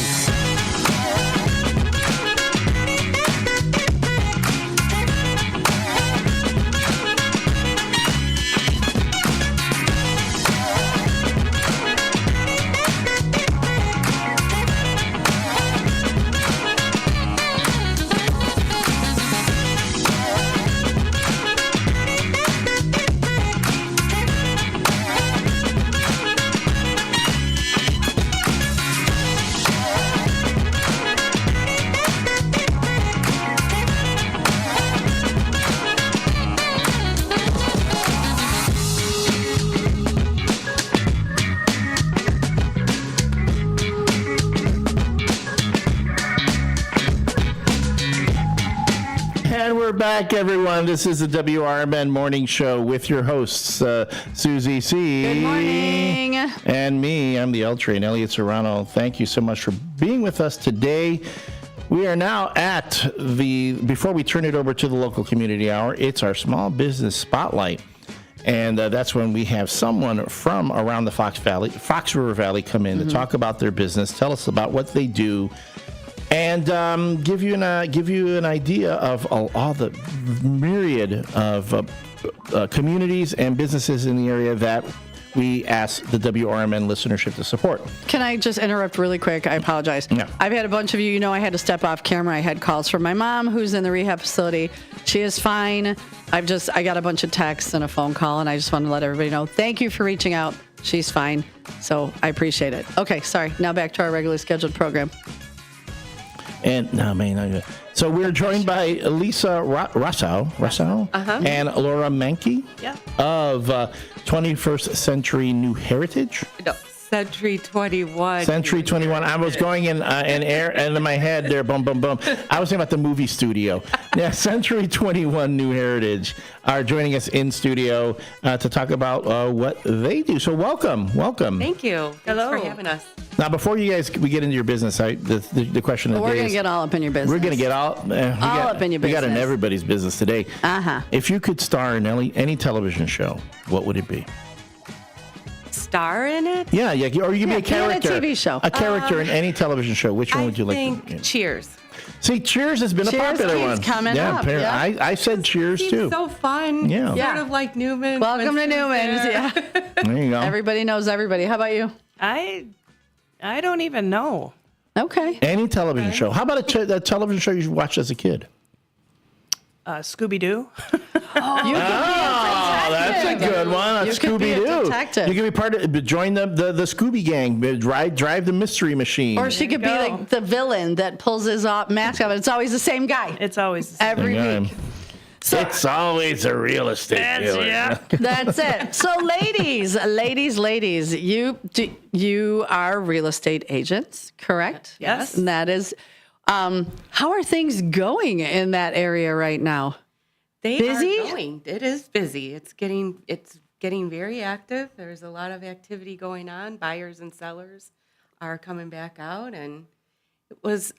Back, everyone. This is the WRMN Morning Show with your hosts, Susie C. Good morning. And me. I'm the L Train, Elliot Serrano. Thank you so much for being with us today. We are now at before we turn it over to the local community hour, it's our small business spotlight. And that's when we have someone from around the Fox River Valley come in to talk about their business, tell us about what they do, and give you an idea of all the myriad of communities and businesses in the area that we ask the WRMN listenership to support. Can I just interrupt really quick? I apologize. Yeah. I've had a bunch of you, I had to step off camera. I had calls from my mom who's in the rehab facility. She is fine. I got a bunch of texts and a phone call, and I just want to let everybody know. Thank you for reaching out. She's fine. So I appreciate it. Okay, sorry. Now back to our regularly scheduled program. And so we're joined by Lisa Rousseau and Laura Mankey of 21st Century New Heritage. No, Century 21. Century 21. I was going in air and in my head there, boom, boom, boom. I was thinking about the movie studio. Yeah, Century 21 New Heritage are joining us in studio to talk about what they do. So welcome. Thank you. Hello. Thanks for having us. Now, before we get into your business, the question of the day We're going to get all up in your business. We're going to get all up in your business. We got in everybody's business today. If you could star in any television show, what would it be? Star in it? Yeah, or you could be a character. In a TV show. A character in any television show. Which one would you like? I think Cheers. See, Cheers has been a popular one. Coming up. Yeah. I said Cheers too. So fun. Yeah. Sort of like Newman. Welcome to Newman's. Yeah. There you go. Everybody knows everybody. How about you? I don't even know. Okay. Any television show. How about a television show you watched as a kid? Scooby-Doo. That's a good one. Scooby-Doo. You can be part of. Join the Scooby Gang. Drive the mystery machine. Or she could be like the villain that pulls his mask off. It's always the same guy. It's always every week. So, it's always a real estate dealer. Yeah. That's it. So, ladies, you are real estate agents, correct? Yes. And that is. How are things going in that area right now? They busy? are going. It is busy. It's getting very active. There's a lot of activity going on. Buyers and sellers are coming back out, and it was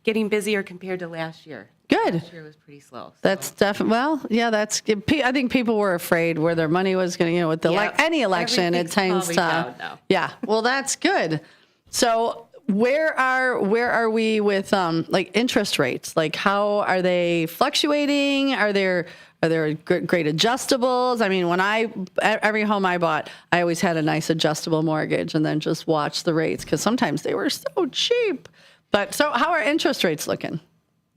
getting busier compared to last year. Good. Last year was pretty slow. So. That's definitely, I think people were afraid where their money was going to, with any election, it tends to. Yeah. Well, that's good. So where are we with interest rates? Like, how are they fluctuating? Are there great adjustables? I mean, every home I bought, I always had a nice adjustable mortgage and then just watched the rates because sometimes they were so cheap. But so how are interest rates looking?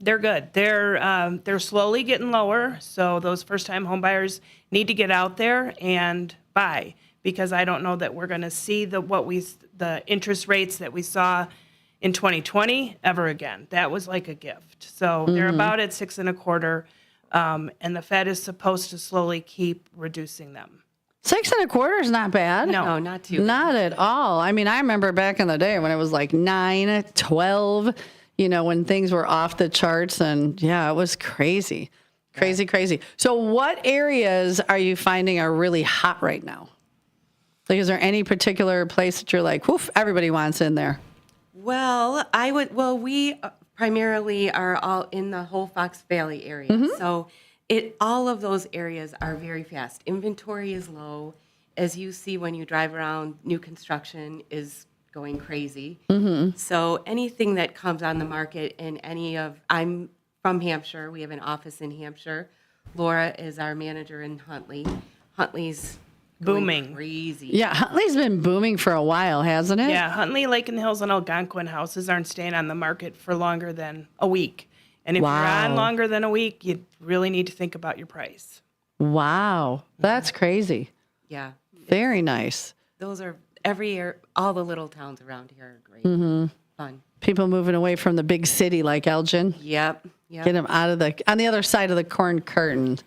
They're good. They're slowly getting lower. So those first-time home buyers need to get out there and buy, because I don't know that we're going to see the interest rates that we saw in 2020 ever again. That was like a gift. So they're about at 6.25, and the Fed is supposed to slowly keep reducing them. 6.25 is not bad. No, not too bad. Not at all. I mean, I remember back in the day when it was like 9, 12, when things were off the charts, and it was crazy. Crazy. So what areas are you finding are really hot right now? Like, is there any particular place that you're like, woof, everybody wants in there? Well, we primarily are all in the whole Fox Valley area. Mm-hmm. So all of those areas are very fast. Inventory is low. As you see when you drive around, new construction is going crazy. Mm-hmm. So anything that comes on the market I'm from Hampshire. We have an office in Hampshire. Laura is our manager in Huntley. Huntley's booming. Crazy. Yeah, Huntley's been booming for a while, hasn't it? Yeah, Huntley, Lake in the Hills, and Algonquin houses aren't staying on the market for longer than a week. And if you're on longer than a week, you really need to think about your price. Wow, that's crazy. Yeah. Very nice. Those are all the little towns around here are great. Mm-hmm. Fun. People moving away from the big city like Elgin. Yep. Get them on the other side of the corn curtain.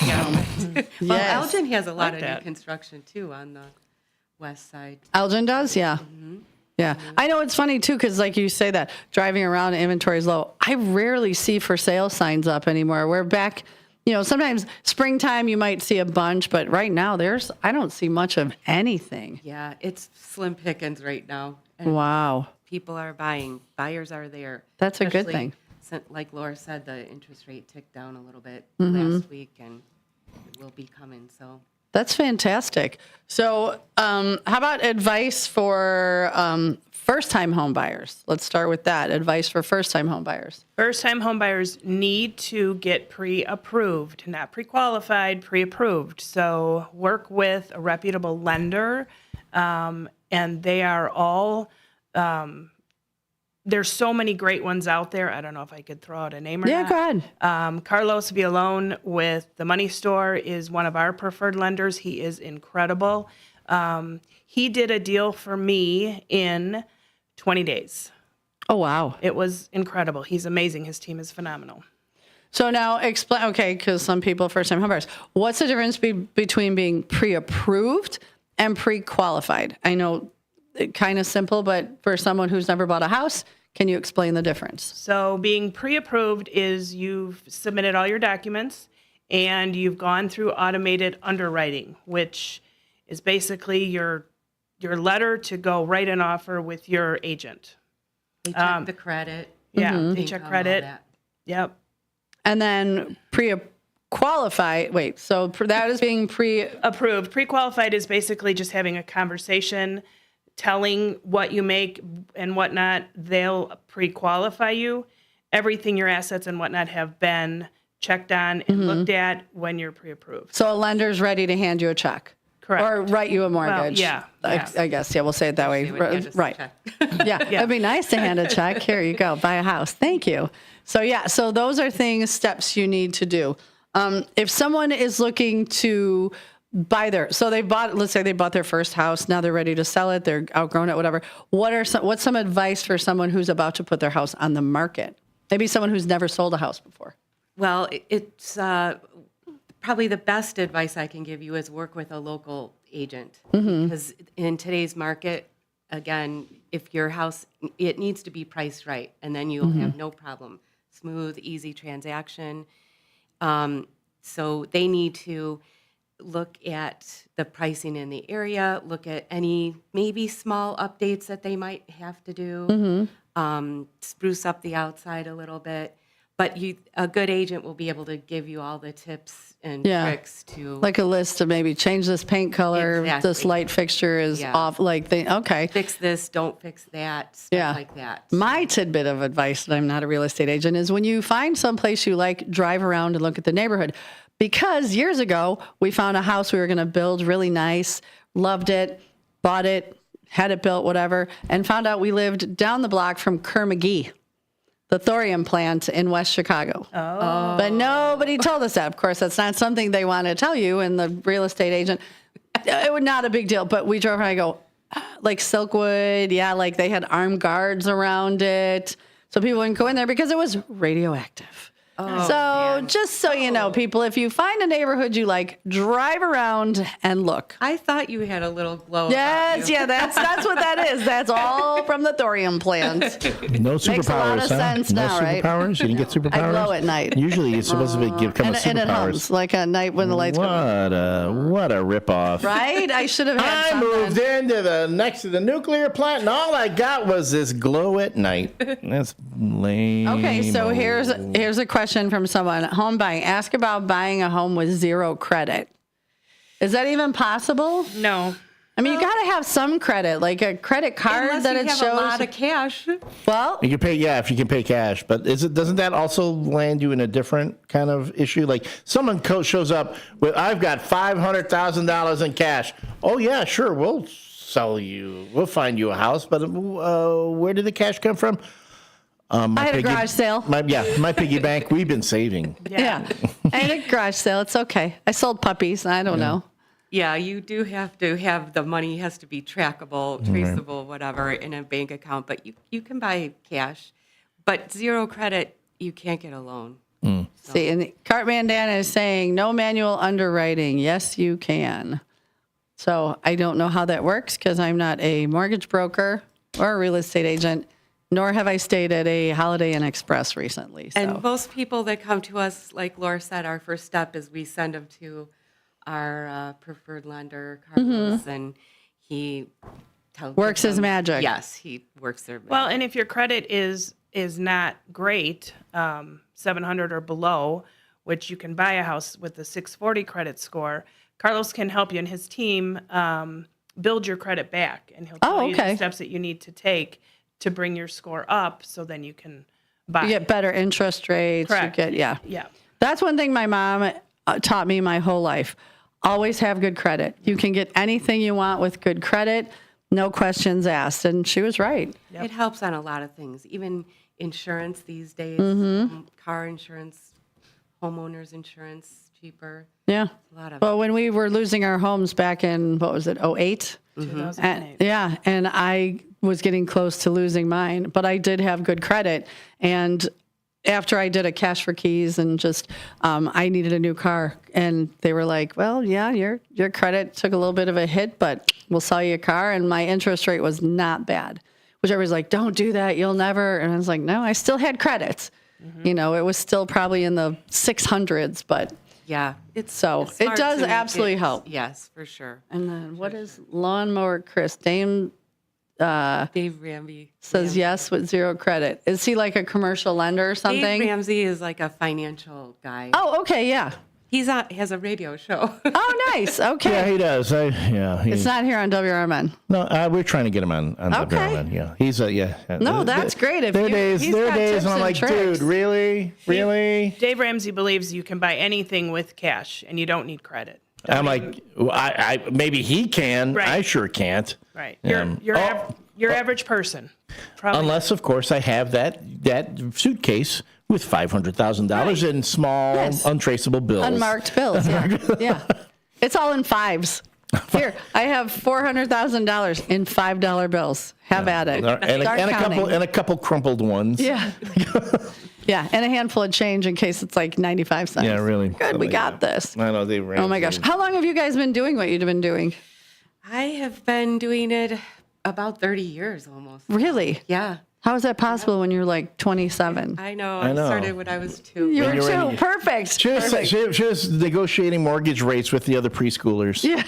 Yeah. Well, Yes. Elgin has a lot of new construction too on the west side. Elgin does, yeah. Mm-hmm. Yeah. I know it's funny too, because like you say that driving around, inventory is low. I rarely see for sale signs up anymore. We're back, sometimes springtime you might see a bunch, but right now I don't see much of anything. Yeah, it's slim pickings right now. And wow. People are buying. Buyers are there. That's a good thing. Like Laura said, the interest rate ticked down a little bit Mm-hmm. last week, and it will be coming. So That's fantastic. So, how about advice for first-time home buyers? Let's start with that. Advice for first-time home buyers. First-time home buyers need to get pre-approved, not pre-qualified, pre-approved. So work with a reputable lender, and they are all. There's so many great ones out there. I don't know if I could throw out a name or not. Yeah, go ahead. Carlos Villalone with the Money Store is one of our preferred lenders. He is incredible. He did a deal for me in 20 days. Oh, wow. It was incredible. He's amazing. His team is phenomenal. So now explain, okay, because some people, first-time homebuyers, what's the difference between being pre-approved and pre-qualified? I know kind of simple, but for someone who's never bought a house, can you explain the difference? So being pre-approved is you've submitted all your documents and you've gone through automated underwriting, which is basically your letter to go write an offer with your agent. They check the credit. Yeah, Mm-hmm. they check credit. Yep. And then pre-qualified, so that is being approved. Pre-qualified is basically just having a conversation, telling what you make and whatnot. They'll pre-qualify you. Everything your assets and whatnot have been checked on and looked at when you're pre-approved. So a lender's ready to hand you a check. Correct. Or write you a mortgage. Well, yeah. I guess, we'll say it that way. Right. Yeah, it'd be nice to hand a check. Here you go, buy a house. Thank you. So those are steps you need to do. If someone is looking to buy let's say they bought their first house, now they're ready to sell it, they're outgrown it, whatever. What's some advice for someone who's about to put their house on the market? Maybe someone who's never sold a house before. Well, it's probably the best advice I can give you is work with a local agent. Because in today's market, again, if your house, it needs to be priced right, and then you'll have no problem. Smooth, easy transaction. So they need to look at the pricing in the area, look at any maybe small updates that they might have to do, spruce up the outside a little bit. But a good agent will be able to give you all the tips and tricks to... Like a list of maybe change this paint color, this light fixture is off, okay. Fix this, don't fix that, stuff like that. My tidbit of advice, that I'm not a real estate agent, is when you find someplace you like, drive around and look at the neighborhood. Because years ago, we found a house we were going to build really nice, loved it, bought it, had it built, whatever, and found out we lived down the block from Kerr McGee, the thorium plant in West Chicago. Oh. But nobody told us that. Of course, that's not something they want to tell you, and the real estate agent, it was not a big deal. But we drove around and go, like Silkwood, like they had armed guards around it. So people wouldn't go in there because it was radioactive. Just so you know, people, if you find a neighborhood you like, drive around and look. I thought you had a little glow. Yes, that's what that is. That's all from the thorium plant. No superpowers, Makes a lot of sense now, right? No superpowers? You didn't get superpowers? I glow at night. Usually it's supposed to become a superpowers. And it hums like a night when the lights go. What a ripoff. Right? I should have had I moved into next to the nuclear plant, and all I got was this glow at night. That's lame. Okay, so here's a question from someone. Home buying. Ask about buying a home with zero credit. Is that even possible? No. I mean, you got to have some credit, like a credit card that it shows. Unless you have a lot of cash. Well, you can pay, if you can pay cash. But doesn't that also land you in a different kind of issue? Like someone shows up with, I've got $500,000 in cash. Oh yeah, sure, we'll we'll find you a house. But where did the cash come from? I had a garage sale. My piggy bank. We've been saving. Yeah. I had a garage sale. It's okay. I sold puppies. I don't know. Yeah, you do have to have the money has to be trackable, traceable, whatever, in a bank account. But you can buy cash. But zero credit, you can't get a loan. So. See, and Cartman Dan is saying no manual underwriting. Yes, you can. So I don't know how that works because I'm not a mortgage broker or a real estate agent. Nor have I stayed at a Holiday Inn Express recently. So. And most people that come to us, like Laura said, our first step is we send them to our preferred lender, Carlos, and he works his magic. Yes, he works their magic. Well, and if your credit is not great, 700 or below, which you can buy a house with a 640 credit score, Carlos can help you and his team build your credit back, and he'll tell you the steps that you need to take to bring your score up, so then you can buy. You get better interest rates. Correct. You get, yeah. Yeah. That's one thing my mom taught me my whole life. Always have good credit. You can get anything you want with good credit, no questions asked. And she was right. Yep. It helps on a lot of things, even insurance these days, car insurance, homeowners insurance, cheaper. Yeah. A lot of well, when we were losing our homes back in, what was it, 2008? 2008. And I was getting close to losing mine, but I did have good credit. And after I did a cash for keys and just, I needed a new car. And they were like, well, yeah, your credit took a little bit of a hit, but we'll sell you a car. And my interest rate was not bad, which I was like, don't do that. You'll never. And I was like, no, I still had credits. You know, it was still probably in the 600s, but yeah, it smart does to make absolutely it- help. Yes, for sure. And then what is Lawnmower Chris? Dave Ramsey says yes with zero credit. Is he like a commercial lender or something? Dave Ramsey is like a financial guy. Oh, okay, yeah. He has a radio show. Oh, nice. Okay. Yeah, he does. It's not here on WRMN. No, we're trying to get him on Okay. WRMN. Yeah, he's yeah. No, that's great. If There are you- days, he's there are got days tips when I'm and like, tricks. dude, really? Dave Ramsey believes you can buy anything with cash, and you don't need credit. I'm like, I maybe he can. Right. I sure can't. Right. Your average person. Probably. Unless, of course, I have that suitcase with $500,000 in small, untraceable bills. Unmarked bills, yeah. Yeah. It's all in fives. Here, I have $400,000 in $5 bills. Have at it. And a couple crumpled ones. Yeah. Yeah, and a handful of change in case it's like 95 cents. Yeah, really. Good, we got this. I know, they ran. Oh my gosh. How long have you guys been doing what you've been doing? I have been doing it about 30 years almost. Really? Yeah. How is that possible when you're like 27? I know. I started when I was 2. You were 2. Perfect. She was negotiating mortgage rates with the other preschoolers. Yeah.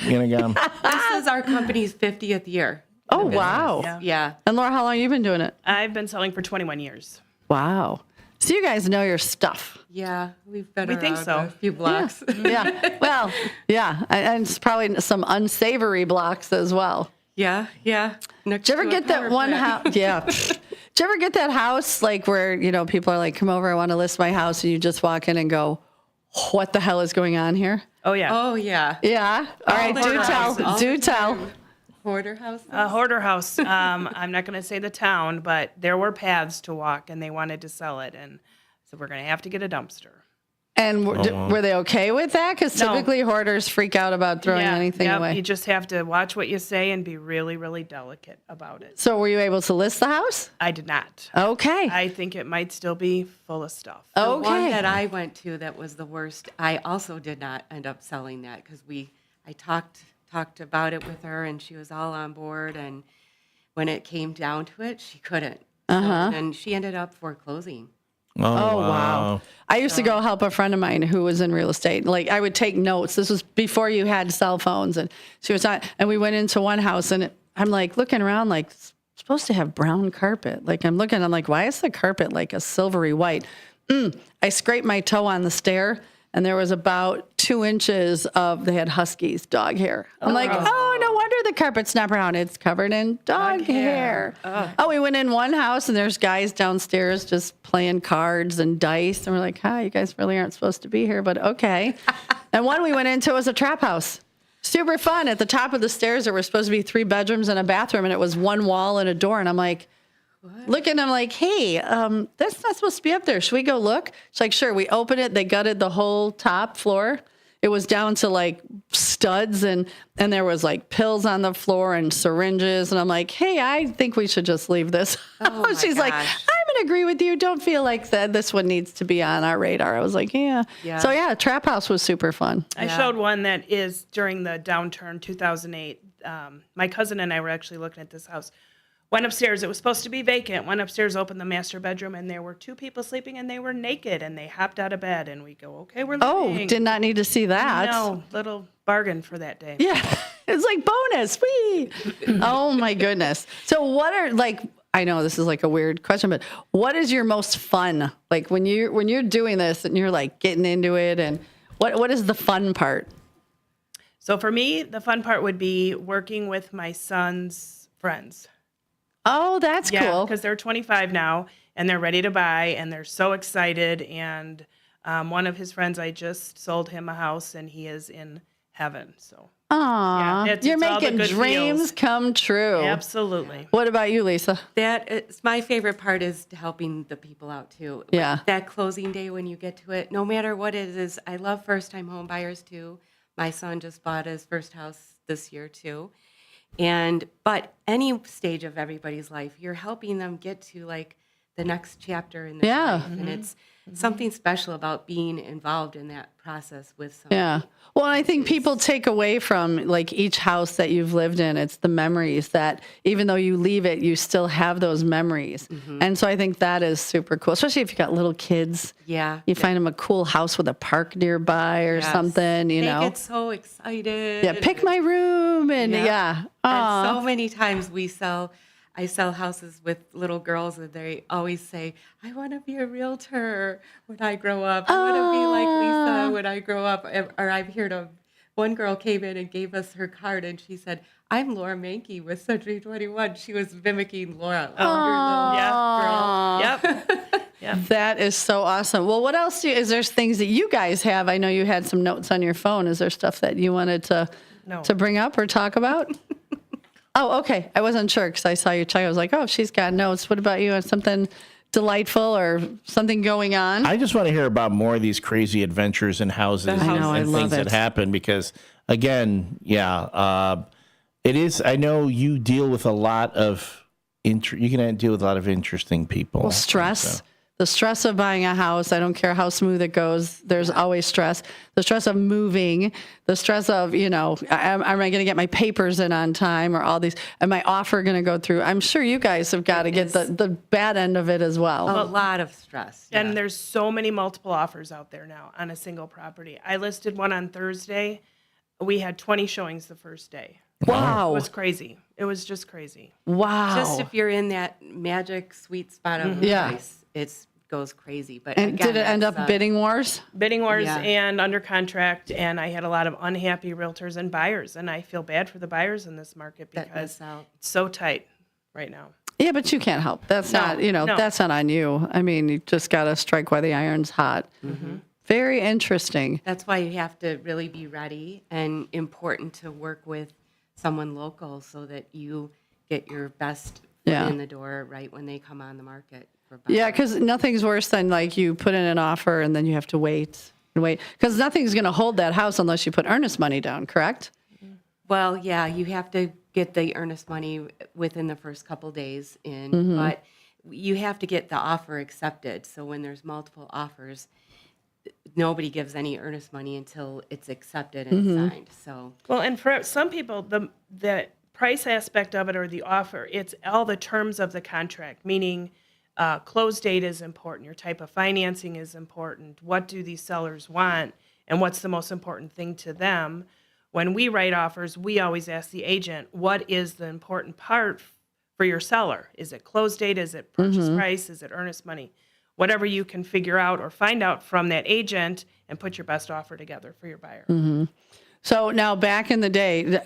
This is our company's 50th year. Oh, wow. Yeah. And Laura, how long have you been doing it? I've been selling for 21 years. Wow. So you guys know your stuff. Yeah, we've been We around think so. a few blocks. Yeah. Well, yeah. And it's probably some unsavory blocks as well. Yeah. Did you ever get that one house? Yeah. Did you ever get that house like where, people are like, come over, I want to list my house. And you just walk in and go, what the hell is going on here? Oh, yeah. Oh, yeah. Yeah. All right. Do tell. Hoarder house? A hoarder house. I'm not going to say the town, but there were paths to walk, and they wanted to sell it. And so we're going to have to get a dumpster. And were they okay with that? Because No. typically hoarders freak out about throwing anything away. You just have to watch what you say and be really, really delicate about it. So were you able to list the house? I did not. Okay. I think it might still be full of stuff. The one that I went to that was the worst, I also did not end up selling that because I talked about it with her and she was all on board, and when it came down to it, she couldn't. And she ended up foreclosing. Oh, wow. I used to go help a friend of mine who was in real estate. Like, I would take notes. This was before you had cell phones. And she was not, and we went into one house, and I'm like looking around, like, it's supposed to have brown carpet. Like, I'm like, why is the carpet like a silvery white? I scraped my toe on the stair, and there was about 2 inches they had Huskies dog hair. I'm like, oh, no wonder the carpet's not brown. It's covered in dog hair. Oh, we went in one house, and there's guys downstairs just playing cards and dice. And we're like, hi, you guys really aren't supposed to be here, but okay. And one we went into was a trap house. Super fun. At the top of the stairs, there were supposed to be 3 bedrooms and a bathroom, and it was one wall and a door. And I'm like, looking, I'm like, hey, that's not supposed to be up there. Should we go look? She's like, sure. We opened it. They gutted the whole top floor. It was down to like studs, and there was like pills on the floor and syringes. And I'm like, hey, I think we should just leave this. She's like, I'm going to agree with you. Don't feel like this one needs to be on our radar. I was like, yeah. So yeah, Trap House was super fun. I showed one that is during the downturn, 2008. My cousin and I were actually looking at this house. Went upstairs. It was supposed to be vacant. Went upstairs, opened the master bedroom, and there were 2 people sleeping, and they were naked, and they hopped out of bed. And we go, okay, we're leaving. Oh, did not need to see that. No, little bargain for that day. Yeah, it's like bonus. Whee! Oh my goodness. So what are I know this is like a weird question, but what is your most fun? Like when you're doing this and you're like getting into it, and what is the fun part? So for me, the fun part would be working with my son's friends. Oh, that's cool. Because they're 25 now and they're ready to buy and they're so excited. And one of his friends, I just sold him a house and he is in heaven. So, Aw, it's you're all the making good dreams feels. come true. Absolutely. What about you, Lisa? That is my favorite part is helping the people out too. Yeah. That closing day when you get to it, no matter what it is, I love first-time home buyers too. My son just bought his first house this year too. But any stage of everybody's life, you're helping them get to like the next chapter in their life. And it's something special about being involved in that process with somebody. Yeah. Well, I think people take away from like each house that you've lived in, it's the memories that even though you leave it, you still have those memories. And so I think that is super cool, especially if you got little kids. Yeah. You find them a cool house with a park nearby or something, you know. They get so excited. Yeah, pick my room and yeah. And so many times I sell houses with little girls and they always say, I want to be a realtor when I grow up. I want to be like Lisa when I grow up. Or I've heard of one girl came in and gave us her card and she said, I'm Laura Mankey with Century 21. She was mimicking Laura. Yep. That is so awesome. Well, what else is there things that you guys have? I know you had some notes on your phone. Is there stuff that you wanted to bring up or talk about? Oh, okay. I wasn't sure because I saw your child. I was like, oh, she's got notes. What about you? Something delightful or something going on? I just want to hear about more of these crazy adventures in houses and things that happen because, again, it is. I know you deal with a lot of you can deal with a lot of interesting people. Well, stress. The stress of buying a house, I don't care how smooth it goes, there's always stress. The stress of moving, the stress of, am I going to get my papers in on time or all these, am my offer going to go through? I'm sure you guys have got to get the bad end of it as well. A lot of stress. And there's so many multiple offers out there now on a single property. I listed one on Thursday. We had 20 showings the first day. Wow. It was crazy. It was just crazy. Wow. Just if you're in that magic sweet spot of the price, it goes crazy. But and again, did it end up bidding wars? Bidding wars and under contract, and I had a lot of unhappy realtors and buyers, and I feel bad for the buyers in this market because it's so tight right now. Yeah, but you can't help. That's that's not on you. I mean, you just got to strike while the iron's hot. Very interesting. That's why you have to really be ready and important to work with someone local so that you get your best foot in the door right when they come on the market. Yeah, because nothing's worse than like you put in an offer and then you have to wait and wait. Because nothing's going to hold that house unless you put earnest money down, correct? Well, yeah, you have to get the earnest money within the first couple days in, but you have to get the offer accepted. So when there's multiple offers, nobody gives any earnest money until it's accepted and signed. So well, and for some people, the price aspect of it or the offer, it's all the terms of the contract, meaning close date is important. Your type of financing is important. What do these sellers want? And what's the most important thing to them? When we write offers, we always ask the agent, what is the important part for your seller? Is it close date? Is it purchase price? Is it earnest money? Whatever you can figure out or find out from that agent and put your best offer together for your buyer. So now back in the day,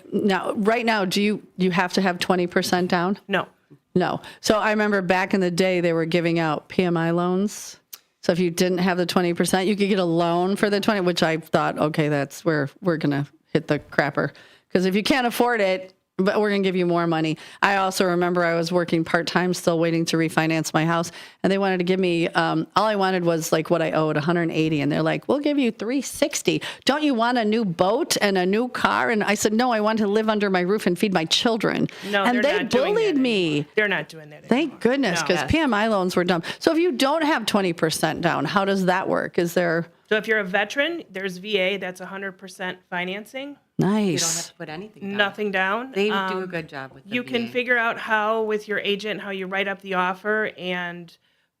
right now, do you have to have 20% down? No. So I remember back in the day, they were giving out PMI loans. So if you didn't have the 20%, you could get a loan for the 20, which I thought, okay, that's where we're going to hit the crapper. Because if you can't afford it, but we're going to give you more money. I also remember I was working part-time, still waiting to refinance my house. And they wanted to give me, all I wanted was like what I owed, $180. And they're like, we'll give you $360. Don't you want a new boat and a new car? And I said, no, I want to live under my roof and feed my children. No, and they bullied me. They're not doing that anymore. Thank goodness, because PMI loans were dumb. So if you don't have 20% down, how does that work? Is there... So if you're a veteran, there's VA, that's 100% financing. Nice. You don't have to put anything down. Nothing down. They do a good job with the You VA. can figure out how, with your agent, how you write up the offer and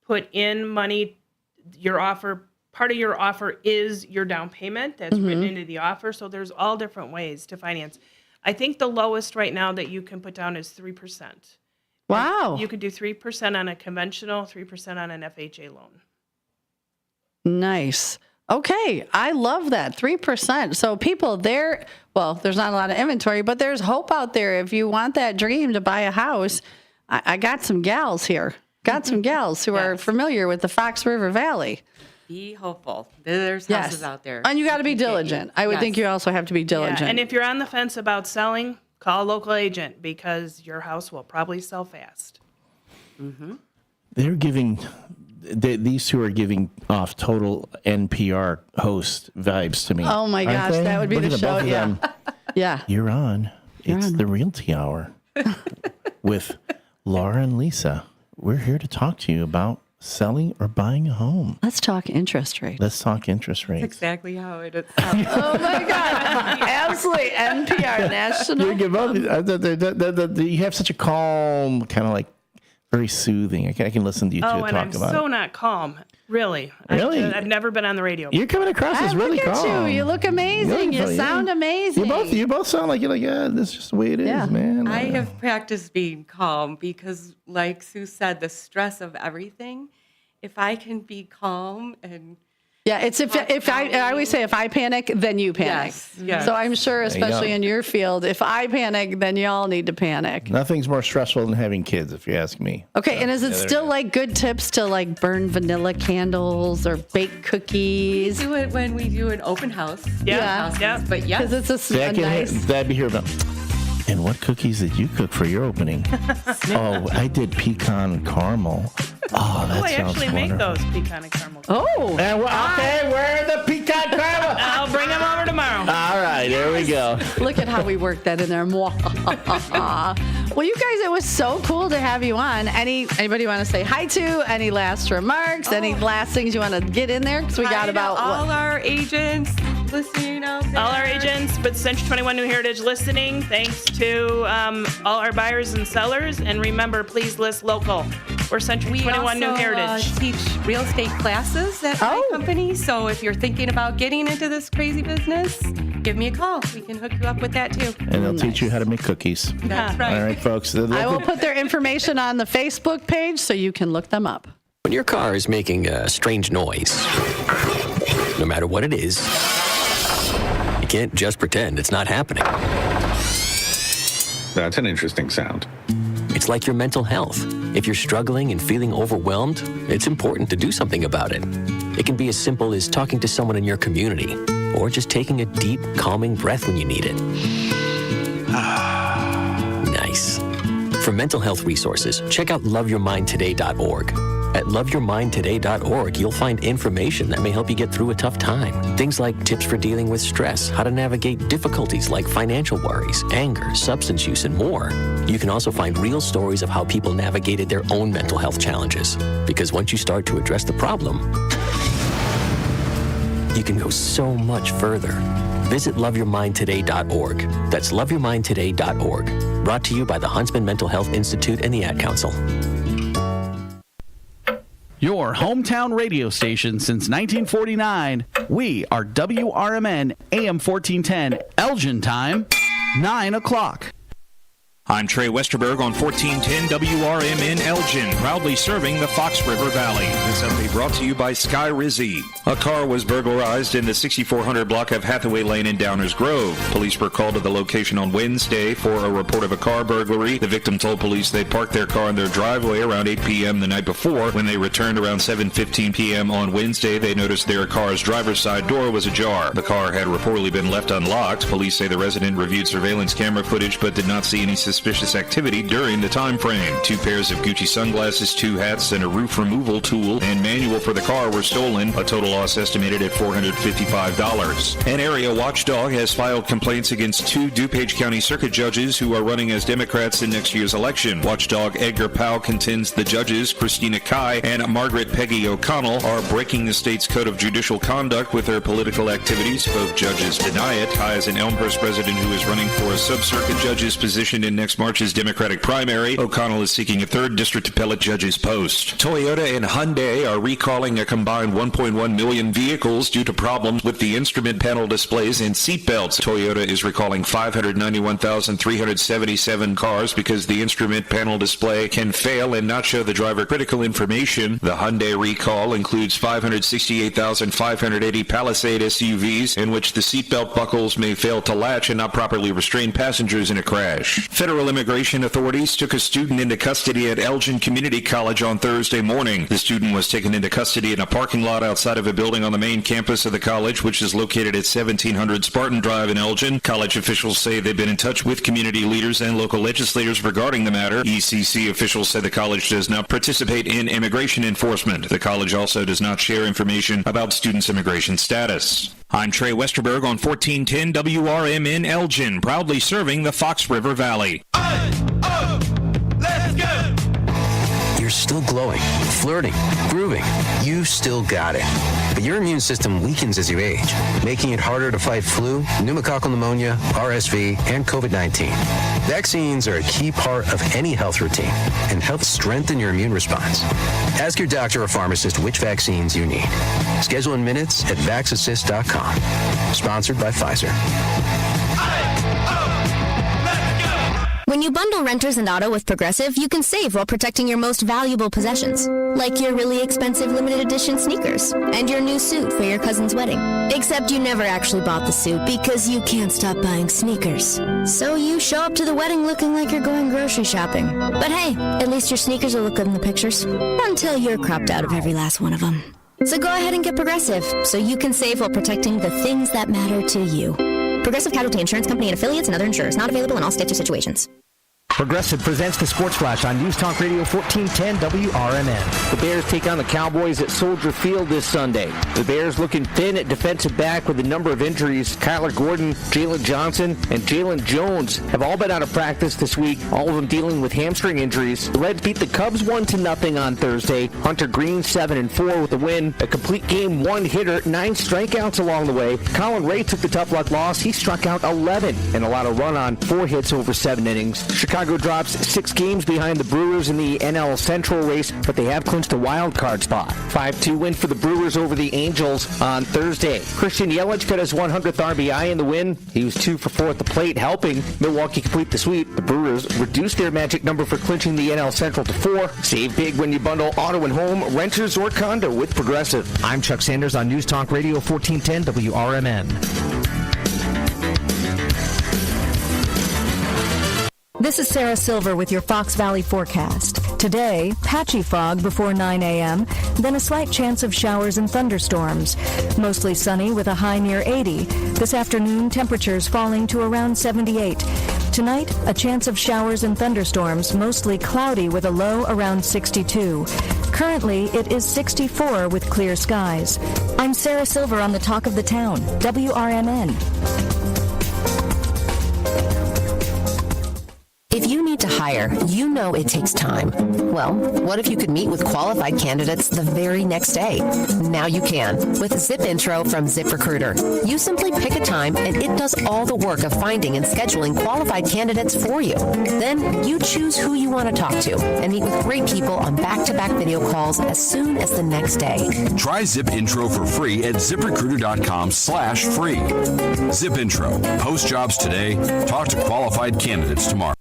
put in money. Your offer, part of your offer is your down payment. That's written into the offer. So there's all different ways to finance. I think the lowest right now that you can put down is 3%. Wow. And you could do 3% on a conventional, 3% on an FHA loan. Nice. Okay, I love that. 3%. So people there, well, there's not a lot of inventory, but there's hope out there. If you want that dream to buy a house, I got some gals here. Got some gals who are familiar with the Fox River Valley. Be hopeful. There's houses out there. And you got to be diligent. I would think you also have to be diligent. Yeah, and if you're on the fence about selling, call a local agent because your house will probably sell fast. Mm-hmm. They're giving, these two are giving off total NPR host vibes to me. Oh my gosh, that would be the show. Yeah. Yeah. You're on. It's the Realty Hour with Laura and Lisa. We're here to talk to you about selling or buying a home. Let's talk interest rates. Let's talk interest rates. That's exactly how it is. Oh my God. Absolutely. NPR, National. You have such a calm, kind of like very soothing. I can listen to you two talk I'm about so it. not calm. Really? Really? I've never been on the radio. You're coming across as really look calm. at you. You look amazing. You sound amazing. You both sound like you're like, yeah, that's just the way it is, man. I have practiced being calm because, like Sue said, the stress of everything. If I can be calm and yeah, it's if I always say if I panic, then you panic. Yes. So I'm sure, There you especially go. in your field, if I panic, then y'all need to panic. Nothing's more stressful than having kids, if you ask me. Okay, and is it Yeah, there still you go. like good tips to like burn vanilla candles or bake cookies? we do it when we do an open house. Yeah. But yes, Because it's Dad be here about. And what cookies did you cook for your opening? Oh, I did pecan caramel. Oh, that I sounds actually make wonderful. those pecan and caramel. Oh. And where are the pecan caramel? I'll bring them over tomorrow. All right, there we go. Look at how we work that in there. Well, you guys, it was so cool to have you on. Anybody want to say hi to? Any last remarks? Any last things you want to get in there? Because we got about all our agents listening out there. All our agents, but Century 21 New Heritage listening. Thanks to all our buyers and sellers. And remember, please list local. We're Century 21 New Heritage. Teach real estate classes at my company. So if you're thinking about getting into this crazy business, give me a call. We can hook you up with that too. And they'll teach you how to make cookies. That's right. All right, folks. I will put their information on the Facebook page so you can look them up. When your car is making a strange noise, no matter what it is, you can't just pretend it's not happening. That's an interesting sound. It's like your mental health. If you're struggling and feeling overwhelmed, it's important to do something about it. It can be as simple as talking to someone in your community, or just taking a deep, calming breath when you need it. Nice. For mental health resources, check out loveyourmindtoday.org. At loveyourmindtoday.org, you'll find information that may help you get through a tough time. Things like tips for dealing with stress, how to navigate difficulties like financial worries, anger, substance use, and more. You can also find real stories of how people navigated their own mental health challenges. Because once you start to address the problem, you can go so much further. Visit loveyourmindtoday.org. That's loveyourmindtoday.org. Brought to you by the Huntsman Mental Health Institute and the Ad Council. Your hometown radio station since 1949. We are WRMN AM 1410, Elgin time, 9 o'clock. I'm Trey Westerberg on 1410 WRMN Elgin, proudly serving the Fox River Valley. This update brought to you by Sky Rizzi. A car was burglarized in the 6400 block of Hathaway Lane in Downers Grove. Police were called to the location on Wednesday for a report of a car burglary. The victim told police they parked their car in their driveway around 8 p.m. the night before. When they returned around 7:15 p.m. on Wednesday, they noticed their car's driver's side door was ajar. The car had reportedly been left unlocked. Police say the resident reviewed surveillance camera footage but did not see any suspicious activity during the time frame. 2 pairs of Gucci sunglasses, 2 hats, and a roof removal tool and manual for the car were stolen. A total loss estimated at $455. An area watchdog has filed complaints against 2 DuPage County Circuit judges who are running as Democrats in next year's election. Watchdog Edgar Powell contends the judges, Christina Kai and Margaret Peggy O'Connell, are breaking the state's code of judicial conduct with their political activities. Both judges deny it. Kai is an Elmhurst resident who is running for a sub-circuit judge's position in next next March's Democratic primary. O'Connell is seeking a 3rd District Appellate Judge's post. Toyota and Hyundai are recalling a combined 1.1 million vehicles due to problems with the instrument panel displays and seatbelts. Toyota is recalling 591,377 cars because the instrument panel display can fail and not show the driver critical information. The Hyundai recall includes 568,580 Palisade SUVs in which the seatbelt buckles may fail to latch and not properly restrain passengers in a crash. Federal immigration authorities took a student into custody at Elgin Community College on Thursday morning. The student was taken into custody in a parking lot outside of a building on the main campus of the college, which is located at 1700 Spartan Drive in Elgin. College officials say they've been in touch with community leaders and local legislators regarding the matter. ECC officials said the college does not participate in immigration enforcement. The college also does not share information about students' immigration status. I'm Trey Westerberg on 1410 WRMN Elgin, proudly serving the Fox River Valley. Let's go! You're still glowing, flirting, grooving. You still got it. But your immune system weakens as you age, making it harder to fight flu, pneumococcal pneumonia, RSV, and COVID-19. Vaccines are a key part of any health routine and help strengthen your immune response. Ask your doctor or pharmacist which vaccines you need. Schedule in minutes at vaxassist.com. Sponsored by Pfizer. When you bundle renters and auto with Progressive, you can save while protecting your most valuable possessions, like your really expensive limited edition sneakers and your new suit for your cousin's wedding. Except you never actually bought the suit because you can't stop buying sneakers. So you show up to the wedding looking like you're going grocery shopping. But hey, at least your sneakers will look good in the pictures, until you're cropped out of every last one of them. So go ahead and get Progressive, so you can save while protecting the things that matter to you. Progressive Casualty Insurance Company and affiliates and other insurers. Not available in all states or situations. Progressive presents the Sports Flash on News Talk Radio 1410 WRMN. The Bears take on the Cowboys at Soldier Field this Sunday. The Bears looking thin at defensive back with a number of injuries. Kyler Gordon, Jalen Johnson, and Jalen Jones have all been out of practice this week, all of them dealing with hamstring injuries. The Reds beat the Cubs 1-0 on Thursday. Hunter Green 7-4 with a win. A complete game, one hitter, 9 strikeouts along the way. Colin Ray took the tough luck loss. He struck out 11 and allowed a run on 4 hits over 7 innings. Chicago drops 6 games behind the Brewers in the NL Central race, but they have clinched a wild card spot. 5-2 win for the Brewers over the Angels on Thursday. Christian Yelich got his 100th RBI in the win. He was 2 for 4 at the plate, helping Milwaukee complete the sweep. The Brewers reduced their magic number for clinching the NL Central to 4. Save big when you bundle auto and home, renters, or condo with Progressive. I'm Chuck Sanders on News Talk Radio 1410 WRMN. This is Sarah Silver with your Fox Valley forecast. Today, patchy fog before 9 a.m., then a slight chance of showers and thunderstorms. Mostly sunny with a high near 80. This afternoon, temperatures falling to around 78. Tonight, a chance of showers and thunderstorms, mostly cloudy with a low around 62. Currently, it is 64 with clear skies. I'm Sarah Silver on the Talk of the Town, WRMN. If you need to hire, you know it takes time. Well, what if you could meet with qualified candidates the very next day? Now you can with Zip Intro from ZipRecruiter. You simply pick a time and it does all the work of finding and scheduling qualified candidates for you. Then you choose who you want to talk to and meet with great people on back-to-back video calls as soon as the next day. Try Zip Intro for free at ZipRecruiter.com/free. Zip Intro. Post jobs today. Talk to qualified candidates tomorrow.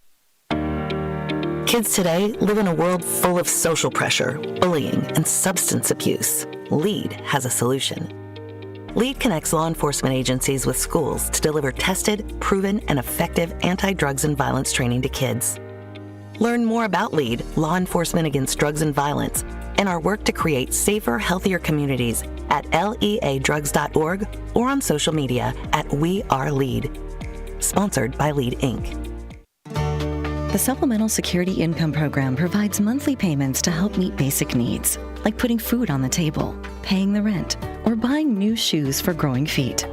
Kids today live in a world full of social pressure, bullying, and substance abuse. LEAD has a solution. LEAD connects law enforcement agencies with schools to deliver tested, proven, and effective anti-drugs and violence training to kids. Learn more about LEAD, Law Enforcement Against Drugs and Violence, and our work to create safer, healthier communities at leadrugs.org or on social media at We Are LEAD. Sponsored by LEAD, Inc. The Supplemental Security Income Program provides monthly payments to help meet basic needs, like putting food on the table, paying the rent, or buying new shoes for growing feet.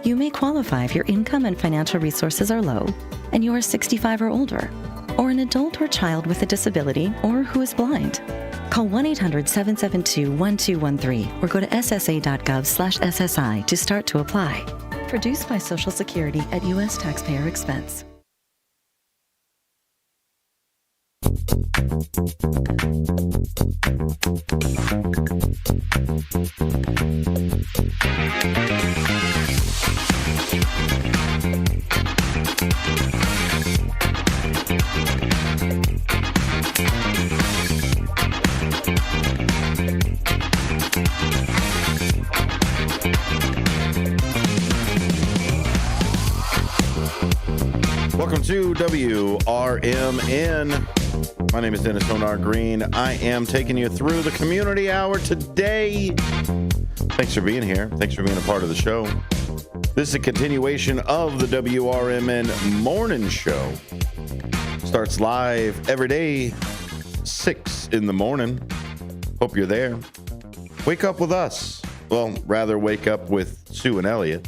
You may qualify if your income and financial resources are low, and you are 65 or older, or an adult or child with a disability, or who is blind. Call 1-800-772-1213 or go to ssa.gov/SSI to start to apply. Produced by Social Security at U.S. taxpayer expense. Welcome to WRMN. My name is Dennis Honar Green. I am taking you through the community hour today. Thanks for being here. Thanks for being a part of the show. This is a continuation of the WRMN Morning Show. Starts live every day, 6 in the morning. Hope you're there. Wake up with us. Well, rather wake up with Sue and Elliot.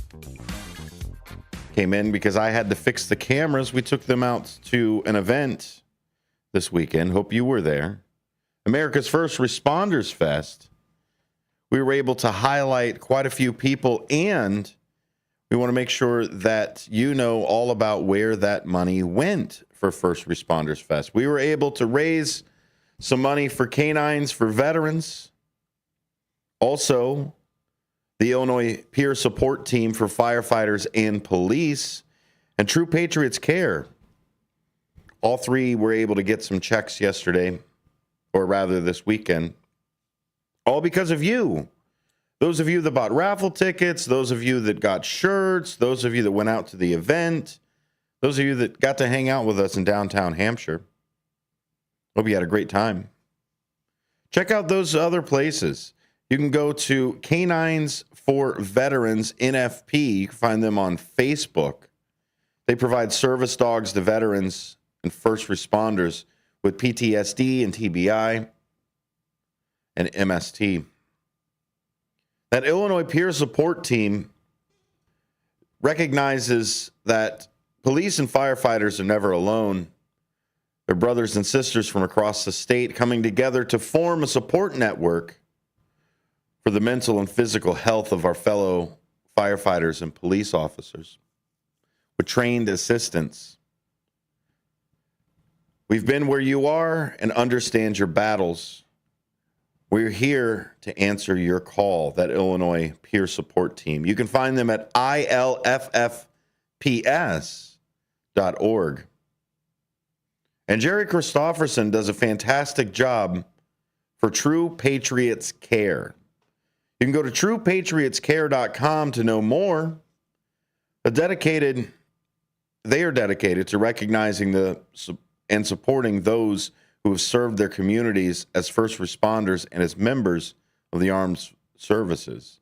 Came in because I had to fix the cameras. We took them out to an event this weekend. Hope you were there. America's First Responders Fest. We were able to highlight quite a few people, and we want to make sure that you know all about where that money went for First Responders Fest. We were able to raise some money for canines for veterans. Also, the Illinois Peer Support Team for firefighters and police, and True Patriots Care. All three were able to get some checks yesterday, or rather this weekend, all because of you. Those of you that bought raffle tickets, those of you that got shirts, those of you that went out to the event, those of you that got to hang out with us in downtown Hampshire. Hope you had a great time. Check out those other places. You can go to Canines for Veterans, NFP. You can find them on Facebook. They provide service dogs to veterans and first responders with PTSD and TBI and MST. That Illinois Peer Support Team recognizes that police and firefighters are never alone. They're brothers and sisters from across the state coming together to form a support network for the mental and physical health of our fellow firefighters and police officers with trained assistance. We've been where you are and understand your battles. We're here to answer your call, that Illinois Peer Support Team. You can find them at illffps.org. And Jerry Christofferson does a fantastic job for True Patriots Care. You can go to truepatriotscare.com to know more. They are dedicated to recognizing and supporting those who have served their communities as first responders and as members of the armed services.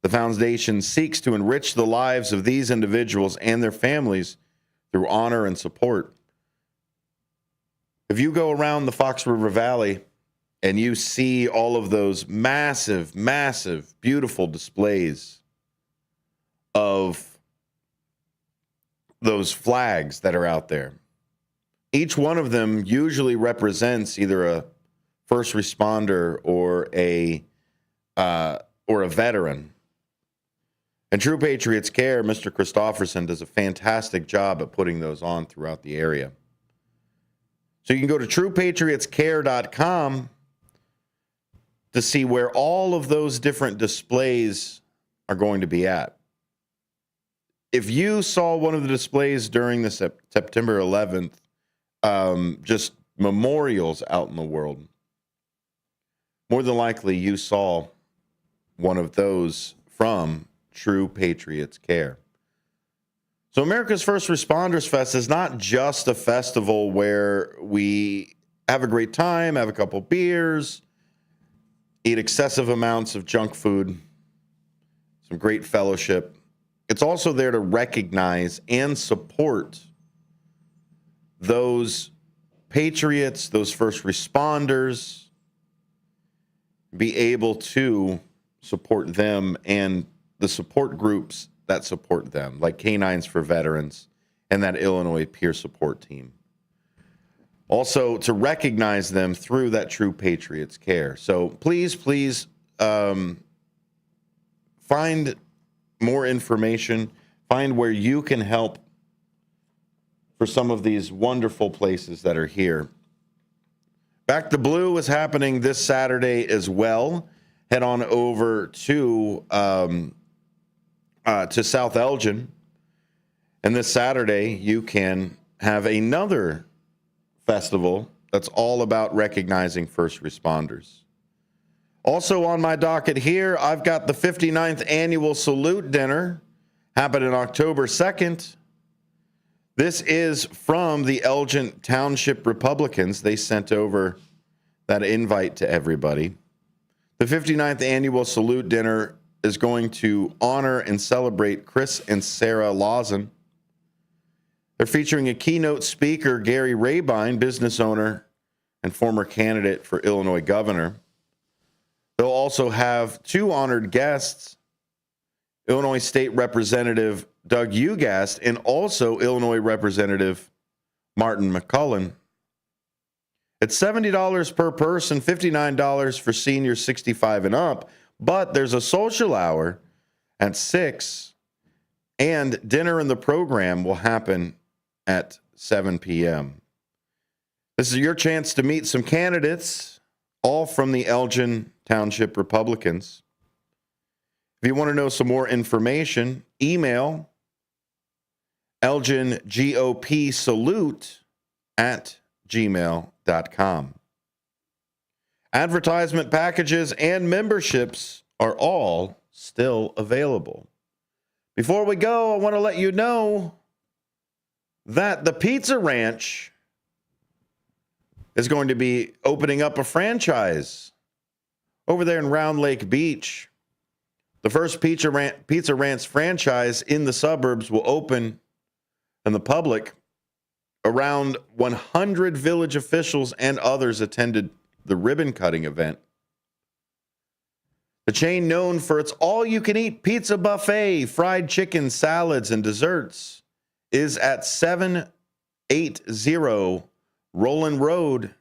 The foundation seeks to enrich the lives of these individuals and their families through honor and support. If you go around the Fox River Valley and you see all of those massive, massive, beautiful displays of those flags that are out there, each one of them usually represents either a first responder or a veteran. And True Patriots Care, Mr. Christofferson, does a fantastic job at putting those on throughout the area. So you can go to truepatriotscare.com to see where all of those different displays are going to be at. If you saw one of the displays during the September 11th, just memorials out in the world, more than likely you saw one of those from True Patriots Care. So America's First Responders Fest is not just a festival where we have a great time, have a couple beers, eat excessive amounts of junk food, some great fellowship. It's also there to recognize and support those patriots, those first responders, be able to support them and the support groups that support them, like Canines for Veterans and that Illinois Peer Support Team. Also, to recognize them through that True Patriots Care. So please, find more information, find where you can help for some of these wonderful places that are here Back to Blue is happening this Saturday as well. Head on over to South Elgin. And this Saturday, you can have another festival that's all about recognizing first responders. Also on my docket here, I've got the 59th Annual Salute Dinner happening October 2nd. This is from the Elgin Township Republicans. They sent over that invite to everybody. The 59th Annual Salute Dinner is going to honor and celebrate Chris and Sarah Lawson. They're featuring a keynote speaker, Gary Rabine, business owner and former candidate for Illinois governor. They'll also have two honored guests, Illinois State Representative Doug Ugast and also Illinois Representative Martin McCullen. It's $70 per person, $59 for seniors 65 and up, but there's a social hour at 6, and dinner in the program will happen at 7 p.m. This is your chance to meet some candidates, all from the Elgin Township Republicans. If you want to know some more information, email elgingopsalute@gmail.com. Advertisement packages and memberships are all still available. Before we go, I want to let you know that the Pizza Ranch is going to be opening up a franchise over there in Round Lake Beach. The first Pizza Ranch franchise in the suburbs will open in the public. Around 100 village officials and others attended the ribbon-cutting event. The chain, known for its all-you-can-eat pizza buffet, fried chicken, salads, and desserts, is at 780 Roland Road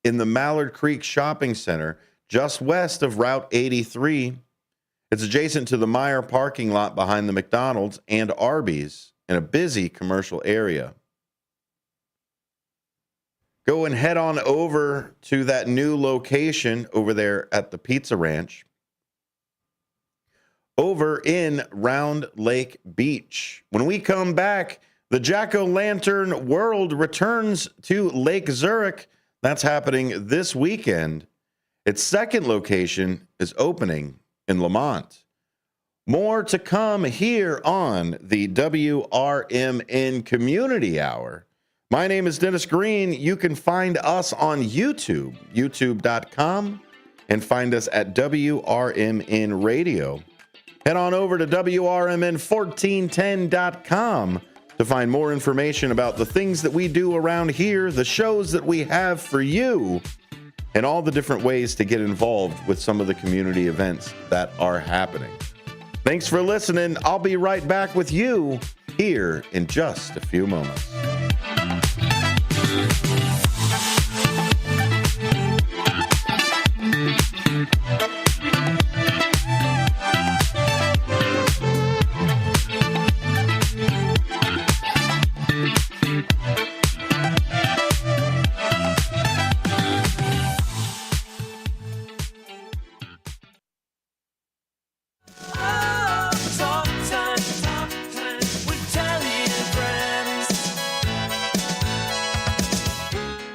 in the Mallard Creek Shopping Center, just west of Route 83. It's adjacent to the Meyer parking lot behind the McDonald's and Arby's in a busy commercial area. Go and head on over to that new location over there at the Pizza Ranch over in Round Lake Beach. When we come back, the Jack-O-Lantern World returns to Lake Zurich. That's happening this weekend. Its second location is opening in Lamont. More to come here on the WRMN Community Hour. My name is Dennis Green. You can find us on YouTube, youtube.com, and find us at WRMN Radio. Head on over to WRMN1410.com to find more information about the things that we do around here, the shows that we have for you, and all the different ways to get involved with some of the community events that are happening. Thanks for listening. I'll be right back with you here in just a few moments.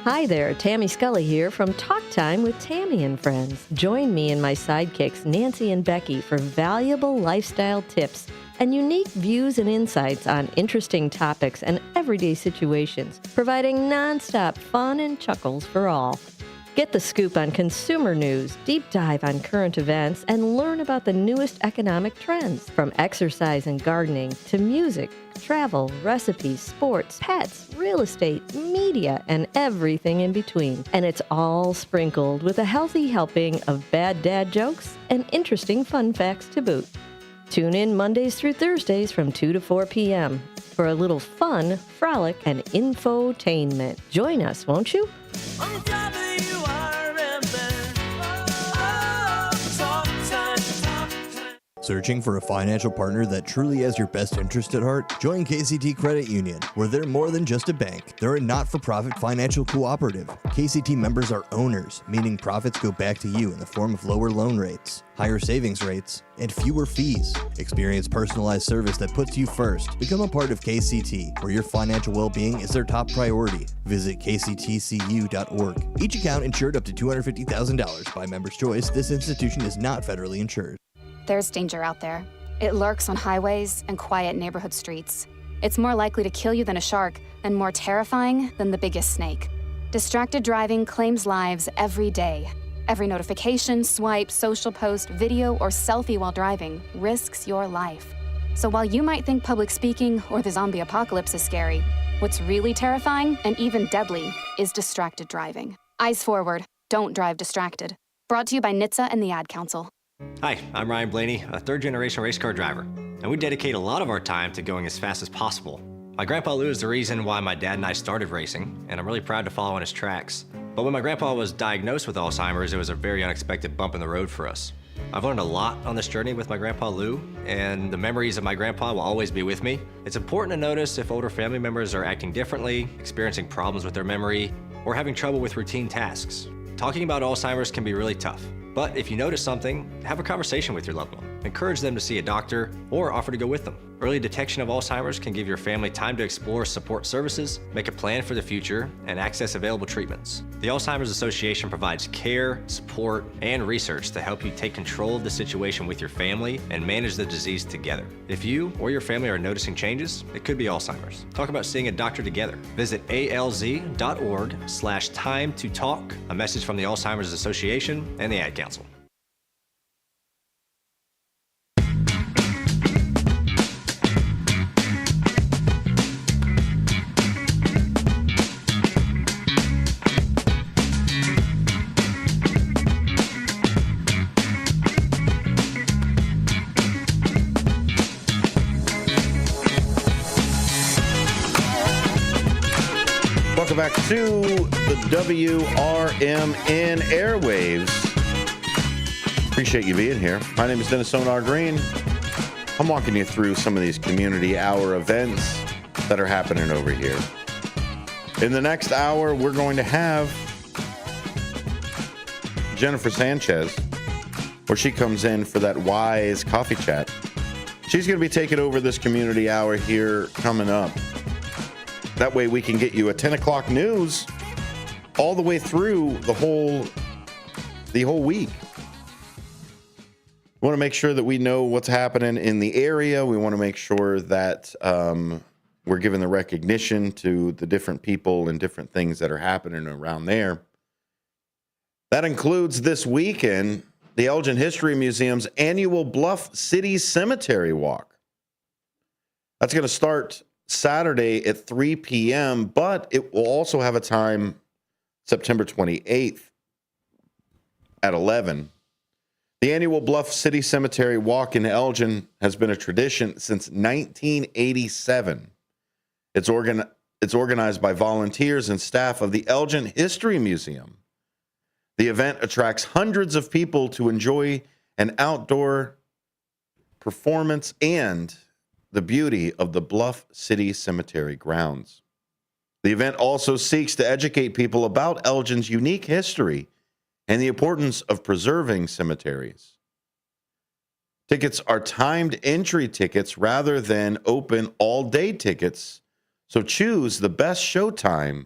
Hi there, Tammy Scully here from Talk Time with Tammy and Friends. Join me and my sidekicks, Nancy and Becky, for valuable lifestyle tips and unique views and insights on interesting topics and everyday situations, providing nonstop fun and chuckles for all. Get the scoop on consumer news, deep dive on current events, and learn about the newest economic trends, from exercise and gardening to music, travel, recipes, sports, pets, real estate, media, and everything in between. And it's all sprinkled with a healthy helping of bad dad jokes and interesting fun facts to boot. Tune in Mondays through Thursdays from 2 to 4 p.m. for a little fun, frolic, and infotainment. Join us, won't you? Searching for a financial partner that truly has your best interest at heart? Join KCT Credit Union, where they're more than just a bank. They're a not-for-profit financial cooperative. KCT members are owners, meaning profits go back to you in the form of lower loan rates, higher savings rates, and fewer fees. Experience personalized service that puts you first. Become a part of KCT, where your financial well-being is their top priority. Visit kctcu.org. Each account insured up to $250,000 by member's choice. This institution is not federally insured. There's danger out there. It lurks on highways and quiet neighborhood streets. It's more likely to kill you than a shark and more terrifying than the biggest snake. Distracted driving claims lives every day. Every notification, swipe, social post, video, or selfie while driving risks your life. So while you might think public speaking or the zombie apocalypse is scary, what's really terrifying and even deadly is distracted driving. Eyes forward. Don't drive distracted. Brought to you by NHTSA and the Ad Council. Hi, I'm Ryan Blaney, a third-generation race car driver, and we dedicate a lot of our time to going as fast as possible. My grandpa Lou is the reason why my dad and I started racing, and I'm really proud to follow in his tracks. But when my grandpa was diagnosed with Alzheimer's, it was a very unexpected bump in the road for us. I've learned a lot on this journey with my grandpa Lou, and the memories of my grandpa will always be with me. It's important to notice if older family members are acting differently, experiencing problems with their memory, or having trouble with routine tasks. Talking about Alzheimer's can be really tough. But if you notice something, have a conversation with your loved one. Encourage them to see a doctor or offer to go with them. Early detection of Alzheimer's can give your family time to explore support services, make a plan for the future, and access available treatments. The Alzheimer's Association provides care, support, and research to help you take control of the situation with your family and manage the disease together. If you or your family are noticing changes, it could be Alzheimer's. Talk about seeing a doctor together. Visit alz.org/time-to-talk. A message from the Alzheimer's Association and the Ad Council. Welcome back to the WRMN airwaves. Appreciate you being here. My name is Dennis Sonar Green. I'm walking you through some of these community hour events that are happening over here. In the next hour, we're going to have Jennifer Sanchez, where she comes in for that wise coffee chat. She's going to be taking over this community hour here coming up. That way we can get you a 10 o'clock news all the way through the whole week. We want to make sure that we know what's happening in the area. We want to make sure that we're giving the recognition to the different people and different things that are happening around there. That includes this weekend, the Elgin History Museum's annual Bluff City Cemetery Walk. That's going to start Saturday at 3 p.m., but it will also have a time September 28th at 11. The annual Bluff City Cemetery Walk in Elgin has been a tradition since 1987. It's organized by volunteers and staff of the Elgin History Museum. The event attracts hundreds of people to enjoy an outdoor performance and the beauty of the Bluff City Cemetery grounds. The event also seeks to educate people about Elgin's unique history and the importance of preserving cemeteries. Tickets are timed entry tickets rather than open all-day tickets, so choose the best showtime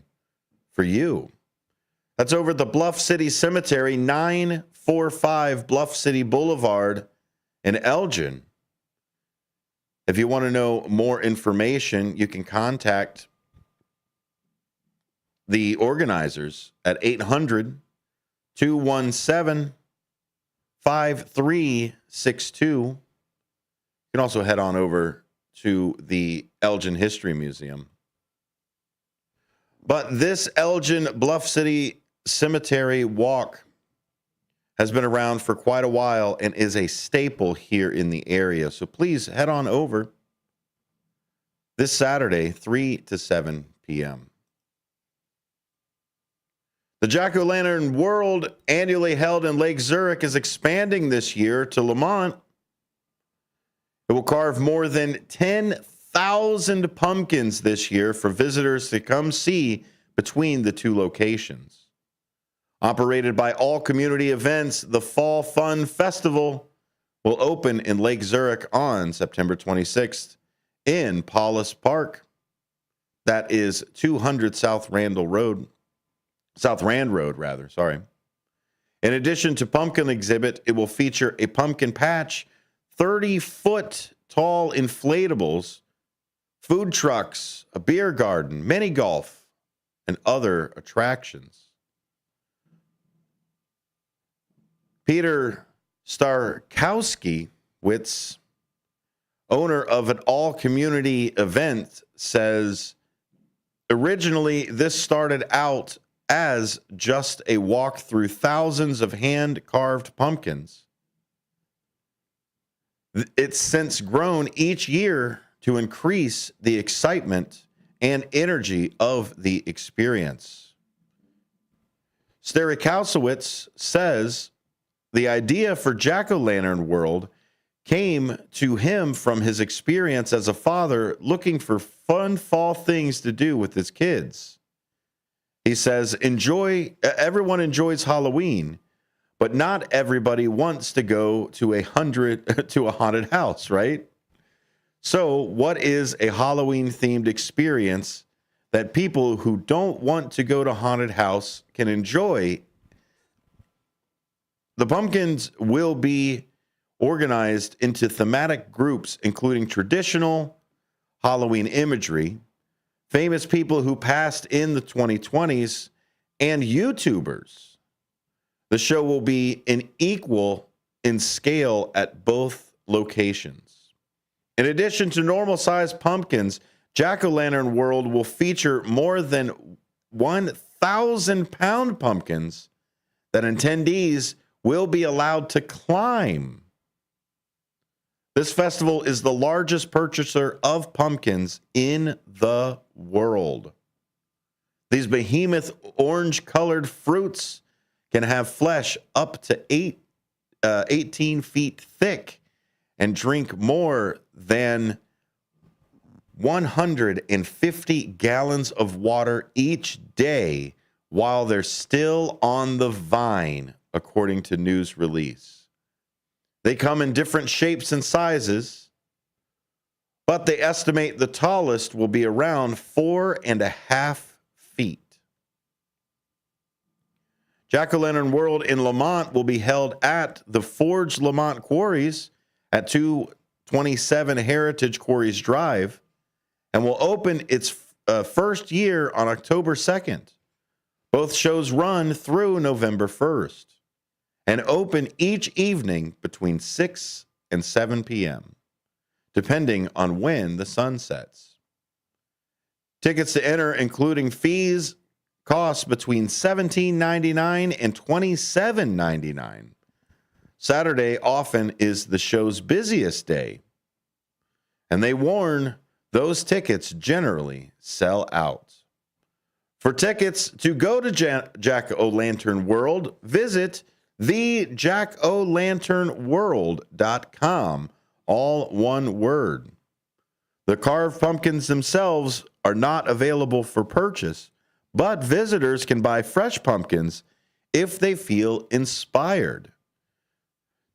for you. That's over at the Bluff City Cemetery, 945 Bluff City Boulevard in Elgin. If you want to know more information, you can contact the organizers at 800-217-5362. You can also head on over to the Elgin History Museum. But this Elgin Bluff City Cemetery Walk has been around for quite a while and is a staple here in the area. So please head on over this Saturday, 3 to 7 p.m. The Jack-O-Lantern World, annually held in Lake Zurich, is expanding this year to Lamont. It will carve more than 10,000 pumpkins this year for visitors to come see between the two locations. Operated by All Community Events, the Fall Fun Festival will open in Lake Zurich on September 26th in Paulus Park. That is 200 South Rand Road, sorry. In addition to pumpkin exhibit, it will feature a pumpkin patch, 30-foot tall inflatables, food trucks, a beer garden, mini golf, and other attractions. Peter Starkowski, owner of an all-community event, says, originally this started out as just a walk through thousands of hand-carved pumpkins. It's since grown each year to increase the excitement and energy of the experience. Starkowski says the idea for Jack-O-Lantern World came to him from his experience as a father looking for fun fall things to do with his kids. He says, everyone enjoys Halloween, but not everybody wants to go to a haunted house, right? So what is a Halloween-themed experience that people who don't want to go to haunted house can enjoy? The pumpkins will be organized into thematic groups, including traditional Halloween imagery, famous people who passed in the 2020s, and YouTubers. The show will be equal in scale at both locations. In addition to normal-sized pumpkins, Jack-O-Lantern World will feature more than 1,000-pound pumpkins that attendees will be allowed to climb. This festival is the largest purchaser of pumpkins in the world. These behemoth orange-colored fruits can have flesh up to 18 feet thick and drink more than 150 gallons of water each day while they're still on the vine, according to news release. They come in different shapes and sizes, but they estimate the tallest will be around 4.5 feet. Jack-O-Lantern World in Lamont will be held at the Forge Lamont Quarries at 227 Heritage Quarries Drive and will open its first year on October 2nd. Both shows run through November 1st and open each evening between 6 and 7 p.m., depending on when the sun sets. Tickets to enter, including fees, cost between $17.99 and $27.99. Saturday often is the show's busiest day, and they warn those tickets generally sell out. For tickets to go to Jack-O-Lantern World, visit thejackolanternworld.com, all one word. The carved pumpkins themselves are not available for purchase, but visitors can buy fresh pumpkins if they feel inspired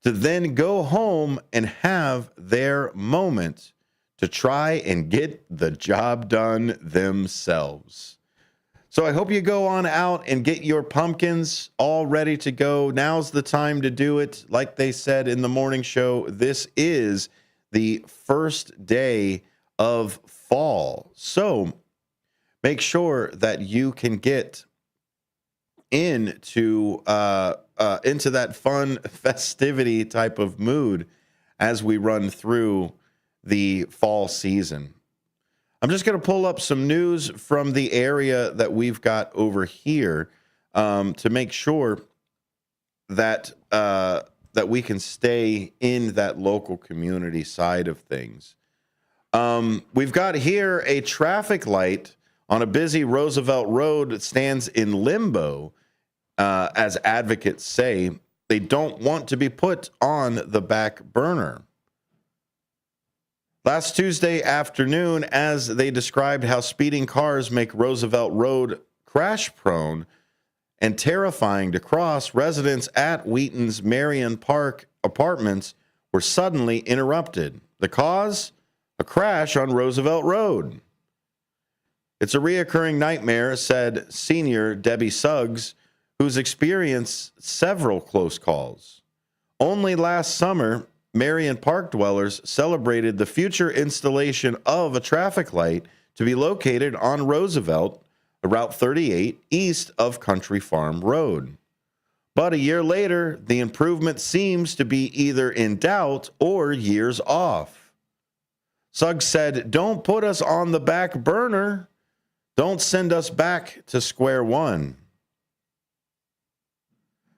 to then go home and have their moment to try and get the job done themselves. So I hope you go on out and get your pumpkins all ready to go. Now's the time to do it. Like they said in the morning show, this is the first day of fall. So make sure that you can get into that fun festivity type of mood as we run through the fall season. I'm just going to pull up some news from the area that we've got over here to make sure that that we can stay in that local community side of things. We've got here a traffic light on a busy Roosevelt Road that stands in limbo, as advocates say. They don't want to be put on the back burner. Last Tuesday afternoon, as they described how speeding cars make Roosevelt Road crash-prone and terrifying to cross, residents at Wheaton's Marion Park apartments were suddenly interrupted. The cause? A crash on Roosevelt Road. It's a reoccurring nightmare, said senior Debbie Suggs, who's experienced several close calls. Only last summer, Marion Park dwellers celebrated the future installation of a traffic light to be located on Roosevelt, Route 38, east of Country Farm Road. But a year later, the improvement seems to be either in doubt or years off. Suggs said, "Don't put us on the back burner. Don't send us back to square one."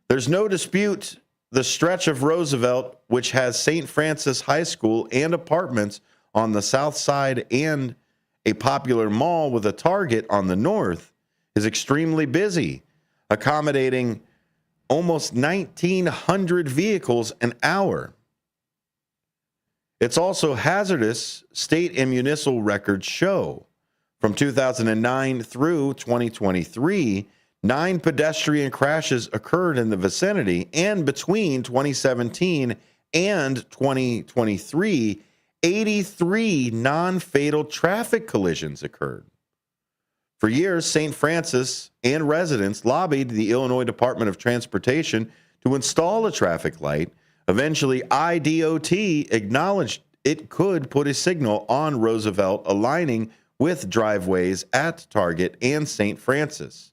There's no dispute the stretch of Roosevelt, which has St. Francis High School and apartments on the south side and a popular mall with a Target on the north, is extremely busy, accommodating almost 1,900 vehicles an hour. It's also hazardous, state and municipal records show. From 2009 through 2023, 9 pedestrian crashes occurred in the vicinity, and between 2017 and 2023, 83 non-fatal traffic collisions occurred. For years, St. Francis and residents lobbied the Illinois Department of Transportation to install a traffic light. Eventually, IDOT acknowledged it could put a signal on Roosevelt aligning with driveways at Target and St. Francis.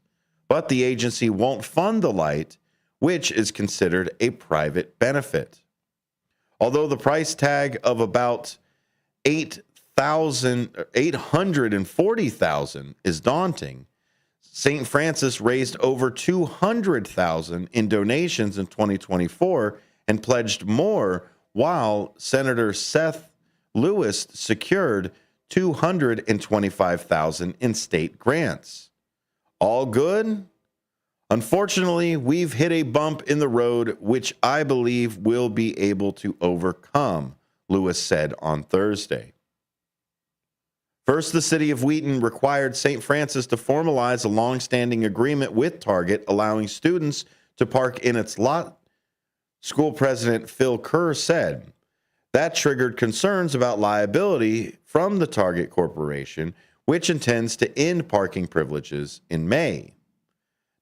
But the agency won't fund the light, which is considered a private benefit. Although the price tag of about $840,000 is daunting, St. Francis raised over $200,000 in donations in 2024 and pledged more, while Senator Seth Lewis secured $225,000 in state grants. All good? Unfortunately, we've hit a bump in the road, which I believe we'll be able to overcome, Lewis said on Thursday. First, the city of Wheaton required St. Francis to formalize a long-standing agreement with Target, allowing students to park in its lot. School president Phil Kerr said that triggered concerns about liability from the Target Corporation, which intends to end parking privileges in May.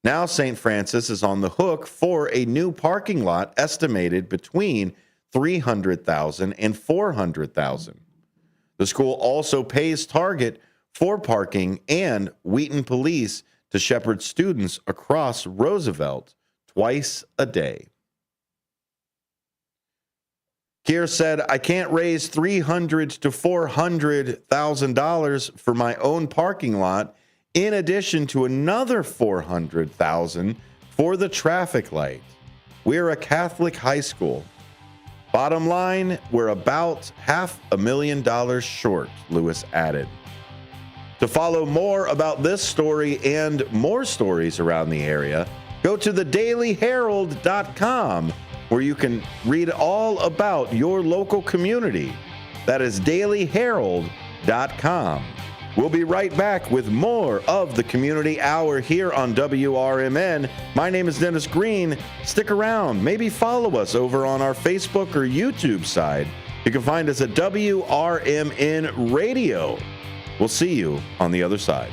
Now St. Francis is on the hook for a new parking lot estimated between $300,000 and $400,000. The school also pays Target for parking and Wheaton police to shepherd students across Roosevelt twice a day. Keir said, "I can't raise $300,000 to $400,000 for my own parking lot, in addition to another $400,000 for the traffic light. We're a Catholic high school. Bottom line, we're about $500,000 short," Lewis added. To follow more about this story and more stories around the area, go to thedailyherald.com, where you can read all about your local community. That is dailyherald.com. We'll be right back with more of the Community Hour here on WRMN. My name is Dennis Green. Stick around. Maybe follow us over on our Facebook or YouTube side. You can find us at WRMN Radio. We'll see you on the other side.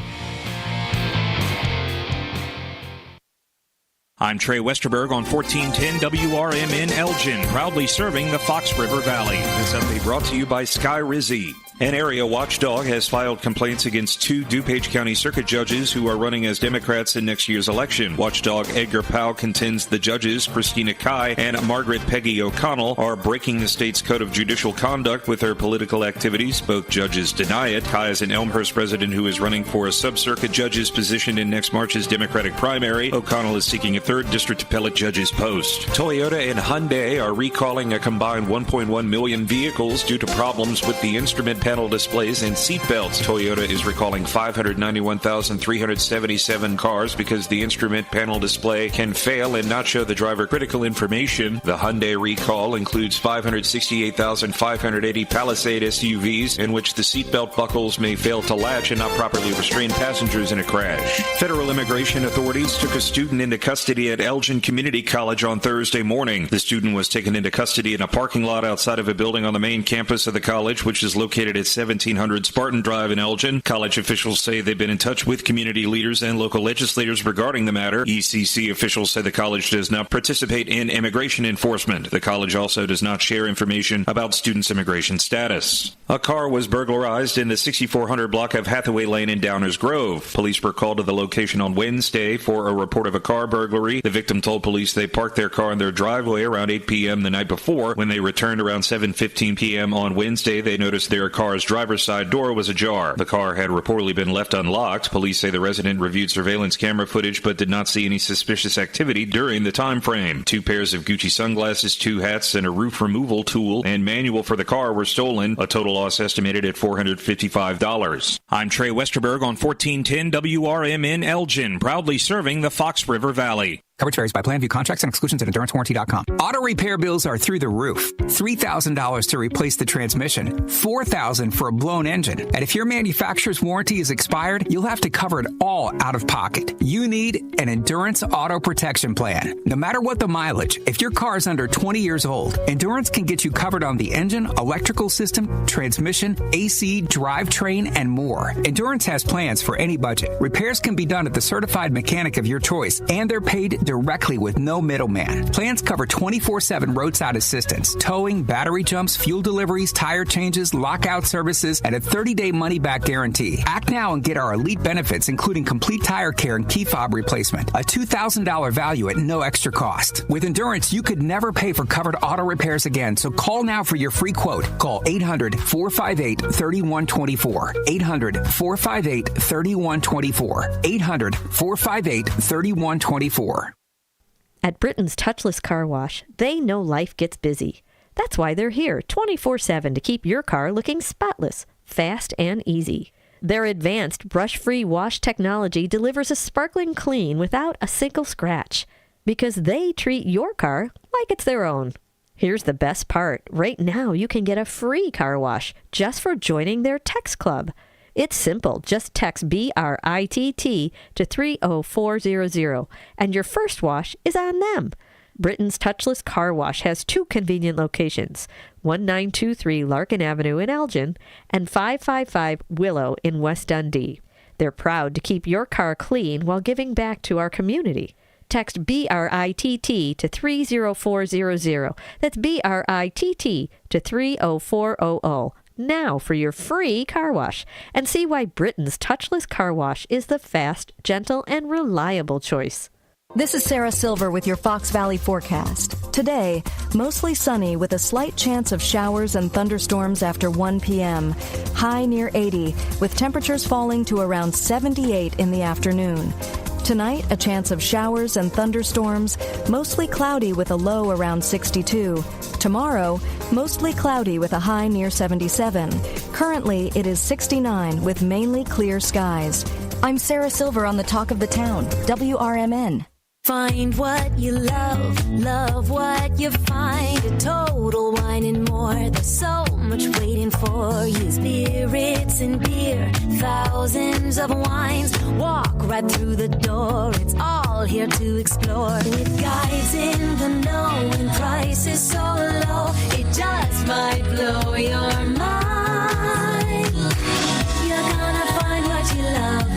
I'm Trey Westerberg on 1410 WRMN Elgin, proudly serving the Fox River Valley. This update brought to you by Sky Rizzi. An area watchdog has filed complaints against 2 DuPage County Circuit judges who are running as Democrats in next year's election. Watchdog Edgar Powell contends the judges, Christina Kai and Margaret Peggy O'Connell, are breaking the state's code of judicial conduct with their political activities. Both judges deny it. Kai is an Elmhurst resident who is running for a sub-circuit judge's position in next March's Democratic primary. O'Connell is seeking a 3rd district appellate judge's post. Toyota and Hyundai are recalling a combined 1.1 million vehicles due to problems with the instrument panel displays, and seat belts. Toyota is recalling 591,377 cars because the instrument panel display can fail and not show the driver critical information. The Hyundai recall includes 568,580 Palisade SUVs in which the seatbelt buckles may fail to latch and not properly restrain passengers in a crash. Federal immigration authorities took a student into custody at Elgin Community College on Thursday morning. The student was taken into custody in a parking lot outside of a building on the main campus of the college, which is located at 1700 Spartan Drive in Elgin. College officials say they've been in touch with community leaders and local legislators regarding the matter. ECC officials say the college does not participate in immigration enforcement. The college also does not share information about students' immigration status. A car was burglarized in the 6400 block of Hathaway Lane in Downers Grove. Police were called to the location on Wednesday for a report of a car burglary. The victim told police they parked their car in their driveway around 8 p.m. the night before. When they returned around 7:15 p.m. on Wednesday, they noticed their car's driver's side door was ajar. The car had reportedly been left unlocked. Police say the resident reviewed surveillance camera footage but did not see any suspicious activity during the time frame. 2 pairs of Gucci sunglasses, 2 hats, and a roof removal tool and manual for the car were stolen. A total loss estimated at $455. I'm Trey Westerberg on 1410 WRMN Elgin, proudly serving the Fox River Valley. Coverage varies by plan. View contracts and exclusions at EnduranceWarranty.com. Auto repair bills are through the roof. $3,000 to replace the transmission. $4,000 for a blown engine. And if your manufacturer's warranty is expired, you'll have to cover it all out of pocket. You need an Endurance Auto Protection Plan. No matter what the mileage, if your car is under 20 years old, Endurance can get you covered on the engine, electrical system, transmission, AC, drivetrain, and more. Endurance has plans for any budget. Repairs can be done at the certified mechanic of your choice, and they're paid directly with no middleman. Plans cover 24/7 roadside assistance, towing, battery jumps, fuel deliveries, tire changes, lockout services, and a 30-day money-back guarantee. Act now and get our elite benefits, including complete tire care and key fob replacement. A $2,000 value at no extra cost. With Endurance, you could never pay for covered auto repairs again, so call now for your free quote. Call 800-458-3124. 800-458-3124. 800-458-3124. At Britain's Touchless Car Wash, they know life gets busy. That's why they're here 24/7 to keep your car looking spotless, fast, and easy. Their advanced brush-free wash technology delivers a sparkling clean without a single scratch, because they treat your car like it's their own. Here's the best part. Right now, you can get a free car wash just for joining their text club. It's simple. Just text BRITT to 30400, and your first wash is on them. Britain's Touchless Car Wash has 2 convenient locations, 1923 Larkin Avenue in Elgin and 555 Willow in West Dundee. They're proud to keep your car clean while giving back to our community. Text BRITT to 30400. That's BRITT to 30400. Now for your free car wash, and see why Britain's Touchless Car Wash is the fast, gentle, and reliable choice. This is Sarah Silver with your Fox Valley forecast. Today, mostly sunny with a slight chance of showers and thunderstorms after 1 p.m. High near 80, with temperatures falling to around 78 in the afternoon. Tonight, a chance of showers and thunderstorms, mostly cloudy with a low around 62. Tomorrow, mostly cloudy with a high near 77. Currently, it is 69 with mainly clear skies. I'm Sarah Silver on the Talk of the Town, WRMN. Find what you love, love what you find. A Total Wine and More, there's so much waiting for you. Spirits and beer, thousands of wines. Walk right through the door, it's all here to explore. With guides in the know and prices so low, it just might blow your mind. You're gonna find what you love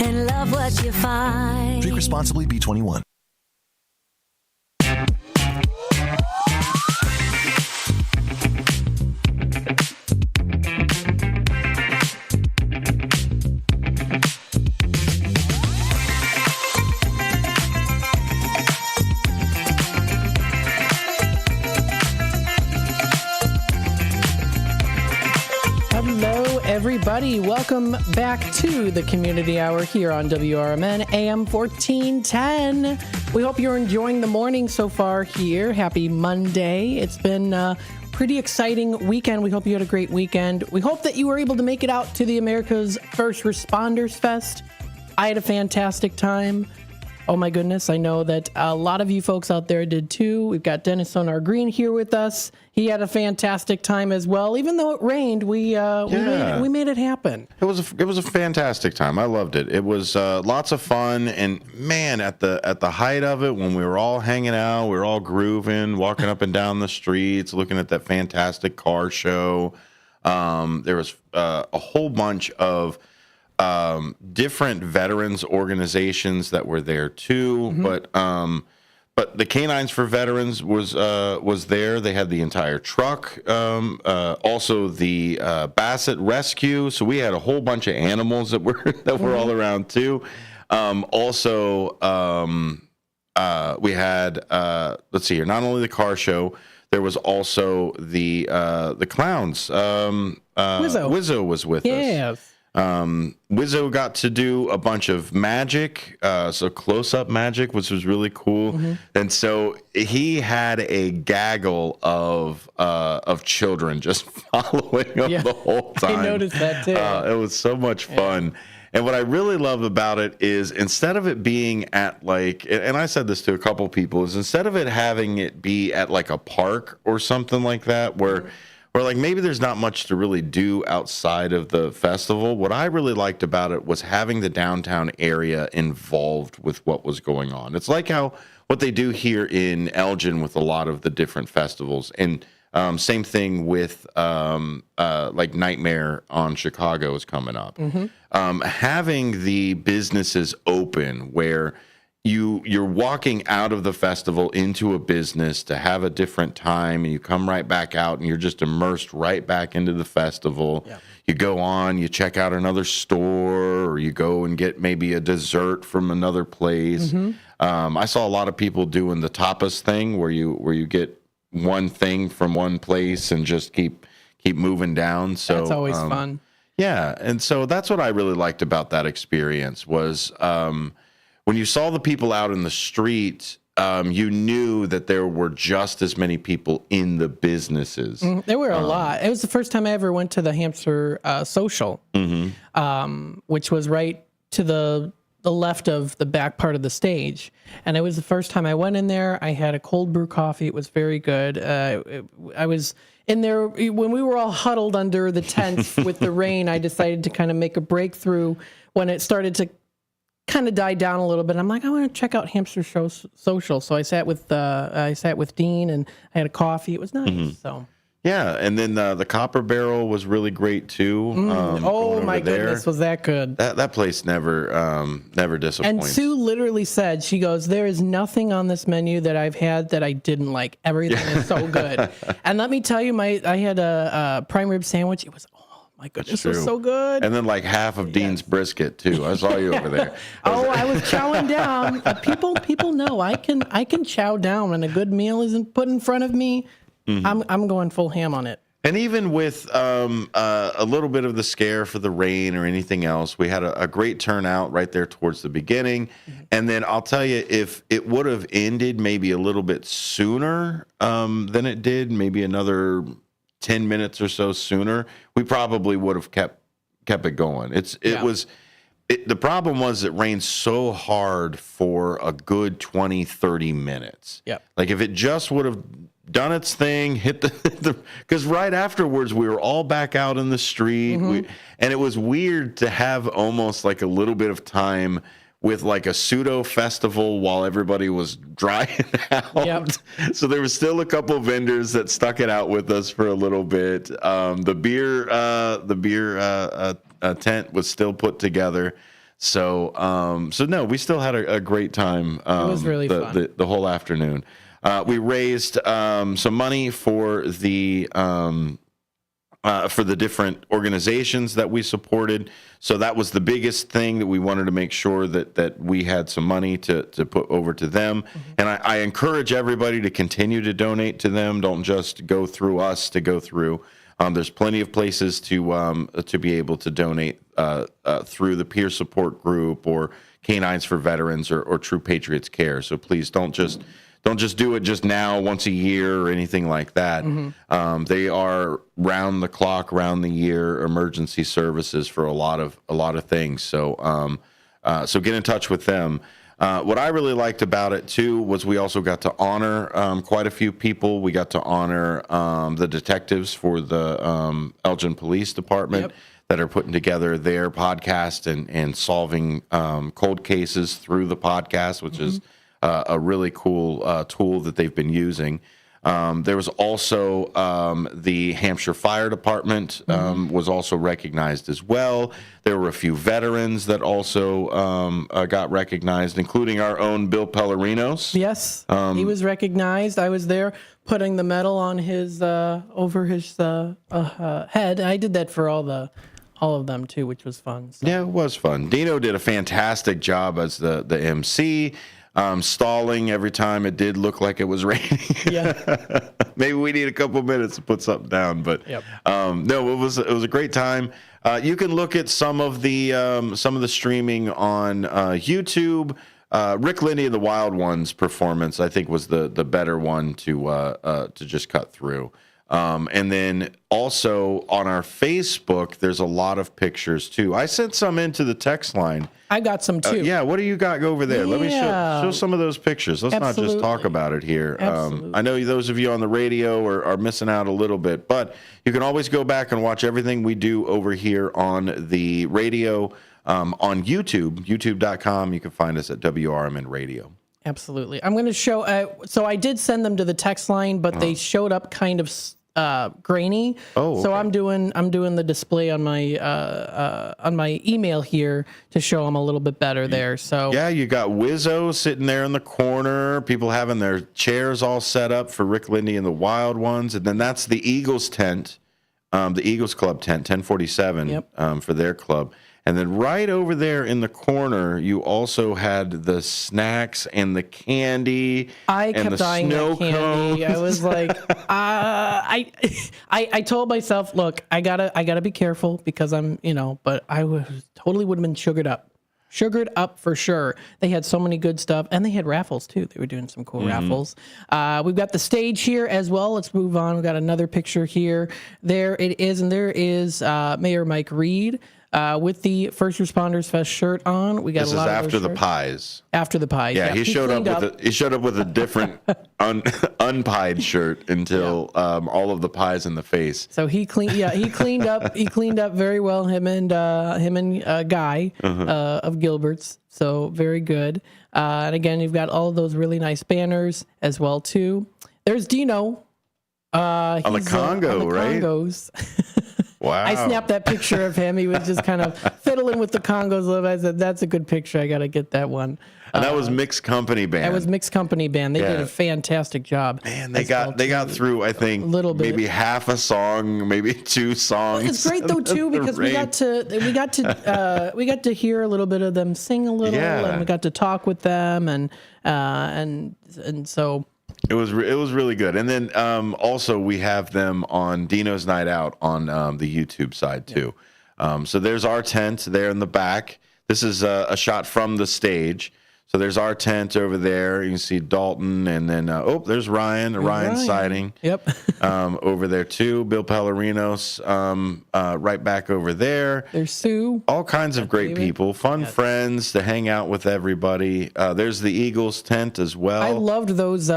and love what you find. Drink responsibly, B21. Hello, everybody. Welcome back to the Community Hour here on WRMN AM 1410. We hope you're enjoying the morning so far here. Happy Monday. It's been pretty exciting weekend. We hope you had a great weekend. We hope that you were able to make it out to the America's First Responders Fest. I had a fantastic time. Oh my goodness, I know that a lot of you folks out there did too. We've got Dennis Sonar Green here with us. He had a fantastic time as well. Even though it rained, we made it happen. It was a fantastic time. I loved it. It was lots of fun, and man, at the height of it, when we were all hanging out, we were all grooving, walking up and down the streets, looking at that fantastic car show. There was a whole bunch of different veterans organizations that were there too, but the Canines for Veterans was there. They had the entire truck, also the Bassett Rescue. So we had a whole bunch of animals that were all around too. Also, we had let's see here. Not only the car show, there was also the clowns. Wizzo was with us. Wizzo got to do a bunch of magic, so close-up magic, which was really cool. And so he had a gaggle of children just following him the whole time. I noticed that too. It was so much fun. And what I really love about it is, instead of it being at like, and I said this to a couple people, is instead of it having it be at like a park or something like that, where like maybe there's not much to really do outside of the festival. What I really liked about it was having the downtown area involved with what was going on. It's like what they do here in Elgin with a lot of the different festivals. And same thing with like Nightmare on Chicago is coming up. Having the businesses open where you're walking out of the festival into a business to have a different time, and you come right back out and you're just immersed right back into the festival. You go on, you check out another store, or you go and get maybe a dessert from another place. I saw a lot of people doing the tapas thing where you get one thing from one place and just keep moving down. So that's always fun. Yeah, and so that's what I really liked about that experience was when you saw the people out in the street, you knew that there were just as many people in the businesses. There were a lot. It was the first time I ever went to the Hamster Social, which was right to the left of the back part of the stage. And it was the first time I went in there. I had a cold brew coffee. It was very good. I was in there when we were all huddled under the tents with the rain. I decided to kind of make a breakthrough when it started to kind of died down a little bit. I'm like, I want to check out Hamster Social. So I sat with Dean and I had a coffee. It was nice. So yeah, and then the Copper Barrel was really great too. Oh my goodness, was that good? That place never disappoints. And Sue literally said, she goes, there is nothing on this menu that I've had that I didn't like. Everything is so good. And let me tell you, I had a prime rib sandwich. It was my goodness, it was so good. And then like half of Dean's brisket too. I saw you over there. I was chowing down. People know I can chow down when a good meal isn't put in front of me. I'm going full ham on it. And even with a little bit of the scare for the rain or anything else, we had a great turnout right there towards the beginning. And then I'll tell you, if it would have ended maybe a little bit sooner than it did, maybe another 10 minutes or so sooner, we probably would have kept it going. The problem was it rained so hard for a good 20, 30 minutes. Like if it just would have done its thing, hit the because right afterwards we were all back out in the street. And it was weird to have almost like a little bit of time with like a pseudo festival while everybody was drying out. So there was still a couple vendors that stuck it out with us for a little bit. The beer tent was still put together. So no, we still had a great time. It was really fun. The whole afternoon. We raised some money for the different organizations that we supported. So that was the biggest thing that we wanted to make sure that we had some money to put over to them. And I encourage everybody to continue to donate to them. Don't just go through us to go through. There's plenty of places to be able to donate through the peer support group or Canines for Veterans or True Patriots Care. So please don't just don't just do it just now once a year or anything like that. They are round the clock, round the year emergency services for a lot of things. So so get in touch with them. What I really liked about it too was we also got to honor quite a few people. We got to honor the detectives for the Elgin Police Department that are putting together their podcast and solving cold cases through the podcast, which is a really cool tool that they've been using. There was also the Hampshire Fire Department was also recognized as well. There were a few veterans that also got recognized, including our own Bill Pellerinos. Yes, he was recognized. I was there putting the medal on his over his head. I did that for all of them too, which was fun. So. Yeah, it was fun. Dino did a fantastic job as the MC. Stalling every time it did look like it was raining. Yeah. Maybe we need a couple minutes to put something down, but no, it was a great time. You can look at some of the streaming on YouTube. Rick Lindy and the Wild Ones performance, I think, was the better one to just cut through. And then also on our Facebook, there's a lot of pictures too. I sent some into the text line. I got some too. Yeah, what do you got over there? Let me show some of those pictures. Let's not just talk about it here. I know those of you on the radio are missing out a little bit, but you can always go back and watch everything we do over here on the radio, on YouTube, youtube.com. You can find us at WRMN Radio. Absolutely. I'm going to show, so I did send them to the text line, but they showed up kind of grainy. Oh, okay. So I'm doing the display on my email here to show them a little bit better there. So yeah, you got Wizzo sitting there in the corner, people having their chairs all set up for Rick Lindy and the Wild Ones, and then that's the Eagles tent, the Eagles Club tent, 1047 for their club. And then right over there in the corner, you also had the snacks and the candy. I kept eyeing that candy. I was like, I told myself, look, I gotta be careful because I'm, but I totally would have been sugared up for sure. They had so many good stuff, and they had raffles too. They were doing some cool raffles. We've got the stage here as well. Let's move on. We've got another picture here. There it is, and there is Mayor Mike Reed. With the First Responders Fest shirt on, we got this a lot is of after the shirts. pies. After the pies, yeah. He showed up with a different unpied shirt until all of the pies in the face. So he cleaned up. He cleaned up very well. Him and Guy of Gilbert's. So very good. And again, you've got all of those really nice banners as well too. There's Dino. On the Congo, right? Congos. Wow. I snapped that picture of him. He was just kind of fiddling with the Congos a little bit. I said, that's a good picture. I got to get that one. And that was Mixed Company Band. That was Mixed Company Band. They did a fantastic job. Man, they got through, I think, maybe half a song, maybe two songs. It's great though too because we got to hear a little bit of them sing a little, and we got to talk with them, and so. It was really good. And then also we have them on Dino's Night Out on the YouTube side too. So there's our tent there in the back. This is a shot from the stage. So there's our tent over there. You can see Dalton, and then there's Ryan. Ryan's sighting. Yep. Over there too. Bill Pellerinos right back over there. There's Sue. All kinds of great people, fun friends to hang out with everybody. There's the Eagles tent as well. I loved those.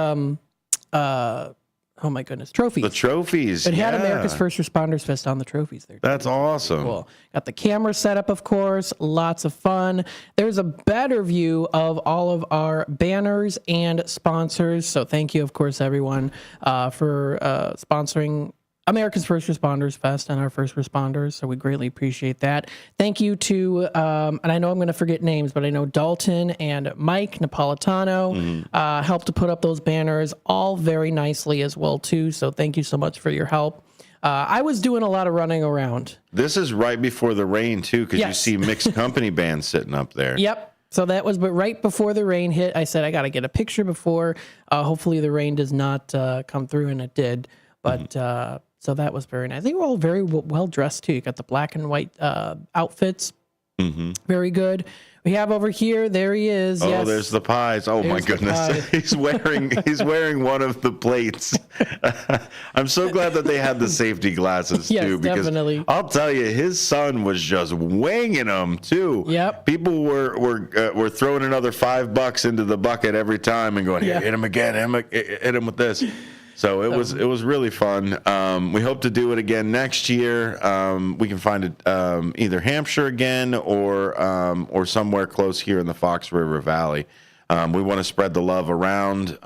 Oh my goodness, trophies. The trophies. It had America's First Responders Fest on the trophies there. That's awesome. Cool. Got the camera set up, of course. Lots of fun. There's a better view of all of our banners and sponsors. So thank you, of course, everyone, for sponsoring America's First Responders Fest and our first responders. So we greatly appreciate that. Thank you to, and I know I'm going to forget names, but I know Dalton and Mike Napolitano helped to put up those banners all very nicely as well, too. So thank you so much for your help. I was doing a lot of running around. This is right before the rain, too, because you see Mixed Company Band sitting up there. Yep. So that was, but right before the rain hit, I said, I got to get a picture before. Hopefully the rain does not come through, and it did. But, so that was very nice. They were all very well dressed too. You got the black and white outfits. Very good. We have over here, there he is. Oh, yes. there's the pies. Oh, my There's the goodness. pie. He's wearing one of the plates. I'm so glad that they had the safety glasses, Yes, too, because definitely. I'll tell you, his son was just winging them, too. Yep. People were throwing another $5 into the bucket every time and going, here, hit him again, hit him with this. So it was really fun. We hope to do it again next year. We can find it either Hampshire again or somewhere close here in the Fox River Valley. We want to spread the love around.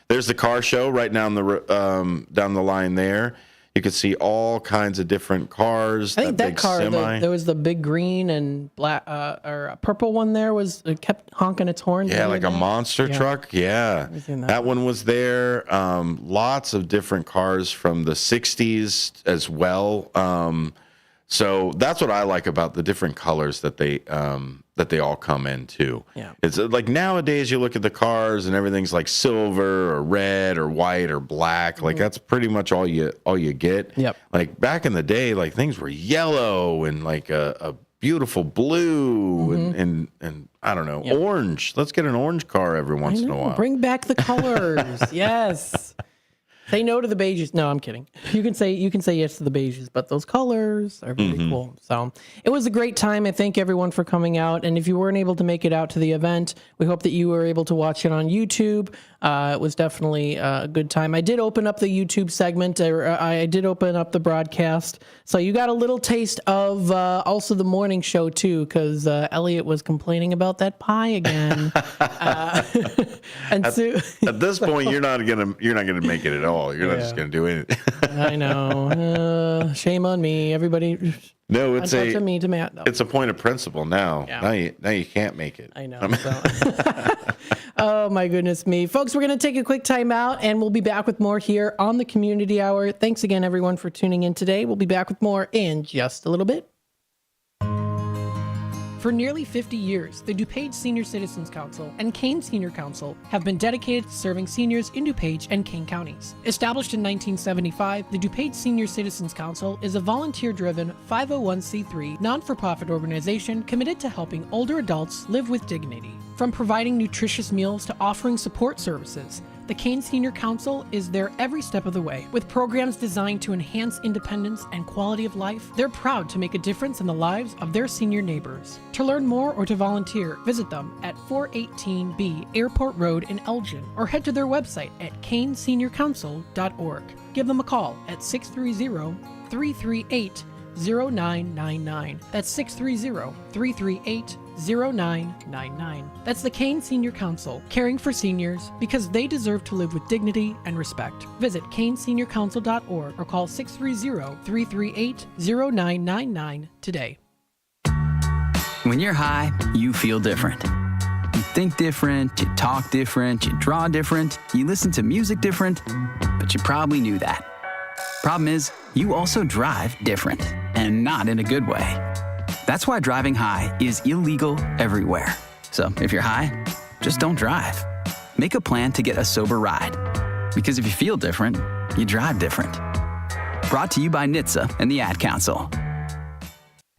There's the car show right down the line there. You could see all kinds of different cars. I think that big car, semi. there was the big green and black or a purple one there it kept honking its horn. Yeah, like a monster truck. Yeah. That one was there. Lots of different cars from the 60s as well. So that's what I like about the different colors that they all come in too. Yeah. It's like nowadays you look at the cars and everything's like silver or red or white or black. Like that's pretty much all you get. Yep. Like back in the day, like things were yellow and like a beautiful blue and I don't know, orange. Let's get an orange car every once in a while. Bring back the colors. Yes. Say no to the beiges. No, I'm kidding. You can say yes to the beiges, but those colors are very cool. So it was a great time. I thank everyone for coming out. And if you weren't able to make it out to the event, we hope that you were able to watch it on YouTube. It was definitely a good time. I did open up the YouTube segment. I did open up the broadcast. So you got a little taste of also the morning show too, because Elliot was complaining about that pie again. And at this point, you're not gonna make it at all. You're not just gonna do anything. I know. Shame on me, everybody. No, it's it's a point of principle now. Yeah. Now you can't make it. I know. Oh my goodness me, folks! We're gonna take a quick time out, and we'll be back with more here on the Community Hour. Thanks again, everyone, for tuning in today. We'll be back with more in just a little bit. For nearly 50 years, the DuPage Senior Citizens Council and Kane Senior Council have been dedicated to serving seniors in DuPage and Kane counties. Established in 1975, the DuPage Senior Citizens Council is a volunteer-driven 501c3 non-for-profit organization committed to helping older adults live with dignity. From providing nutritious meals to offering support services, the Kane Senior Council is there every step of the way. With programs designed to enhance independence and quality of life, they're proud to make a difference in the lives of their senior neighbors. To learn more or to volunteer, visit them at 418B Airport Road in Elgin or head to their website at caneseniorcouncil.org. Give them a call at 630-338-0999. That's 630-338-0999. That's the Kane Senior Council, caring for seniors because they deserve to live with dignity and respect. Visit caneseniorcouncil.org or call 630-338-0999 today. When you're high, you feel different. You think different, you talk different, you draw different, you listen to music different, but you probably knew that. Problem is, you also drive different, and not in a good way. That's why driving high is illegal everywhere. So if you're high, just don't drive. Make a plan to get a sober ride. Because if you feel different, you drive different. Brought to you by NHTSA and the Ad Council.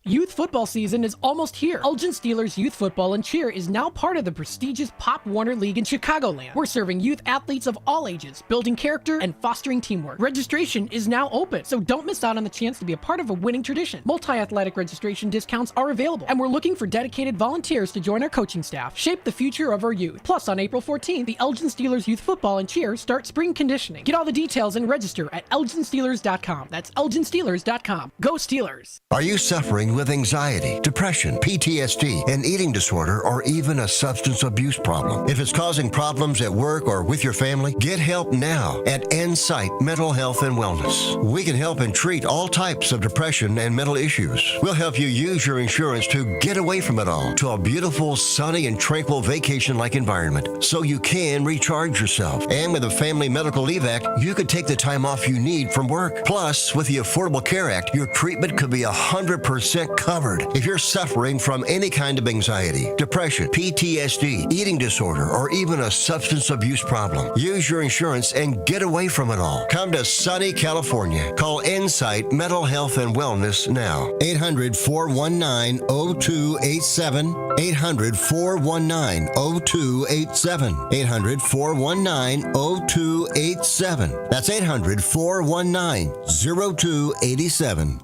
Youth football season is almost here. Elgin Steelers Youth Football and Cheer is now part of the prestigious Pop Warner League in Chicagoland. We're serving youth athletes of all ages, building character and fostering teamwork. Registration is now open, so don't miss out on the chance to be a part of a winning tradition. Multi-athletic registration discounts are available, and we're looking for dedicated volunteers to join our coaching staff. Shape the future of our youth. Plus, on April 14th, the Elgin Steelers Youth Football and Cheer start spring conditioning. Get all the details and register at elginsteelers.com. That's elginsteelers.com. Go Steelers! Are you suffering with anxiety, depression, PTSD, an eating disorder, or even a substance abuse problem? If it's causing problems at work or with your family, get help now at Insight Mental Health and Wellness. We can help and treat all types of depression and mental issues. We'll help you use your insurance to get away from it all to a beautiful, sunny, and tranquil vacation-like environment so you can recharge yourself. And with a Family Medical Leave Act, you could take the time off you need from work. Plus, with the Affordable Care Act, your treatment could be 100% 100% covered if you're suffering from any kind of anxiety, depression, PTSD, eating disorder, or even a substance abuse problem. Use your insurance and get away from it all. Come to sunny California. Call Insight Mental Health and Wellness now. 800-419-0287. 800-419-0287. 800-419-0287. That's 800-419-0287.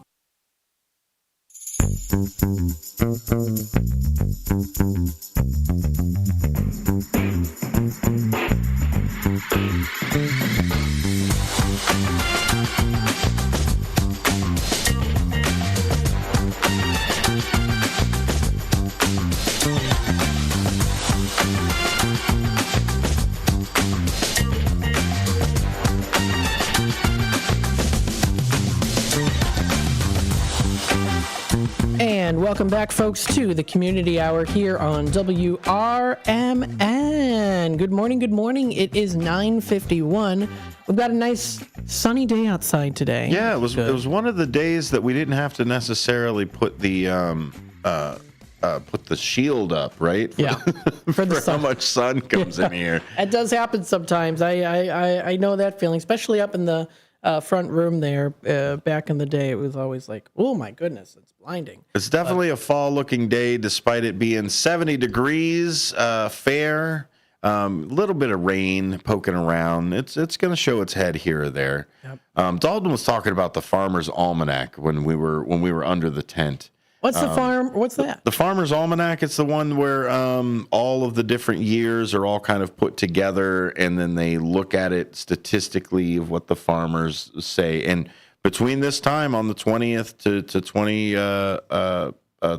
And welcome back, folks, to the Community Hour here on WRMN. Good morning, good morning. It is 9:51. We've got a nice sunny day outside today. Yeah, it was one of the days that we didn't have to necessarily put the shield up, right? Yeah, for how much sun comes in here. It does happen sometimes. I know that feeling, especially up in the front room there. Back in the day, it was always like, oh my goodness, it's blinding. It's definitely a fall-looking day, despite it being 70 degrees, fair. Little bit of rain poking around. It's going to show its head here or there. Yep. Dalton was talking about the Farmer's Almanac when we were under the tent. What's the farm? What's that? The Farmer's Almanac. It's the one where all of the different years are all kind of put together, and then they look at it statistically of what the farmers say. And between this time on the 20th to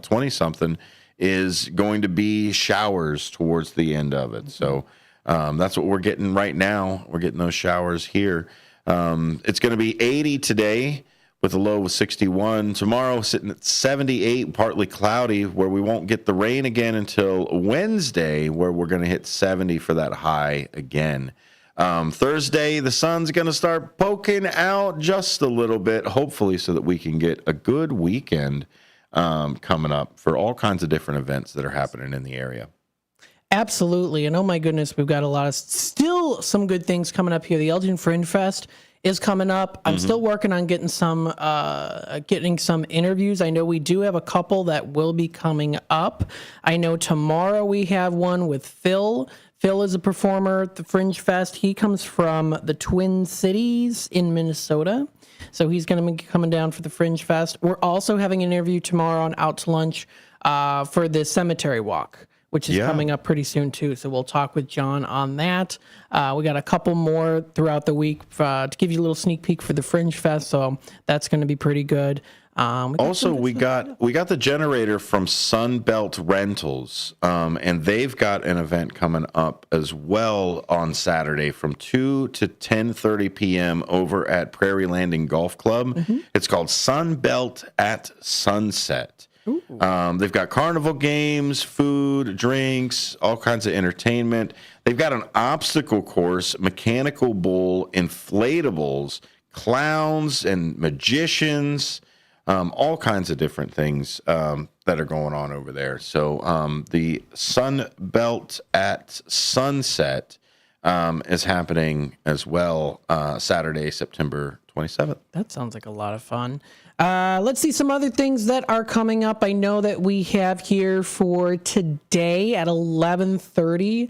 20 something is going to be showers towards the end of it. So that's what we're getting right now. We're getting those showers here. It's going to be 80 today, with a low of 61. Tomorrow, sitting at 78, partly cloudy, where we won't get the rain again until Wednesday, where we're going to hit 70 for that high again. Thursday, the sun's going to start poking out just a little bit, hopefully, so that we can get a good weekend coming up for all kinds of different events that are happening in the area. Absolutely. And oh my goodness, we've got a lot of still some good things coming up here. The Elgin Fringe Fest is coming up. I'm still working on getting some interviews. I know we do have a couple that will be coming up. I know tomorrow we have one with Phil. Phil is a performer at the Fringe Fest. He comes from the Twin Cities in Minnesota. So he's going to be coming down for the Fringe Fest. We're also having an interview tomorrow on Out to Lunch for the Cemetery Walk, which is coming up pretty soon, too. So we'll talk with John on that. We got a couple more throughout the week to give you a little sneak peek for the Fringe Fest. So that's going to be pretty good. We got the generator from Sunbelt Rentals, and they've got an event coming up as well on Saturday from 2 to 10:30 p.m. over at Prairie Landing Golf Club. It's called Sunbelt at Sunset. They've got carnival games, food, drinks, all kinds of entertainment. They've got an obstacle course, mechanical bull, inflatables, clowns and magicians, all kinds of different things that are going on over there. So the Sunbelt at Sunset is happening as well Saturday, September 27th. That sounds like a lot of fun. Let's see some other things that are coming up. I know that we have here for today at 11:30.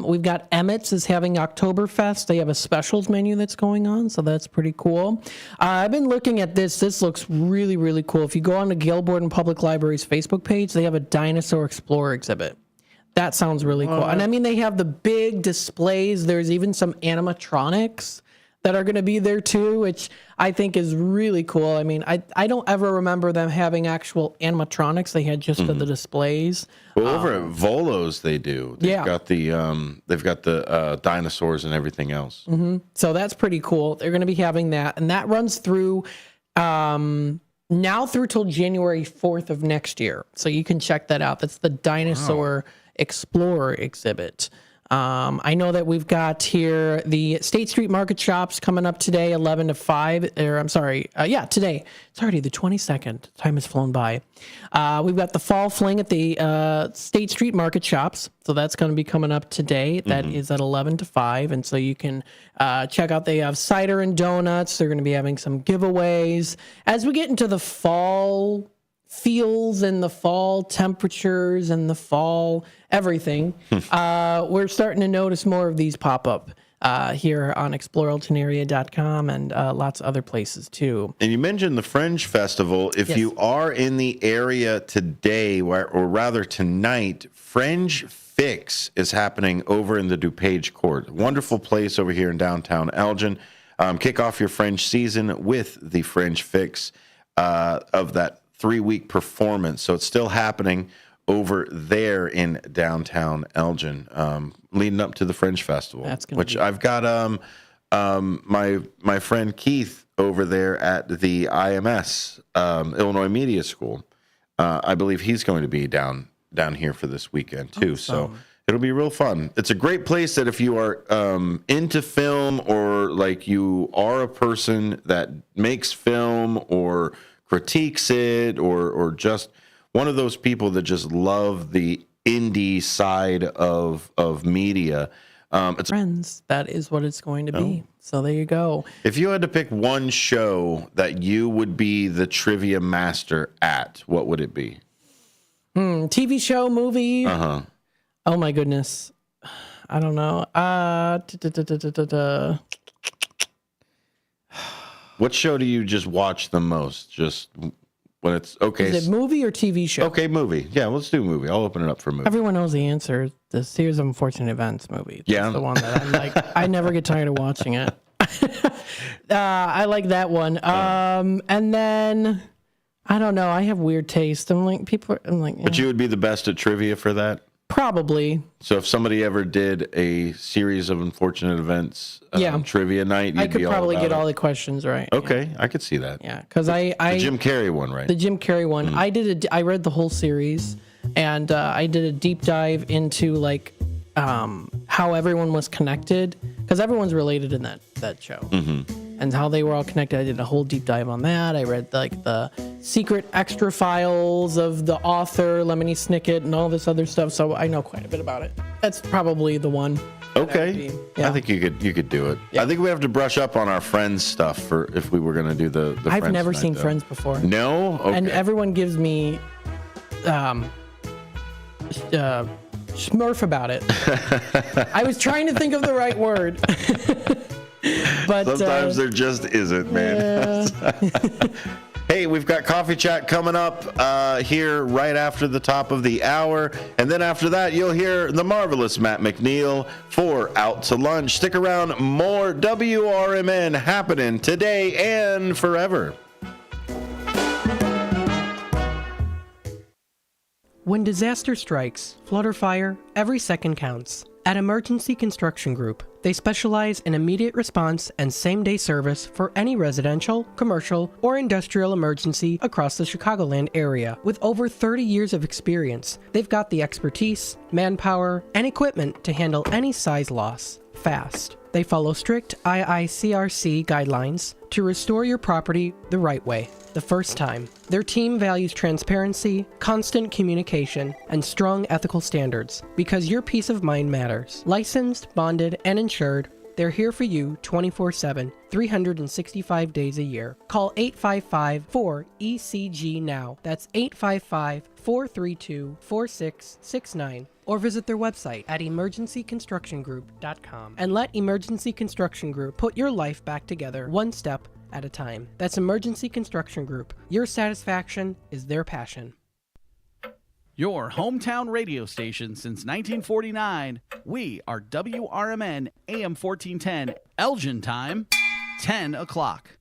We've got Emmett's is having Oktoberfest. They have a specials menu that's going on, so that's pretty cool. I've been looking at this. This looks really, really cool. If you go on the Gale Borden Public Library's Facebook page, they have a Dinosaur Explorer exhibit. That sounds really cool. And I mean, they have the big displays. There's even some animatronics that are going to be there too, which I think is really cool. I mean, I don't ever remember them having actual animatronics. They had just the displays. Well, over at Volo's, they do. They've got the dinosaurs and everything else. So that's pretty cool. They're going to be having that, and that runs through now through till January 4th of next year. So you can check that out. That's the Dinosaur Explorer exhibit. I know that we've got here the State Street Market Shops coming up today, 11 to 5. Today. It's already the 22nd. Time has flown by. We've got the Fall Fling at the State Street Market Shops. So that's going to be coming up today. That is at 11 to 5. And so you can check out, they have cider and donuts. They're going to be having some giveaways. As we get into the fall feels and the fall temperatures and the fall everything, we're starting to notice more of these pop up here on exploreelginaria.com and lots of other places too. And you mentioned the Fringe Festival. If you are in the area today, or rather tonight, Fringe Fix is happening over in the DuPage Court. Wonderful place over here in downtown Elgin. Kick off your Fringe season with the Fringe Fix of that 3-week performance. So it's still happening over there in downtown Elgin, leading up to the Fringe Festival, which I've got my friend Keith over there at the IMS, Illinois Media School. I believe he's going to be down here for this weekend too. So it'll be real fun. It's a great place that if you are into film, or like you are a person that makes film or critiques it, or just one of those people that just love the indie side of media. It's Friends, that is what it's going to be. So there you go. If you had to pick one show that you would be the trivia master at, what would it be? TV show, movie. Oh my goodness. I don't know. What show do you just watch the most? Just when it's okay. Is it movie or TV show? Okay, movie. Yeah, let's do movie. I'll open it up for movie. Everyone knows the answer. The Series of Unfortunate Events movie. That's Yeah. the one that I'm like, I never get tired of watching it. I like that one. And then, I don't know. I have weird taste. I'm like, But you would be the best at trivia for that? Probably. So if somebody ever did a Series of Unfortunate Events trivia night, you'd I could be probably all get about all it. the questions right. Okay, I could see that. Yeah, because the Jim Carrey one, right? The Jim Carrey one. I read the whole series, and I did a deep dive into like how everyone was connected, because everyone's related in that show, and how they were all connected. I did a whole deep dive on that. I read like the secret extra files of the author Lemony Snicket and all this other stuff, so I know quite a bit about it. That's probably the one. Okay, I think you could do it. I think we have to brush up on our Friends stuff for if we were going to do the I've Friends never tonight, seen though. Friends before. No? Okay. And everyone gives me smurf about it. I was trying to think of the right word. But sometimes there just isn't, man. Hey, we've got Coffee Chat coming up here right after the top of the hour. And then after that, you'll hear the marvelous Matt McNeil for Out to Lunch. Stick around. More WRMN happening today and forever. When disaster strikes, flood or fire, every second counts. At Emergency Construction Group, they specialize in immediate response and same-day service for any residential, commercial, or industrial emergency across the Chicagoland area. With over 30 years of experience, they've got the expertise, manpower, and equipment to handle any size loss fast. They follow strict IICRC guidelines to restore your property the right way, the first time. Their team values transparency, constant communication, and strong ethical standards because your peace of mind matters. Licensed, bonded, and insured, they're here for you 24/7, 365 days a year. Call 855-4ECG now. That's 855-432-4669. Or visit their website at emergencyconstructiongroup.com and let Emergency Construction Group put your life back together one step at a time. That's Emergency Construction Group. Your satisfaction is their passion. Your hometown radio station since 1949. We are WRMN AM 1410, Elgin time, 10 o'clock.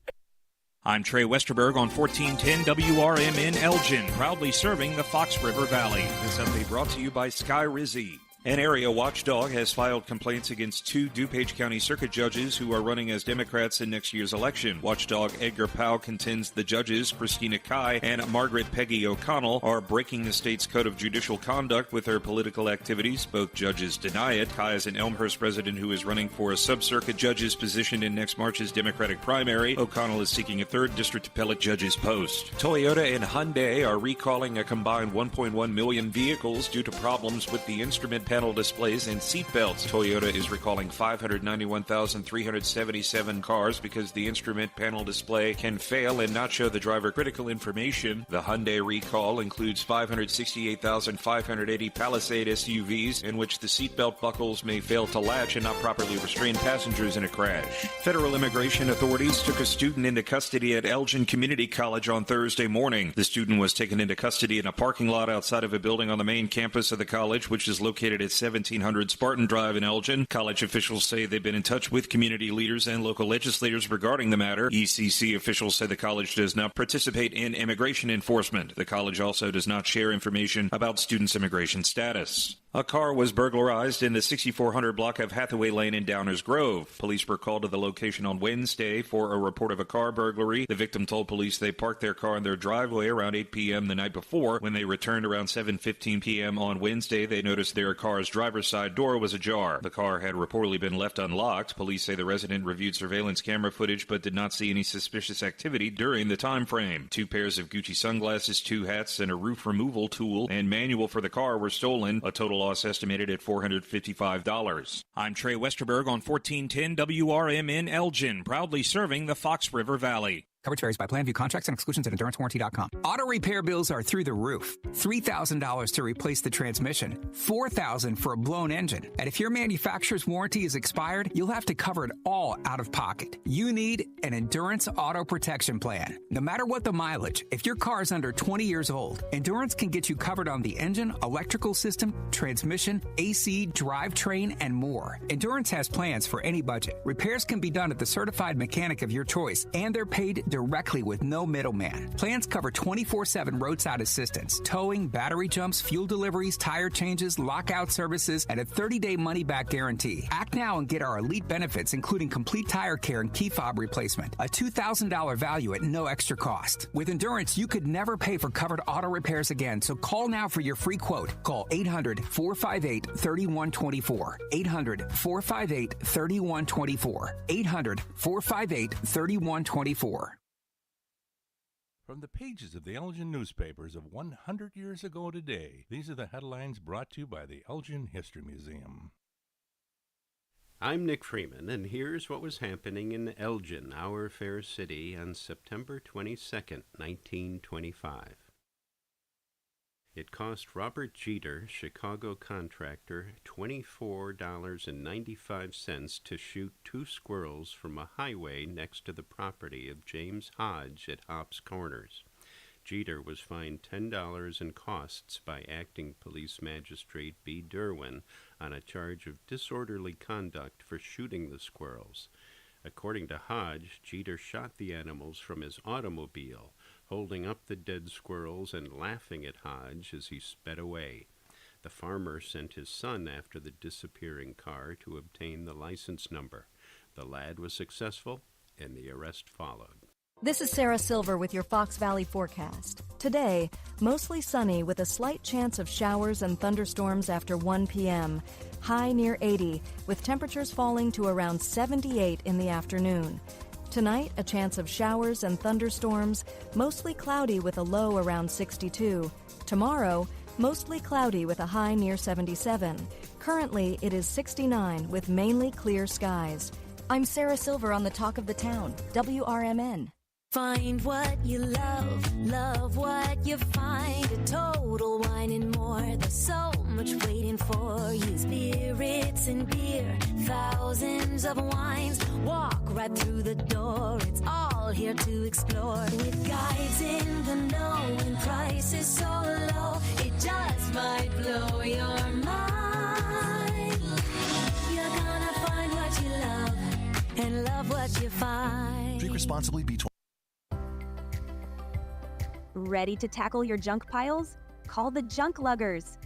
I'm Trey Westerberg on 1410 WRMN Elgin, proudly serving the Fox River Valley. This update brought to you by Sky Rizzi. An area watchdog has filed complaints against 2 DuPage County Circuit judges who are running as Democrats in next year's election. Watchdog Edgar Powell contends the judges, Christina Kai and Margaret Peggy O'Connell, are breaking the state's code of judicial conduct with their political activities. Both judges deny it. Kai is an Elmhurst resident who is running for a sub-circuit judge's position in next March's Democratic primary. O'Connell is seeking a 3rd district appellate judge's post. Toyota and Hyundai are recalling a combined 1.1 million vehicles due to problems with the instrument panel displays and seat belts. Toyota is recalling 591,377 cars because the instrument panel display can fail and not show the driver critical information. The Hyundai recall includes 568,580 Palisade SUVs in which the seatbelt buckles may fail to latch and not properly restrain passengers in a crash. Federal immigration authorities took a student into custody at Elgin Community College on Thursday morning. The student was taken into custody in a parking lot outside of a building on the main campus of the college, which is located at 1700 Spartan Drive in Elgin. College officials say they've been in touch with community leaders and local legislators regarding the matter. ECC officials say the college does not participate in immigration enforcement. The college also does not share information about students' immigration status. A car was burglarized in the 6400 block of Hathaway Lane in Downers Grove. Police were called to the location on Wednesday for a report of a car burglary. The victim told police they parked their car in their driveway around 8 p.m. the night before. When they returned around 7:15 p.m. on Wednesday, they noticed their car's driver's side door was ajar. The car had reportedly been left unlocked. Police say the resident reviewed surveillance camera footage but did not see any suspicious activity during the time frame. 2 pairs of Gucci sunglasses, 2 hats, and a roof removal tool and manual for the car were stolen. A total loss estimated at $455. I'm Trey Westerberg on 1410 WRMN Elgin, proudly serving the Fox River Valley. Coverage varies by plan. View contracts and exclusions at EnduranceWarranty.com. Auto repair bills are through the roof. $3,000 to replace the transmission. $4,000 for a blown engine. And if your manufacturer's warranty is expired, you'll have to cover it all out of pocket. You need an Endurance Auto Protection Plan. No matter what the mileage, if your car is under 20 years old, Endurance can get you covered on the engine, electrical system, transmission, AC, drivetrain, and more. Endurance has plans for any budget. Repairs can be done at the certified mechanic of your choice, and they're paid directly with no middleman. Plans cover 24/7 roadside assistance, towing, battery jumps, fuel deliveries, tire changes, lockout services, and a 30-day money-back guarantee. Act now and get our elite benefits, including complete tire care and key fob replacement. A $2,000 value at no extra cost. With Endurance, you could never pay for covered auto repairs again, so call now for your free quote. Call 800-458-3124. 800-458-3124. 800-458-3124. From the pages of the Elgin newspapers of 100 years ago today, these are the headlines brought to you by the Elgin History Museum. I'm Nick Freeman, and here's what was happening in Elgin, our fair city, on September 22nd, 1925. It cost Robert Jeter, Chicago contractor, $24.95 to shoot 2 squirrels from a highway next to the property of James Hodge at Hops Corners. Jeter was fined $10 in costs by acting police magistrate B. Derwin on a charge of disorderly conduct for shooting the squirrels. According to Hodge, Jeter shot the animals from his automobile, holding up the dead squirrels and laughing at Hodge as he sped away. The farmer sent his son after the disappearing car to obtain the license number. The lad was successful, and the arrest followed. This is Sarah Silver with your Fox Valley forecast. Today, mostly sunny with a slight chance of showers and thunderstorms after 1 p.m. High near 80, with temperatures falling to around 78 in the afternoon. Tonight, a chance of showers and thunderstorms, mostly cloudy with a low around 62. Tomorrow, mostly cloudy with a high near 77. Currently, it is 69 with mainly clear skies. I'm Sarah Silver on the Talk of the Town, WRMN. Find what you love, love what you find. A Total Wine and More. There's so much waiting for you. Spirits and beer, thousands of wines. Walk right through the door. It's all here to explore. With guides in the know and prices so low, it just might blow your mind. You're gonna find what you love and love what you find. Drink responsibly. B20. Ready to tackle your junk piles? Call the Junk Luggers.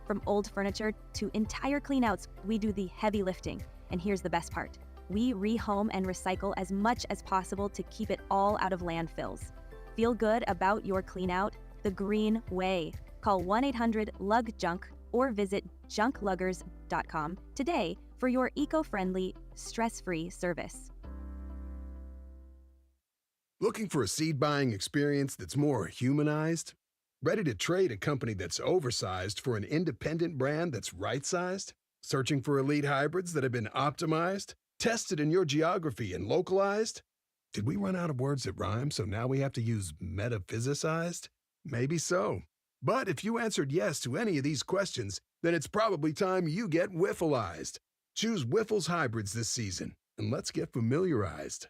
From old furniture to entire cleanouts, we do the heavy lifting. And here's the best part. We rehome and recycle as much as possible to keep it all out of landfills. Feel good about your cleanout the green way. Call 1-800-LUG-JUNK or visit junkluggers.com today for your eco-friendly, stress-free service. Looking for a seed buying experience that's more humanized? Ready to trade a company that's oversized for an independent brand that's right-sized? Searching for elite hybrids that have been optimized, tested in your geography, and localized? Did we run out of words that rhyme, so now we have to use metaphysicized? Maybe so. But if you answered yes to any of these questions, then it's probably time you get Wiffleized. Choose Wiffles hybrids this season, and let's get familiarized.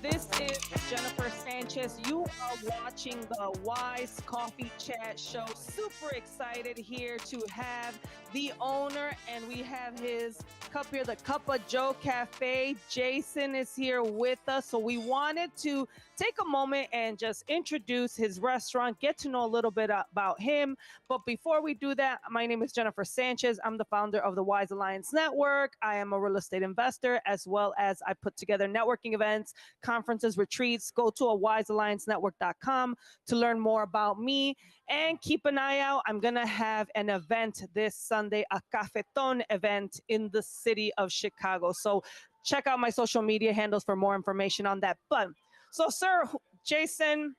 This is Jennifer Sanchez. You are watching the Wise Coffee Chat Show. Super excited here to have the owner, and we have his cup here, the Cup of Joe Cafe. Jason is here with us. So we wanted to take a moment and just introduce his restaurant, get to know a little bit about him. But before we do that, my name is Jennifer Sanchez. I'm the founder of the Wise Alliance Network. I am a real estate investor, as well as I put together networking events, conferences, retreats. Go to wisealliancenetwork.com to learn more about me and keep an eye out. I'm going to have an event this Sunday, a cafeton event in the city of Chicago. So check out my social media handles for more information on that. But so, sir, Jason,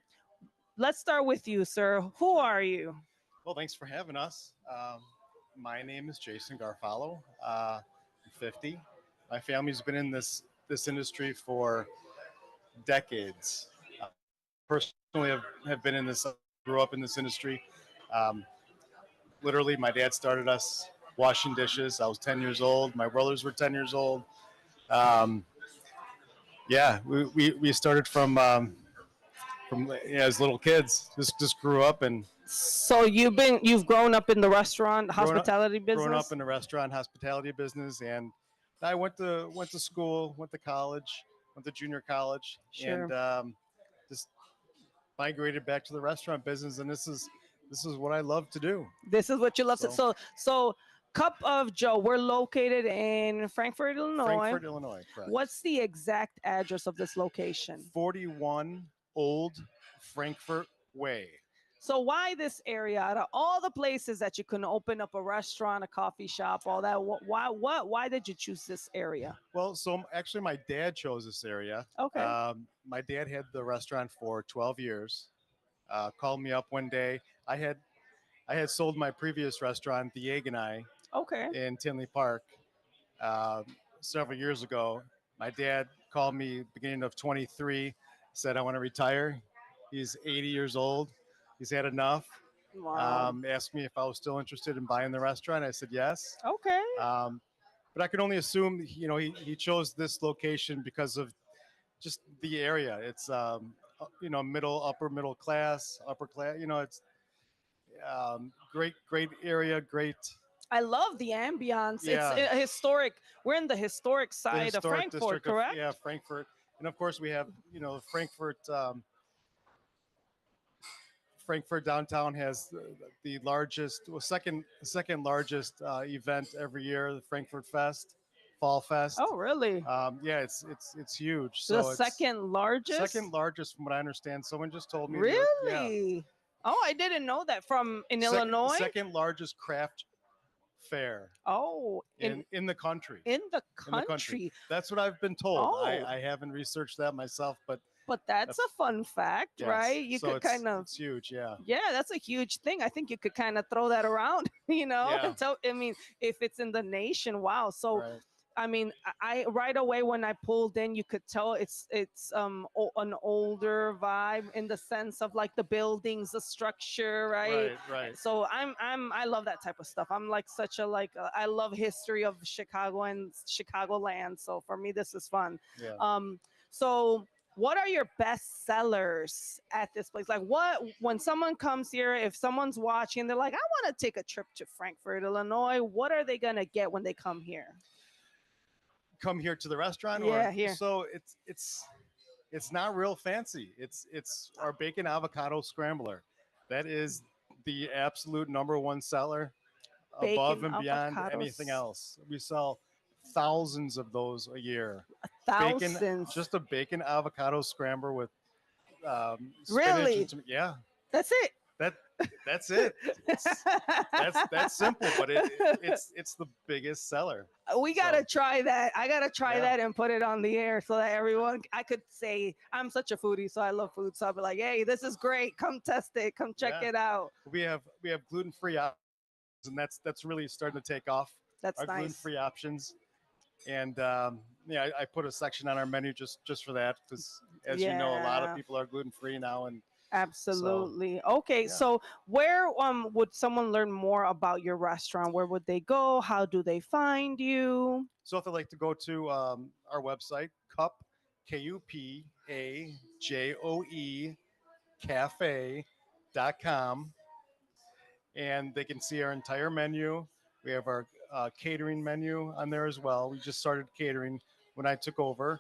let's start with you, sir. Who are you? Well, thanks for having us. My name is Jason Garfalo. I'm 50. My family's been in this industry for decades. Personally, have been in this, grew up in this industry. Literally, my dad started us washing dishes. I was 10 years old. My brothers were 10 years old. We started from as little kids. Just grew up and. So you've grown up in the restaurant hospitality business. Grown up in the restaurant hospitality business, and I went to school, went to college, went to junior college, Sure. and just migrated back to the restaurant business. And this is what I love to do. This is what you love to. So Cup of Joe, we're located in Frankfort, Illinois. Frankfort, Illinois, correct. What's the exact address of this location? 41 Old Frankfort Way. So why this area? Out of all the places that you can open up a restaurant, a coffee shop, all that, why did you choose this area? Well, so actually my dad chose this area. Okay. My dad had the restaurant for 12 years. Called me up one day. I had sold my previous restaurant, the Egg and I, in Tinley Park, several years ago. My dad called me beginning of 23, said, I want to retire. He's 80 years old. He's had enough. Wow. Asked me if I was still interested in buying the restaurant. I said yes. Okay. But I could only assume, he chose this location because of just the area. It's, upper middle class, upper class. It's great area, great. I love the ambiance. Yeah. It's historic. We're in the historic side of Frankfort, district correct? Frankfort. And of course we have, Frankfurt downtown has the largest, second largest event every year, the Frankfurt Fest, Fall Fest. Oh, really? It's huge. The second largest? Second largest, from what I understand. Someone just told me. Really? Yeah. Oh, I didn't know that. In Illinois? Second largest craft fair. Oh, in the country. In the country. That's what I've been told. Oh. I haven't researched that myself, but that's a fun fact, yes. right? You So could kind of. It's huge, yeah. Yeah, that's a huge thing. I think you could kind of throw that around, Yeah. So, if it's in the nation, wow. So, Right. I right away when I pulled in, you could tell it's an older vibe in the sense of like the buildings, the structure, right? Right. So I love that type of stuff. I'm like I love history of Chicago and Chicagoland. So for me, this is fun. Yeah. So what are your best sellers at this place? Like when someone comes here, if someone's watching, they're like, I want to take a trip to Frankfort, Illinois. What are they going to get when they come here? come here to the restaurant? Yeah, or here. So it's not real fancy. It's our bacon avocado scrambler. That is the absolute number one seller, above Bacon and beyond anything avocados. else. We sell thousands of those a year. Thousands. Just a bacon avocado scrambler with spinach Really? and yeah. That's it. That's it. That's simple, but it's the biggest seller. We gotta try that. I gotta try Yeah. that and put it on the air so that everyone. I could say I'm such a foodie, so I love food. So I'll be like, "Hey, this is great. Come test it. Come check Yeah. it out." We have gluten-free options, and that's really starting to take off. That's our nice. gluten-free options, and yeah, I put a section on our menu just for that because, as you know, a lot of Yeah. people are gluten-free now, and Absolutely. Okay, so where would someone learn more about your restaurant? Where would they go? How do they find you? so if they'd like to go to our website, KUPAJOE cafe.com, and they can see our entire menu. We have our catering menu on there as well. We just started catering when I took over.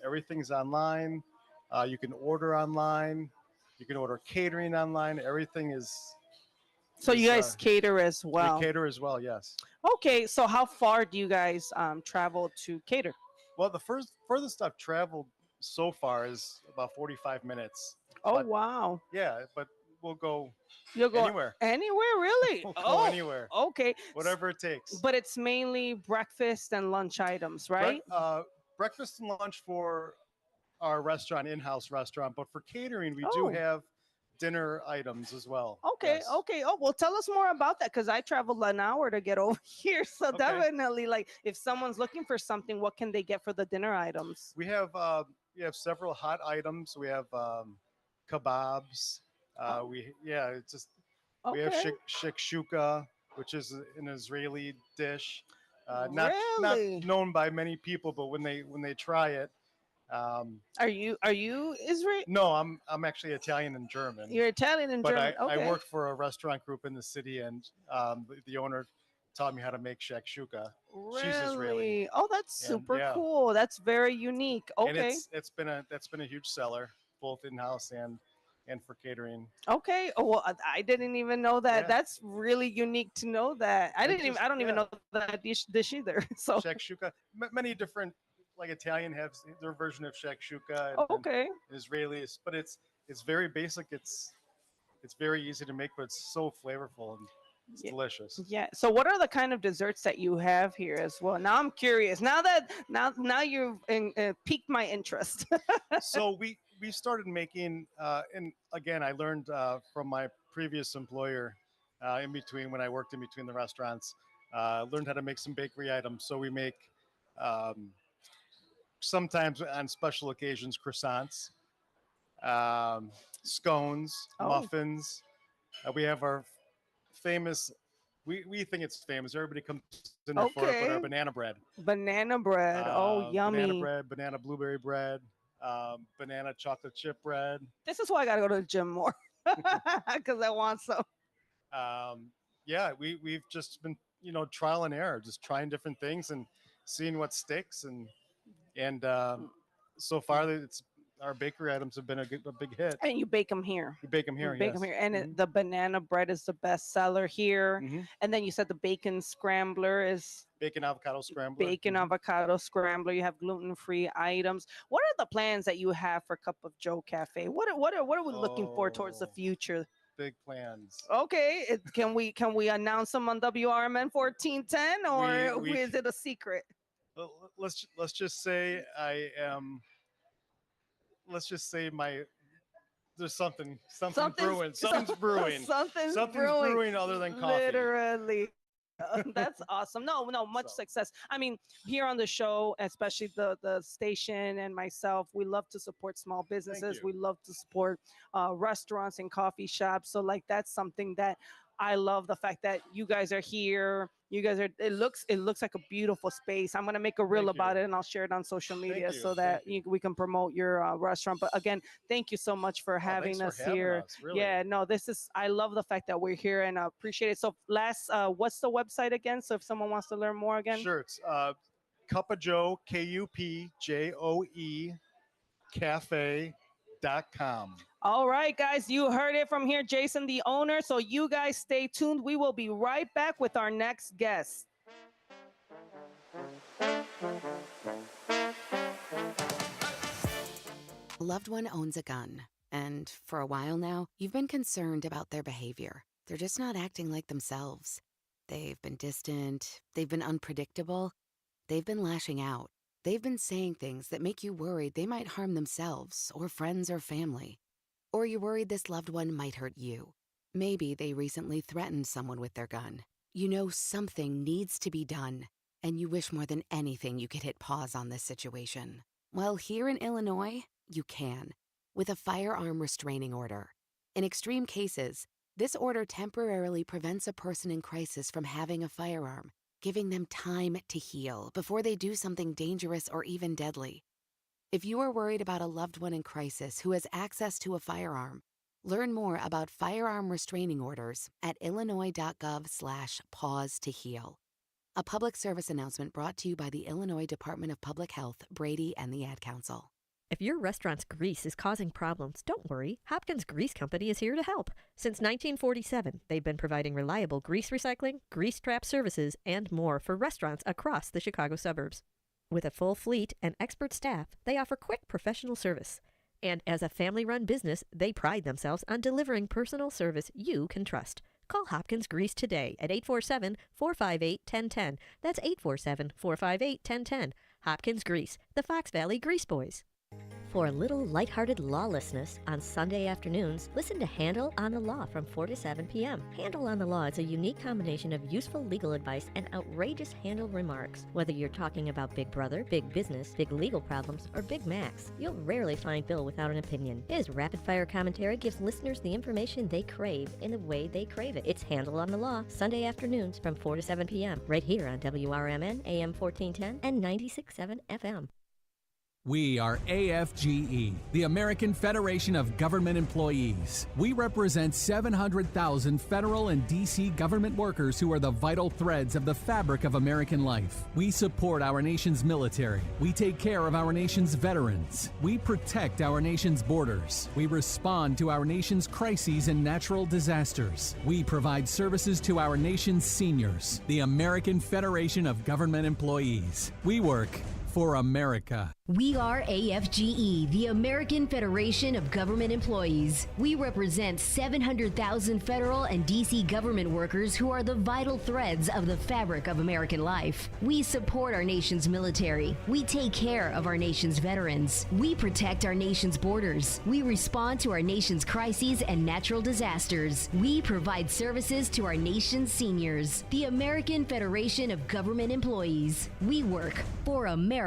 Everything's online. You can order online. You can order catering online. Everything is. So you guys cater as well. We cater as well, yes. Okay, so how far do you guys travel to cater? Well, the furthest I've traveled so far is about 45 minutes. Oh, But, wow. yeah, but we'll go You'll go anywhere. Anywhere, really? We'll go anywhere. Okay. Whatever it takes. But it's mainly breakfast and lunch items, right? Breakfast and lunch for our restaurant, in-house restaurant, but for catering, we do Oh. have dinner items as well. Okay, Yes. okay. Oh, well, tell us more about that because I traveled an hour to get over here. So definitely, like, if someone's looking for something, what can they get for the dinner items? We have several hot items. We have kebabs. It's just we have Okay. shakshuka, which is an Israeli dish. Really? Not known by many people, but when they try it. Are you Israeli? No, I'm actually Italian and German. You're Italian and but German. I Okay. worked for a restaurant group in the city, and the owner taught me how to make shakshuka. She's Israeli. Really? Oh, that's And, super yeah. cool. That's very unique. And Okay. that's been a huge seller, both in house and for catering. Okay. Oh, well, I didn't even know that. Yeah. That's really unique to know that. I don't even yeah. know that dish either. So Shakshuka, many different, like Italian have their version of shakshuka. Oh, okay. And Israeli, but it's very basic. It's very easy to make, but it's so flavorful and it's delicious. yeah. So what are the kind of desserts that you have here as well? Now I'm curious. Now you've piqued my interest. So we started making, and again, I learned from my previous employer when I worked in between the restaurants, learned how to make some bakery items. So we make sometimes on special occasions croissants, scones, muffins. We have our famous. We think it's famous. Everybody comes in there for it, but our banana bread. Banana bread. Oh, yummy. Banana bread, banana blueberry bread, banana chocolate chip bread. This is why I gotta go to the gym more because I want some. Yeah, we've just been trial and error, just trying different things and seeing what sticks, and so far our bakery items have been a big hit. And you bake them here. We bake them here. You bake them here, and the banana bread is the best seller here. And then you said the bacon scrambler is bacon avocado scrambler. Bacon avocado scrambler. You have gluten-free items. What are the plans that you have for Cup of Joe Cafe? What are we looking for towards the future? Big plans. Okay, can we announce them on WRMN 1410, or is it a secret? Let's just say I am. Let's just say there's something brewing. Something's brewing. Something's brewing other than coffee. Literally. That's awesome. No, much success. I mean, here on the show, especially the station and myself, we love to support small businesses. We love to support restaurants and coffee shops. So like that's something that I love, the fact that you guys are here. You guys are. It looks like a beautiful space. I'm gonna make a reel about it and I'll share it on social media so that we can promote your restaurant. But again, thank you so much for having us here. Really. Yeah, no, I love the fact that we're here and I appreciate it. So what's the website again? So if someone wants to learn more again, sure, it's Cup of Joe, KUPJOE, cafe.com. All right, guys, you heard it from here, Jason, the owner. So you guys stay tuned. We will be right back with our next guest. A loved one owns a gun, and for a while now, you've been concerned about their behavior. They're just not acting like themselves. They've been distant, they've been unpredictable, they've been lashing out. They've been saying things that make you worried they might harm themselves or friends or family. Or you're worried this loved one might hurt you. Maybe they recently threatened someone with their gun. You know something needs to be done, and you wish more than anything you could hit pause on this situation. Well, here in Illinois, you can, with a firearm restraining order. In extreme cases, this order temporarily prevents a person in crisis from having a firearm, giving them time to heal before they do something dangerous or even deadly. If you are worried about a loved one in crisis who has access to a firearm, learn more about firearm restraining orders at illinois.gov/pause to heal. A public service announcement brought to you by the Illinois Department of Public Health, Brady, and the Ad Council. If your restaurant's grease is causing problems, don't worry. Hopkins Grease Company is here to help. Since 1947, they've been providing reliable grease recycling, grease trap services, and more for restaurants across the Chicago suburbs. With a full fleet and expert staff, they offer quick professional service. And as a family-run business, they pride themselves on delivering personal service you can trust. Call Hopkins Grease today at 847-458-1010. That's 847-458-1010. Hopkins Grease, the Fox Valley Grease Boys. For a little lighthearted lawlessness on Sunday afternoons, listen to Handle on the Law from 4 to 7 p.m. Handle on the Law is a unique combination of useful legal advice and outrageous handle remarks. Whether you're talking about Big Brother, big business, big legal problems, or Big Macs, you'll rarely find Bill without an opinion. His rapid-fire commentary gives listeners the information they crave in the way they crave it. It's Handle on the Law, Sunday afternoons from 4 to 7 p.m. right here on WRMN, AM 1410 and 96.7 FM. We are AFGE, the American Federation of Government Employees. We represent 700,000 federal and D.C. government workers who are the vital threads of the fabric of American life. We support our nation's military. We take care of our nation's veterans. We protect our nation's borders. We respond to our nation's crises and natural disasters. We provide services to our nation's seniors. The American Federation of Government Employees. We work for America. We are AFGE, the American Federation of Government Employees. We represent 700,000 federal and D.C. government workers who are the vital threads of the fabric of American life. We support our nation's military. We take care of our nation's veterans. We protect our nation's borders. We respond to our nation's crises and natural disasters. We provide services to our nation's seniors. The American Federation of Government Employees. We work for America.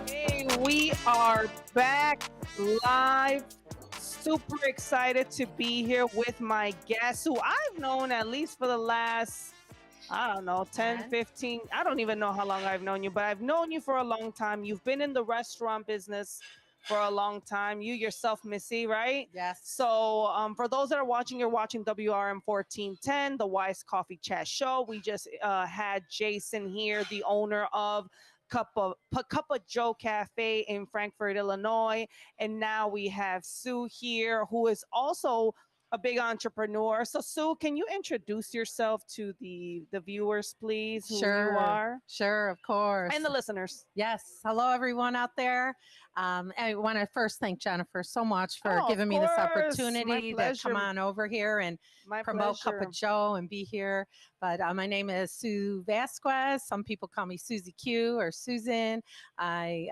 Hey, we are back live. Super excited to be here with my guest, who I've known at least for the last, 10, 15. I don't even know how long I've known you, but I've known you for a long time. You've been in the restaurant business for a long time. You yourself, Missy, right? Yes. So for those that are watching, you're watching WRM 1410, the Wise Coffee Chat Show. We just had Jason here, the owner of Cup of Joe Cafe in Frankfort, Illinois. And now we have Sue here, who is also a big entrepreneur. So Sue, can you introduce yourself to the viewers, please? Who you are? Sure, of course. And the listeners. Yes. Hello, everyone out there. I want to first thank Jennifer so much for giving me this opportunity to come on over here and promote Cup of Joe and be here. But my name is Sue Vasquez. Some people call me Susie Q or Susan. I've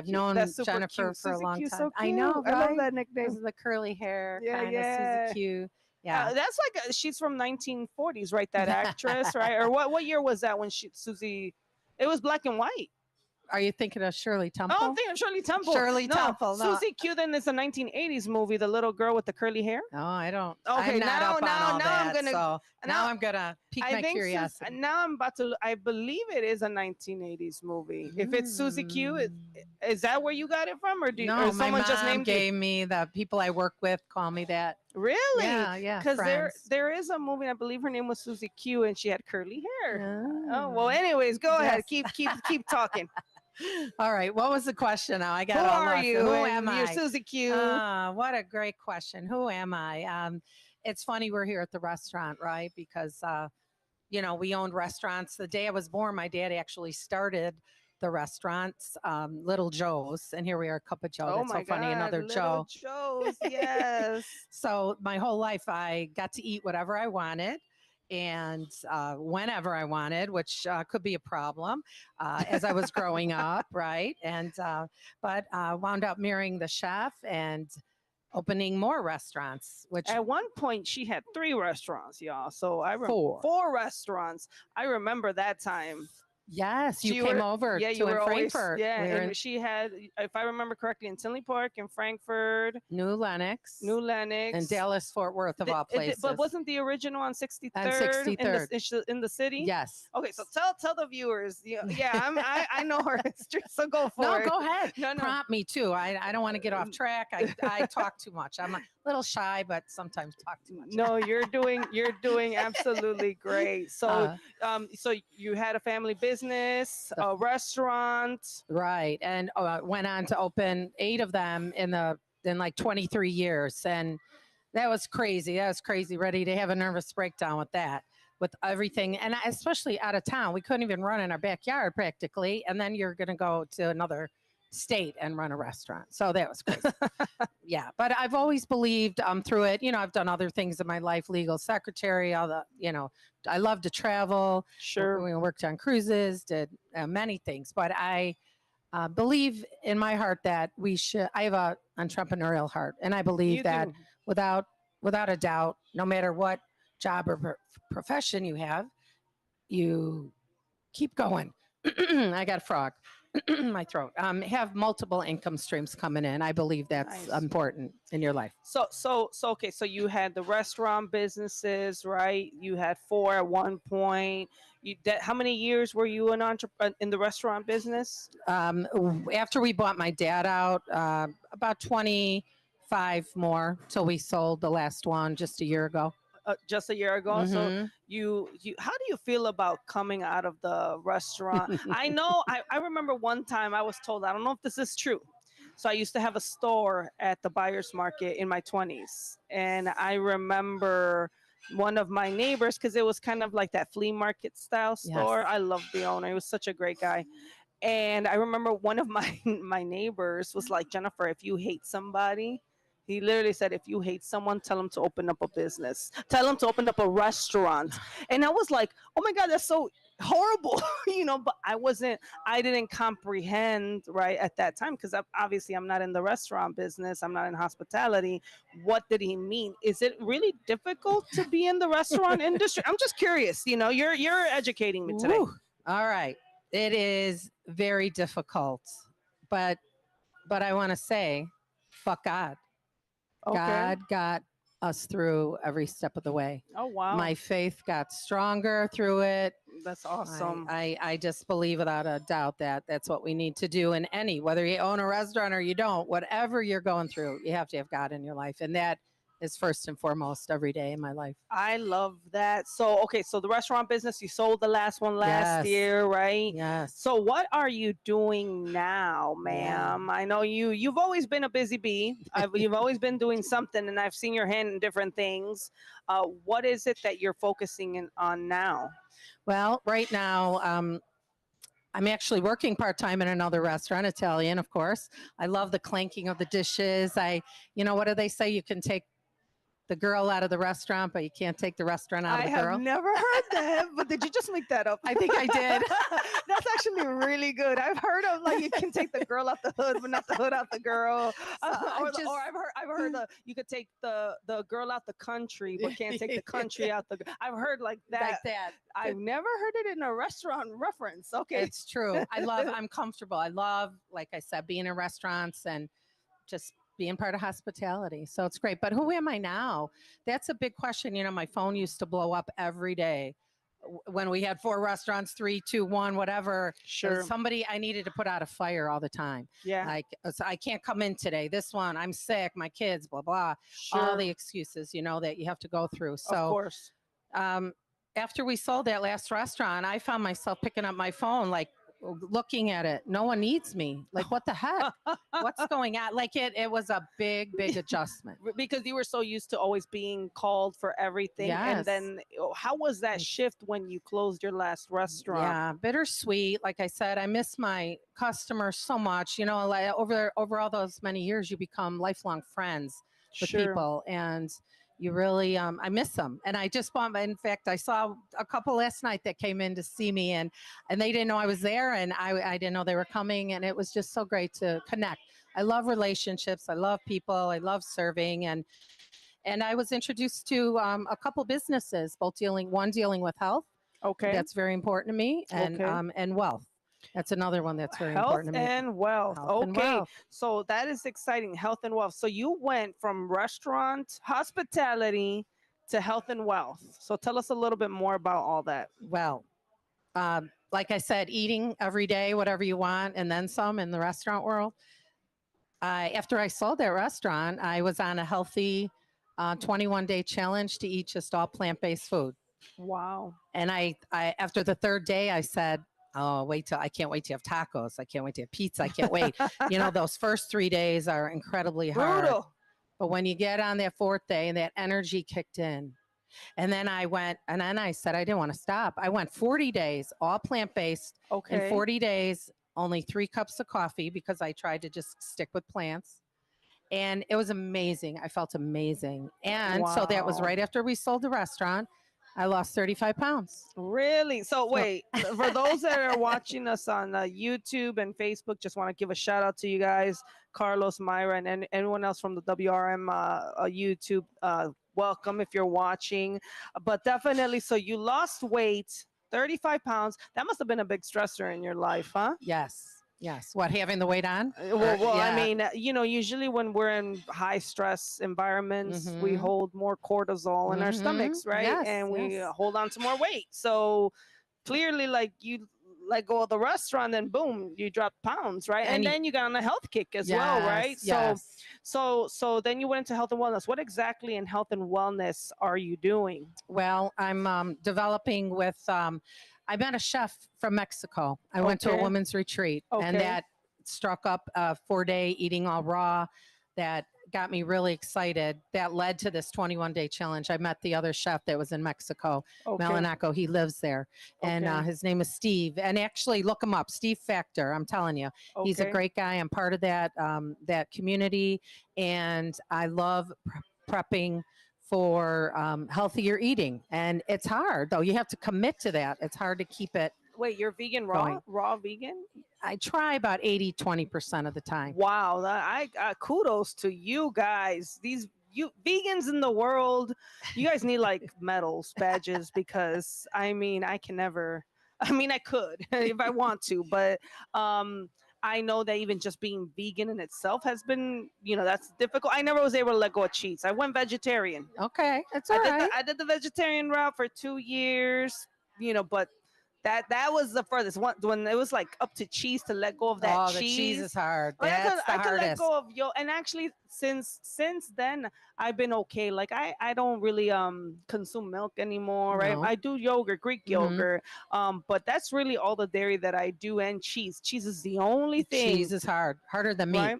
known Jennifer for a long time. So I know, right? I love that nickname. This is the curly hair, kind of Susie Q. Yeah, that's like she's from 1940s, right? That actress, right? Or what year was that when Susie? It was black and white. Are you thinking of Shirley Temple? Oh, I'm thinking of Shirley Temple. Shirley No, Temple. No. Susie Q then is a 1980s movie, the little girl with the curly hair. No, I don't. Okay, I'm not now, up on now, all now that. I'm gonna. So now I'm gonna pique I my think curiosity. now I'm about to. I believe it is a 1980s movie. If it's Susie Q, is that where you got it from, or No, or my someone mom just named gave you? me the people I work with call me that. Really? Yeah, Because friends. there is a movie. I believe her name was Susie Q, and she had curly hair. Oh well. Anyways, go ahead. Keep talking. All right. What was the question now? I got Who all are lost. you? Who And am I? you're Susie Q. What a great question. Who am I? It's funny we're here at the restaurant, right? Because we owned restaurants. The day I was born, my dad actually started the restaurants, Little Joe's, and here we are, Cup of Joe. Oh That's my so funny. God, Another Little Joe. Joe's, yes. So my whole life, I got to eat whatever I wanted. And whenever I wanted, which could be a problem as I was growing up, right? And but wound up marrying the chef and opening more restaurants. Which at one point she had 3 restaurants, y'all. So I remember 4. 4 restaurants. I remember that time. Yes, you You came were- over yeah, to you were always, Frankfurt. yeah, We were and in she had, if I remember correctly, in Tinley Park, in Frankfurt, New Lenox, and Dallas, Fort Worth, of all places. But wasn't the original on 63rd, On 63rd. in the city? Yes. Okay, so tell the viewers. I know her history, so go for No, it. go ahead. No. Prompt me too. I don't want to get off track. I talk too much. I'm a little shy, but sometimes talk too much. No, you're doing absolutely great. So so you had a family business, a restaurant. Right. And went on to open 8 of them in like 23 years. And that was crazy. Ready to have a nervous breakdown with that, with everything. And especially out of town, we couldn't even run in our backyard practically. And then you're going to go to another state and run a restaurant. So that was crazy. Yeah. But I've always believed through it. I've done other things in my life, legal secretary, all the, I love to travel. Sure. We worked on cruises, did many things. But I believe in my heart that I have a entrepreneurial heart. And I believe You that do. without a doubt, no matter what job or profession you have, you keep going. I got a frog. My throat. Have multiple income streams coming in. I believe that's important in your life. So okay. So you had the restaurant businesses, right? You had 4 at one point. How many years were you in the restaurant business? After we bought my dad out, about 25 more till we sold the last one just a year ago. Just a year ago. So Mhm. you how do you feel about coming out of the restaurant? I know I remember one time I was told, I don't know if this is true. So I used to have a store at the buyer's market in my 20s. And I remember one of my neighbors, because it was kind of like that flea market style store. Yes. I loved the owner. He was such a great guy. And I remember one of my neighbors was like, Jennifer, if you hate somebody, he literally said, if you hate someone, tell them to open up a business. Tell them to open up a restaurant. And I was like, oh my God, that's so horrible, but I didn't comprehend right at that time, because obviously I'm not in the restaurant business. I'm not in hospitality. What did he mean? Is it really difficult to be in the restaurant industry? I'm just curious, you're educating me today. Woo. All right. It is very difficult, but I want to say, fuck God. Okay. God got us through every step of the way. Oh, wow. My faith got stronger through it. That's awesome. I just believe without a doubt that that's what we need to do in whether you own a restaurant or you don't, whatever you're going through, you have to have God in your life. And that is first and foremost every day in my life. I love that. So, okay, so the restaurant business, you sold the last one last year, right? Yes. So what are you doing now, ma'am? I know you've always been a busy bee. You've always been doing something, and I've seen your hand in different things. What is it that you're focusing on now? Well, right now, I'm actually working part-time in another restaurant, Italian, of course. I love the clanking of the dishes. What do they say? You can take the girl out of the restaurant, but you can't take the restaurant out of the girl. I have never heard that, but did you just make that up? I think I did. That's actually really good. I've heard of like you can take the girl out the hood, but not the hood out the girl. Or I've heard you could take the girl out the country, but can't take the country out the. I've heard like that. Like that. I've never heard it in a restaurant reference. Okay, it's true. I'm comfortable. I love, like I said, being in restaurants and just being part of hospitality. So it's great. But who am I now? That's a big question. You know, my phone used to blow up every day when we had 4 restaurants, 3, 2, 1, whatever. Sure. Somebody I needed to put out a fire all the time. Yeah. Like, so I can't come in today. This one, I'm sick, my kids, blah, blah. Sure. All the excuses, you know, that you have to go through. So, of course. After we sold that last restaurant, I found myself picking up my phone, like looking at it. No one needs me. Like, what the heck? What's going on? Like it was a big adjustment. Because you were so used to always being called for everything. Yes. And then how was that shift when you closed your last restaurant? Yeah, bittersweet. Like I said, I miss my customers so much. You know, like over all those many years, you become lifelong friends with people. And you really, I miss them. And I just bought, in fact, I saw a couple last night that came in to see me and they didn't know I was there and I didn't know they were coming. And it was just so great to connect. I love relationships. I love people. I love serving. And I was introduced to a couple businesses, one dealing with health. Okay. That's very important to me. And wealth. That's another one that's very important to me. Health and wealth. Health and Okay. wealth. So that is exciting. Health and wealth. So you went from restaurant, hospitality to health and wealth. So tell us a little bit more about all that. Well, like I said, eating every day, whatever you want, and then some in the restaurant world. After I sold that restaurant, I was on a healthy 21-day challenge to eat just all plant-based food. Wow. And I after the 3rd day, I said, oh, I can't wait to have tacos. I can't wait to have pizza. I can't wait. You know, those first 3 days are incredibly hard. Brutal. But when you get on that 4th day and that energy kicked in, and then I said I didn't want to stop. I went 40 days, all plant-based. Okay. In 40 days, only 3 cups of coffee because I tried to just stick with plants. And it was amazing. I felt amazing. And so that was right after we sold the restaurant. I lost 35 pounds. Really? So wait, for those that are watching us on YouTube and Facebook, just want to give a shout out to you guys, Carlos, Myra, and anyone else from the WRM YouTube. Welcome if you're watching. But definitely, so you lost weight, 35 pounds. That must have been a big stressor in your life, huh? Yes. Yes. What, having the weight on? Well, yeah. I mean, you know, usually when we're in high stress environments, we hold more cortisol in our stomachs, right? Yes, and we yes. hold on to more weight. So clearly, like you let go of the restaurant, then boom, you drop pounds, right? And then you got on a health kick as well, right? Yes. So then you went into health and wellness. What exactly in health and wellness are you doing? Well, I'm developing with, I met a chef from Mexico. I went to a Okay. women's retreat and Okay. that struck up a 4-day eating all raw that got me really excited. That led to this 21-day challenge. I met the other chef that was in Mexico, Okay. Malanaco. He lives there. And Okay. his name is Steve. And actually look him up, Steve Factor. I'm telling you, he's a Okay. great guy. I'm part of that, that community. And I love prepping for healthier eating. And it's hard, though. You have to commit to that. It's hard to keep it. Wait, you're vegan Going. raw vegan? I try about 80-20% of the time. Wow, I kudos to you guys. You vegans in the world, you guys need like medals, badges, because I mean, I could if I want to, but I know that even just being vegan in itself has been, you know, that's difficult. I never was able to let go of cheese. I went vegetarian. Okay, that's all right. I did the vegetarian route for 2 years, you know, but that was the furthest one when it was like up to cheese to let go of that cheese. The cheese is hard. Like, That's I the could let hardest. go of and actually since then I've been okay. Like I don't really consume milk anymore, right? No. I do yogurt, Greek yogurt, but that's really all the dairy that I do, and cheese. Cheese is the only thing. Cheese is harder than meat. Right?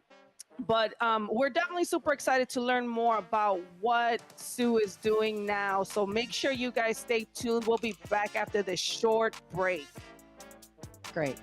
But we're definitely super excited to learn more about what Sue is doing now. So make sure you guys stay tuned. We'll be back after this short break. Great.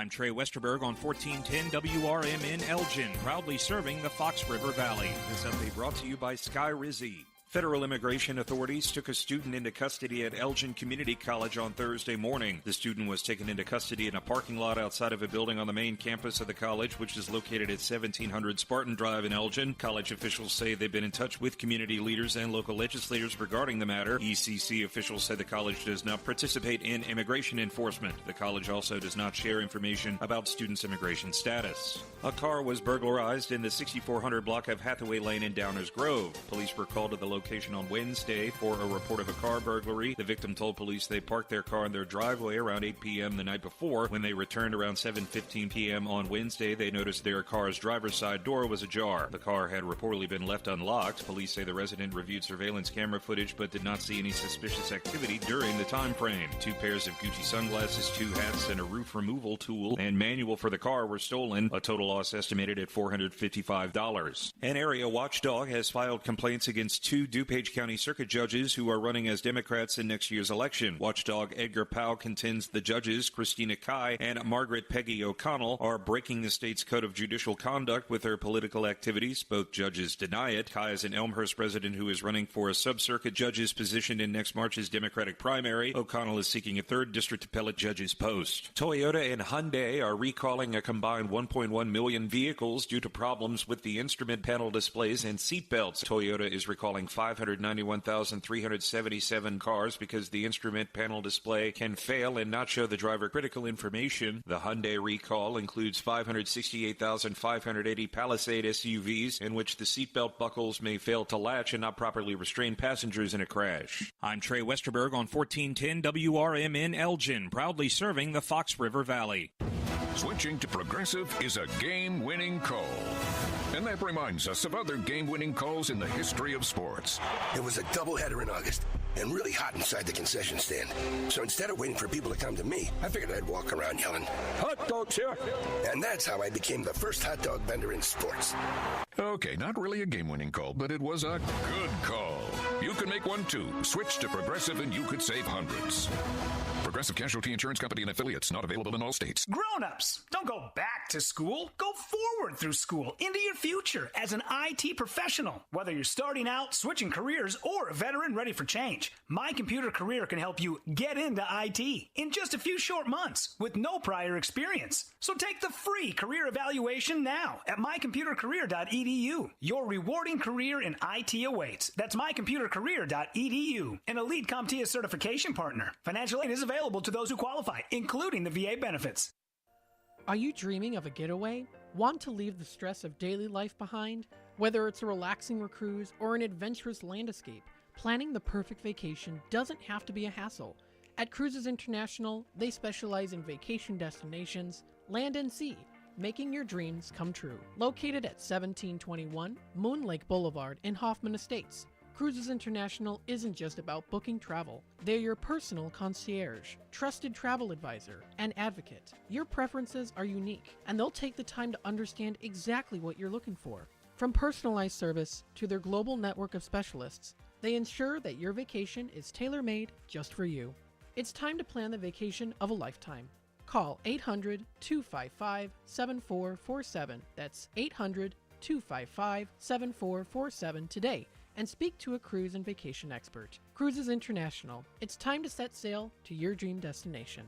I'm Trey Westerberg on 1410 WRMN Elgin, proudly serving the Fox River Valley. This update brought to you by Sky Rizzi. Federal immigration authorities took a student into custody at Elgin Community College on Thursday morning. The student was taken into custody in a parking lot outside of a building on the main campus of the college, which is located at 1700 Spartan Drive in Elgin. College officials say they've been in touch with community leaders and local legislators regarding the matter. ECC officials said the college does not participate in immigration enforcement. The college also does not share information about students' immigration status. A car was burglarized in the 6400 block of Hathaway Lane in Downers Grove. Police were called to the location on Wednesday for a report of a car burglary. The victim told police they parked their car in their driveway around 8 p.m. the night before. When they returned around 7:15 p.m. on Wednesday, they noticed their car's driver's side door was ajar. The car had reportedly been left unlocked. Police say the resident reviewed surveillance camera footage but did not see any suspicious activity during the time frame. 2 pairs of Gucci sunglasses, 2 hats, and a roof removal tool and manual for the car were stolen. A total loss estimated at $455. An area watchdog has filed complaints against 2 DuPage County Circuit judges who are running as Democrats in next year's election. Watchdog Edgar Powell contends the judges, Christina Kai and Margaret Peggy O'Connell, are breaking the state's code of judicial conduct with their political activities. Both judges deny it. Kai is an Elmhurst resident who is running for a sub-circuit judge's position in next March's Democratic primary. O'Connell is seeking a 3rd district appellate judge's post. Toyota and Hyundai are recalling a combined 1.1 million vehicles due to problems with the instrument panel displays and seat belts. Toyota is recalling 591,377 cars because the instrument panel display can fail and not show the driver critical information. The Hyundai recall includes 568,580 Palisade SUVs in which the seatbelt buckles may fail to latch and not properly restrain passengers in a crash. I'm Trey Westerberg on 1410 WRMN Elgin, proudly serving the Fox River Valley. Switching to Progressive is a game-winning call. And that reminds us of other game-winning calls in the history of sports. It was a doubleheader in August and really hot inside the concession stand. So instead of waiting for people to come to me, I figured I'd walk around yelling, "Hot dogs here!" And that's how I became the first hot dog vendor in sports. Okay, not really a game-winning call, but it was a good call. You can make one too. Switch to Progressive and you could save hundreds. Progressive Casualty Insurance Company and affiliates, not available in all states. Grown-ups, don't go back to school. Go forward through school into your future as an IT professional. Whether you're starting out, switching careers, or a veteran ready for change, My Computer Career can help you get into IT in just a few short months with no prior experience. So take the free career evaluation now at mycomputercareer.edu. Your rewarding career in IT awaits. That's mycomputercareer.edu. An Elite CompTIA certification partner. Financial aid is available to those who qualify, including the VA benefits. Are you dreaming of a getaway? Want to leave the stress of daily life behind? Whether it's a relaxing cruise or an adventurous land escape, planning the perfect vacation doesn't have to be a hassle. At Cruises International, they specialize in vacation destinations, land and sea, making your dreams come true. Located at 1721 Moon Lake Boulevard in Hoffman Estates, Cruises International isn't just about booking travel. They're your personal concierge, trusted travel advisor, and advocate. Your preferences are unique, and they'll take the time to understand exactly what you're looking for. From personalized service to their global network of specialists, they ensure that your vacation is tailor-made just for you. It's time to plan the vacation of a lifetime. Call 800-255-7447. That's 800-255-7447 today and speak to a cruise and vacation expert. Cruises International. It's time to set sail to your dream destination.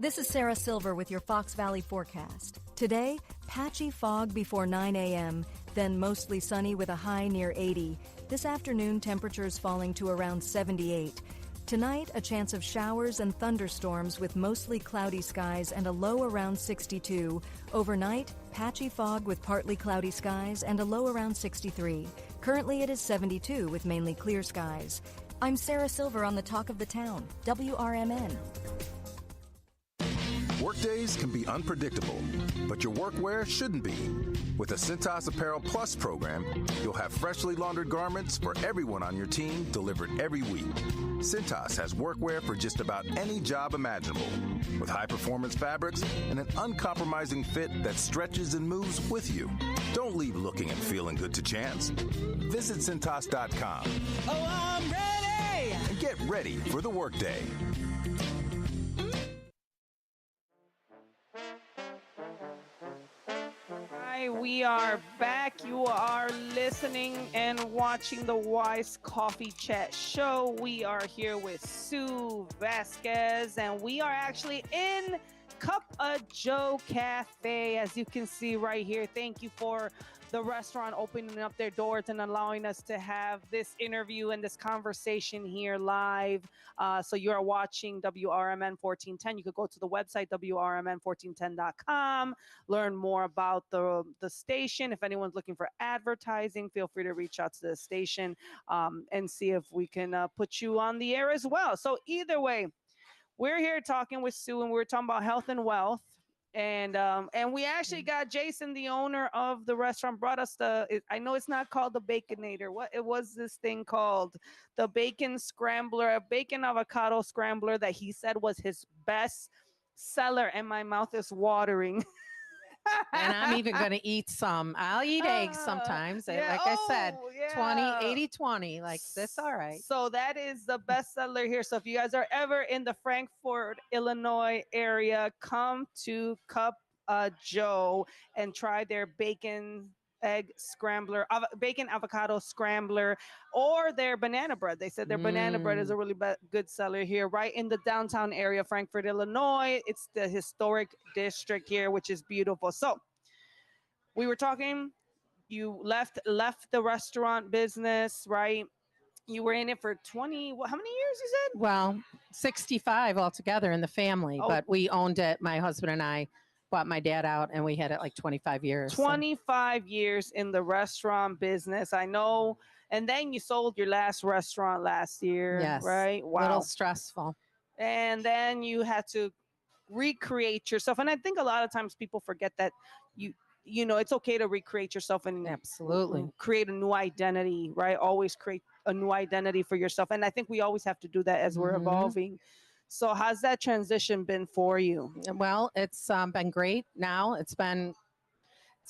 This is Sarah Silver with your Fox Valley forecast. Today, patchy fog before 9 a.m., then mostly sunny with a high near 80. This afternoon, temperatures falling to around 78. Tonight, a chance of showers and thunderstorms with mostly cloudy skies and a low around 62. Overnight, patchy fog with partly cloudy skies and a low around 63. Currently, it is 72 with mainly clear skies. I'm Sarah Silver on the Talk of the Town, WRMN. Workdays can be unpredictable, but your workwear shouldn't be. With the Cintas Apparel Plus program, you'll have freshly laundered garments for everyone on your team delivered every week. Cintas has workwear for just about any job imaginable, with high-performance fabrics and an uncompromising fit that stretches and moves with you. Don't leave looking and feeling good to chance. Visit Cintas.com. Oh, I'm ready! And get ready for the workday. are back. You are listening and watching the Wise Coffee Chat Show. We are here with Sue Vasquez, and we are actually in Cup of Joe Cafe, as you can see right here. Thank you for the restaurant opening up their doors and allowing us to have this interview and this conversation here live. So you are watching WRMN 1410. You could go to the website, WRMN1410.com, learn more about the station. If anyone's looking for advertising, feel free to reach out to the station and see if we can put you on the air as well. So either way, we're here talking with Sue, and we're talking about health and wealth. And we actually got Jason, the owner of the restaurant, brought us I know it's not called the Baconator. What it was this thing called? The bacon scrambler, a bacon avocado scrambler that he said was his best seller, and my mouth is watering. And I'm even going to eat some. I'll eat eggs sometimes. Yeah. Like I said, yeah. 20, 80-20, like this, all right. So that is the best seller here. So if you guys are ever in the Frankfort, Illinois area, come to Cup Joe and try their bacon egg scrambler, bacon avocado scrambler, or their banana bread. They said their banana bread is a really good seller here, right in the downtown area, Frankfort, Illinois. It's the historic district here, which is beautiful. So we were talking, you left the restaurant business, right? You were in it for 20, how many years you said? Well, 65 altogether in the family, but we owned it. My husband and I bought my dad out, and we had it like 25 years. 25 years in the restaurant business. I know. And then you sold your last restaurant last year, Yes. right? Wow. A little stressful. And then you had to recreate yourself. And I think a lot of times people forget that you know, it's okay to recreate yourself and absolutely create a new identity, right? Always create a new identity for yourself. And I think we always have to do that as we're evolving. So how's that transition been for you? Well, it's been great now. It's been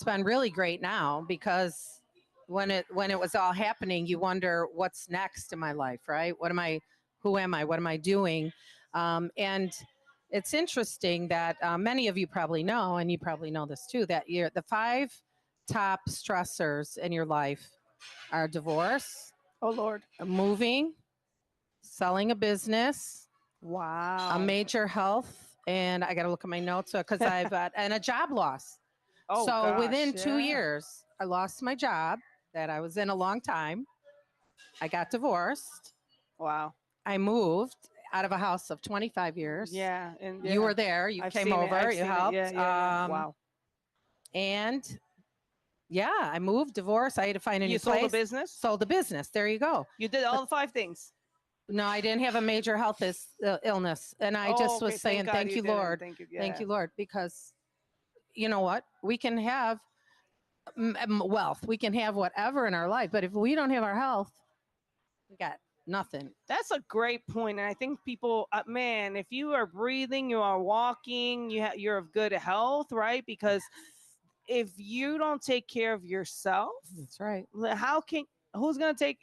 really great now, because when it was all happening, you wonder what's next in my life, right? Who am I? What am I doing? And it's interesting that many of you probably know, and you probably know this too, that the 5 top stressors in your life are divorce. Oh, Lord. Moving, selling a business. Wow. A major health, and I got to look at my notes because I've and a job loss. Oh, so gosh, within 2 years, I lost my job that I was in a long time. I got divorced. Wow. I moved out of a house of 25 years. Yeah. And you were there. You came over. You helped. Yeah. Wow. And yeah, I moved, divorced. I had to find a new place. You sold the business? Sold the business. There you go. You did all the 5 things. No, I didn't have a major health illness. And I just was saying, thank you, Lord. Thank you, Lord. Because you know what? We can have wealth. We can have whatever in our life. But if we don't have our health, we got nothing. That's a great point. And I think people, man, if you are breathing, you are walking, you're of good health, right? Because if you don't take care of yourself, that's right. Who's going to take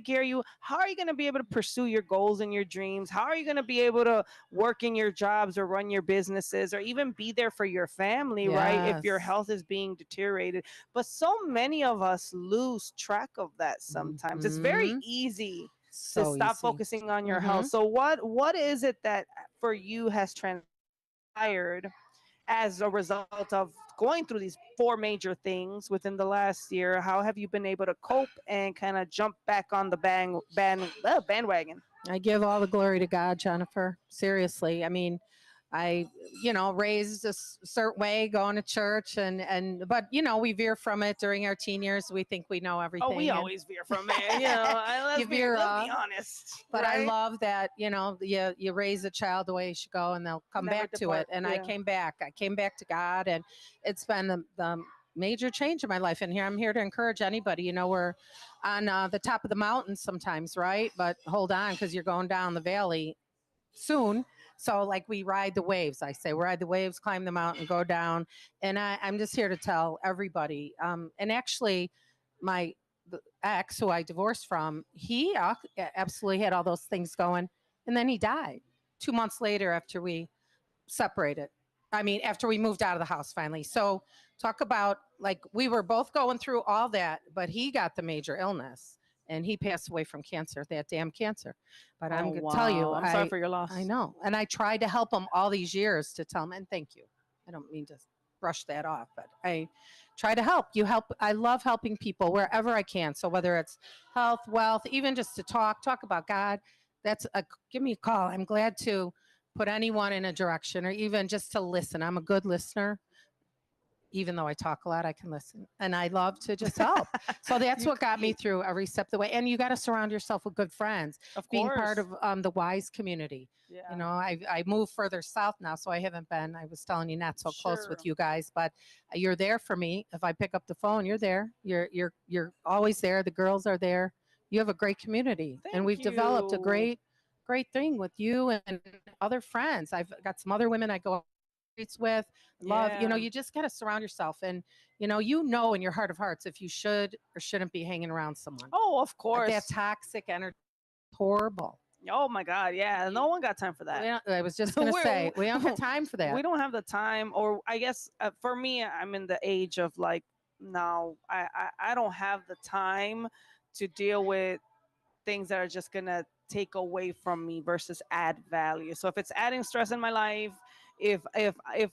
care of you? How are you going to be able to pursue your goals and your dreams? How are you going to be able to work in your jobs or run your businesses or even be there for your family, right? If your health is being deteriorated. But so many of us lose track of that sometimes. It's very easy to stop focusing on your health. So what is it that for you has transpired as a result of going through these 4 major things within the last year? How have you been able to cope and kind of jump back on the bandwagon? I give all the glory to God, Jennifer. Seriously. I mean, I, raised a certain way, going to church, but we veer from it during our teen years. We think we know everything. Oh, we always veer from it. Let's be honest. But right? I love that, you raise a child the way you should go, and they'll come back to it. And I came back to God, and it's been the major change in my life. And I'm here to encourage anybody. We're on the top of the mountain sometimes, right? But hold on, because you're going down the valley soon. So like we ride the waves. I say ride the waves, climb the mountain, go down. And I'm just here to tell everybody. And actually, the ex who I divorced from, he absolutely had all those things going. And then he died 2 months later after we separated. I mean, after we moved out of the house finally. So talk about, like, we were both going through all that, but he got the major illness and he passed away from cancer, that damn cancer. But I'm going to tell you, I'm sorry for your loss. I know. And I tried to help him all these years to tell him, and thank you. I don't mean to brush that off, but I try to help. I love helping people wherever I can. So whether it's health, wealth, even just to talk about God, give me a call. I'm glad to put anyone in a direction, or even just to listen. I'm a good listener. Even though I talk a lot, I can listen, and I love to just help. So that's what got me through every step of the way. And you got to surround yourself with good friends. Of Being course. part of the WISE community. Yeah. You know, I moved further south now, so I haven't been. I was telling you, not so close Sure. with you guys, but you're there for me. If I pick up the phone, you're there. You're always there. The girls are there. You have a great community, and we've developed a you. great thing with you and other friends. I've got some other women I go streets with. Love, Yeah. you just got to surround yourself, and in your heart of hearts if you should or shouldn't be hanging around someone. Oh, of But course. that toxic energy, horrible. Oh my God, yeah. No one got time for that. I was just gonna We're- say we don't have time for that. We don't have the time, or I guess for me, I'm in the age of like, no, I don't have the time to deal with things that are just gonna take away from me versus add value. So if it's adding stress in my life, if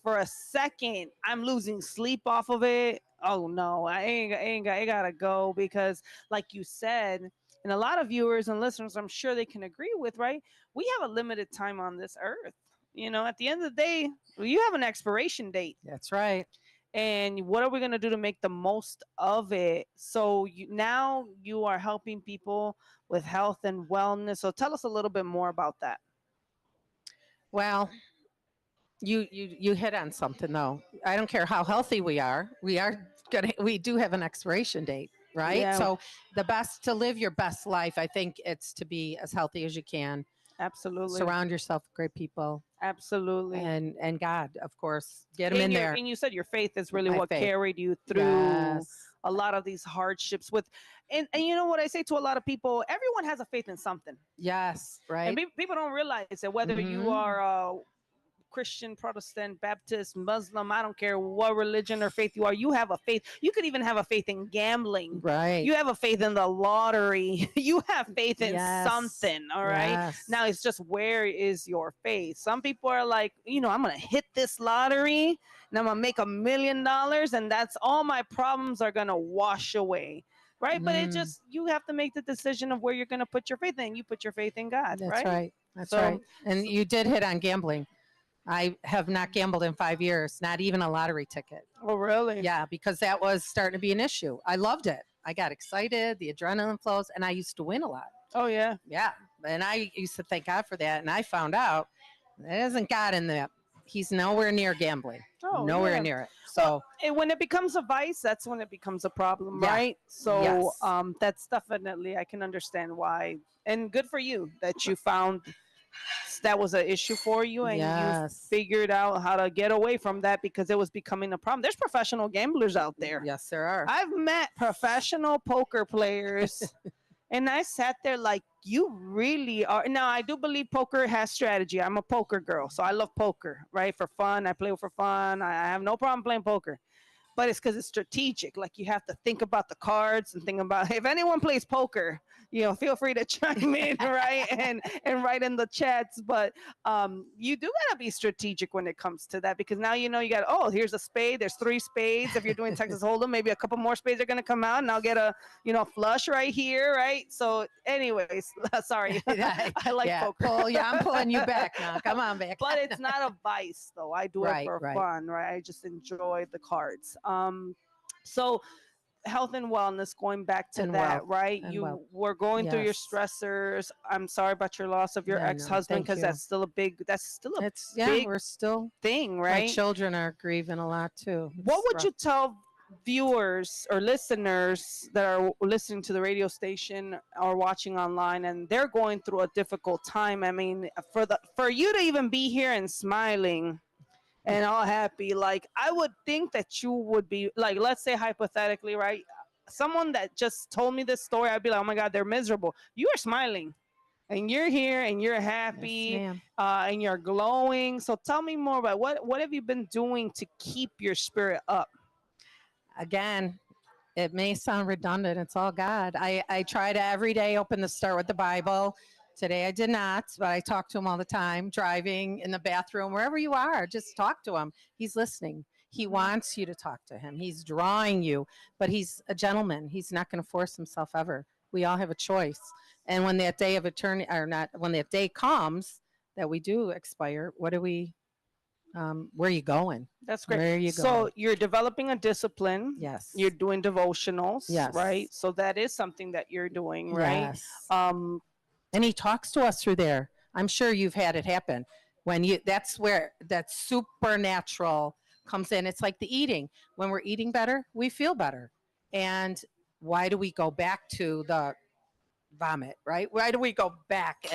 for a second I'm losing sleep off of it, oh no, I gotta go, because like you said, and a lot of viewers and listeners, I'm sure they can agree with, right? We have a limited time on this earth. At the end of the day, you have an expiration date. That's right. And what are we going to do to make the most of it? So now you are helping people with health and wellness. So tell us a little bit more about that. Well, you hit on something though. I don't care how healthy we are. We do have an expiration date, right? Yeah. So the best to live your best life, I think it's to be as healthy as you can. Absolutely. Surround yourself with great people. Absolutely. And God, of course, get them in there. And you said your faith is really My what faith. carried you through Yes. a lot of these hardships and you know what I say to a lot of people, everyone has a faith in something. Yes, right. And people don't realize that whether you Mhm. are Christian, Protestant, Baptist, Muslim, I don't care what religion or faith you are, you have a faith. You could even have a faith in gambling. Right. You have a faith in the lottery. You have faith in Yes. something, all right? Yes. Now it's just, where is your faith? Some people are like, I'm going to hit this lottery and I'm going to make $1 million and that's all my problems are going to wash away. Right? But you have to make the decision of where you're going to put your faith in. You put your faith in God, That's right? right. That's So- right. And you did hit on gambling. I have not gambled in 5 years, not even a lottery ticket. Oh, really? Yeah, because that was starting to be an issue. I loved it. I got excited, the adrenaline flows, and I used to win a lot. Oh, yeah. Yeah. And I used to thank God for that. And I found out there isn't God in that. He's nowhere near gambling. Oh, nowhere yeah. near it. So And when it becomes a vice, that's when it becomes a problem, Yeah. right? So Yes. that's definitely, I can understand why. And good for you that you found that was an issue for you, and you Yes. figured out how to get away from that, because it was becoming a problem. There's professional gamblers out there. Yes, there are. I've met professional poker players and I sat there like, you really are. Now, I do believe poker has strategy. I'm a poker girl, so I love poker, right? For fun. I play for fun. I have no problem playing poker. But it's because it's strategic. Like, you have to think about the cards and think about, if anyone plays poker, feel free to chime in, right? And write in the chats. But you do got to be strategic when it comes to that, because now you got, here's a spade. There's 3 spades. If you're doing Texas Hold'em, maybe a couple more spades are going to come out, and I'll get a, flush right here, right? So anyways, sorry. I like poker. I'm pulling you back now. Come on back. But it's not a vice, though. I do Right, it for right. fun, right? I just enjoy the cards. So health and wellness, going back to And that, wealth, right? and You wealth. were going through your Yes. stressors. I'm sorry about your loss of your Yeah, no, ex-husband, thank because you. that's still a big We're still thing, My right? children are grieving a lot too. What It's would rough. you tell viewers or listeners that are listening to the radio station or watching online, and they're going through a difficult time? I mean, for you to even be here and smiling and all happy, like, I would think that you would be, like, let's say hypothetically, right? Someone that just told me this story, I'd be like, oh my God, they're miserable. You are smiling. And you're here and you're happy, Yes, and you're glowing. So tell me more about what have you been doing to keep your spirit up? Again, it may sound redundant. It's all God. I try to every day open the start with the Bible. Today I did not, but I talk to him all the time, driving, in the bathroom, wherever you are. Just talk to him. He's listening. He wants you to talk to him. He's drawing you, but he's a gentleman. He's not going to force himself ever. We all have a choice. And when that day of eternity, or not, when that day comes that we do expire, what do we, where are you going? That's great. Where are you So going? you're developing a discipline. Yes. You're doing devotionals. Yes. Right. So that is something that you're doing, right? Yes. And he talks to us through there. I'm sure you've had it happen. When you, that's where that supernatural comes in. It's like the eating. When we're eating better, we feel better. And why do we go back to the vomit, right? Why do we go back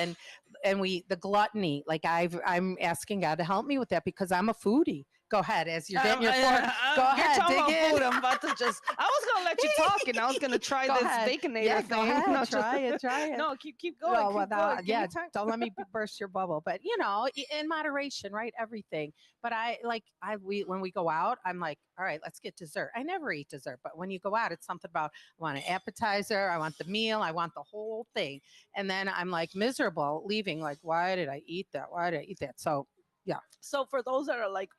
and we, the gluttony? Like I'm asking God to help me with that because I'm a foodie. Go ahead, as you're getting your fork. Go ahead, talking dig about in. food. I'm about to just. I was gonna let you talk, and I was gonna try Go this ahead. Baconator Yeah, thing. go ahead. No, Try it. No, keep going. No, keep going. Give me yeah, time. don't let me burst your bubble. But you know, in moderation, right? Everything. But when we go out, I'm like, all right, let's get dessert. I never eat dessert, but when you go out, it's something about I want an appetizer, I want the meal, I want the whole thing, and then I'm like miserable leaving. Like, why did I eat that? Why did I eat that? So, yeah. So for those that are like,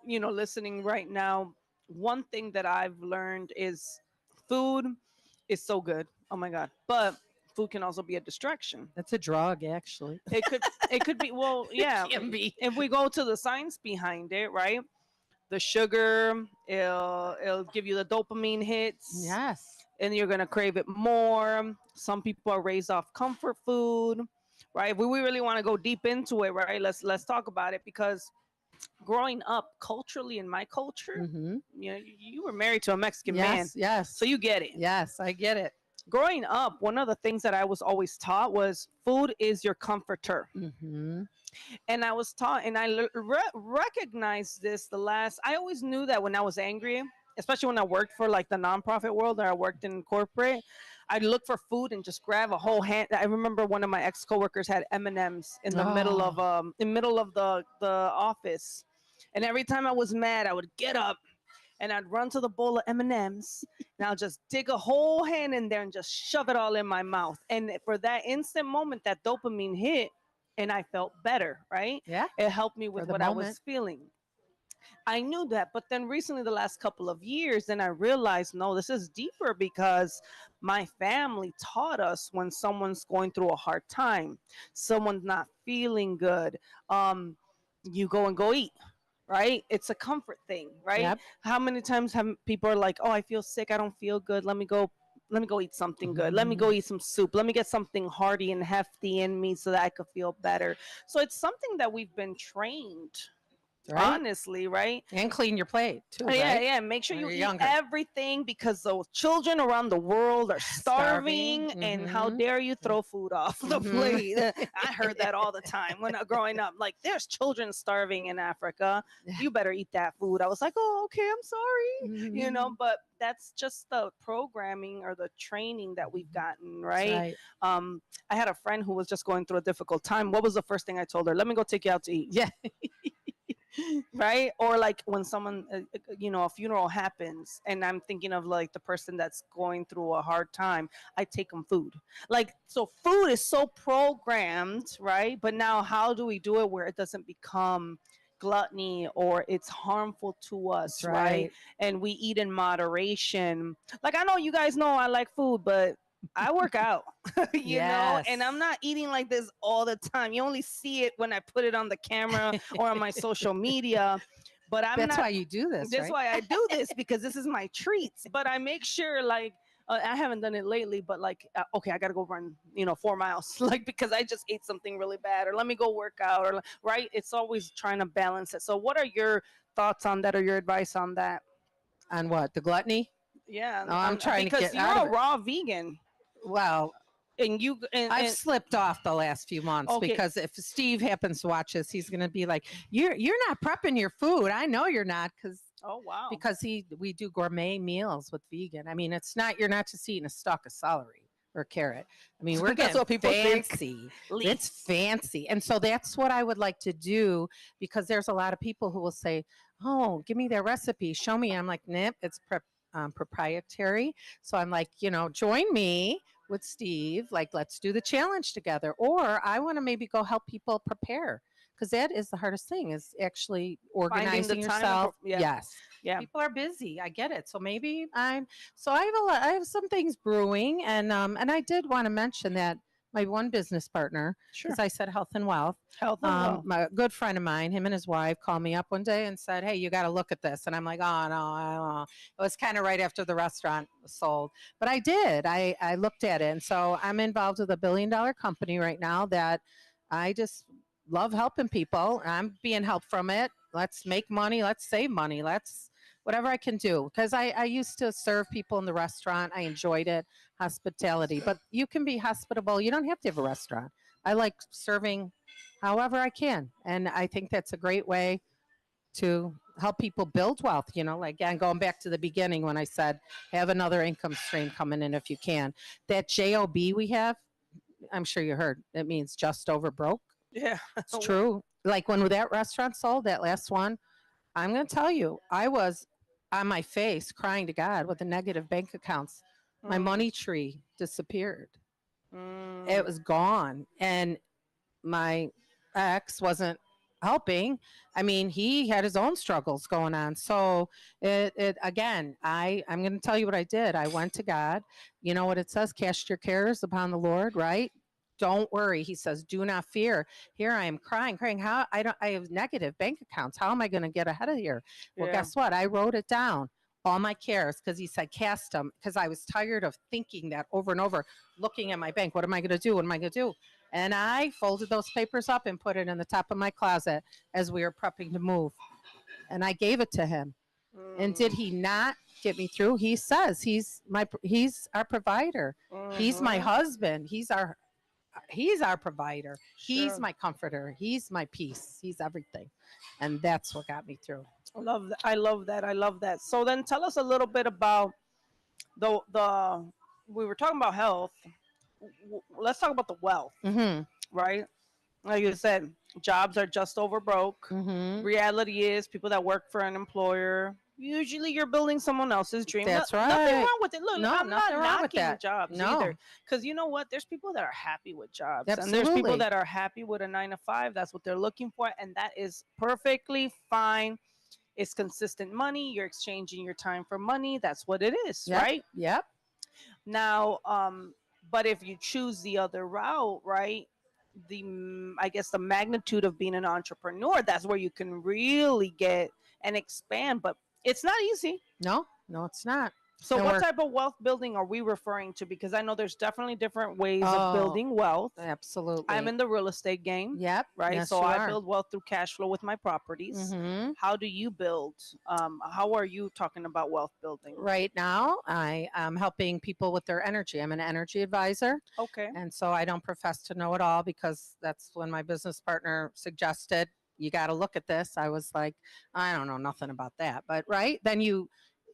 listening right now, one thing that I've learned is food is so good. Oh my God. But food can also be a distraction. That's a drug, actually. It could be, well, yeah. It can be. If we go to the science behind it, right? The sugar, it'll give you the dopamine hits. Yes. And you're gonna crave it more. Some people are raised off comfort food, right? If we really want to go deep into it, right? Let's talk about it, because growing up culturally in my culture, you were married to a Mexican man. Yes. So you get it. Yes, I get it. Growing up, one of the things that I was always taught was food is your comforter. And I was taught, and I recognized this I always knew that when I was angry, especially when I worked for like the nonprofit world, or I worked in corporate, I'd look for food and just grab a whole hand. I remember one of my ex coworkers had M&Ms in the middle of the office, and every time I was mad, I would get up and I'd run to the bowl of M&Ms, and I'll just dig a whole hand in there and just shove it all in my mouth. And for that instant moment, that dopamine hit, and I felt better, right? Yeah. It helped me with what I was moment. feeling. I knew that, but then recently, the last couple of years, then I realized, no, this is deeper, because my family taught us when someone's going through a hard time, someone's not feeling good, you go eat, right? It's a comfort thing, right? Yep. How many times have people are like, oh, I feel sick, I don't feel good, let me go eat something good. Let me go eat some soup. Let me get something hearty and hefty in me so that I could feel better. So it's something that we've been trained, Right? honestly, right? And clean your plate too. Yeah, right? yeah. Make sure When you you're eat younger. everything, because those children around the world are starving. And how dare you throw food off the plate? I heard that all the time when I growing up. Like, there's children starving in Africa. You better eat that food. I was like, oh, okay, I'm sorry. But that's just the programming or the training that we've gotten, right? I had a friend who was just going through a difficult time. What was the first thing I told her? Let me go take you out to eat. Yeah. Right? Or like when someone, a funeral happens, and I'm thinking of like the person that's going through a hard time, I take them food. Like, so food is so programmed, right? But now how do we do it where it doesn't become gluttony or it's harmful to us, That's right? right. And we eat in moderation. Like, I know you guys know I like food, but I work out, you know, and I'm not eating like this all the time. You only see it when I put it on the camera or on my social media. But That's why you do this. That's right? why I do this, because this is my treats. But I make sure, like, I haven't done it lately, but like, okay, I got to go run, 4 miles, like, because I just ate something really bad, or let me go work out, or right. It's always trying to balance it. So what are your thoughts on that, or your advice on that? On what? The gluttony? Yeah. No, I'm trying to because get out of you're a it. raw vegan. Well, and I've slipped off the last few months, Okay. because if Steve happens to watch this, he's going to be like, "You're not prepping your food. I know you're not," Oh, wow. because we do gourmet meals with vegan. I mean, it's not, you're not just eating a stalk of celery, or carrot. I mean, we're That's getting what people think. fancy. Leaf. It's fancy. And so that's what I would like to do, because there's a lot of people who will say, oh, give me their recipe. Show me. I'm like, nope, it's proprietary. So I'm like, join me with Steve. Like, let's do the challenge together. Or I want to maybe go help people prepare, because that is the hardest thing, is actually organizing yourself. Yes. Yeah. People are busy. I get it. So maybe I have some things brewing, and I did want to mention that my one business partner, because I said health and wealth. Health and wealth. My good friend of mine, him and his wife called me up one day and said, hey, you got to look at this. And I'm like, oh, no, I don't know. It was kind of right after the restaurant was sold. But I did. I looked at it. And so I'm involved with a $1 billion company right now that I just love helping people. I'm being helped from it. Let's make money. Let's save money. Let's whatever I can do. Because I used to serve people in the restaurant. I enjoyed it, hospitality. But you can be hospitable. You don't have to have a restaurant. I like serving however I can. And I think that's a great way to help people build wealth. Like, again, going back to the beginning when I said, have another income stream coming in if you can. That JOB we have, I'm sure you heard, it means just over broke. Yeah. It's true. Like when that restaurant sold, that last one, I'm going to tell you, I was on my face crying to God with the negative bank accounts. My money tree disappeared. It was gone. And my ex wasn't helping. I mean, he had his own struggles going on. So it again, I'm going to tell you what I did. I went to God. You know what it says? Cast your cares upon the Lord, right? Don't worry. He says, do not fear. Here I am crying. How I have negative bank accounts. How am I going to get ahead of here? Well, guess what? I wrote it down, all my cares, because he said, cast them, because I was tired of thinking that over and over, looking at my bank. What am I going to do? What am I going to do? And I folded those papers up and put it in the top of my closet as we were prepping to move. And I gave it to him. And did he not get me through? He says he's our provider. He's my husband. He's our provider. He's my comforter. He's my peace. He's everything. And that's what got me through. I love that. So then tell us a little bit about the we were talking about health. Let's talk about the wealth, right? Like you said, jobs are just over broke. Reality is people that work for an employer, usually you're building someone else's dream. That's right. Nothing wrong with it. Look, No, I'm not nothing wrong with knocking that. jobs No. either. Because you know what? There's people that are happy with jobs. And Absolutely. there's people that are happy with a 9-to-5. That's what they're looking for. And that is perfectly fine. It's consistent money. You're exchanging your time for money. That's what it is, right? Yep. Now, but if you choose the other route, right? I guess the magnitude of being an entrepreneur, that's where you can really get and expand. But it's not easy. No, it's not. So what type of wealth building are we referring to? Because I know there's definitely different ways of building wealth. Absolutely. I'm in the real estate game. Yep. Right. Yes, So you I are. build wealth through cash flow with my properties. How do you build? How are you talking about wealth building? Right now, I am helping people with their energy. I'm an energy advisor. Okay. And so I don't profess to know it all, because that's when my business partner suggested, you got to look at this. I was like, I don't know nothing about that. But then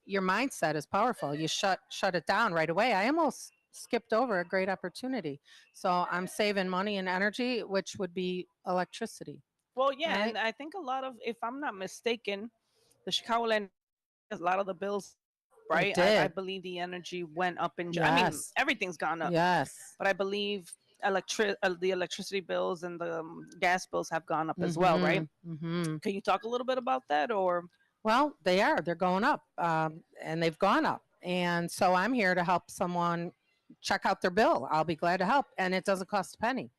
your mindset is powerful. You shut it down right away. I almost skipped over a great opportunity. So I'm saving money and energy, which would be electricity. Well, yeah, Right? and I think a lot of, if I'm not mistaken, the Chicagoland, a lot of the bills, right? did. I believe the energy went up in. I mean, Yes. everything's gone up. Yes. But I believe the electricity bills and the gas bills have gone up as well, right? Mm-hmm. Can you talk a little bit about that, or? Well, they're going up, and they've gone up. And so I'm here to help someone check out their bill. I'll be glad to help. And it doesn't cost a penny.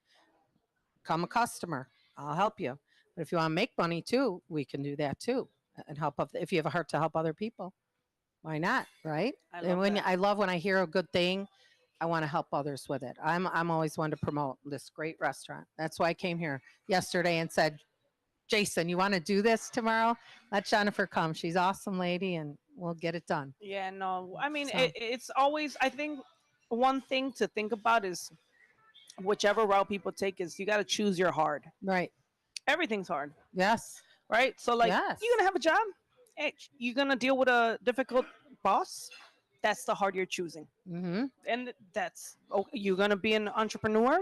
Come a customer. I'll help you. But if you want to make money too, we can do that too. And help if you have a heart to help other people, why not? Right. I love when I hear a good thing, I want to help others with it. I'm always one to promote this great restaurant. That's why I came here yesterday and said, Jason, you want to do this tomorrow? Let Jennifer come. She's an awesome lady, and we'll get it done. Yeah, no. I mean, So- it's always, I think one thing to think about is whichever route people take is you got to choose your hard. Right. Everything's hard. Yes. Right. So like, Yes. you're going to have a job. You're going to deal with a difficult boss. that's the heart you're choosing. Mm-hmm. And that's, oh, you're going to be an entrepreneur.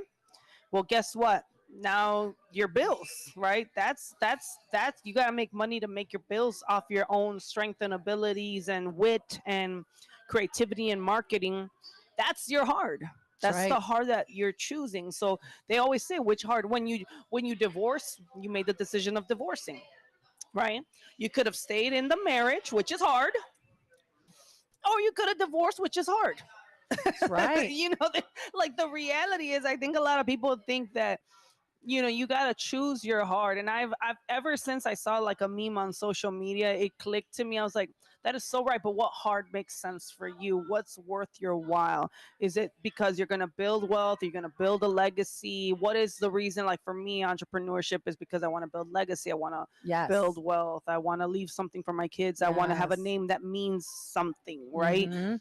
Well, guess what? Now your bills, right? That's you got to make money to make your bills off your own strength and abilities and wit and creativity and marketing. That's your hard. That's right. the hard that you're choosing. So they always say which hard. When you divorce, you made the decision of divorcing, right? You could have stayed in the marriage, which is hard, or you could have divorced, which is hard. That's right. You know, like the reality is, I think a lot of people think that, you know, you got to choose your heart. And I've ever since I saw like a meme on social media, it clicked to me. I was like, that is so right. But what heart makes sense for you? What's worth your while? Is it because you're going to build wealth? You're going to build a legacy? What is the reason? Like for me, entrepreneurship is because I want to build legacy. I want to Yes. build wealth. I want to leave something for my kids. I want to have a Yes. name that means something, right? Mhm.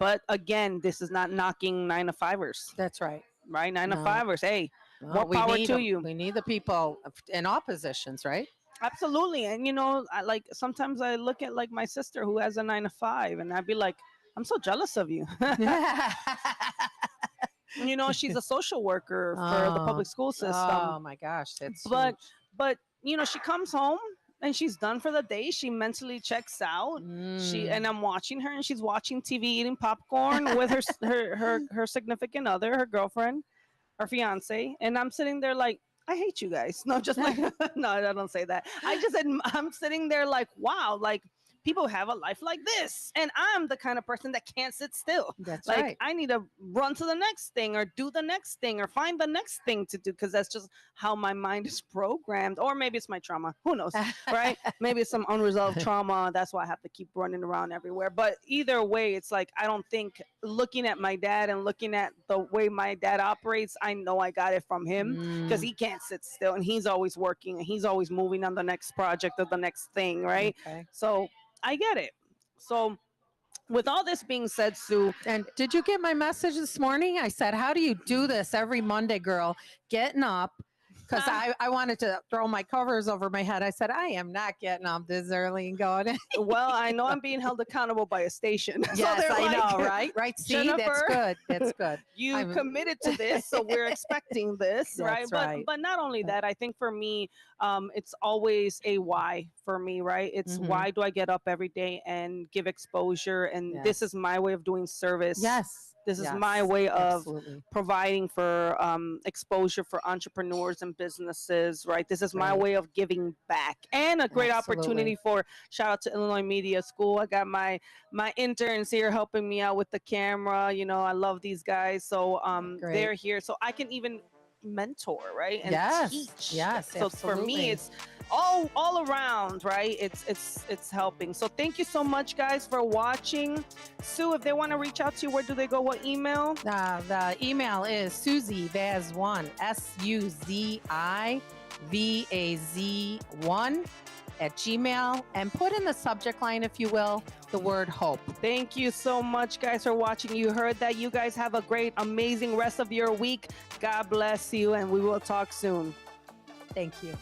But again, this is not knocking 9-to-5ers. That's right. Right? 9 to No. 5ers. Hey, Well, more we power need to 'em. you. We need the people in all positions, right? Absolutely. And you know, I like sometimes I look at like my sister who has a 9 to 5 and I'd be like, I'm so jealous of you. You know, she's a social worker for the public school system. Oh my gosh, that's but huge. but you know, she comes home and she's done for the day. She mentally checks out. She and I'm watching her and she's watching TV, eating popcorn with her significant other, her girlfriend, her fiance, and I'm sitting there like, I hate you guys. No, just like no, I don't say that. I just said I'm sitting there like, wow, like people have a life like this, and I'm the kind of person that can't sit still. That's like right. I need to run to the next thing or do the next thing or find the next thing to do because that's just how my mind is programmed. Or maybe it's my trauma. Who knows, right? Maybe it's some unresolved trauma. That's why I have to keep running around everywhere. But either way, it's like I don't think looking at my dad and looking at the way my dad operates, I know I got it from him because he can't sit still and he's always working and he's always moving on the next project or the next thing, right? Okay. So I get it. So with all this being said, Sue. And did you get my message this morning? I said, how do you do this every Monday, girl? Getting up. Because I wanted to throw my covers over my head. I said, I am not getting up this early and going. Well, I know I'm being held accountable by a station. Yes, so I like, know, right? Right. See, that's Jennifer, good. That's good. You committed to this, so we're expecting this, right? That's right. But not only that, I think for me, it's always a why for me, right? It's why do I get up every day and give exposure? And this is my way of doing service. Yes. This is Yes, my way of absolutely. providing for exposure for entrepreneurs and businesses, right? This is my Right. way of giving back and a great opportunity Absolutely. for shout out to Illinois Media School. I got my interns here helping me out with the camera. You know, I love these guys. So Great. they're here. So I can even mentor, right? And Yes, teach. yes, So for absolutely. me, it's all around, right? It's helping. So thank you so much, guys, for watching. Sue, if they want to reach out to you, where do they go? What email? The email is SuzieVaz1, SUZIVAZ1 @gmail, and put in the subject line, if you will, the word hope. Thank you so much, guys, for watching. You heard that. You guys have a great, amazing rest of your week. God bless you, and we will talk soon. Thank you.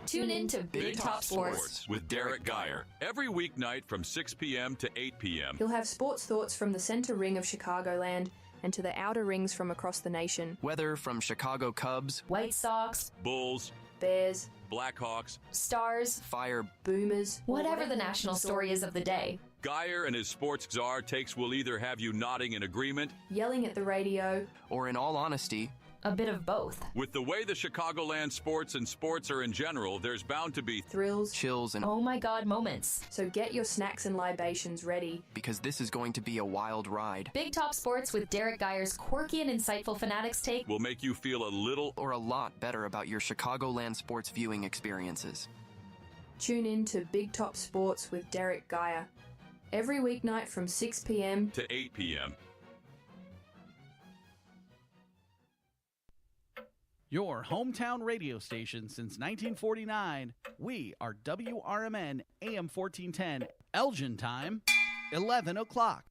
Tune in to Big Top Sports. with Derek Geyer every weeknight from 6 p.m. to 8 p.m. You'll have sports thoughts from the center ring of Chicagoland and to the outer rings from across the nation. Weather from Chicago Cubs, White Sox, Bulls, Bears, Blackhawks, Stars, Fire, Boomers, whatever the national story is of the day. Geyer and his sports czar takes will either have you nodding in agreement, Yelling at the radio, or in all honesty, a bit of both. with the way the Chicagoland sports and sports are in general, there's bound to be Thrills, chills, and oh my god moments. So get your snacks and libations ready. because this is going to be a wild ride. Big Top Sports with Derek Geyer's quirky and insightful Fanatics take will make you feel a little or a lot better about your Chicagoland sports viewing experiences. Tune in to Big Top Sports with Derek Geyer every weeknight from 6 p.m. to 8 p.m. Your hometown radio station since 1949. We are WRMN AM 1410. Elgin time, 11 o'clock.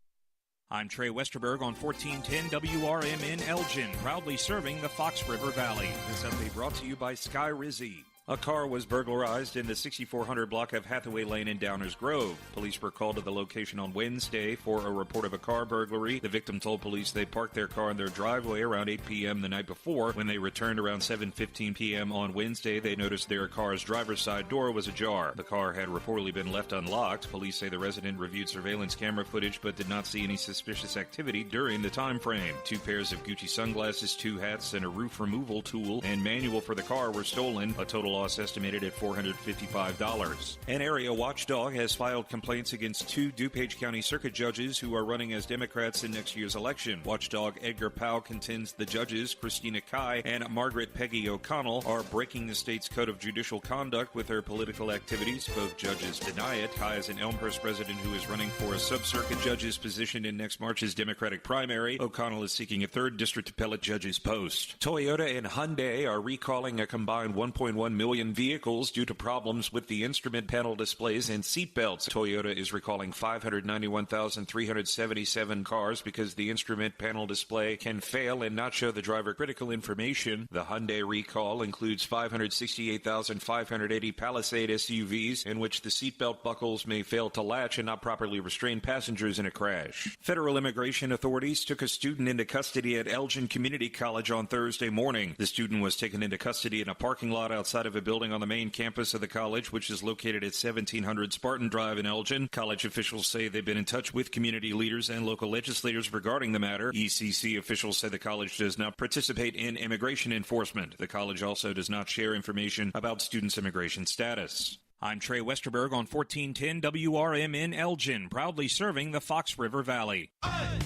I'm Trey Westerberg on 1410 WRMN Elgin, proudly serving the Fox River Valley. This update brought to you by Sky Rizzi. A car was burglarized in the 6400 block of Hathaway Lane in Downers Grove. Police were called to the location on Wednesday for a report of a car burglary. The victim told police they parked their car in their driveway around 8 p.m. the night before. When they returned around 7:15 p.m. on Wednesday, they noticed their car's driver's side door was ajar. The car had reportedly been left unlocked. Police say the resident reviewed surveillance camera footage but did not see any suspicious activity during the time frame. 2 pairs of Gucci sunglasses, 2 hats, and a roof removal tool and manual for the car were stolen. A total loss estimated at $455. An area watchdog has filed complaints against 2 DuPage County Circuit judges who are running as Democrats in next year's election. Watchdog Edgar Powell contends the judges, Christina Kai and Margaret Peggy O'Connell, are breaking the state's code of judicial conduct with their political activities. Both judges deny it. Kai is an Elmhurst resident who is running for a sub-circuit judge's position in next March's Democratic primary. O'Connell is seeking a 3rd district appellate judge's post. Toyota and Hyundai are recalling a combined 1.1 million vehicles due to problems with the instrument panel displays and seat belts. Toyota is recalling 591,377 cars because the instrument panel display can fail and not show the driver critical information. The Hyundai recall includes 568,580 Palisade SUVs in which the seatbelt buckles may fail to latch and not properly restrain passengers in a crash. Federal immigration authorities took a student into custody at Elgin Community College on Thursday morning. The student was taken into custody in a parking lot outside of a building on the main campus of the college, which is located at 1700 Spartan Drive in Elgin. College officials say they've been in touch with community leaders and local legislators regarding the matter. ECC officials say the college does not participate in immigration enforcement. The college also does not share information about students' immigration status. I'm Trey Westerberg on 1410 WRMN Elgin, proudly serving the Fox River Valley. Let's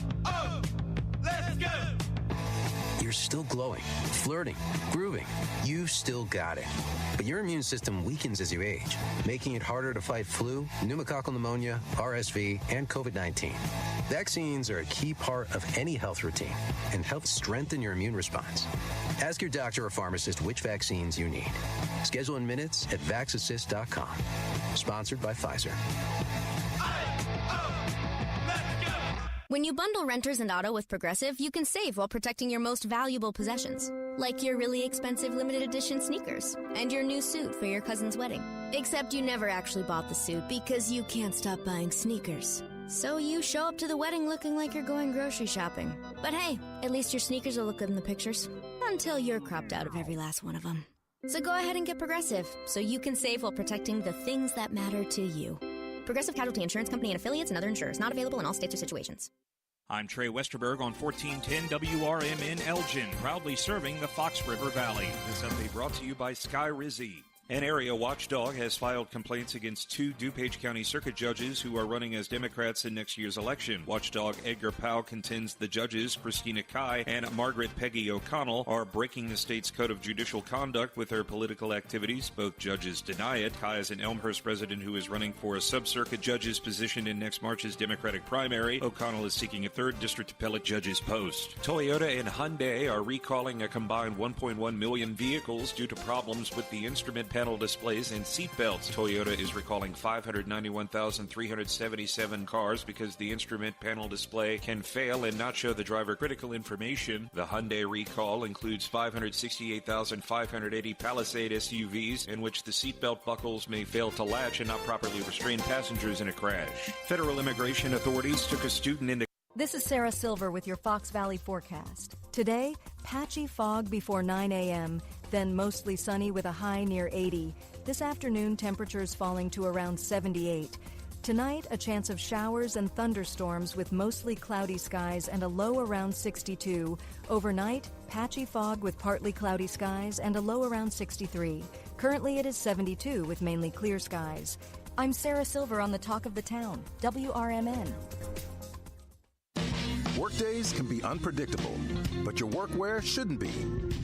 go! You're still glowing, flirting, grooving. You still got it. But your immune system weakens as you age, making it harder to fight flu, pneumococcal pneumonia, RSV, and COVID-19. Vaccines are a key part of any health routine and help strengthen your immune response. Ask your doctor or pharmacist which vaccines you need. Schedule in minutes at vaxassist.com. Sponsored by Pfizer. When you bundle renters and auto with Progressive, you can save while protecting your most valuable possessions, like your really expensive limited edition sneakers and your new suit for your cousin's wedding. Except you never actually bought the suit because you can't stop buying sneakers. So you show up to the wedding looking like you're going grocery shopping. But hey, at least your sneakers will look good in the pictures, until you're cropped out of every last one of them. So go ahead and get Progressive, so you can save while protecting the things that matter to you. Progressive Casualty Insurance Company and affiliates and other insurers. Not available in all states or situations. I'm Trey Westerberg on 1410 WRMN Elgin, proudly serving the Fox River Valley. This update brought to you by Sky Rizzi. An area watchdog has filed complaints against 2 DuPage County Circuit judges who are running as Democrats in next year's election. Watchdog Edgar Powell contends the judges, Christina Kai and Margaret Peggy O'Connell, are breaking the state's code of judicial conduct with their political activities. Both judges deny it. Kai is an Elmhurst resident who is running for a sub-circuit judge's position in next March's Democratic primary. O'Connell is seeking a 3rd district appellate judge's post. Toyota and Hyundai are recalling a combined 1.1 million vehicles due to problems with the instrument panel displays and seat belts. Toyota is recalling 591,377 cars because the instrument panel display can fail and not show the driver critical information. The Hyundai recall includes 568,580 Palisade SUVs in which the seatbelt buckles may fail to latch and not properly restrain passengers in a crash. Federal immigration authorities took a student into This is Sarah Silver with your Fox Valley forecast. Today, patchy fog before 9 a.m., then mostly sunny with a high near 80. This afternoon, temperatures falling to around 78. Tonight, a chance of showers and thunderstorms with mostly cloudy skies and a low around 62. Overnight, patchy fog with partly cloudy skies and a low around 63. Currently, it is 72 with mainly clear skies. I'm Sarah Silver on the Talk of the Town, WRMN. Workdays can be unpredictable, but your workwear shouldn't be.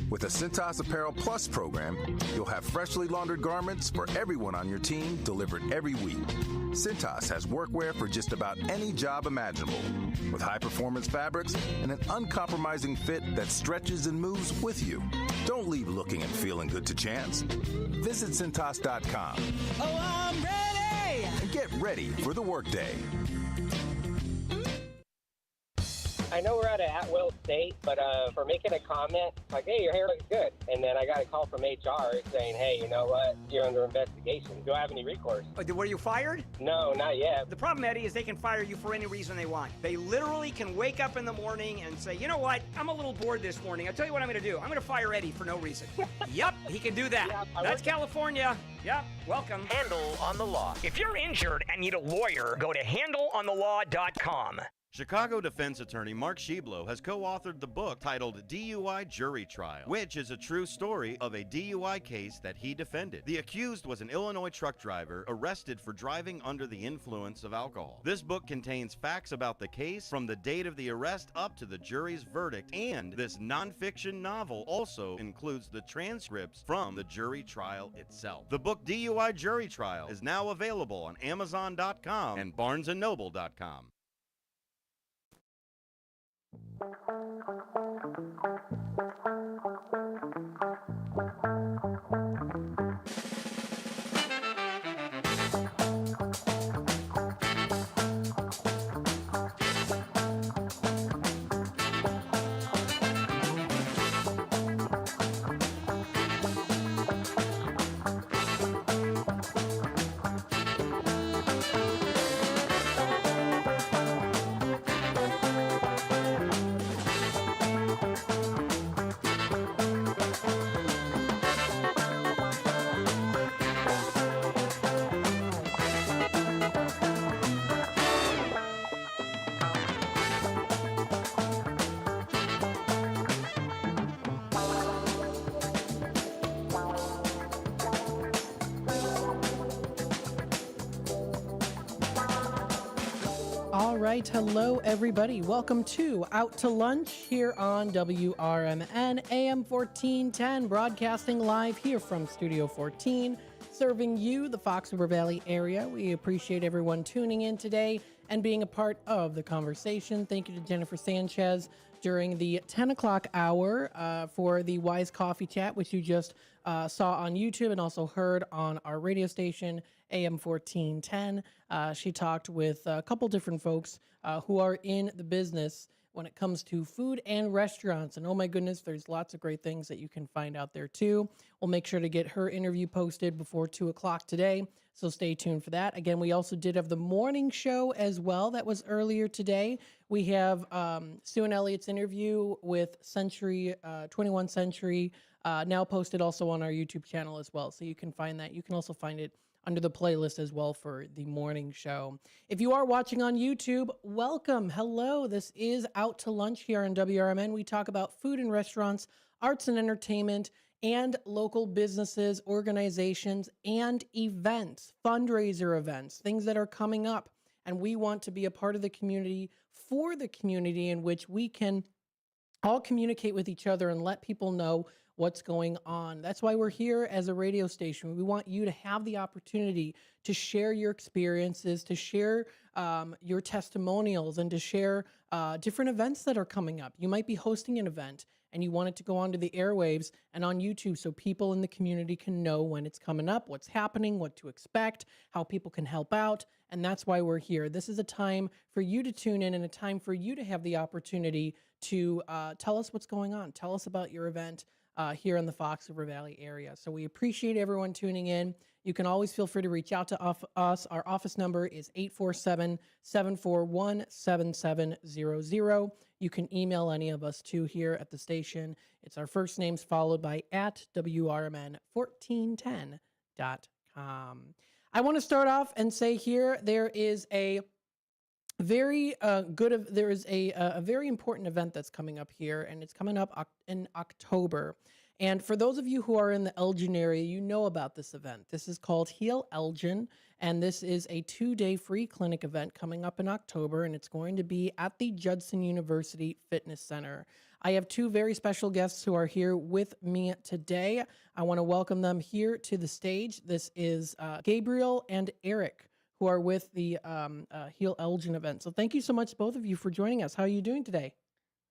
With the Cintas Apparel Plus program, you'll have freshly laundered garments for everyone on your team delivered every week. Cintas has workwear for just about any job imaginable, with high-performance fabrics and an uncompromising fit that stretches and moves with you. Don't leave looking and feeling good to chance. Visit Cintas.com. Oh, I'm ready! And get ready for the workday. I know we're at an at-will state, but for making a comment, like, hey, your hair looks good. And then I got a call from HR saying, hey, you know what? You're under investigation. Do I have any recourse? Were you fired? No, not yet. The problem, Eddie, is they can fire you for any reason they want. They literally can wake up in the morning and say, you know what? I'm a little bored this morning. I'll tell you what I'm going to do. I'm going to fire Eddie for no reason. Yep, he can do that. Yeah, that's California. Yep, welcome. Handle on the Law. If you're injured and need a lawyer, go to handleonthelaw.com. Chicago defense attorney Mark Schieblo has co-authored the book titled DUI Jury Trial, which is a true story of a DUI case that he defended. The accused was an Illinois truck driver arrested for driving under the influence of alcohol. This book contains facts about the case from the date of the arrest up to the jury's verdict, and this nonfiction novel also includes the transcripts from the jury trial itself. The book DUI Jury Trial is now available on Amazon.com and BarnesandNoble.com. All right, hello everybody. Welcome to Out to Lunch here on WRMN AM 1410, broadcasting live here from Studio 14, serving you, the Fox River Valley area. We appreciate everyone tuning in today and being a part of the conversation. Thank you to Jennifer Sanchez during the 10 o'clock hour for the Wise Coffee Chat, which you just saw on YouTube and also heard on our radio station, AM 1410. She talked with a couple different folks who are in the business when it comes to food and restaurants. And oh my goodness, there's lots of great things that you can find out there too. We'll make sure to get her interview posted before 2 o'clock today, so stay tuned for that. Again, we also did have the morning show as well. That was earlier today. We have Sue and Elliot's interview with 21 Century, now posted also on our YouTube channel as well. So you can find that. You can also find it under the playlist as well for the morning show. If you are watching on YouTube, welcome. Hello. This is Out to Lunch here on WRMN. We talk about food and restaurants, arts and entertainment, and local businesses, organizations, and events, fundraiser events, things that are coming up. And we want to be a part of the community for the community in which we can all communicate with each other and let people know what's going on. That's why we're here as a radio station. We want you to have the opportunity to share your experiences, to share your testimonials, and to share different events that are coming up. You might be hosting an event and you want it to go onto the airwaves and on YouTube so people in the community can know when it's coming up, what's happening, what to expect, how people can help out. And that's why we're here. This is a time for you to tune in and a time for you to have the opportunity to tell us what's going on. Tell us about your event here in the Fox River Valley area. So we appreciate everyone tuning in. You can always feel free to reach out to us. Our office number is 847-741-7700. You can email any of us too here at the station. It's our first names followed by @WRMN1410.com. I want to start off and say here there is a very very important event that's coming up here, and it's coming up in October. And for those of you who are in the Elgin area, you know about this event. This is called Heal Elgin, and this is a 2-day free clinic event coming up in October, and it's going to be at the Judson University Fitness Center. I have two very special guests who are here with me today. I want to welcome them here to the stage. This is Gabriel and Eric, who are with the Heal Elgin event. So thank you so much, both of you, for joining us. How are you doing today?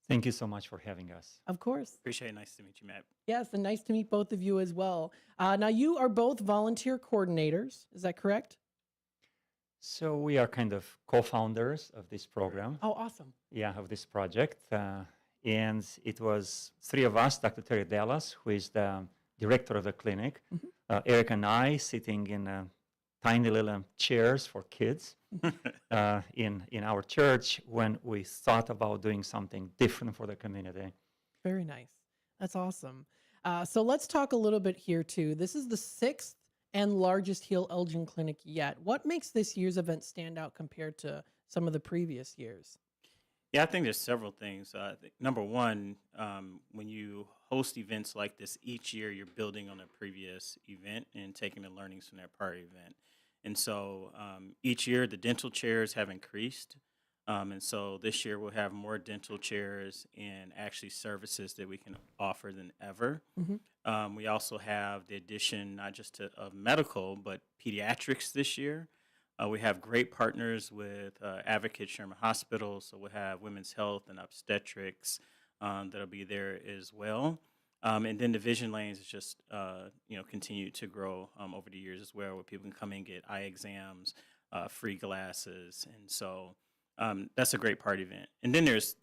Thank you so much for having us. Of course. Appreciate it. Nice to meet you, Matt. Yes, and nice to meet both of you as well. Now, you are both volunteer coordinators. Is that correct? So we are kind of co-founders of this program. Oh, awesome. Yeah, of this project. And it was three of us, Dr. Terry Dallas, who is the director of the clinic, Eric and I sitting in tiny little chairs for kids in our church when we thought about doing something different for the community. Very nice. That's awesome. So let's talk a little bit here too. This is the 6th and largest Heal Elgin clinic yet. What makes this year's event stand out compared to some of the previous years? Yeah, I think there's several things. Number one, when you host events like this each year, you're building on a previous event and taking the learnings from that prior event. And so each year the dental chairs have increased. And so this year we'll have more dental chairs and actually services that we can offer than ever. We also have the addition not just of medical, but pediatrics this year. We have great partners with Advocate Sherman Hospital, so we'll have women's health and obstetrics that'll be there as well. And then the vision lanes is just continue to grow over the years as well, where people can come in and get eye exams, free glasses, and so that's a great part event. And then there's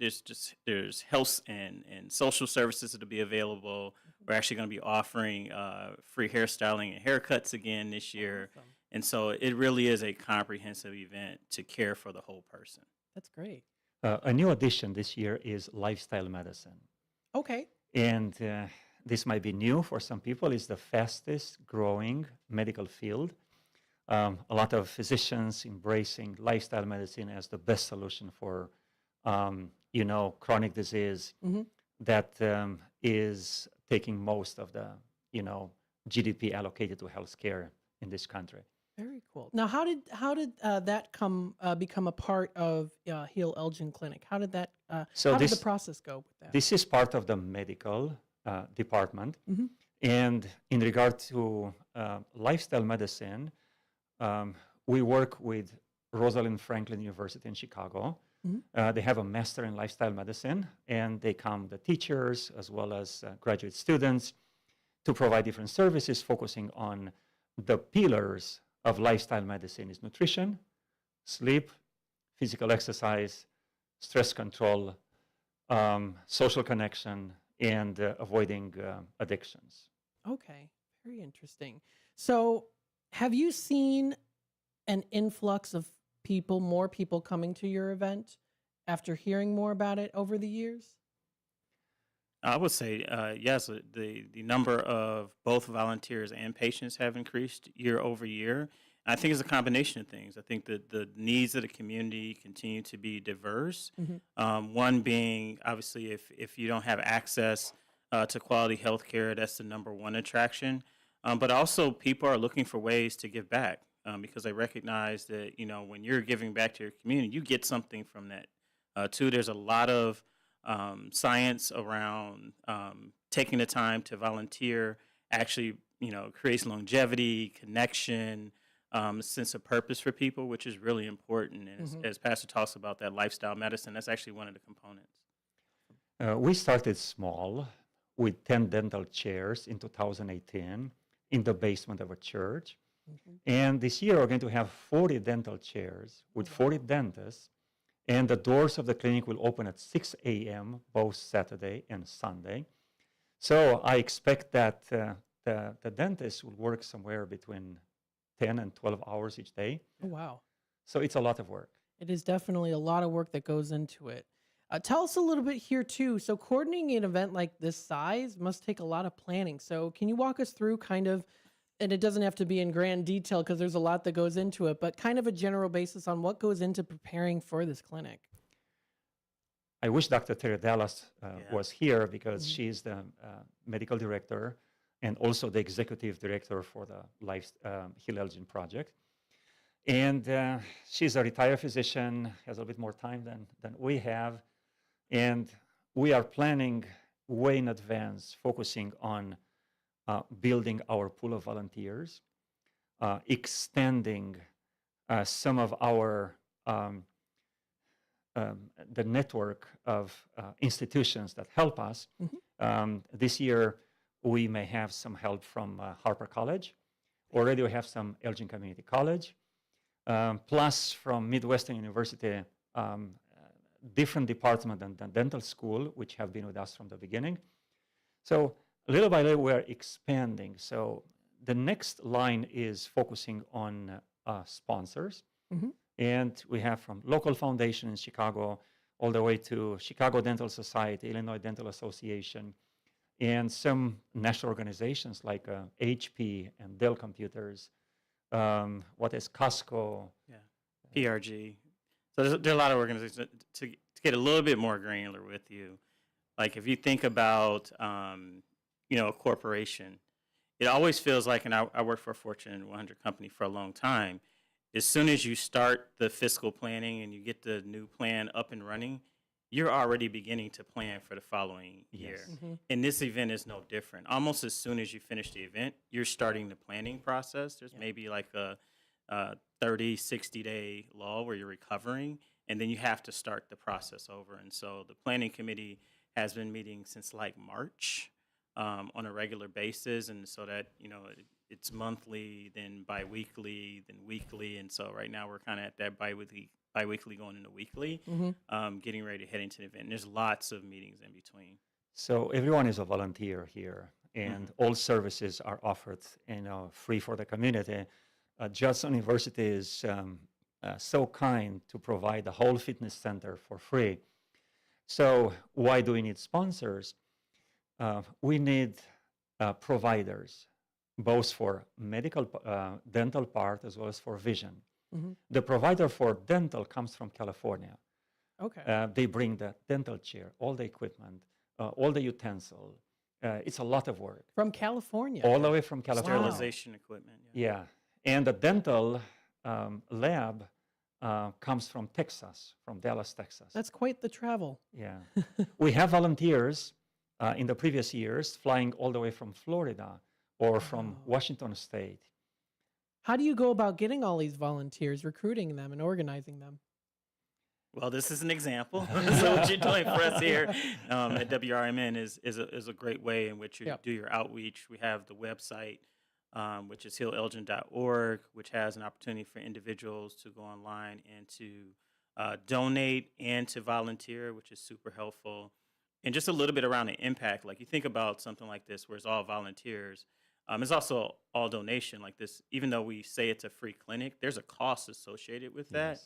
health and social services that'll be available. We're actually going to be offering free hairstyling and haircuts again this year. Awesome. And so it really is a comprehensive event to care for the whole person. That's great. A new addition this year is lifestyle medicine. Okay. And this might be new for some people. It's the fastest growing medical field. A lot of physicians embracing lifestyle medicine as the best solution for, chronic disease that is taking most of the, GDP allocated to healthcare in this country. Very cool. Now, how did that become a part of Heal Elgin Clinic? How did that? How did the process go with that? This is part of the medical department, and in regard to lifestyle medicine, we work with Rosalind Franklin University in Chicago. They have a master in lifestyle medicine, and they come the teachers as well as graduate students to provide different services focusing on the pillars of lifestyle medicine is nutrition, sleep, physical exercise, stress control, social connection, and avoiding addictions. Okay, very interesting. So have you seen an influx of people, more people coming to your event after hearing more about it over the years? I would say yes. The number of both volunteers and patients have increased year over year. I think it's a combination of things. I think that the needs of the community continue to be diverse. One being, obviously, if you don't have access to quality health care, that's the number one attraction. But also people are looking for ways to give back because they recognize that, when you're giving back to your community, you get something from that. Too, there's a lot of science around taking the time to volunteer actually, creates longevity, connection, sense of purpose for people, which is really important. And as Pastor talks about that lifestyle medicine, that's actually one of the components. We started small with 10 dental chairs in 2018 in the basement of a church. And this year we're going to have 40 dental chairs with 40 dentists. And the doors of the clinic will open at 6 a.m. both Saturday and Sunday. So I expect that the dentist will work somewhere between 10 and 12 hours each day. Oh, wow. So it's a lot of work. It is definitely a lot of work that goes into it. Tell us a little bit here, too. So coordinating an event like this size must take a lot of planning. So can you walk us through kind of, and it doesn't have to be in grand detail because there's a lot that goes into it, but kind of a general basis on what goes into preparing for this clinic? I wish Dr. Terry Dallas was here because she's the medical director and also the executive director for the Heal Elgin project. And she's a retired physician, has a little bit more time than we have. And we are planning way in advance, focusing on building our pool of volunteers, extending some of our the network of institutions that help us. This year, we may have some help from Harper College. Already we have some Elgin Community College, plus from Midwestern University, different department than dental school, which have been with us from the beginning. So little by little, we're expanding. So the next line is focusing on sponsors. And we have from local foundation in Chicago all the way to Chicago Dental Society, Illinois Dental Association, and some national organizations like HP and Dell Computers, what is Costco? PRG. So there are a lot of organizations. To get a little bit more granular with you, like if you think about, a corporation, it always feels like, and I worked for a Fortune 100 company for a long time, as soon as you start the fiscal planning and you get the new plan up and running, you're already beginning to plan for the following year. And this event is no different. Almost as soon as you finish the event, you're starting the planning process. There's maybe like a 30, 60-day lull where you're recovering, and then you have to start the process over. And so the planning committee has been meeting since like March on a regular basis, and so that, it's monthly, then biweekly, then weekly, and so right now we're kind of at that biweekly going into weekly, getting ready to head into the event. And there's lots of meetings in between. So everyone is a volunteer here, and all services are offered, free for the community. Judson University is so kind to provide the whole fitness center for free. So why do we need sponsors? We need providers, both for medical, dental part, as well as for vision. The provider for dental comes from California. Okay. They bring the dental chair, all the equipment, all the utensil. It's a lot of work. From California? All the way from California. Sterilization equipment. Yeah. And the dental lab comes from Texas, from Dallas, Texas. That's quite the travel. Yeah. We have volunteers in the previous years flying all the way from Florida or from Washington State. How do you go about getting all these volunteers, recruiting them, and organizing them? Well, this is an example. So what you're doing for us here at WRMN is a great way in which you do your outreach. We have the website, which is hillelgin.org, which has an opportunity for individuals to go online and to donate and to volunteer, which is super helpful. And just a little bit around the impact. Like you think about something like this where it's all volunteers. It's also all donation like this. Even though we say it's a free clinic, there's a cost associated with that.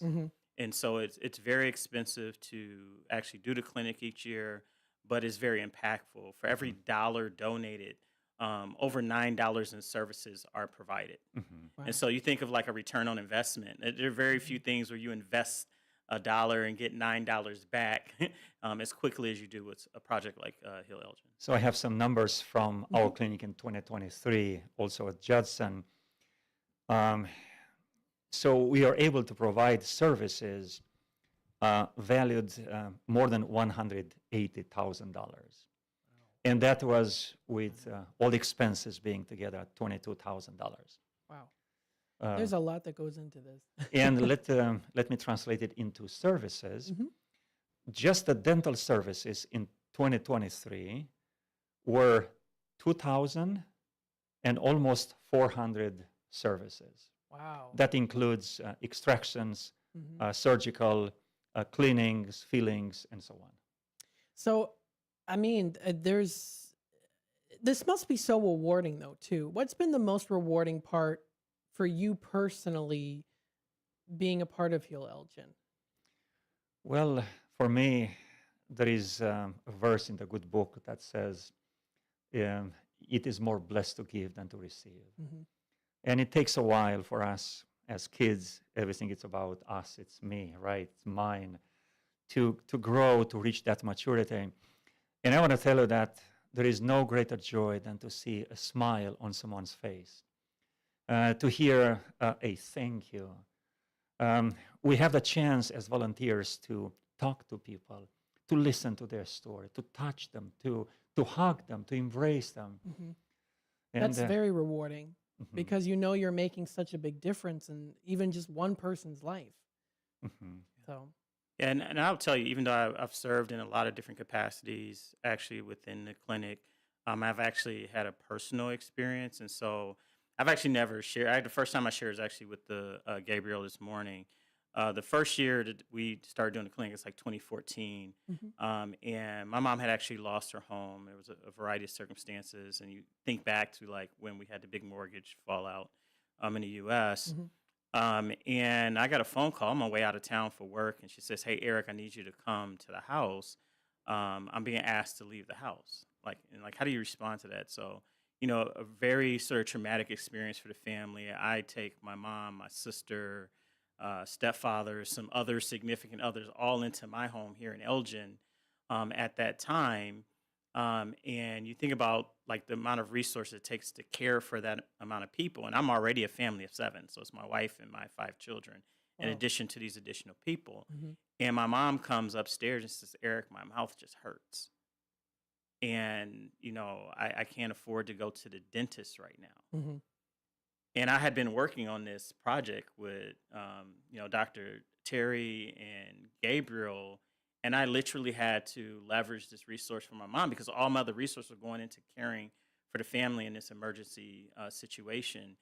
And so it's very expensive to actually do the clinic each year, but it's very impactful. For every dollar donated, over $9 in services are provided. And so you think of like a return on investment. There are very few things where you invest $1 and get $9 back as quickly as you do with a project like Hill Elgin. So I have some numbers from our clinic in 2023, also at Judson. So we are able to provide services valued more than $180,000. And that was with all the expenses being together at $22,000. Wow. There's a lot that goes into this. And let me translate it into services. Just the dental services in 2023 were 2,000 and almost 400 services. Wow. That includes extractions, surgical, cleanings, fillings, and so on. So, I mean, this must be so rewarding, though, too. What's been the most rewarding part for you personally being a part of Heal Elgin? Well, for me, there is a verse in the good book that says, it is more blessed to give than to receive. And it takes a while for us as kids, everything is about us, it's me, right? It's mine, to grow, to reach that maturity. And I want to tell you that there is no greater joy than to see a smile on someone's face, to hear a thank you. We have the chance as volunteers to talk to people, to listen to their story, to touch them, to hug them, to embrace them. And, that's very rewarding because you know you're making such a big difference in even just one person's life. So And I'll tell you, even though I've served in a lot of different capacities, actually within the clinic, I've actually had a personal experience, and so I've actually never shared. The first time I shared is actually with the Gabriel this morning. The first year that we started doing the clinic, it's like 2014, and my mom had actually lost her home. There was a variety of circumstances, and you think back to like when we had the big mortgage fallout in the U.S. And I got a phone call on my way out of town for work, and she says, "Hey, Eric, I need you to come to the house. I'm being asked to leave the house." How do you respond to that? So, a very sort of traumatic experience for the family. I take my mom, my sister, stepfather, some other significant others all into my home here in Elgin at that time. And you think about like the amount of resources it takes to care for that amount of people. And I'm already a family of 7. So it's my wife and my 5 children, in addition to these additional people. And my mom comes upstairs and says, "Eric, my mouth just hurts. And, I can't afford to go to the dentist right now." And I had been working on this project with, Dr. Terry and Gabriel, and I literally had to leverage this resource for my mom because all my other resources were going into caring for the family in this emergency situation.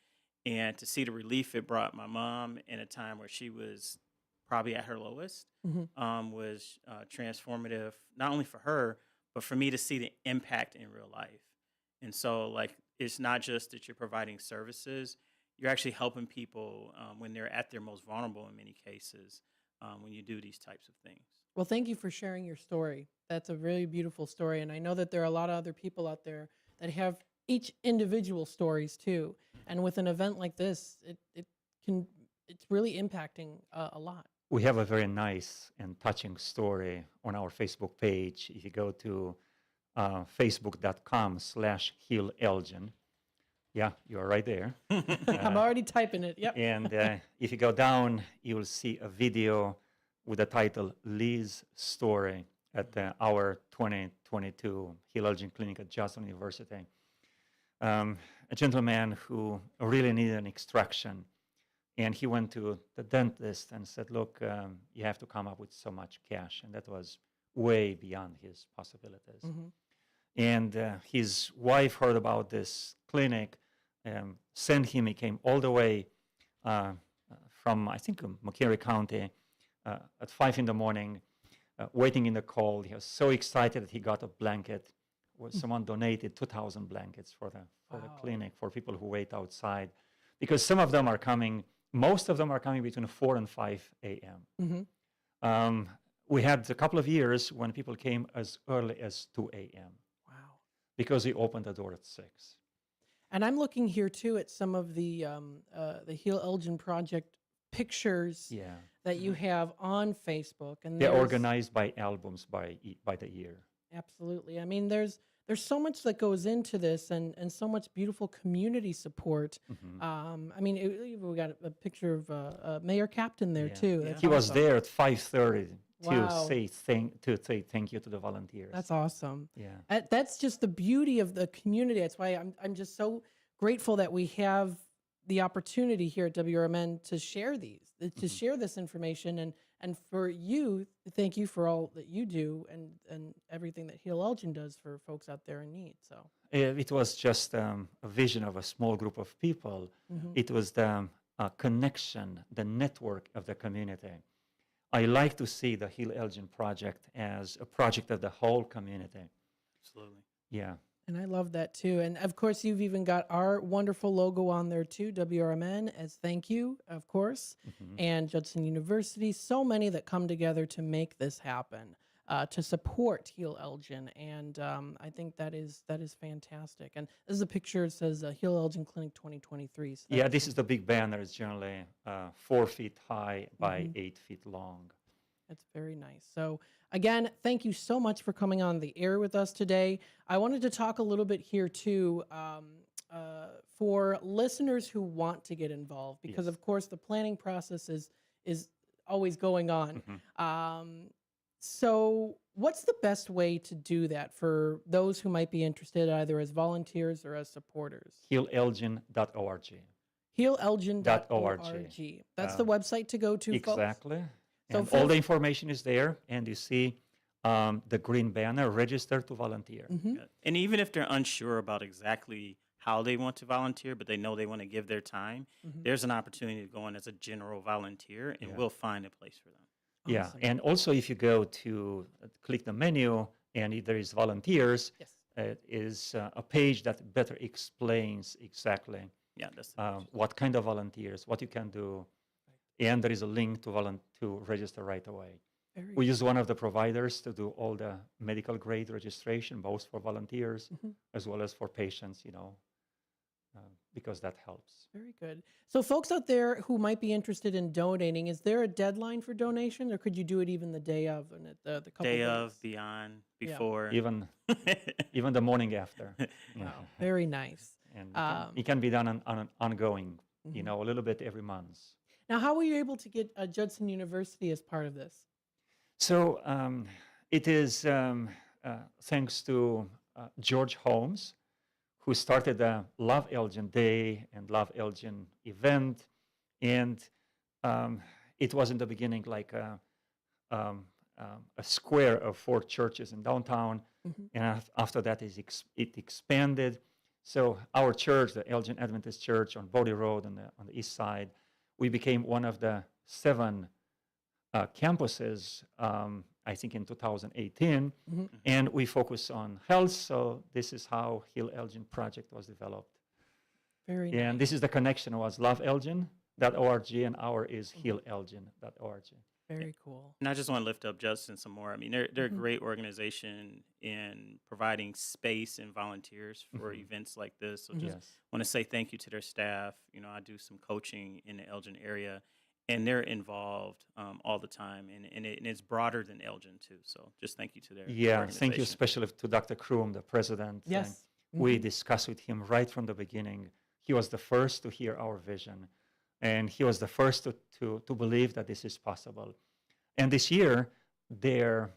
And to see the relief it brought my mom in a time where she was probably at her lowest was transformative, not only for her, but for me to see the impact in real life. And so, it's not just that you're providing services, you're actually helping people when they're at their most vulnerable in many cases when you do these types of things. Well, thank you for sharing your story. That's a really beautiful story. And I know that there are a lot of other people out there that have each individual stories too. And with an event like this, it's really impacting a lot. We have a very nice and touching story on our Facebook page. If you go to facebook.com/HealElgin, yeah, you're right there. I'm already typing it. Yep. And if you go down, you will see a video with the title Lee's Story at our 2022 Heal Elgin Clinic at Johnson University. A gentleman who really needed an extraction. And he went to the dentist and said, "Look, you have to come up with so much cash." And that was way beyond his possibilities. And his wife heard about this clinic, sent him. He came all the way from, I think, McHenry County at 5 in the morning, waiting in the cold. He was so excited that he got a blanket. Someone donated 2,000 blankets for the clinic for people who wait outside, because some of them are coming. Most of them are coming between 4 and 5 a.m. We had a couple of years when people came as early as 2 a.m. Wow. Because we opened the door at 6. And I'm looking here too at some of the Heal Elgin Project pictures that you have on Facebook. And they're organized by albums by the year. Absolutely. I mean, there's so much that goes into this and so much beautiful community support. I mean, we got a picture of Mayor Captain there too. That's he was awesome. there at 5:30 Wow. to say thank you to the volunteers. That's awesome. Yeah. That's just the beauty of the community. That's why I'm just so grateful that we have the opportunity here at WRMN to share to share this information and for you, thank you for all that you do and everything that Heal Elgin does for folks out there in need. So it was just a vision of a small group of people. It was the connection, the network of the community. I like to see the Heal Elgin project as a project of the whole community. Absolutely. Yeah. And I love that too. And of course, you've even got our wonderful logo on there too, WRMN, as thank you, of course, and Judson University. So many that come together to make this happen, to support Heal Elgin. And I think that is fantastic. And this is a picture. It says Heal Elgin Clinic 2023. So yeah, this is the big banner. It's generally 4 feet high by 8 feet long. That's very nice. So again, thank you so much for coming on the air with us today. I wanted to talk a little bit here too for listeners who want to get involved, because of course the planning process is always going on. So what's the best way to do that for those who might be interested either as volunteers or as supporters? HealElgin.org. HealElgin.org. That's the website to go to, folks? Exactly. And all the information is there, and you see the green banner, register to volunteer. Yeah. And even if they're unsure about exactly how they want to volunteer, but they know they want to give their time, there's an opportunity to go in as a general volunteer, and we'll find a place for them. Yeah, and also if you go to click the menu and there is volunteers, it is a page that better explains exactly what kind of volunteers, what you can do, and there is a link to register right away. We use one of the providers to do all the medical grade registration, both for volunteers as well as for patients, because that helps. Very good. So folks out there who might be interested in donating, is there a deadline for donation, or could you do it even the day of and at the couple day days? of, beyond, before. Even the morning after. Wow, very nice. And it can be done on an ongoing, a little bit every month. Now, how were you able to get Judson University as part of this? So it is thanks to George Holmes, who started the Love Elgin Day and Love Elgin event. And it was in the beginning like a square of 4 churches in downtown. And after that, it expanded. So our church, the Elgin Adventist Church on Bodie Road on the east side, we became one of the 7 campuses, I think in 2018, and we focus on health. So this is how Heal Elgin project was developed. Very and nice. This is the connection was loveelgin.org, and our is healelgin.org. Very cool. And I just want to lift up Judson some more. I mean, they're a great organization in providing space and volunteers for events like this. So just want to say thank you to their staff. I do some coaching in the Elgin area, and they're involved all the time, and it's broader than Elgin too. So just thank you to their Thank you especially to Dr. Kroom, the president. Yes. We discussed with him right from the beginning. He was the first to hear our vision, and he was the first to believe that this is possible. And this year, their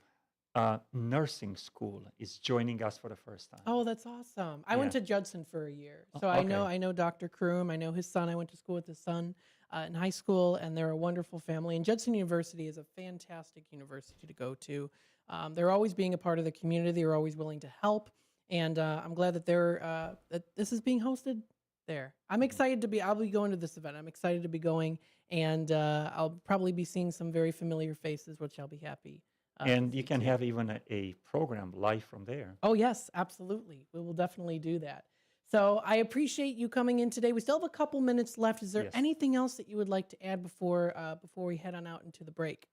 nursing school is joining us for the first time. Oh, that's awesome. I went to Judson for a year. So I know Dr. Kroom. I know his son. I went to school with his son in high school, and they're a wonderful family. And Judson University is a fantastic university to go to. They're always being a part of the community. They're always willing to help. And I'm glad that that this is being hosted there. I'm excited to I'll be going to this event. I'm excited to be going, and I'll probably be seeing some very familiar faces, which I'll be happy. And you can have even a program live from there. Oh, yes, absolutely. We will definitely do that. So I appreciate you coming in today. We still have a couple minutes left. Is there anything else that you would like to add before we head on out into the break?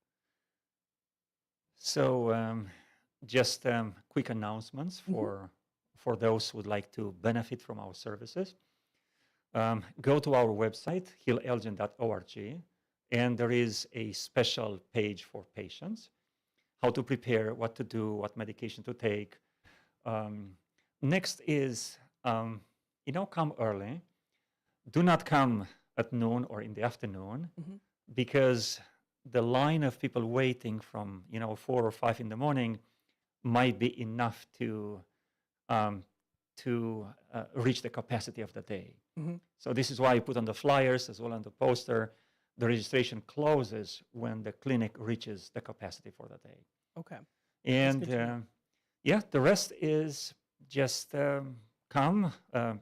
So just quick announcements for those who would like to benefit from our services. Go to our website, healelgin.org, and there is a special page for patients, how to prepare, what to do, what medication to take. Next is, come early. Do not come at noon or in the afternoon, because the line of people waiting from 4 or 5 in the morning might be enough to reach the capacity of the day. So this is why I put on the flyers as well on the poster, the registration closes when the clinic reaches the capacity for the day. Okay. And the rest is just come,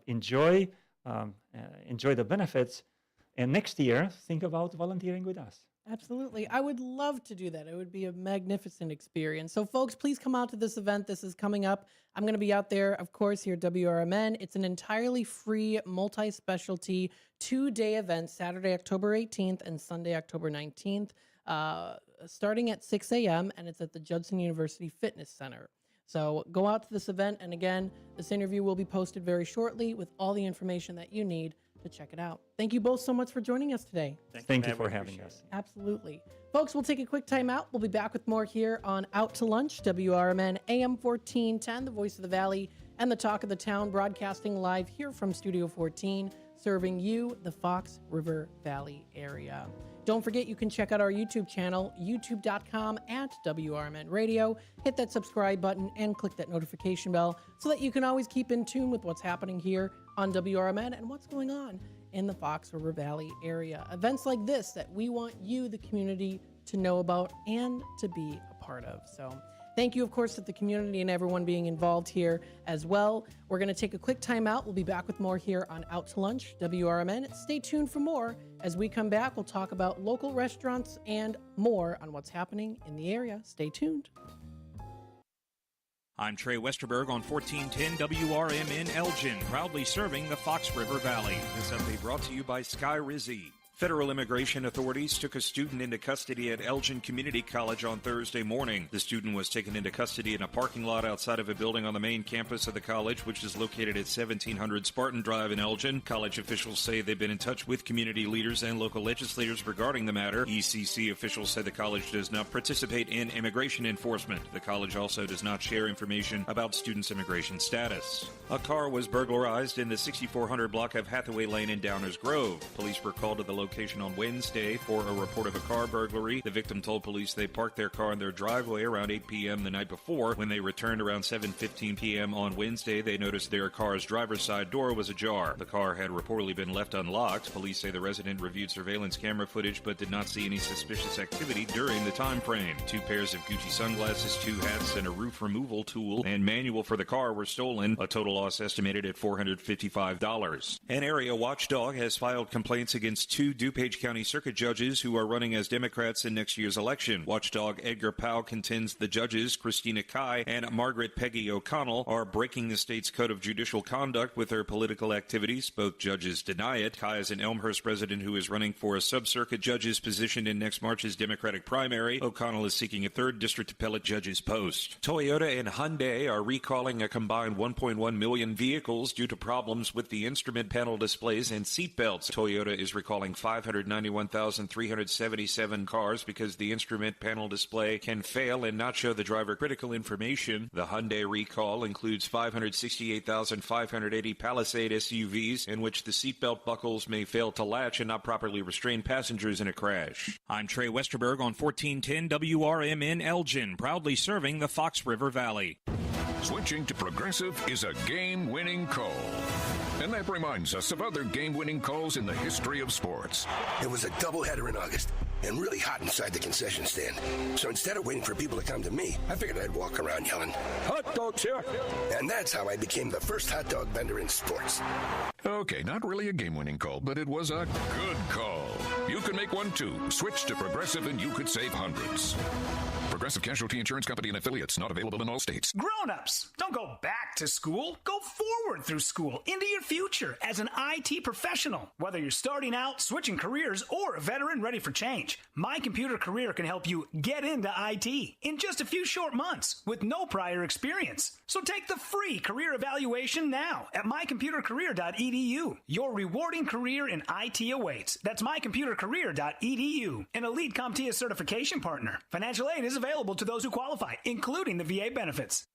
enjoy the benefits, and next year think about volunteering with us. Absolutely. I would love to do that. It would be a magnificent experience. So folks, please come out to this event. This is coming up. I'm going to be out there, of course, here at WRMN. It's an entirely free, multi-specialty 2-day event, Saturday, October 18th and Sunday, October 19th, starting at 6 a.m., and it's at the Judson University Fitness Center. So go out to this event, and again, this interview will be posted very shortly with all the information that you need to check it out. Thank you both so much for joining us today. Thank you for having us. Absolutely. Folks, we'll take a quick time out. We'll be back with more here on Out to Lunch, WRMN AM 1410, the voice of the Valley, and the talk of the town, broadcasting live here from Studio 14, serving you, the Fox River Valley area. Don't forget, you can check out our YouTube channel, youtube.com/WRMN Radio. Hit that subscribe button and click that notification bell so that you can always keep in tune with what's happening here on WRMN and what's going on in the Fox River Valley area. Events like this that we want you, the community, to know about, and to be a part of. So thank you, of course, to the community and everyone being involved here as well. We're going to take a quick time out. We'll be back with more here on Out to Lunch, WRMN. Stay tuned for more. As we come back, we'll talk about local restaurants and more on what's happening in the area. Stay tuned. I'm Trey Westerberg on 1410 WRMN Elgin, proudly serving the Fox River Valley. This update brought to you by Sky Rizzi. Federal immigration authorities took a student into custody at Elgin Community College on Thursday morning. The student was taken into custody in a parking lot outside of a building on the main campus of the college, which is located at 1700 Spartan Drive in Elgin. College officials say they've been in touch with community leaders and local legislators regarding the matter. ECC officials said the college does not participate in immigration enforcement. The college also does not share information about students' immigration status. A car was burglarized in the 6400 block of Hathaway Lane in Downers Grove. Police were called to the location on Wednesday for a report of a car burglary. The victim told police they parked their car in their driveway around 8 p.m. the night before. When they returned around 7:15 p.m. on Wednesday, they noticed their car's driver's side door was ajar. The car had reportedly been left unlocked. Police say the resident reviewed surveillance camera footage but did not see any suspicious activity during the time frame. 2 pairs of Gucci sunglasses, 2 hats, and a roof removal tool and manual for the car were stolen. A total loss estimated at $455. An area watchdog has filed complaints against 2 DuPage County Circuit judges who are running as Democrats in next year's election. Watchdog Edgar Powell contends the judges, Christina Kai and Margaret Peggy O'Connell, are breaking the state's code of judicial conduct with their political activities. Both judges deny it. Kai is an Elmhurst resident who is running for a sub-circuit judge's position in next March's Democratic primary. O'Connell is seeking a 3rd district appellate judge's post. Toyota and Hyundai are recalling a combined 1.1 million vehicles due to problems with the instrument panel displays and seat belts. Toyota is recalling 591,377 cars because the instrument panel display can fail and not show the driver critical information. The Hyundai recall includes 568,580 Palisade SUVs in which the seatbelt buckles may fail to latch and not properly restrain passengers in a crash. I'm Trey Westerberg on 1410 WRMN Elgin, proudly serving the Fox River Valley. Switching to Progressive is a game-winning call. And that reminds us of other game-winning calls in the history of sports. It was a doubleheader in August and really hot inside the concession stand. So instead of waiting for people to come to me, I figured I'd walk around yelling, "Hot dogs here!" And that's how I became the first hot dog vendor in sports. Okay, not really a game-winning call, but it was a good call. You can make one too. Switch to Progressive and you could save hundreds. Progressive Casualty Insurance Company and affiliates, not available in all states. Grown-ups, don't go back to school. Go forward through school into your future as an IT professional. Whether you're starting out, switching careers, or a veteran ready for change, My Computer Career can help you get into IT in just a few short months with no prior experience. So take the free career evaluation now at mycomputercareer.edu. Your rewarding career in IT awaits. That's mycomputercareer.edu. An Elite CompTIA certification partner. Financial aid is available to those who qualify, including the VA benefits.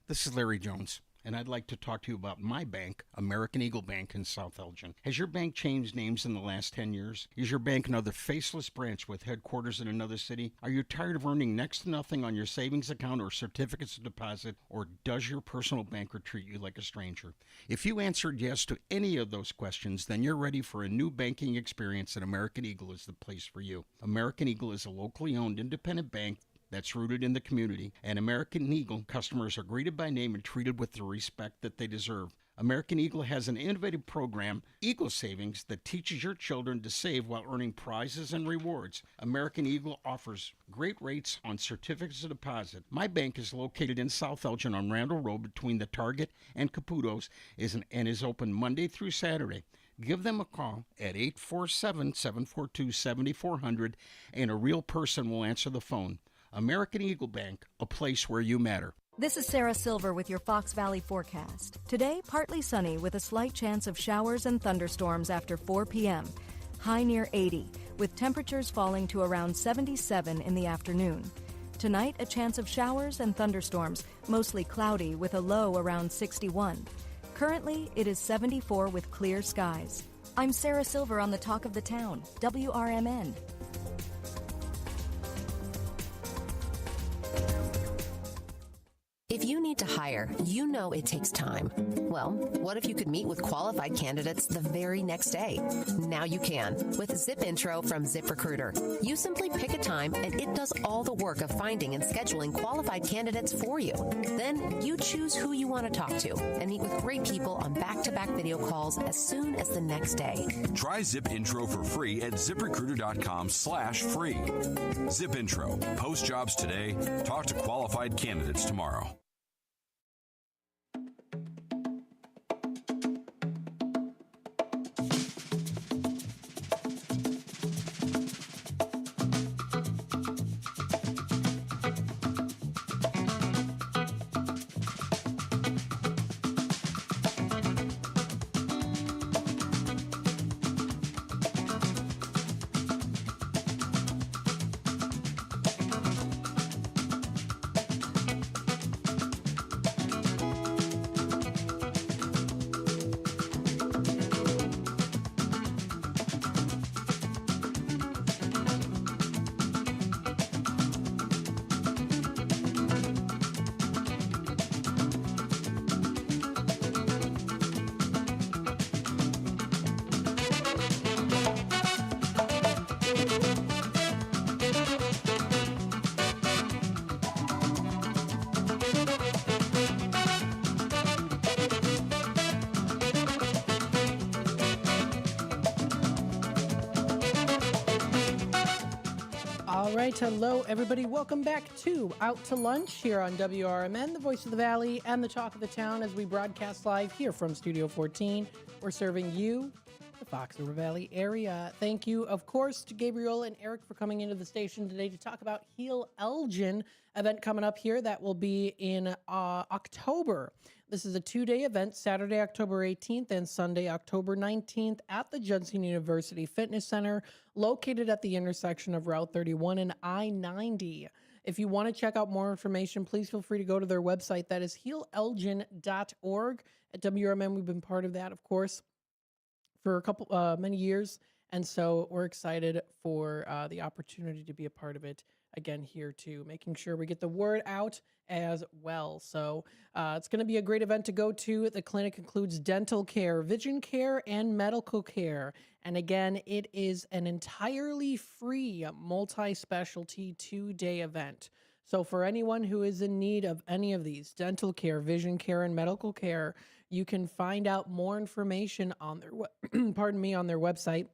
This is Larry Jones, and I'd like to talk to you about my bank, American Eagle Bank in South Elgin. Has your bank changed names in the last 10 years? Is your bank another faceless branch with headquarters in another city? Are you tired of earning next to nothing on your savings account or certificates of deposit? Or does your personal banker treat you like a stranger? If you answered yes to any of those questions, then you're ready for a new banking experience, and American Eagle is the place for you. American Eagle is a locally owned independent bank that's rooted in the community, and American Eagle customers are greeted by name and treated with the respect that they deserve. American Eagle has an innovative program, Eagle Savings, that teaches your children to save while earning prizes and rewards. American Eagle offers great rates on certificates of deposit. My bank is located in South Elgin on Randall Road between the Target and Caputo's and is open Monday through Saturday. Give them a call at 847-742-7400, and a real person will answer the phone. American Eagle Bank, a place where you matter. This is Sarah Silver with your Fox Valley forecast. Today, partly sunny with a slight chance of showers and thunderstorms after 4 p.m. High near 80, with temperatures falling to around 77 in the afternoon. Tonight, a chance of showers and thunderstorms, mostly cloudy with a low around 61. Currently, it is 74 with clear skies. I'm Sarah Silver on the Talk of the Town, WRMN. If you need need to hire, you know it takes time. Well, what if you could meet with qualified candidates the very next day? Now you can with Zip Intro from ZipRecruiter. You simply pick a time and it does all the work of finding and scheduling qualified candidates for you. Then you choose who you want to talk to and meet with great people on back-to-back video calls as soon as the next day. Try Zip Intro for free at ZipRecruiter.com/free. Zip Intro. Post jobs today. Talk to qualified candidates tomorrow. All right, hello everybody. Welcome back to Out to Lunch here on WRMN, the voice of the valley and the talk of the town, as we broadcast live here from Studio 14. We're serving you, the Fox River Valley area. Thank you, of course, to Gabriel and Eric for coming into the station today to talk about Heal Elgin event coming up here that will be in October. This is a 2-day event, Saturday, October 18th and Sunday, October 19th at the Judson University Fitness Center, located at the intersection of Route 31 and I-90. If you want to check out more information, please feel free to go to their website. That is healelgin.org. At WRMN, we've been part of that, of course, for many years. And so we're excited for the opportunity to be a part of it again here too, making sure we get the word out as well. So it's going to be a great event to go to. The clinic includes dental care, vision care, and medical care. And again, it is an entirely free multi-specialty 2-day event. So for anyone who is in need of any of these, dental care, vision care, and medical care, you can find out more information on their on their website,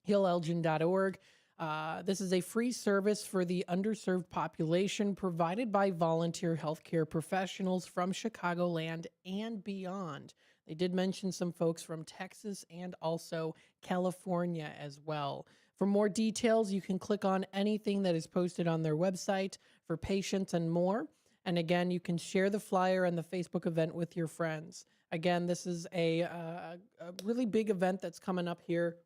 healelgin.org. This is a free service for the underserved population provided by volunteer healthcare professionals from Chicagoland and beyond. They did mention some folks from Texas and also California as well. For more details, you can click on anything that is posted on their website for patients and more. And again, you can share the flyer and the Facebook event with your friends. Again, this is a really big event that's coming up here.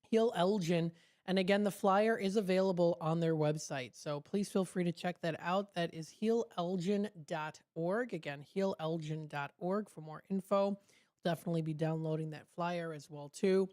Heal Elgin. And again, the flyer is available on their website. So please feel free to check that out. That is healelgin.org. Again, healelgin.org for more info. Definitely be downloading that flyer as well, too.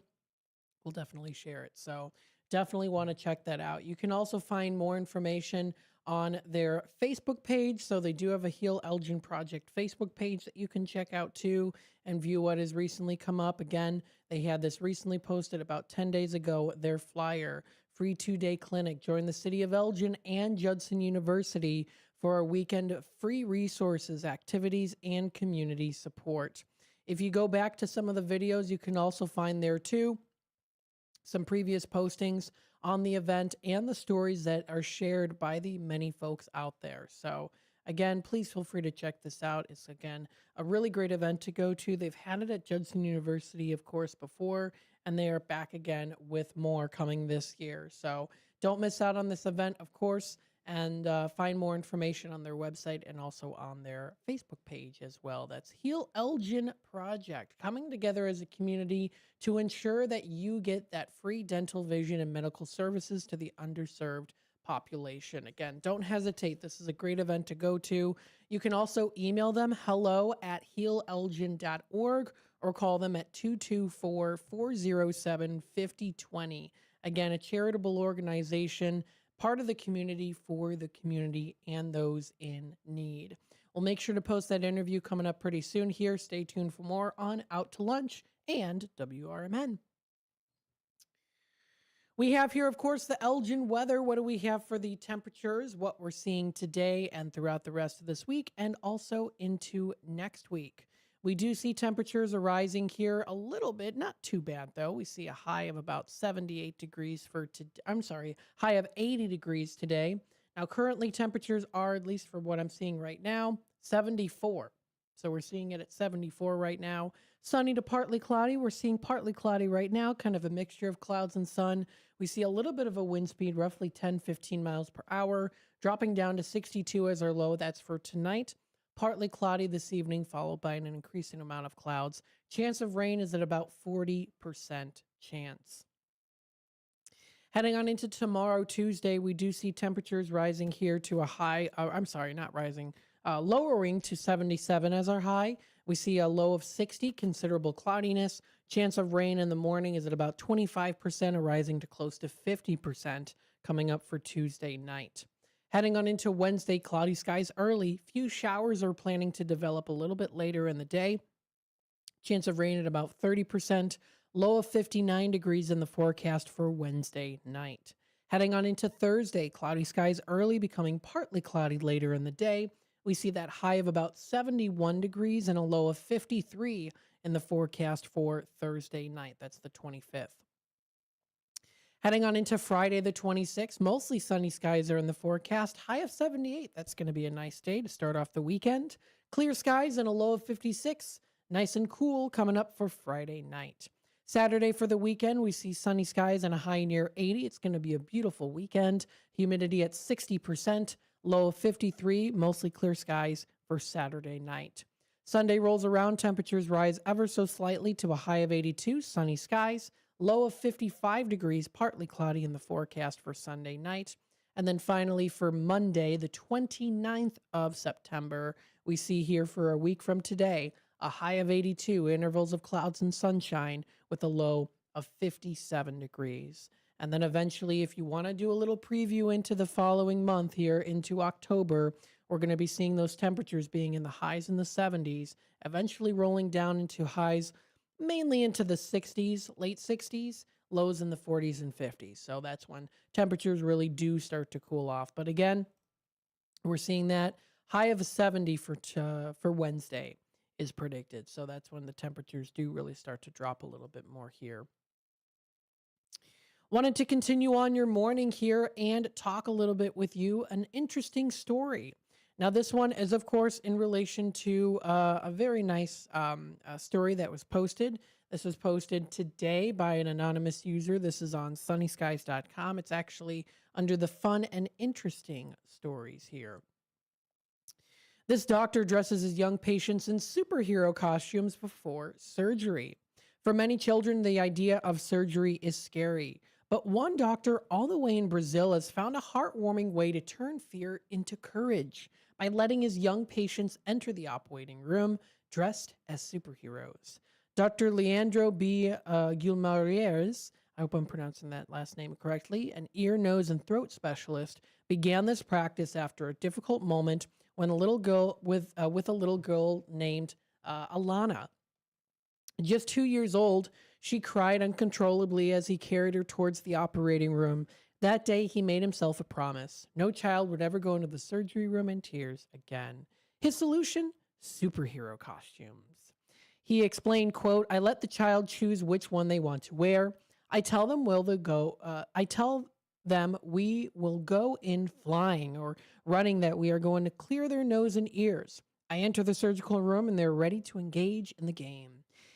We'll definitely share it. So definitely want to check that out. You can also find more information on their Facebook page. So they do have a Heal Elgin Project Facebook page that you can check out too and view what has recently come up. Again, they had this recently posted about 10 days ago, their flyer, free 2-day clinic. Join the city of Elgin and Judson University for a weekend of free resources, activities, and community support. If you go back to some of the videos, you can also find there too some previous postings on the event and the stories that are shared by the many folks out there. So again, please feel free to check this out. It's, again, a really great event to go to. They've had it at Judson University, of course, before, and they are back again with more coming this year. So don't miss out on this event, of course, and find more information on their website and also on their Facebook page as well. That's Heal Elgin Project, coming together as a community to ensure that you get that free dental, vision, and medical services to the underserved population. Again, don't hesitate. This is a great event to go to. You can also email them hello@healelgin.org or call them at 224-407-5020. Again, a charitable organization part of the community, for the community, and those in need. We'll make sure to post that interview coming up pretty soon here. Stay tuned for more on Out to Lunch and WRMN. We have here, of course, the Elgin weather. What do we have for the temperatures, what we're seeing today and throughout the rest of this week, and also into next week? We do see temperatures are rising here a little bit, not too bad though. We see a high of about 78 degrees for today. High of 80 degrees today. Now, currently temperatures are, at least for what I'm seeing right now, 74. So we're seeing it at 74 right now. Sunny to partly cloudy. We're seeing partly cloudy right now, kind of a mixture of clouds and sun. We see a little bit of a wind speed, roughly 10-15 miles per hour, dropping down to 62 as our low. That's for tonight. Partly cloudy this evening, followed by an increasing amount of clouds. Chance of rain is at about 40% chance. Heading on into tomorrow, Tuesday, we do see temperatures rising here to a high, lowering to 77 as our high. We see a low of 60, considerable cloudiness. Chance of rain in the morning is at about 25%, rising to close to 50% coming up for Tuesday night. Heading on into Wednesday, cloudy skies early. Few showers are planning to develop a little bit later in the day. Chance of rain at about 30%. Low of 59 degrees in the forecast for Wednesday night. Heading on into Thursday, cloudy skies early, becoming partly cloudy later in the day. We see that high of about 71 degrees and a low of 53 in the forecast for Thursday night. That's the 25th. Heading on into Friday the 26th, mostly sunny skies are in the forecast. High of 78. That's going to be a nice day to start off the weekend. Clear skies and a low of 56. Nice and cool coming up for Friday night. Saturday for the weekend, we see sunny skies and a high near 80. It's going to be a beautiful weekend. Humidity at 60%. Low of 53. Mostly clear skies for Saturday night. Sunday rolls around. Temperatures rise ever so slightly to a high of 82. Sunny skies. Low of 55 degrees, partly cloudy in the forecast for Sunday night. And then finally for Monday, the 29th of September, we see here for a week from today, a high of 82, intervals of clouds and sunshine with a low of 57 degrees. And then eventually, if you want to do a little preview into the following month here, into October, we're going to be seeing those temperatures being in the highs in the 70s, eventually rolling down into highs mainly into the 60s, late 60s, lows in the 40s and 50s. So that's when temperatures really do start to cool off. But again, we're seeing that high of a 70 for Wednesday is predicted. So that's when the temperatures do really start to drop a little bit more here. Wanted to continue on your morning here and talk a little bit with you, an interesting story. Now, this one is, of course, in relation to a very nice story that was posted. This was posted today by an anonymous user. This is on sunnyskies.com. It's actually under the fun and interesting stories here. This doctor dresses his young patients in superhero costumes before surgery. For many children, the idea of surgery is scary. But one doctor all the way in Brazil has found a heartwarming way to turn fear into courage by letting his young patients enter the operating room dressed as superheroes. Dr. Leandro B. Guimarães, I hope I'm pronouncing that last name correctly, an ear, nose, and throat specialist, began this practice after a difficult moment when a little girl with a little girl named Alana. Just 2 years old, she cried uncontrollably as he carried her towards the operating room. That day, he made himself a promise. No child would ever go into the surgery room in tears again. His solution? Superhero costumes. He explained, quote, I let the child choose which one they want to wear. I tell them we will go in flying or running, that we are going to clear their nose and ears. I enter the surgical room and they're ready to engage in the game.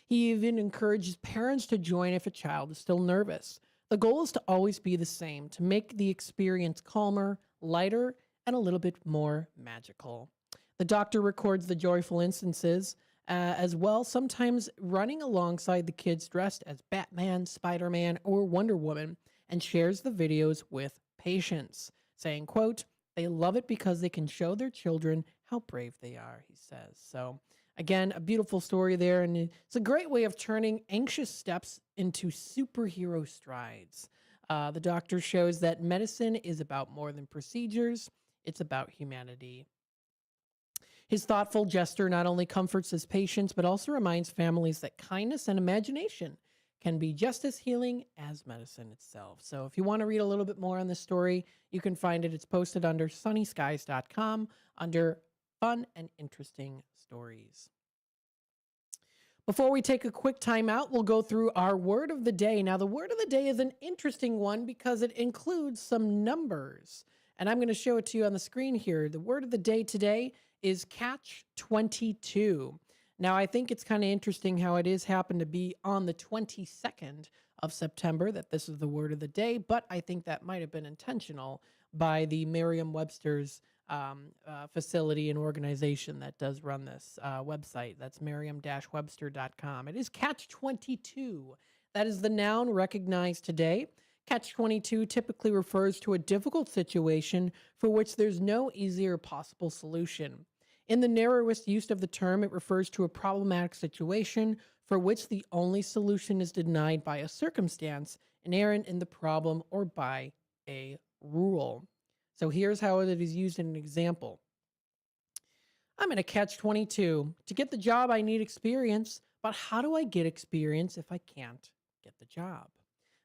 He even encourages parents to join if a child is still nervous. The goal is to always be the same, to make the experience calmer, lighter, and a little bit more magical. The doctor records the joyful instances as well, sometimes running alongside the kids dressed as Batman, Spider-Man, or Wonder Woman, and shares the videos with patients, saying, quote, they love it because they can show their children how brave they are, he says. So again, a beautiful story there, and it's a great way of turning anxious steps into superhero strides. The doctor shows that medicine is about more than procedures, it's about humanity. His thoughtful gesture not only comforts his patients, but also reminds families that kindness and imagination can be just as healing as medicine itself. So if you want to read a little bit more on this story, you can find it. It's posted under sunnyskies.com under fun and interesting stories. Before we take a quick time out, we'll go through our word of the day. Now, the word of the day is an interesting one because it includes some numbers. And I'm going to show it to you on the screen here. The word of the day today is catch 22. Now, I think it's kind of interesting how it is happened to be on the 22nd of September that this is the word of the day, but I think that might have been intentional by the Merriam-Webster's facility and organization that does run this website. That's merriam-webster.com. It is catch 22. That is the noun recognized today. Catch 22 typically refers to a difficult situation for which there's no easy or possible solution. In the narrowest use of the term, it refers to a problematic situation for which the only solution is denied by a circumstance inherent in the problem or by a rule. So here's how it is used in an example. I'm in a catch-22. To get the job, I need experience, but how do I get experience if I can't get the job?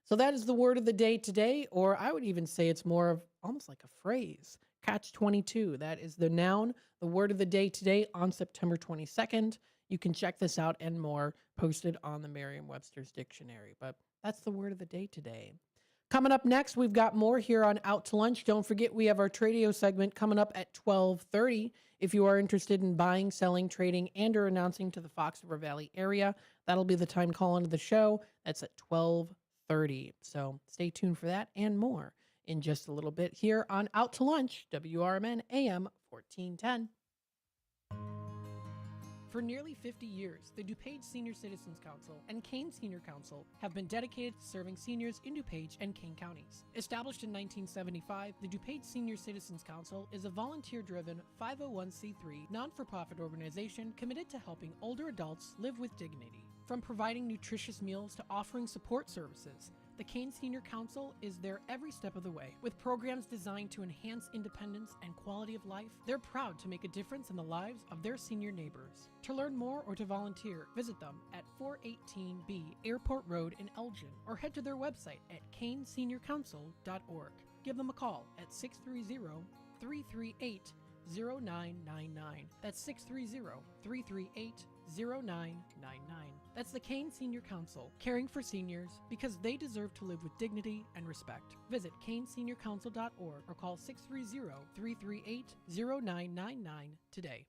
So that is the word of the day today, or I would even say it's more of almost like a phrase. Catch-22. That is the noun, the word of the day today on September 22nd. You can check this out and more posted on the Merriam-Webster's dictionary. But that's the word of the day today. Coming up next, we've got more here on Out to Lunch. Don't forget, we have our Tradio segment coming up at 12:30. If you are interested in buying, selling, trading, and or announcing to the Fox River Valley area, that'll be the time call into the show. That's at 12:30. So stay tuned for that and more in just a little bit here on Out to Lunch, WRMN AM 1410. For nearly 50 years, the DuPage Senior Citizens Council and Kane Senior Council have been dedicated to serving seniors in DuPage and Kane counties. Established in 1975, the DuPage Senior Citizens Council is a volunteer-driven 501c3 non-for-profit organization committed to helping older adults live with dignity. From providing nutritious meals to offering support services, the Kane Senior Council is there every step of the way. With programs designed to enhance independence and quality of life, they're proud to make a difference in the lives of their senior neighbors. To learn more or to volunteer, visit them at 418B Airport Road in Elgin or head to their website at caneseniorcouncil.org. Give them a call at 630-338-0999. That's 630-338-0999. That's the Kane Senior Council, caring for seniors because they deserve to live with dignity and respect. Visit caneseniorcouncil.org or call 630-338-0999 today.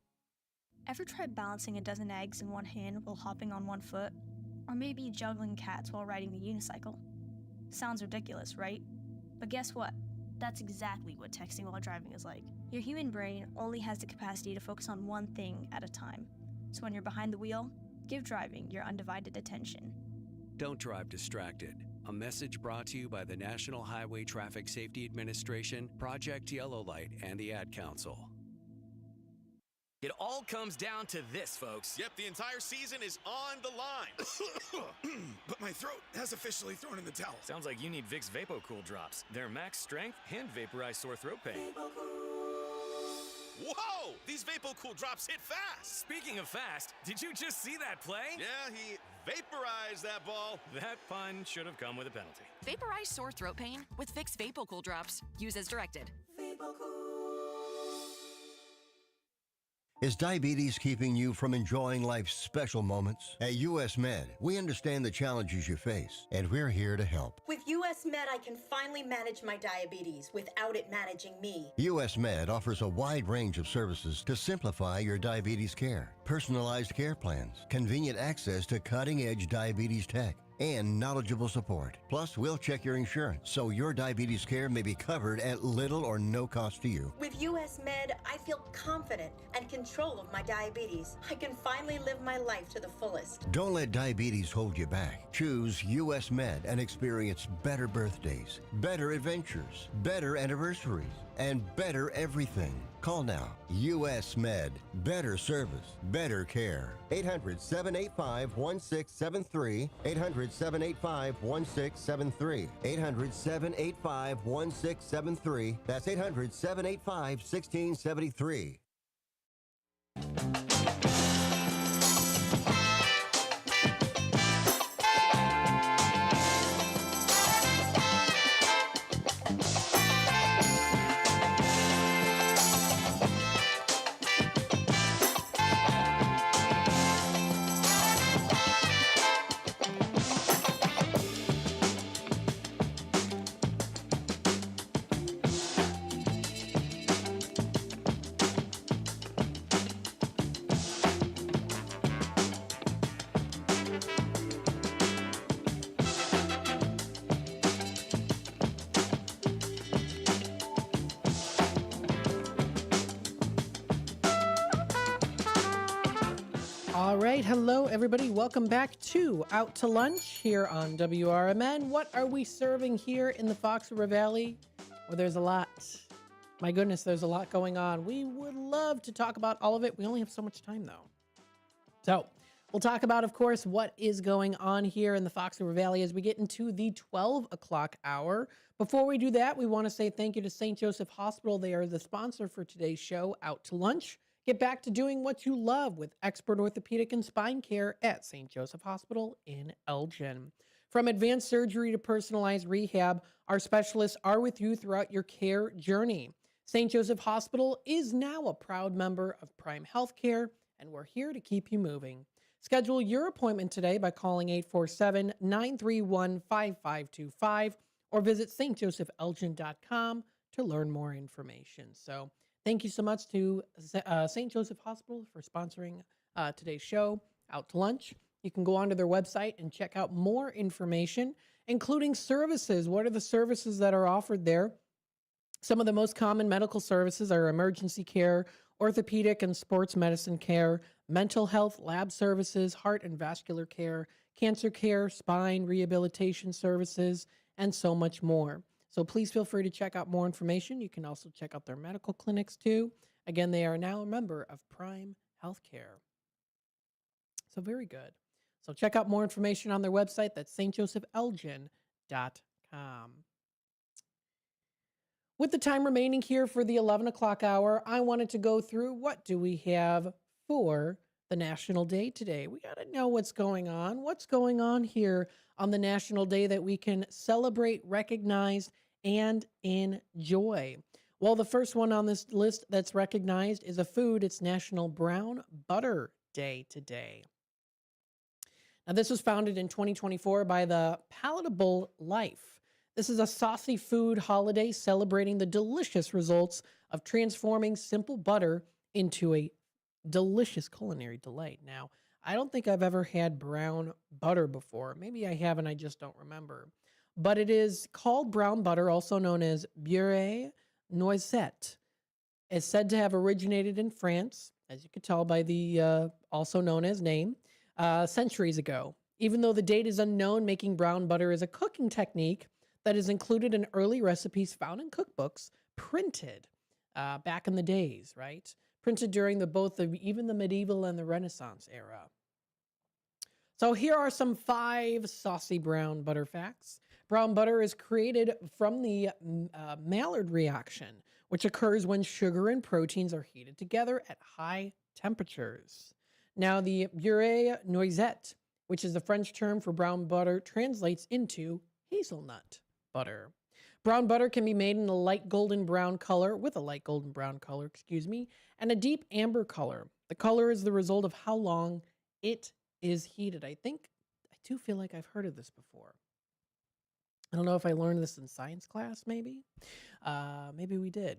Ever tried balancing a dozen eggs in one hand while hopping on one foot? Or maybe juggling cats while riding the unicycle? Sounds ridiculous, right? But guess what? That's exactly what texting while driving is like. Your human brain only has the capacity to focus on one thing at a time. So when you're behind the wheel, give driving your undivided attention. Don't drive distracted. A message brought to you by the National Highway Traffic Safety Administration, Project Yellow Light, and the Ad Council. It all comes down to this, folks. Yep, the entire season is on the line. But my throat has officially thrown in the towel. Sounds like you need Vicks VapoCool drops. They're max strength and vaporize sore throat pain. Whoa! These VapoCool drops hit fast. Speaking of fast, did you just see that play? Yeah, he vaporized that ball. That pun should have come with a penalty. Vaporize sore throat pain with Vicks VapoCool drops. Use as directed. Is diabetes keeping you from enjoying life's special moments? At US Med, we understand the challenges you face, and we're here to help. With US Med, I can finally manage my diabetes without it managing me. US Med offers a wide range of services to simplify your diabetes care. Personalized care plans, convenient access to cutting-edge diabetes tech, and knowledgeable support. Plus, we'll check your insurance so your diabetes care may be covered at little or no cost to you. With US Med, I feel confident and control of my diabetes. I can finally live my life to the fullest. Don't let diabetes hold you back. Choose US Med and experience better birthdays, better adventures, better anniversaries, and better everything. Call now. U.S. Med. Better service. Better care. 800-785-1673. 800-785-1673. 800-785-1673. That's 800-785-1673. All right, hello everybody. Welcome back to Out to Lunch here on WRMN. What are we serving here in the Fox River Valley? Well, there's a lot. My goodness, there's a lot going on. We would love to talk about all of it. We only have so much time though. So we'll talk about, of course, what is going on here in the Fox River Valley as we get into the 12 o'clock hour. Before we do that, we want to say thank you to St. Joseph Hospital. They are the sponsor for today's show, Out to Lunch. Get back to doing what you love with expert orthopedic and spine care at St. Joseph Hospital in Elgin. From advanced surgery to personalized rehab, our specialists are with you throughout your care journey. St. Joseph Hospital is now a proud member of Prime Healthcare, and we're here to keep you moving. Schedule your appointment today by calling 847-931-5525 or visit stjosephjelgin.com to learn more information. So thank you so much to St. Joseph Hospital for sponsoring today's show, Out to Lunch. You can go onto their website and check out more information, including services. What are the services that are offered there? Some of the most common medical services are emergency care, orthopedic and sports medicine care, mental health, lab services, heart and vascular care, cancer care, spine rehabilitation services, and so much more. So please feel free to check out more information. You can also check out their medical clinics too. Again, they are now a member of Prime Healthcare. So very good. So check out more information on their website. That's stjosephjelgin.com. With the time remaining here for the 11 o'clock hour, I wanted to go through what do we have for the National Day today. We got to know what's going on. What's going on here on the National Day that we can celebrate, recognize, and enjoy? Well, the first one on this list that's recognized is a food. It's National Brown Butter Day today. Now, this was founded in 2024 by the Palatable Life. This is a saucy food holiday celebrating the delicious results of transforming simple butter into a delicious culinary delight. Now, I don't think I've ever had brown butter before. Maybe I have and I just don't remember. But it is called brown butter, also known as beurre noisette. It's said to have originated in France, as you could tell by the also known as name, centuries ago. Even though the date is unknown, making brown butter is a cooking technique that is included in early recipes found in cookbooks printed back in the days, right? Printed during even the medieval and the Renaissance era. So here are some 5 saucy brown butter facts. Brown butter is created from the Maillard reaction, which occurs when sugar and proteins are heated together at high temperatures. Now, the beurre noisette, which is the French term for brown butter, translates into hazelnut butter. Brown butter can be made in a light golden brown color, and a deep amber color. The color is the result of how long it is heated. I do feel like I've heard of this before. I don't know if I learned this in science class, maybe. Maybe we did.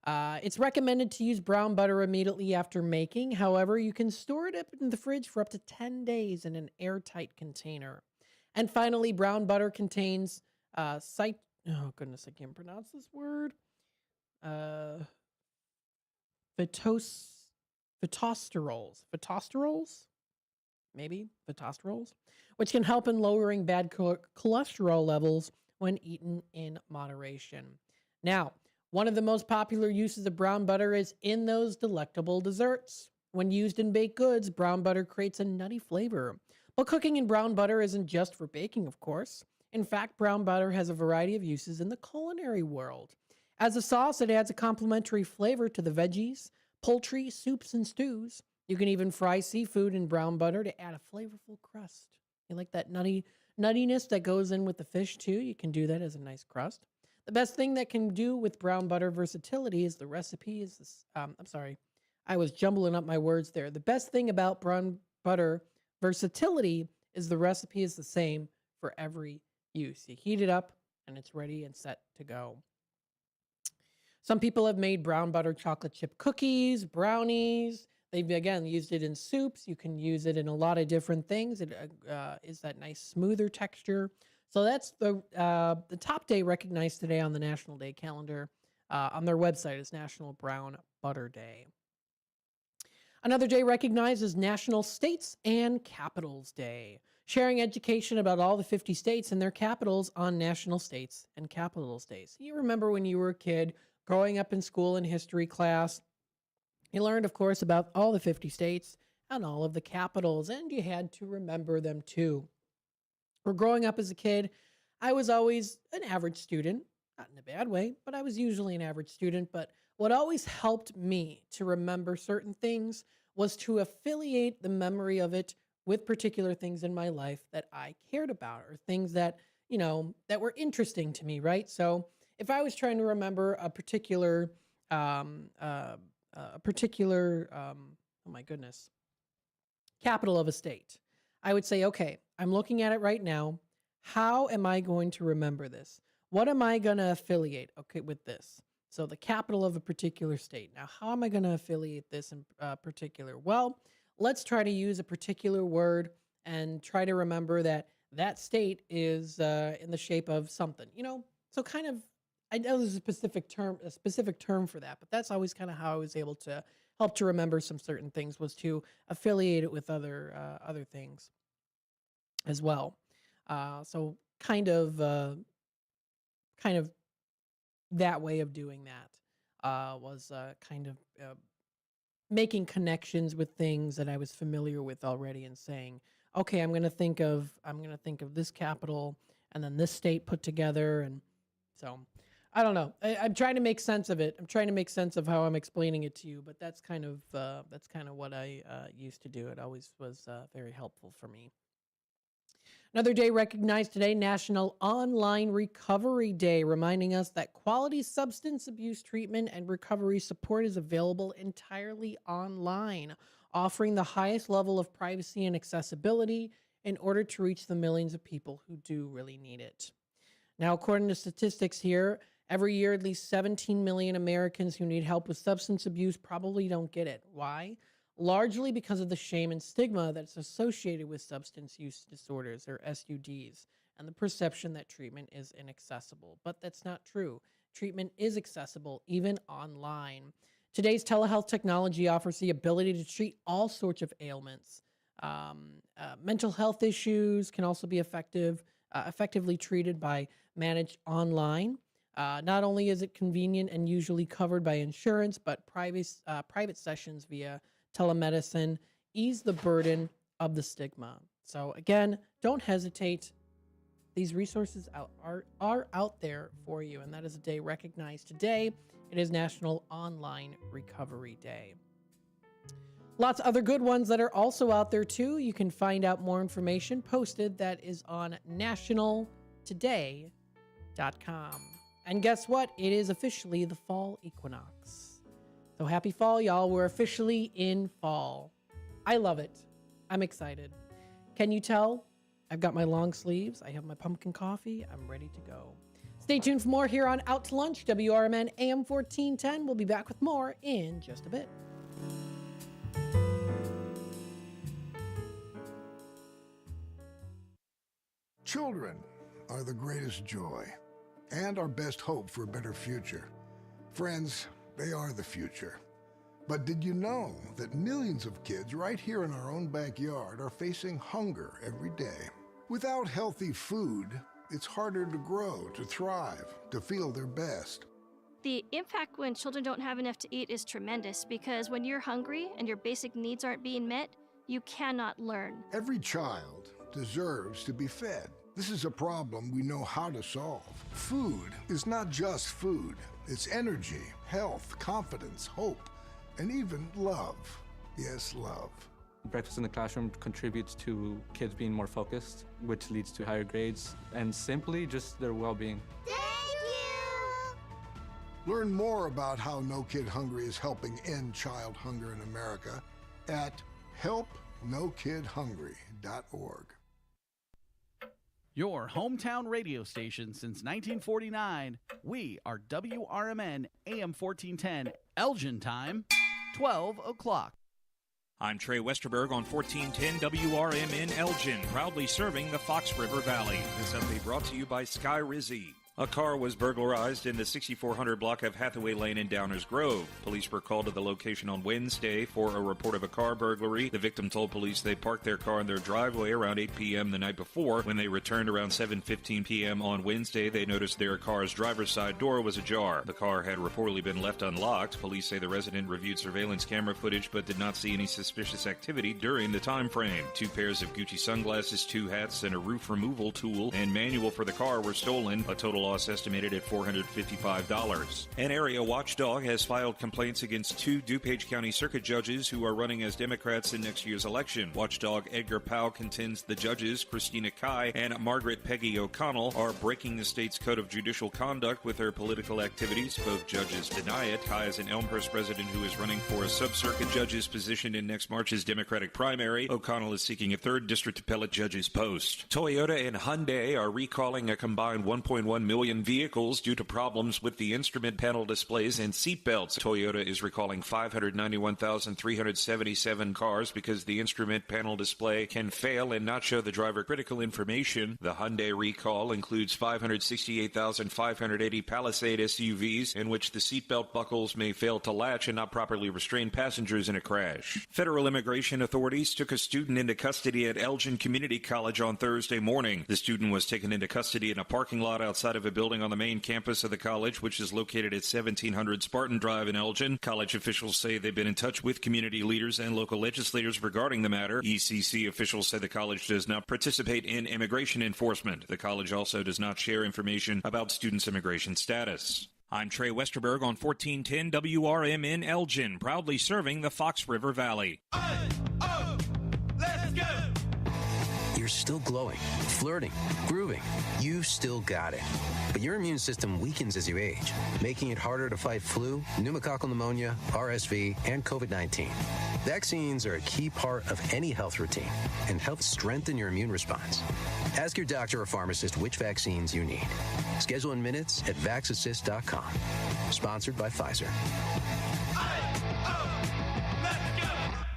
It's recommended to use brown butter immediately after making. However, you can store it up in the fridge for up to 10 days in an airtight container. And finally, brown butter contains oh goodness, I can't pronounce this word. Phytosterols, which can help in lowering bad cholesterol levels when eaten in moderation. Now, One of the most popular uses of brown butter is in those delectable desserts. When used in baked goods, brown butter creates a nutty flavor. But cooking in brown butter isn't just for baking, of course. In fact, brown butter has a variety of uses in the culinary world. As a sauce, it adds a complementary flavor to the veggies, poultry, soups, and stews. You can even fry seafood in brown butter to add a flavorful crust. You like that nuttiness that goes in with the fish too? You can do that as a nice crust. The best thing that can do with brown butter versatility is the recipe is this. I'm sorry, I was jumbling up my words there. The best thing about brown butter versatility is the recipe is the same for every use. You heat it up and it's ready and set to go. Some people have made brown butter chocolate chip cookies, brownies. They've, again, used it in soups. You can use it in a lot of different things. It is that nice, smoother texture. So that's the top day recognized today on the National Day calendar. On their website is National Brown Butter Day. Another day recognized is National States and Capitals Day, sharing education about all the 50 states and their capitals on National States and Capitals Days. You remember when you were a kid growing up in school in history class, you learned, of course, about all the 50 states and all of the capitals, and you had to remember them too. Or growing up as a kid, I was always an average student, not in a bad way, but I was usually an average student. But what always helped me to remember certain things was to affiliate the memory of it with particular things in my life that I cared about or things that, that were interesting to me, right? So if I was trying to remember a particular, capital of a state, I would say, okay, I'm looking at it right now. How am I going to remember this? What am I going to affiliate, with this? So the capital of a particular state. Now, how am I going to affiliate this in particular? Well, let's try to use a particular word and try to remember that state is in the shape of something, So kind of, I know there's a specific term for that, but that's always kind of how I was able to help to remember some certain things, was to affiliate it with other things as well. So kind of that way of doing that was kind of making connections with things that I was familiar with already and saying, okay, I'm going to think of this capital and then this state put together. And so I don't know. I'm trying to make sense of it. I'm trying to make sense of how I'm explaining it to you, but that's kind of what I used to do. It always was very helpful for me. Another day recognized today, National Online Recovery Day, reminding us that quality substance abuse treatment and recovery support is available entirely online, offering the highest level of privacy and accessibility in order to reach the millions of people who do really need it. Now, according to statistics here, every year at least 17 million Americans who need help with substance abuse probably don't get it. Why? Largely because of the shame and stigma that's associated with substance use disorders, or SUDs, and the perception that treatment is inaccessible. But that's not true. Treatment is accessible, even online. Today's telehealth technology offers the ability to treat all sorts of ailments. Mental health issues can also be effectively treated by managed online. Not only is it convenient and usually covered by insurance, but private sessions via telemedicine ease the burden of the stigma. So again, don't hesitate. These resources are out there for you, and that is a day recognized today. It is National Online Recovery Day. Lots of other good ones that are also out there too. You can find out more information posted that is on nationaltoday.com. And guess what? It is officially the fall equinox. So happy fall, y'all. We're officially in fall. I love it. I'm excited. Can you tell? I've got my long sleeves. I have my pumpkin coffee. I'm ready to go. Stay tuned for more here on Out to Lunch, WRMN AM 1410. We'll be back with more in just a bit. Children are the greatest joy and our best hope for a better future. Friends, they are the future. But did you know that millions of kids right here in our own backyard are facing hunger every day? Without healthy food, it's harder to grow, to thrive, to feel their best. The impact when children don't have enough to eat is tremendous because when you're hungry and your basic needs aren't being met, you cannot learn. Every child deserves to be fed. This is a problem we know how to solve. Food is not just food. It's energy, health, confidence, hope, and even love. Yes, love. Breakfast in the classroom contributes to kids being more focused, which leads to higher grades, and simply just their well-being. Learn more about how No Kid Hungry is helping end child hunger in America at helpnokidhungry.org. Your hometown radio station since 1949. We are WRMN AM 1410, Elgin time, 12 o'clock. I'm Trey Westerberg on 1410 WRMN Elgin, proudly serving the Fox River Valley. This update brought to you by Sky Rizzi. A car was burglarized in the 6400 block of Hathaway Lane in Downers Grove. Police were called to the location on Wednesday for a report of a car burglary. The victim told police they parked their car in their driveway around 8 p.m. the night before. When they returned around 7:15 p.m. on Wednesday, they noticed their car's driver's side door was ajar. The car had reportedly been left unlocked. Police say the resident reviewed surveillance camera footage but did not see any suspicious activity during the time frame. 2 pairs of Gucci sunglasses, 2 hats, and a roof removal tool and manual for the car were stolen. A total loss estimated at $455. An area watchdog has filed complaints against 2 DuPage County Circuit judges who are running as Democrats in next year's election. Watchdog Edgar Powell contends the judges, Christina Kai and Margaret Peggy O'Connell, are breaking the state's code of judicial conduct with their political activities. Both judges deny it. Kai is an Elmhurst resident who is running for a sub-circuit judge's position in next March's Democratic primary. O'Connell is seeking a 3rd district appellate judge's post. Toyota and Hyundai are recalling a combined 1.1 million vehicles due to problems with the instrument panel displays and seat belts. Toyota is recalling 591,377 cars because the instrument panel display can fail and not show the driver critical information. The Hyundai recall includes 568,580 Palisade SUVs in which the seatbelt buckles may fail to latch and not properly restrain passengers in a crash. Federal immigration authorities took a student into custody at Elgin Community College on Thursday morning. The student was taken into custody in a parking lot outside of a building on the main campus of the college, which is located at 1700 Spartan Drive in Elgin. College officials say they've been in touch with community leaders and local legislators regarding the matter. ECC officials say the college does not participate in immigration enforcement. The college also does not share information about students' immigration status. I'm Trey Westerberg on 1410 WRMN Elgin, proudly serving the Fox River Valley. Let's go! You're still glowing, flirting, grooving. You still got it. But your immune system weakens as you age, making it harder to fight flu, pneumococcal pneumonia, RSV, and COVID-19. Vaccines are a key part of any health routine and help strengthen your immune response. Ask your doctor or pharmacist which vaccines you need. Schedule in minutes at vaxassist.com. Sponsored by Pfizer.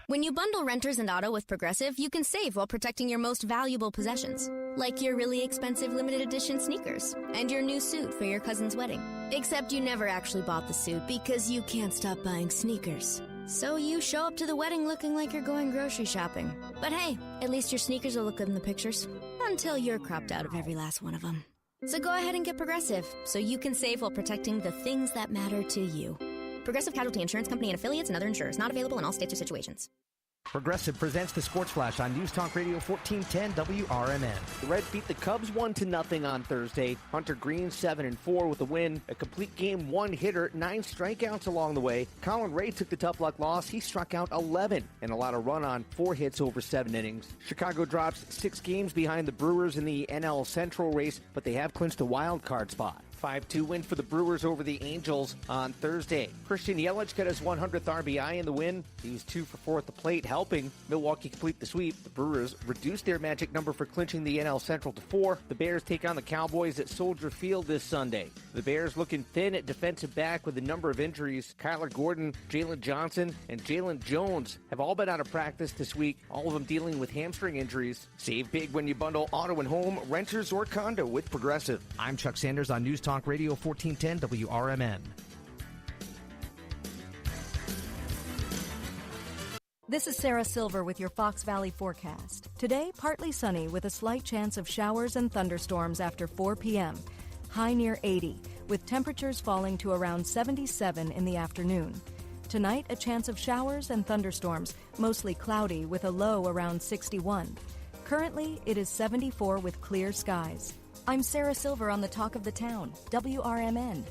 When you bundle renters and auto with Progressive, you can save while protecting your most valuable possessions, like your really expensive limited edition sneakers and your new suit for your cousin's wedding. Except you never actually bought the suit because you can't stop buying sneakers. So you show up to the wedding looking like you're going grocery shopping. But hey, at least your sneakers will look good in the pictures, until you're cropped out of every last one of them. So go ahead and get Progressive, so you can save while protecting the things that matter to you. Progressive Casualty Insurance Company and affiliates and other insurers. Not available in all states or situations. Progressive presents the Sports Flash on News Talk Radio 1410 WRMN. The Reds beat the Cubs 1-0 on Thursday. Hunter Green 7-4 with a win. A complete game one-hitter, 9 strikeouts along the way. Colin Ray took the tough luck loss. He struck out 11 and allowed a run on 4 hits over 7 innings. Chicago drops 6 games behind the Brewers in the NL Central race, but they have clinched a wild card spot. 5-2 win for the Brewers over the Angels on Thursday. Christian Yelich got his 100th RBI in the win. He was 2 for 4 at the plate, helping Milwaukee complete the sweep. The Brewers reduced their magic number for clinching the NL Central to 4. The Bears take on the Cowboys at Soldier Field this Sunday. The Bears looking thin at defensive back with a number of injuries. Kyler Gordon, Jalen Johnson, and Jalen Jones have all been out of practice this week, all of them dealing with hamstring injuries. Save big when you bundle auto and home, renters, or condo with Progressive. I'm Chuck Sanders on News Talk Radio 1410 WRMN. This is Sarah Silver with your Fox Valley forecast. Today, partly sunny with a slight chance of showers and thunderstorms after 4 p.m. High near 80. with temperatures falling to around 77 in the afternoon. Tonight, a chance of showers and thunderstorms, mostly cloudy with a low around 61. Currently, it is 74 with clear skies. I'm Sarah Silver on the Talk of the Town, WRMN.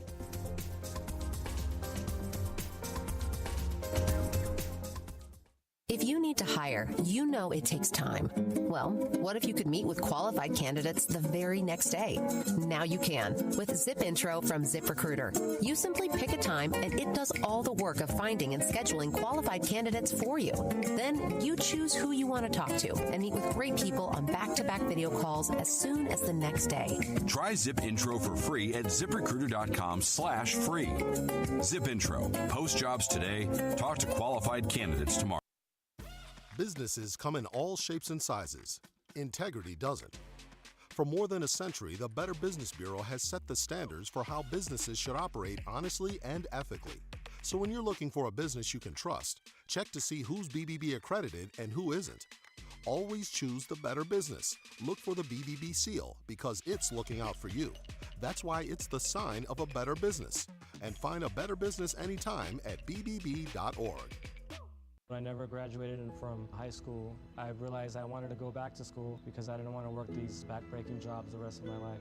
If you need to hire, you know it takes time. Well, what if you could meet with qualified candidates the very next day? Now you can with Zip Intro from ZipRecruiter. You simply pick a time and it does all the work of finding and scheduling qualified candidates for you. Then you choose who you want to talk to and meet with great people on back-to-back video calls as soon as the next day. Try Zip Intro for free at ziprecruiter.com/free. Zip Intro. Post jobs today. Talk to qualified candidates tomorrow. Businesses come in all shapes and sizes. Integrity doesn't. For more than a century, the Better Business Bureau has set the standards for how businesses should operate honestly and ethically. So when you're looking for a business you can trust, check to see who's BBB accredited and who isn't. Always choose the better business. Look for the BBB seal because it's looking out for you. That's why it's the sign of a better business. And find a better business anytime at bbb.org. When I never graduated from high school, I realized I wanted to go back to school because I didn't want to work these back-breaking jobs the rest of my life.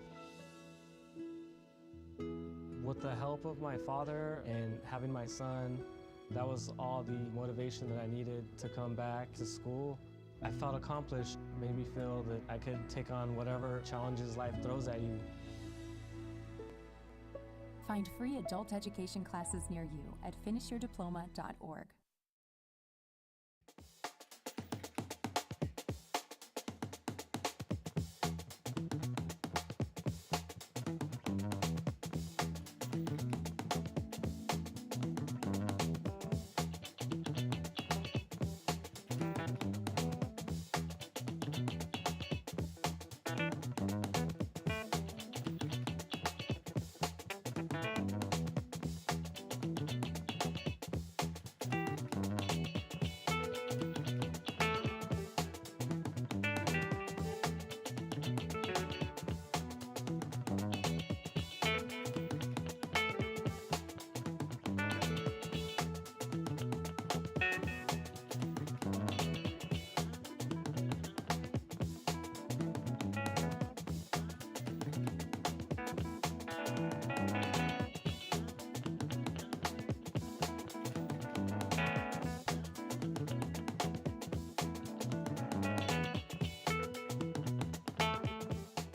With the help of my father and having my son, that was all the motivation that I needed to come back to school. I felt accomplished, made me feel that I could take on whatever challenges life throws at you. Find free adult education classes near you at finishyourdiploma.org.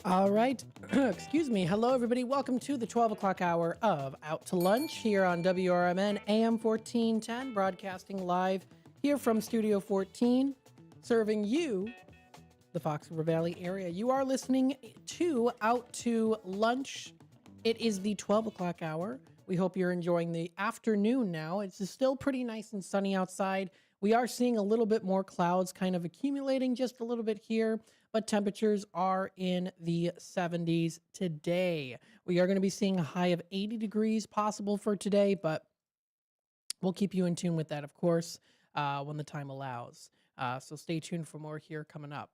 All right. Excuse me. Hello, everybody. Welcome to the 12 o'clock hour of Out to Lunch here on WRMN AM 1410, broadcasting live here from Studio 14, serving you, the Fox River Valley area. You are listening to Out to Lunch. It is the 12 o'clock hour. We hope you're enjoying the afternoon now. It's still pretty nice and sunny outside. We are seeing a little bit more clouds kind of accumulating just a little bit here, but temperatures are in the 70s today. We are going to be seeing a high of 80 degrees possible for today, but we'll keep you in tune with that, of course, when the time allows. So stay tuned for more here coming up.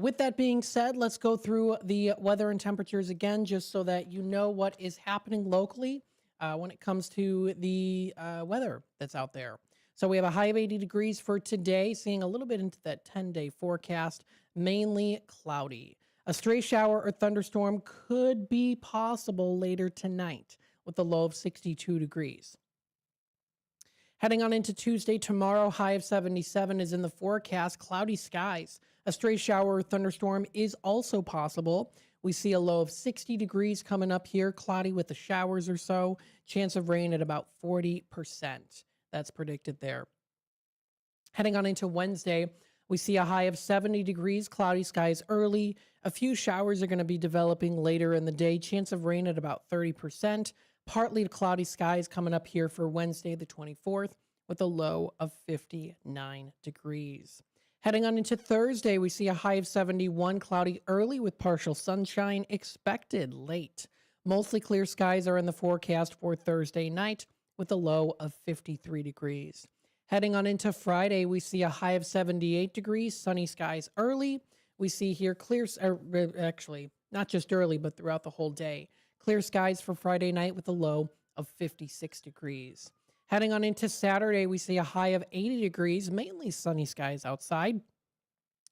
With that being said, let's go through the weather and temperatures again, just so that you know what is happening locally when it comes to the weather that's out there. So we have a high of 80 degrees for today, seeing a little bit into that 10-day forecast, mainly cloudy. A stray shower or thunderstorm could be possible later tonight with a low of 62 degrees. Heading on into Tuesday, tomorrow, high of 77 is in the forecast, cloudy skies. A stray shower or thunderstorm is also possible. We see a low of 60 degrees coming up here, cloudy with the showers or so. Chance of rain at about 40%. That's predicted there. Heading on into Wednesday, we see a high of 70 degrees, cloudy skies early. A few showers are going to be developing later in the day. Chance of rain at about 30%. Partly cloudy skies coming up here for Wednesday, the 24th, with a low of 59 degrees. Heading on into Thursday, we see a high of 71, cloudy early with partial sunshine expected late. Mostly clear skies are in the forecast for Thursday night, with a low of 53 degrees. Heading on into Friday, we see a high of 78 degrees, sunny skies early. We see here clear, actually, not just early, but throughout the whole day. Clear skies for Friday night with a low of 56 degrees. Heading on into Saturday, we see a high of 80 degrees, mainly sunny skies outside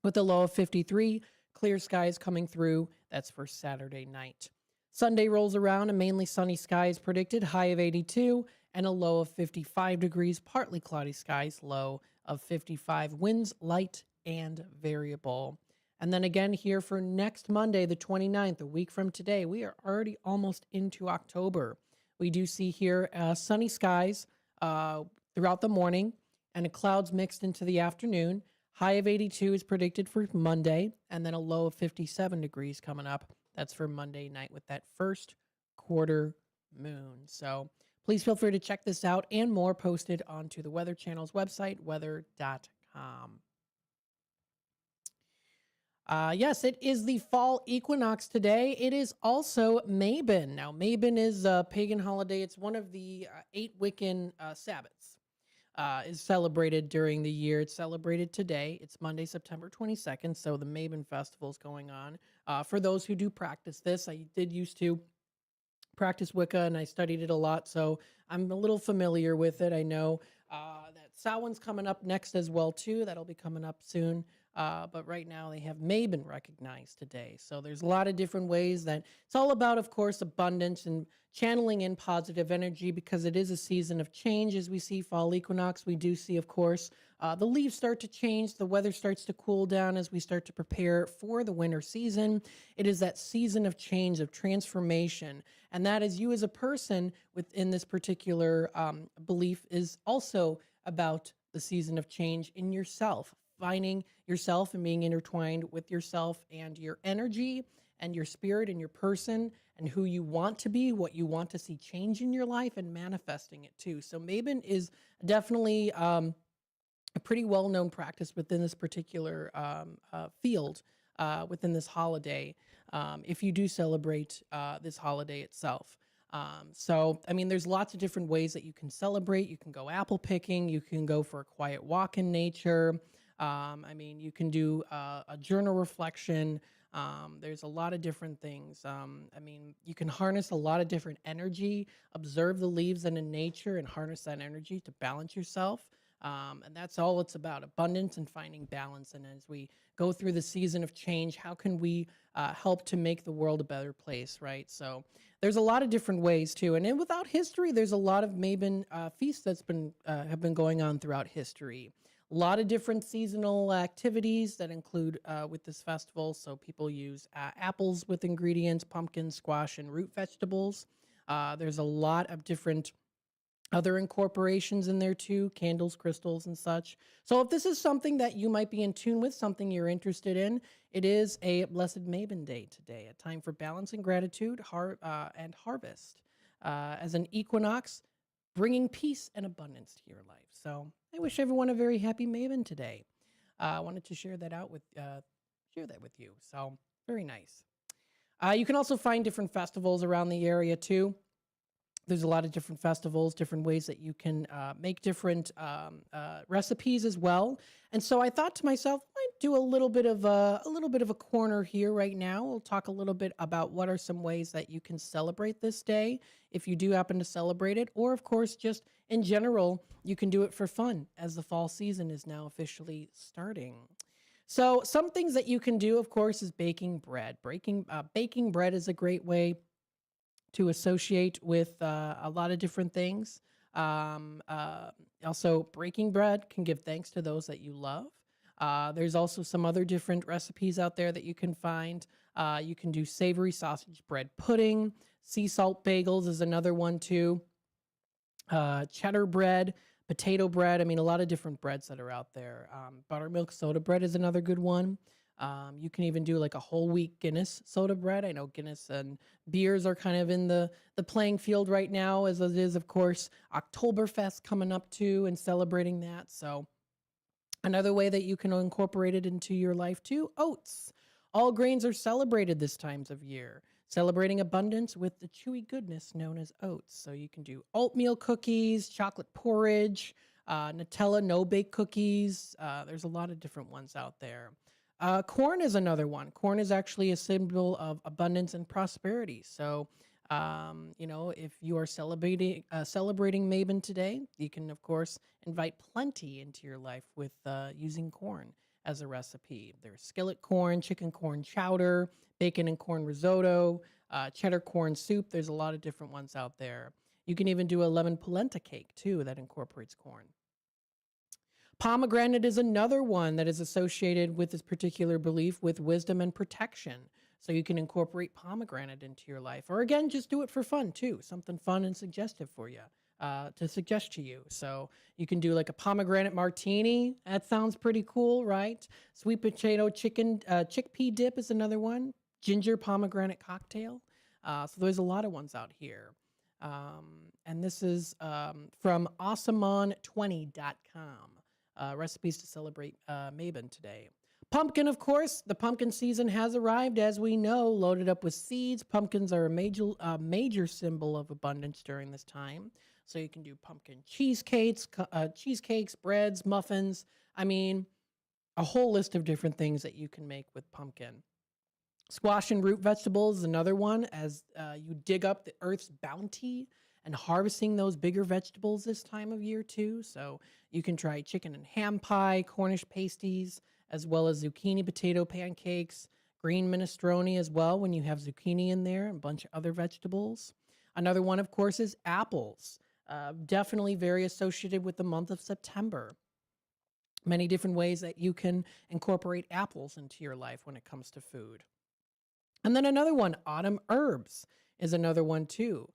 with a low of 53. Clear skies coming through. That's for Saturday night. Sunday rolls around and mainly sunny skies predicted, high of 82 and a low of 55 degrees. Partly cloudy skies, low of 55. Winds light and variable. And then again here for next Monday, the 29th, a week from today, we are already almost into October. We do see here sunny skies throughout the morning and clouds mixed into the afternoon. High of 82 is predicted for Monday, and then a low of 57 degrees coming up. That's for Monday night with that first quarter moon. So please feel free to check this out and more posted onto the Weather Channel's website, weather.com. Yes, it is the fall equinox today. It is also Mabon. Now, Mabon is a pagan holiday. It's one of the 8 Wiccan Sabbats. Is celebrated during the year. It's celebrated today. It's Monday, September 22nd, so the Mabon Festival is going on. For those who do practice this, I did used to practice Wicca, and I studied it a lot, so I'm a little familiar with it. I know that Samhain's coming up next as well, too. That'll be coming up soon. But right now they have Mabon recognized today. So there's a lot of different ways that it's all about, of course, abundance and channeling in positive energy, because it is a season of change. As we see fall equinox, we do see, of course, the leaves start to change. The weather starts to cool down as we start to prepare for the winter season. It is that season of change, of transformation. And that is you as a person within this particular belief is also about the season of change in yourself. Finding yourself and being intertwined with yourself and your energy and your spirit and your person and who you want to be, what you want to see change in your life, and manifesting it too. So Mabon is definitely a pretty well-known practice within this particular field, within this holiday, if you do celebrate this holiday itself. So, I mean, there's lots of different ways that you can celebrate. You can go apple picking. You can go for a quiet walk in nature. I mean, you can do a journal reflection. There's a lot of different things. I mean, you can harness a lot of different energy, observe the leaves and in nature, and harness that energy to balance yourself. And that's all it's about, abundance and finding balance. And as we go through the season of change, how can we help to make the world a better place, right? So there's a lot of different ways too. And then without history, there's a lot of Mabon feasts that's have been going on throughout history. A lot of different seasonal activities that include with this festival. So people use apples with ingredients, pumpkin, squash, and root vegetables. There's a lot of different other incorporations in there too, candles, crystals, and such. So if this is something that you might be in tune with, something you're interested in, it is a Blessed Mabon Day today, a time for balance and gratitude and harvest as an equinox, bringing peace and abundance to your life. So I wish everyone a very happy Mabon today. I wanted to share that with you. So very nice. You can also find different festivals around the area too. There's a lot of different festivals, different ways that you can make different recipes as well. And so I thought to myself, I might do a little bit of a corner here right now. We'll talk a little bit about what are some ways that you can celebrate this day if you do happen to celebrate it, or of course, just in general, you can do it for fun as the fall season is now officially starting. So some things that you can do, of course, is baking bread. Baking bread is a great way to associate with a lot of different things. Also, breaking bread can give thanks to those that you love. There's also some other different recipes out there that you can find. You can do savory sausage bread pudding. Sea salt bagels is another one too. Cheddar bread, potato bread. I mean, a lot of different breads that are out there. Buttermilk soda bread is another good one. You can even do like a whole wheat Guinness soda bread. I know Guinness and beers are kind of in the playing field right now, as it is, of course, Oktoberfest coming up too and celebrating that. So another way that you can incorporate it into your life too, oats. All grains are celebrated this times of year, celebrating abundance with the chewy goodness known as oats. So you can do oatmeal cookies, chocolate porridge, Nutella no-bake cookies. There's a lot of different ones out there. Corn is another one. Corn is actually a symbol of abundance and prosperity. So If you are celebrating Mabon today, you can, of course, invite plenty into your life with using corn as a recipe. There's skillet corn, chicken corn chowder, bacon and corn risotto, cheddar corn soup. There's a lot of different ones out there. You can even do a lemon polenta cake, too, that incorporates corn. Pomegranate is another one that is associated with this particular belief with wisdom and protection. So you can incorporate pomegranate into your life. Or again, just do it for fun too. Something fun and suggestive for you, to suggest to you. So you can do like a pomegranate martini. That sounds pretty cool, right? Sweet potato chickpea dip is another one. Ginger pomegranate cocktail. So there's a lot of ones out here. And this is from awesomeon20.com. Recipes to celebrate Mabon today. Pumpkin, of course. The pumpkin season has arrived, as we know, loaded up with seeds. Pumpkins are a major symbol of abundance during this time. So you can do pumpkin cheesecakes, breads, muffins. I mean, a whole list of different things that you can make with pumpkin. Squash and root vegetables is another one, as you dig up the earth's bounty and harvesting those bigger vegetables this time of year too. So you can try chicken and ham pie, Cornish pasties, as well as zucchini potato pancakes, green minestrone as well when you have zucchini in there, and a bunch of other vegetables. Another one, of course, is apples. Definitely very associated with the month of September. Many different ways that you can incorporate apples into your life when it comes to food. And then another one, autumn herbs, is another one too.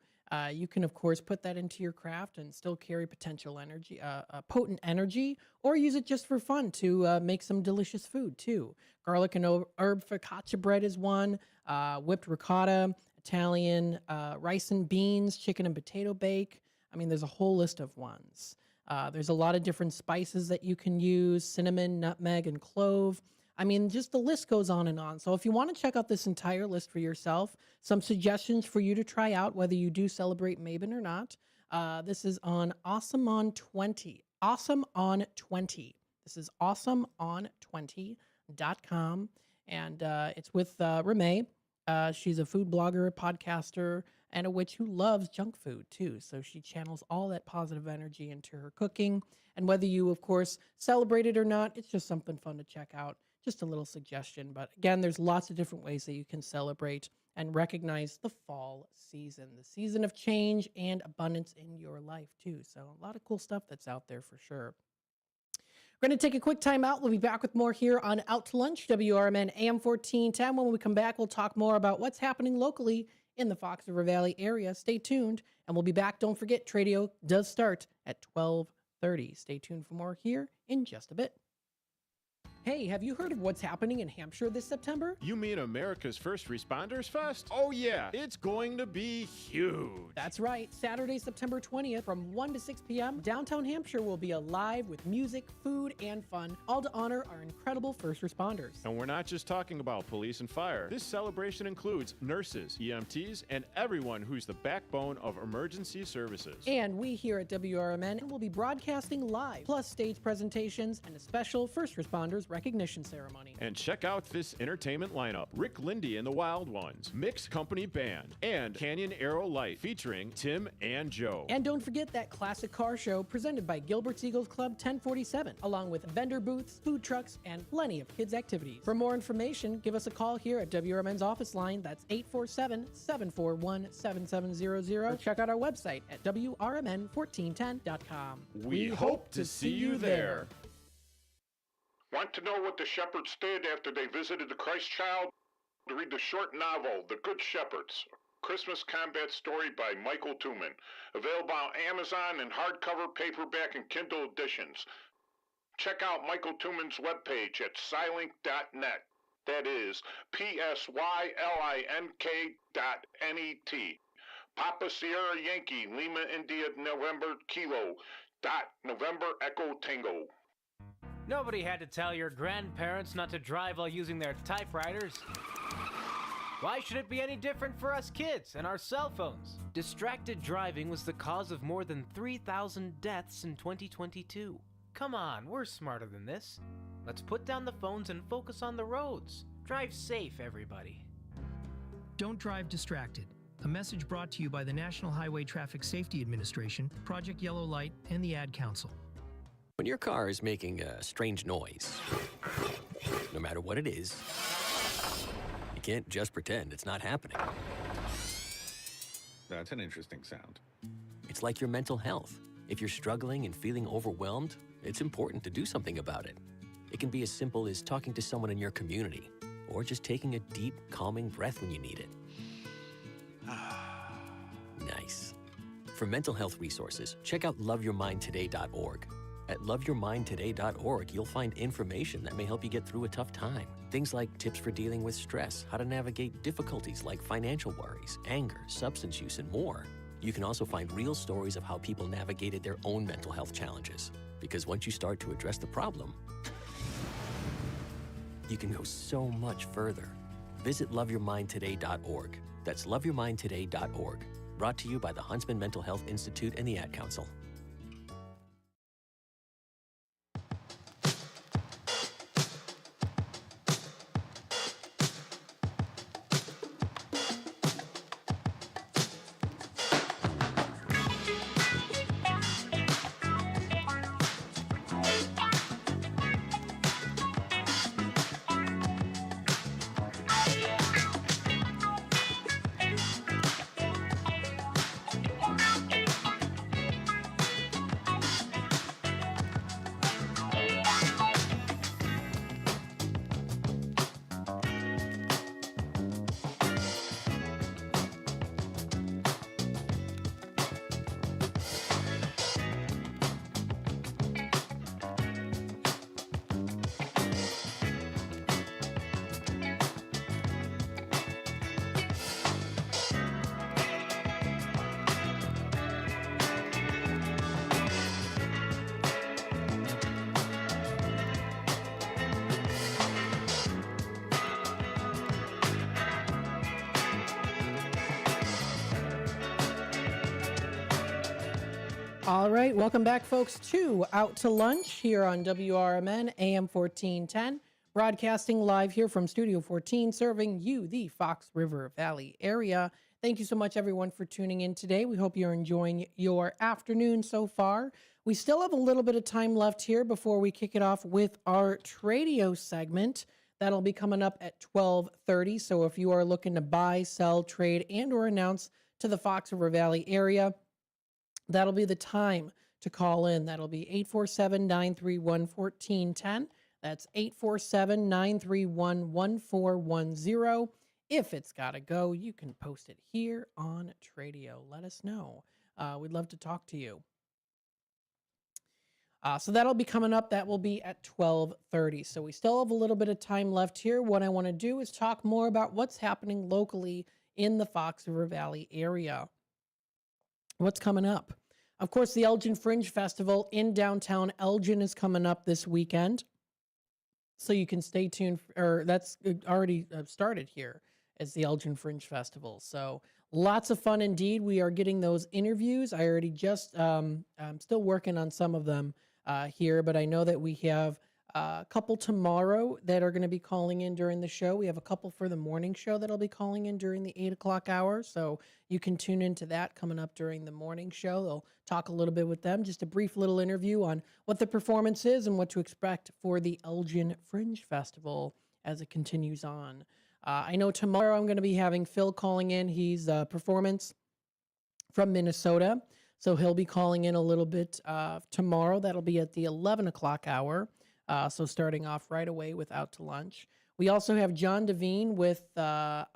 You can, of course, put that into your craft and still carry potential energy, potent energy, or use it just for fun to make some delicious food too. Garlic and herb focaccia bread is one. Whipped ricotta, Italian rice and beans, chicken and potato bake. I mean, there's a whole list of ones. There's a lot of different spices that you can use: cinnamon, nutmeg, and clove. I mean, just the list goes on and on. So if you want to check out this entire list for yourself, some suggestions for you to try out, whether you do celebrate Mabon or not, this is on awesomeon20. Awesomeon20. This is awesomeon20.com. And it's with Renee. She's a food blogger, podcaster, and a witch who loves junk food too. So she channels all that positive energy into her cooking. And whether you, of course, celebrate it or not, it's just something fun to check out. Just a little suggestion. But again, there's lots of different ways that you can celebrate and recognize the fall season, the season of change and abundance in your life too. So a lot of cool stuff that's out there for sure. We're going to take a quick time out. We'll be back with more here on Out to Lunch, WRMN AM 1410. When we come back, we'll talk more about what's happening locally in the Fox River Valley area. Stay tuned, and we'll be back. Don't forget, Tradio does start at 12:30. Stay tuned for more here in just a bit. Hey, have you heard of what's happening in Hampshire this September? You mean America's First Responders Fest? Oh yeah, it's going to be huge. That's right. Saturday, September 20th from 1 to 6 p.m., downtown Hampshire will be alive with music, food, and fun, all to honor our incredible first responders. And we're not just talking about police and fire. This celebration includes nurses, EMTs, and everyone who's the backbone of emergency services. And we here at WRMN will be broadcasting live, plus stage presentations and a special first responders recognition ceremony. And check out this entertainment lineup: Rick Lindy and the Wild Ones, Mixed Company Band, and Canyon Arrow Light featuring Tim and Joe. And don't forget that classic car show presented by Gilbert's Eagles Club 1047, along with vendor booths, food trucks, and plenty of kids' activities. For more information, give us a call here at WRMN's office line. That's 847-741-7700. Or check out our website at WRMN1410.com. We hope to see you there. Want to know what the shepherds did after they visited the Christ child? Read the short novel, The Good Shepherds, a Christmas combat story by Michael Tooman. Available on Amazon in hardcover, paperback, and Kindle editions. Check out Michael Tooman's webpage at Silink.net. That is PSYLINK.net. Papa Sierra Yankee, Lima India November Kilo. November Echo Tango. Nobody had to tell your grandparents not to drive while using their typewriters. Why should it be any different for us kids and our cell phones? Distracted driving was the cause of more than 3,000 deaths in 2022. Come on, we're smarter than this. Let's put down the phones and focus on the roads. Drive safe, everybody. Don't drive distracted. A message brought to you by the National Highway Traffic Safety Administration, Project Yellow Light, and the Ad Council. When your car is making a strange noise, no matter what it is, you can't just pretend it's not happening. That's an interesting sound. It's like your mental health. If you're struggling and feeling overwhelmed, it's important to do something about it. It can be as simple as talking to someone in your community, or just taking a deep, calming breath when you need it. Nice. For mental health resources, check out loveyourmindtoday.org. At loveyourmindtoday.org, you'll find information that may help you get through a tough time. Things like tips for dealing with stress, how to navigate difficulties like financial worries, anger, substance use, and more. You can also find real stories of how people navigated their own mental health challenges. Because once you start to address the problem, you can go so much further. Visit loveyourmindtoday.org. That's loveyourmindtoday.org. Brought to you by the Huntsman Mental Health Institute and the Ad Council. All right, welcome back, folks, to Out to Lunch here on WRMN AM 1410, broadcasting live here from Studio 14, serving you, the Fox River Valley area. Thank you so much, everyone, for tuning in today. We hope you're enjoying your afternoon so far. We still have a little bit of time left here before we kick it off with our Tradio segment. That'll be coming up at 12:30. So if you are looking to buy, sell, trade, and or announce to the Fox River Valley area, that'll be the time to call in. That'll be 847-931-1410. That's 847-931-1410. If it's got to go, you can post it here on Tradio. Let us know. We'd love to talk to you. So that'll be coming up. That will be at 12:30. So we still have a little bit of time left here. What I want to do is talk more about what's happening locally in the Fox River Valley area. What's coming up? Of course, the Elgin Fringe Festival in downtown Elgin is coming up this weekend. So you can stay tuned, or that's already started here as the Elgin Fringe Festival. So lots of fun indeed. We are getting those interviews. I already just, I'm still working on some of them here, but I know that we have a couple tomorrow that are going to be calling in during the show. We have a couple for the morning show that'll be calling in during the 8 o'clock hour. So you can tune into that coming up during the morning show. They'll talk a little bit with them, just a brief little interview on what the performance is and what to expect for the Elgin Fringe Festival as it continues on. I know tomorrow I'm going to be having Phil calling in. He's a performance from Minnesota. So he'll be calling in a little bit tomorrow. That'll be at the 11 o'clock hour. So starting off right away with Out to Lunch. We also have John Devine with the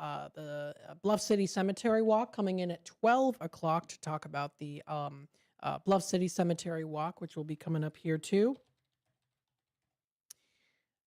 Bluff City Cemetery Walk coming in at 12 o'clock to talk about the Bluff City Cemetery Walk, which will be coming up here too.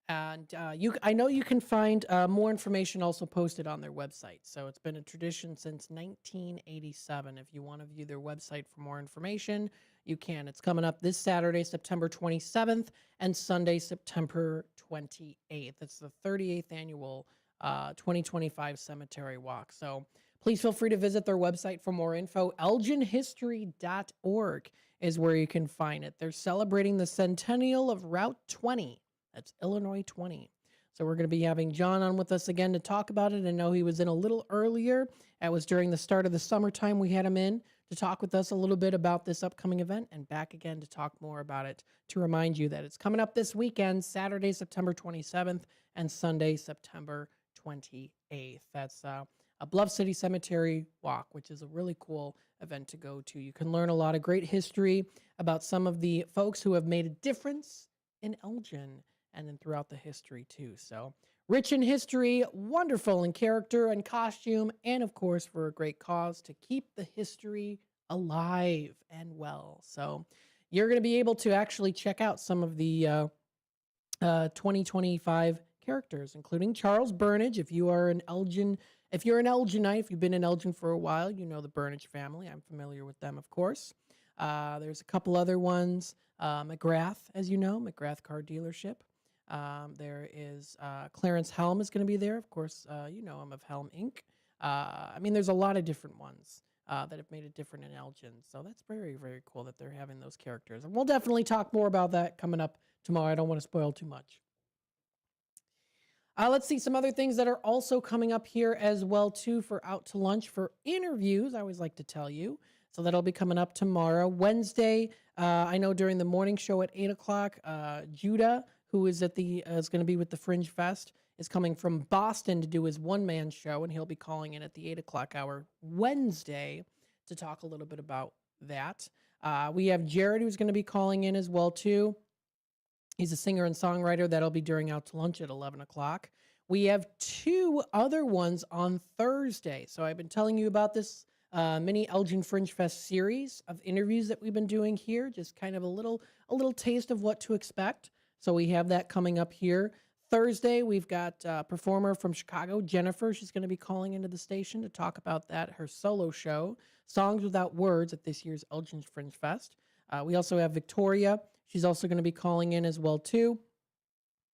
And I know you can find more information also posted on their website. So it's been a tradition since 1987. If you want to view their website for more information, you can. It's coming up this Saturday, September 27th, and Sunday, September 28th. It's the 38th annual 2025 Cemetery Walk. So please feel free to visit their website for more info. ElginHistory.org is where you can find it. They're celebrating the centennial of Route 20. That's Illinois 20. So we're going to be having John on with us again to talk about it. I know he was in a little earlier. That was during the start of the summertime. We had him in to talk with us a little bit about this upcoming event and back again to talk more about it. To remind you that it's coming up this weekend, Saturday, September 27th and Sunday, September 28th. That's a Bluff City Cemetery walk, which is a really cool event to go to. You can learn a lot of great history about some of the folks who have made a difference in Elgin and then throughout the history too. So rich in history, wonderful in character and costume, and of course for a great cause to keep the history alive and well. So you're going to be able to actually check out some of the 2025 characters, including Charles Burnage. If you are an Elgin, if you're an Elginite, if you've been in Elgin for a while, you know the Burnage family. I'm familiar with them, of course. There's a couple other ones. McGrath, as you know, McGrath Car Dealership. There is Clarence Helm is going to be there. Of course, you know him of Helm Inc. I mean, there's a lot of different ones that have made it different in Elgin. So that's very, very cool that they're having those characters. And we'll definitely talk more about that coming up tomorrow. I don't want to spoil too much. Let's see some other things that are also coming up here as well, too, for Out to Lunch for interviews, I always like to tell you. So that'll be coming up tomorrow. Wednesday, I know during the morning show at 8 o'clock, Judah, who is at the is going to be with the Fringe Fest, is coming from Boston to do his one-man show, and he'll be calling in at the 8 o'clock hour Wednesday to talk a little bit about that. We have Jared, who's going to be calling in as well, too. He's a singer and songwriter. That'll be during Out to Lunch at 11 o'clock. We have two other ones on Thursday. So I've been telling you about this mini Elgin Fringe Fest series of interviews that we've been doing here. Just kind of a little taste of what to expect. So we have that coming up here. Thursday, we've got a performer from Chicago, Jennifer. She's going to be calling into the station to talk about that, her solo show, Songs Without Words, at this year's Elgin Fringe Fest. We also have Victoria. She's also going to be calling in as well, too.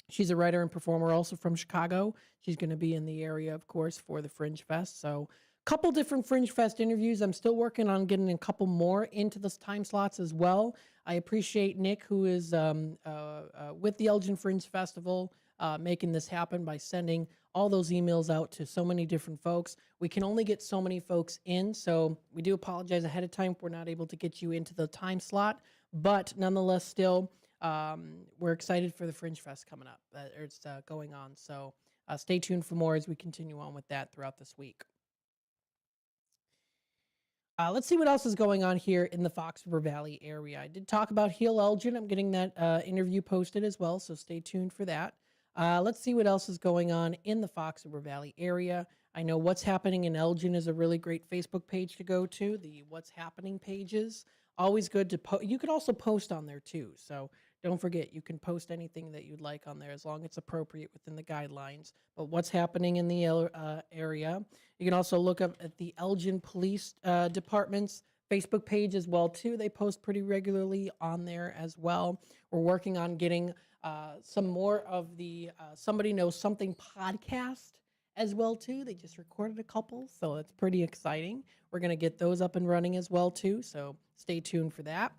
She's a writer and performer also from Chicago. She's going to be in the area, of course, for the Fringe Fest. So a couple different Fringe Fest interviews. I'm still working on getting a couple more into the time slots as well. I appreciate Nick, who is with the Elgin Fringe Festival, making this happen by sending all those emails out to so many different folks. We can only get so many folks in, so we do apologize ahead of time if we're not able to get you into the time slot. But nonetheless, still, we're excited for the Fringe Fest coming up. It's going on. So stay tuned for more as we continue on with that throughout this week. Let's see what else is going on here in the Fox River Valley area. I did talk about Heal Elgin. I'm getting that interview posted as well, so stay tuned for that. Let's see what else is going on in the Fox River Valley area. I know What's Happening in Elgin is a really great Facebook page to go to. The What's Happening pages. Always good to post. You could also post on there too. So don't forget, you can post anything that you'd like on there as long as it's appropriate within the guidelines. But what's happening in the area. You can also look up at the Elgin Police Department's Facebook page as well too. They post pretty regularly on there as well. We're working on getting some more of the Somebody Knows Something podcast as well too. They just recorded a couple, so it's pretty exciting. We're going to get those up and running as well too, so stay tuned for that.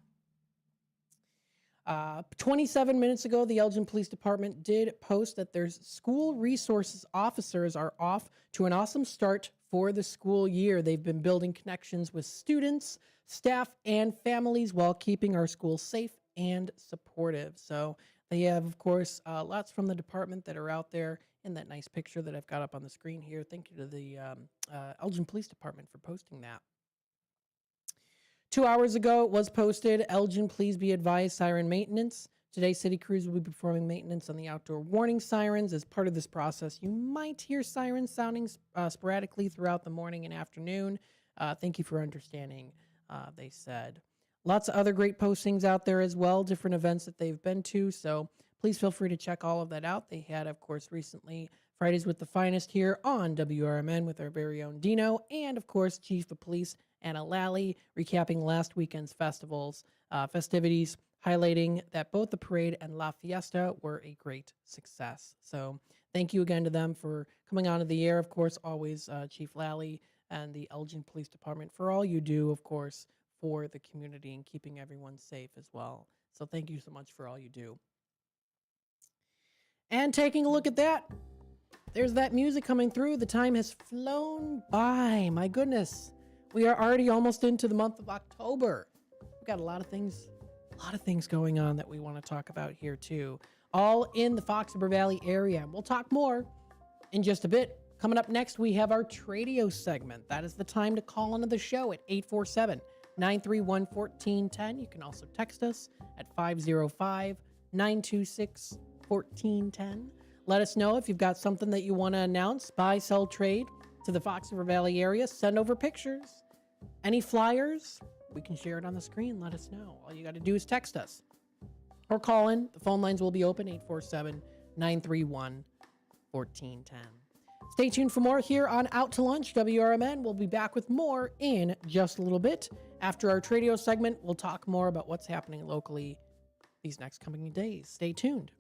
27 minutes ago, the Elgin Police Department did post that their school resources officers are off to an awesome start for the school year. They've been building connections with students, staff, and families while keeping our schools safe and supportive. So they have, of course, lots from the department that are out there in that nice picture that I've got up on the screen here. Thank you to the Elgin Police Department for posting that. 2 hours ago, it was posted, Elgin, please be advised, siren maintenance. Today, city crews will be performing maintenance on the outdoor warning sirens. As part of this process, you might hear sirens sounding sporadically throughout the morning and afternoon. Thank you for understanding, they said. Lots of other great postings out there as well, different events that they've been to, so please feel free to check all of that out. They had, of course, recently Fridays with the Finest here on WRMN with our very own Dino, and, of course, Chief of Police Anna Lally, recapping last weekend's festivities, highlighting that both the parade and La Fiesta were a great success. So thank you again to them for coming onto the air, of course, always Chief Lally and the Elgin Police Department for all you do, of course, for the community and keeping everyone safe as well. So thank you so much for all you do. And taking a look at that, there's that music coming through. The time has flown by. My goodness. We are already almost into the month of October. We've got a lot of things going on that we want to talk about here too. All in the Fox River Valley area. We'll talk more in just a bit. Coming up next, we have our Tradio segment. That is the time to call into the show at 847-931-1410. You can also text us at 505-926-1410. Let us know if you've got something that you want to announce, buy, sell, trade to the Fox River Valley area. Send over pictures. Any flyers, we can share it on the screen. Let us know. All you got to do is text us or call in. The phone lines will be open, 847-931-1410. Stay tuned for more here on Out to Lunch, WRMN. We'll be back with more in just a little bit. After our Tradio segment, we'll talk more about what's happening locally these next coming days. Stay tuned.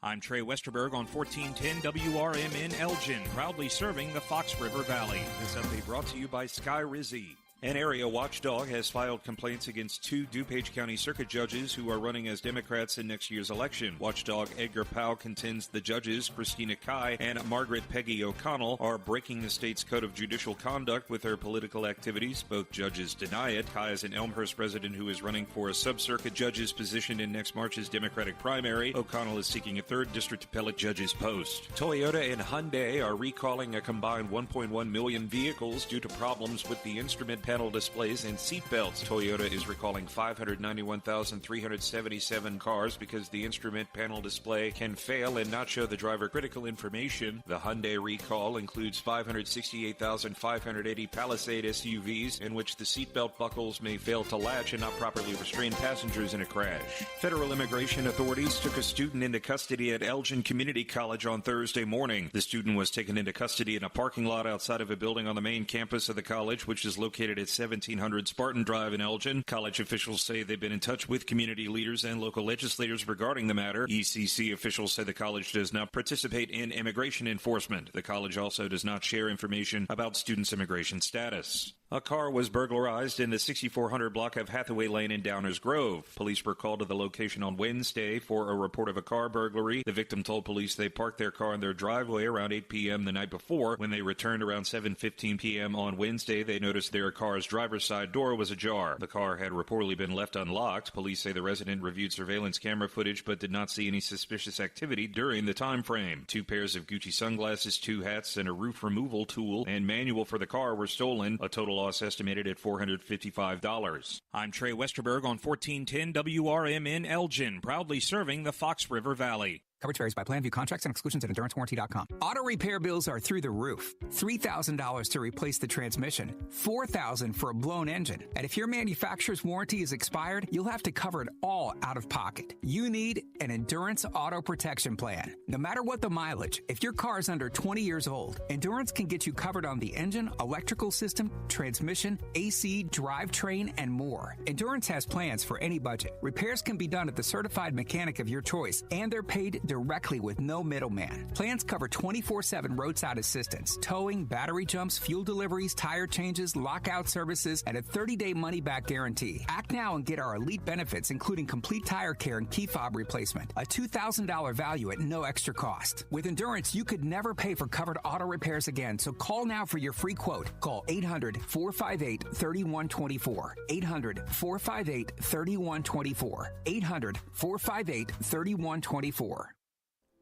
I'm Trey Westerberg on 1410 WRMN Elgin, proudly serving the Fox River Valley. This update brought to you by Sky Rizzi. An area watchdog has filed complaints against two DuPage County Circuit judges who are running as Democrats in next year's election. Watchdog Edgar Powell contends the judges, Christina Kai and Margaret Peggy O'Connell, are breaking the state's code of judicial conduct with their political activities. Both judges deny it. Kai is an Elmhurst resident who is running for a sub-circuit judge's position in next March's Democratic primary. O'Connell is seeking a 3rd District Appellate judge's post. Toyota and Hyundai are recalling a combined 1.1 million vehicles due to problems with the instrument panel displays and seat belts. Toyota is recalling 591,377 cars because the instrument panel display can fail and not show the driver critical information. The Hyundai recall includes 568,580 Palisade SUVs in which the seatbelt buckles may fail to latch and not properly restrain passengers in a crash. Federal immigration authorities took a student into custody at Elgin Community College on Thursday morning. The student was taken into custody in a parking lot outside of a building on the main campus of the college, which is located at 1700 Spartan Drive in Elgin. College officials say they've been in touch with community leaders and local legislators regarding the matter. ECC officials say the college does not participate in immigration enforcement. The college also does not share information about students' immigration status. A car was burglarized in the 6400 block of Hathaway Lane in Downers Grove. Police were called to the location on Wednesday for a report of a car burglary. The victim told police they parked their car in their driveway around 8 p.m. the night before. When they returned around 7:15 p.m. on Wednesday, they noticed their car's driver's side door was ajar. The car had reportedly been left unlocked. Police say the resident reviewed surveillance camera footage but did not see any suspicious activity during the time frame. 2 pairs of Gucci sunglasses, 2 hats, and a roof removal tool and manual for the car were stolen. A total loss estimated at $455. I'm Trey Westerberg on 1410 WRMN Elgin, proudly serving the Fox River Valley. Coverage varies by plan. View contracts and exclusions at EnduranceWarranty.com. Auto repair bills are through the roof. $3,000 to replace the transmission. $4,000 for a blown engine. And if your manufacturer's warranty is expired, you'll have to cover it all out of pocket. You need an Endurance Auto Protection Plan. No matter what the mileage, if your car is under 20 years old, Endurance can get you covered on the engine, electrical system, transmission, AC, drivetrain, and more. Endurance has plans for any budget. Repairs can be done at the certified mechanic of your choice, and they're paid directly with no middleman. Plans cover 24/7 roadside assistance, towing, battery jumps, fuel deliveries, tire changes, lockout services, and a 30-day money-back guarantee. Act now and get our elite benefits, including complete tire care and key fob replacement. A $2,000 value at no extra cost. With Endurance, you could never pay for covered auto repairs again, so call now for your free quote. Call 800-458-3124. 800-458-3124. 800-458-3124.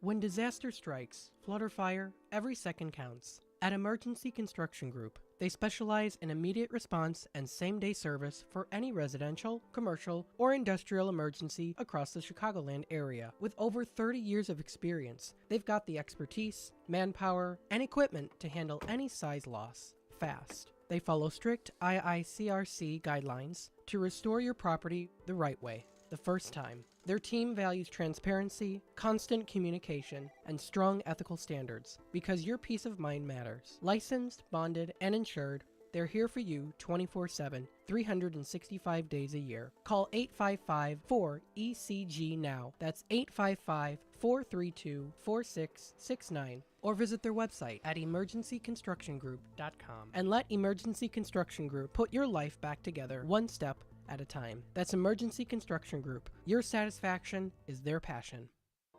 When disaster strikes, flood or fire, every second counts. At Emergency Construction Group, they specialize in immediate response and same-day service for any residential, commercial, or industrial emergency across the Chicagoland area. With over 30 years of experience, they've got the expertise, manpower, and equipment to handle any size loss fast. They follow strict IICRC guidelines to restore your property the right way, the first time. Their team values transparency, constant communication, and strong ethical standards because your peace of mind matters. Licensed, bonded, and insured, they're here for you 24/7, 365 days a year. Call 855-4ECG now. That's 855-432-4669. Or visit their website at emergencyconstructiongroup.com and let Emergency Construction Group put your life back together one step at a time. That's Emergency Construction Group. Your satisfaction is their passion.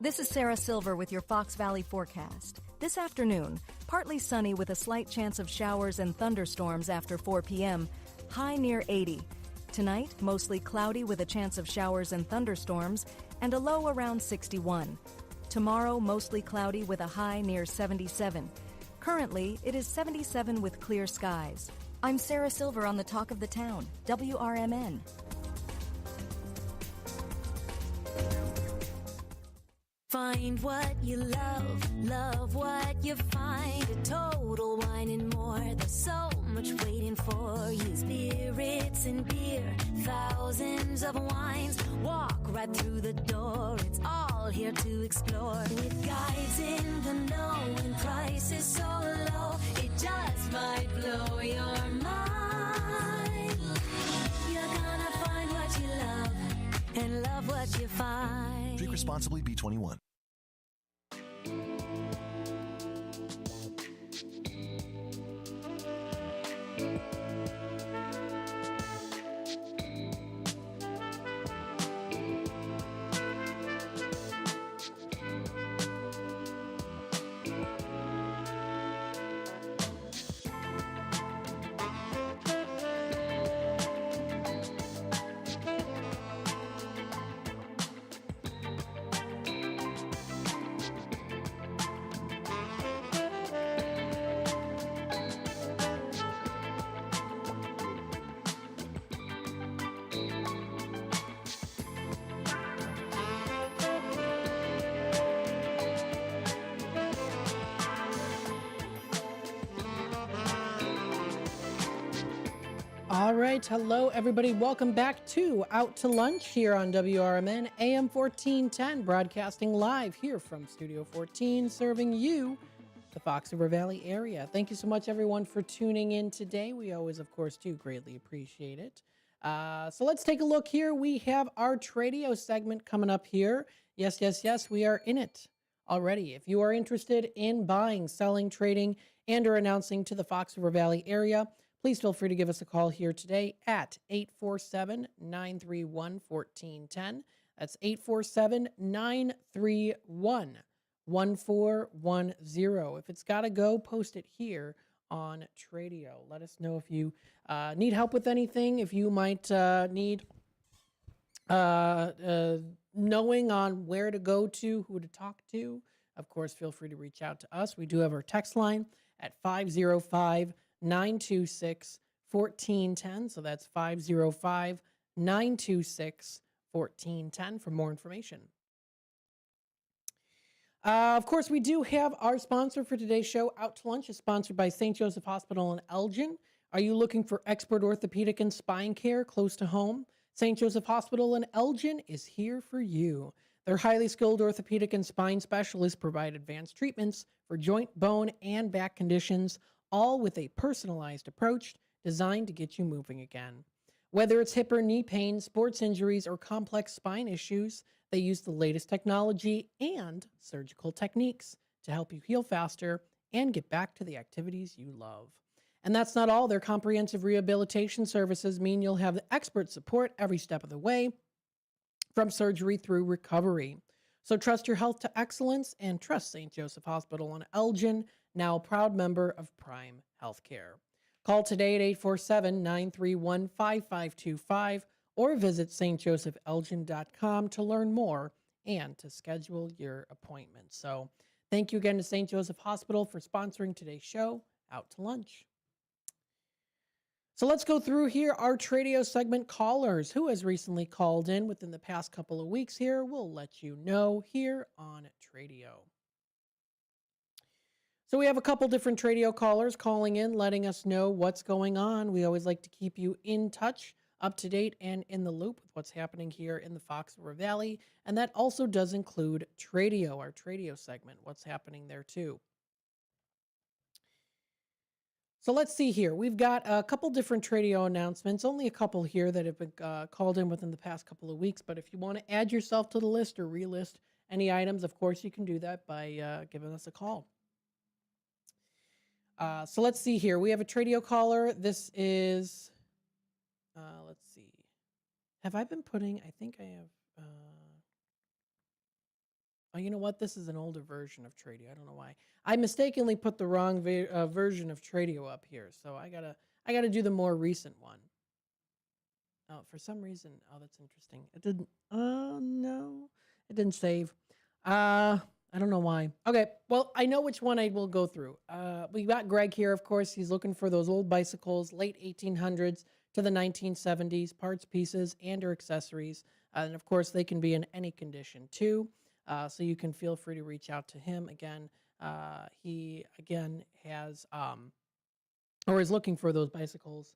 This is Sarah Silver with your Fox Valley forecast. This afternoon, partly sunny with a slight chance of showers and thunderstorms after 4 p.m., high near 80. Tonight, mostly cloudy with a chance of showers and thunderstorms, and a low around 61. Tomorrow, mostly cloudy with a high near 77. Currently, it is 77 with clear skies. I'm Sarah Silver on the Talk of the Town, WRMN. Find what you love, love what you find. A total wine and more. There's so much waiting for you. Spirits and beer, thousands of wines. Walk right through the door. It's all here to explore. With guides in the know and prices so low, it just might blow your mind. You're gonna find what you love and love what you find. Drink responsibly, B21. All right. Hello, everybody. Welcome back to Out to Lunch here on WRMN AM 1410, broadcasting live here from Studio 14, serving you, the Fox River Valley area. Thank you so much, everyone, for tuning in today. We always, of course, do greatly appreciate it. So let's take a look here. We have our Tradio segment coming up here. Yes, yes, yes, we are in it already. If you are interested in buying, selling, trading, and or announcing to the Fox River Valley area, please feel free to give us a call here today at 847-931-1410. That's 847-931-1410. If it's got to go, post it here on Tradio. Let us know if you need help with anything, if you might need knowing on where to go to, who to talk to. Of course, feel free to reach out to us. We do have our text line at 505-926-1410. So that's 505-926-1410 for more information. Of course, we do have our sponsor for today's show. Out to Lunch is sponsored by St. Joseph Hospital in Elgin. Are you looking for expert orthopedic and spine care close to home? St. Joseph Hospital in Elgin is here for you. Their highly skilled orthopedic and spine specialists provide advanced treatments for joint, bone, and back conditions, all with a personalized approach designed to get you moving again. Whether it's hip or knee pain, sports injuries, or complex spine issues, they use the latest technology and surgical techniques to help you heal faster and get back to the activities you love. And that's not all. Their comprehensive rehabilitation services mean you'll have expert support every step of the way, from surgery through recovery. So trust your health to excellence and trust St. Joseph Hospital in Elgin, now a proud member of Prime Healthcare. Call today at 847-931-5525 or visit stjosephelgin.com to learn more and to schedule your appointment. So thank you again to St. Joseph Hospital for sponsoring today's show, Out to Lunch. So let's go through here our Tradio segment callers. Who has recently called in within the past couple of weeks here? We'll let you know here on Tradio. So we have a couple different Tradio callers calling in, letting us know what's going on. We always like to keep you in touch, up to date, and in the loop with what's happening here in the Fox River Valley. And that also does include Tradio, our Tradio segment, what's happening there too. So let's see here. We've got a couple different Tradio announcements, only a couple here that have been called in within the past couple of weeks. But if you want to add yourself to the list or relist any items, of course, you can do that by giving us a call. So let's see here. We have a Tradio caller. This is, let's see. Have I been putting, I think I have, Oh, you know what? This is an older version of Tradio. I don't know why. I mistakenly put the wrong version of Tradio up here, so I gotta do the more recent one. Oh, for some reason, oh, that's interesting. It didn't. Oh no, it didn't save. I don't know why. Okay, well, I know which one I will go through. We got Greg here, of course. He's looking for those old bicycles, late 1800s to the 1970s, parts, pieces, and/or accessories. And of course, they can be in any condition too. So you can feel free to reach out to him again. He again has or is looking for those bicycles.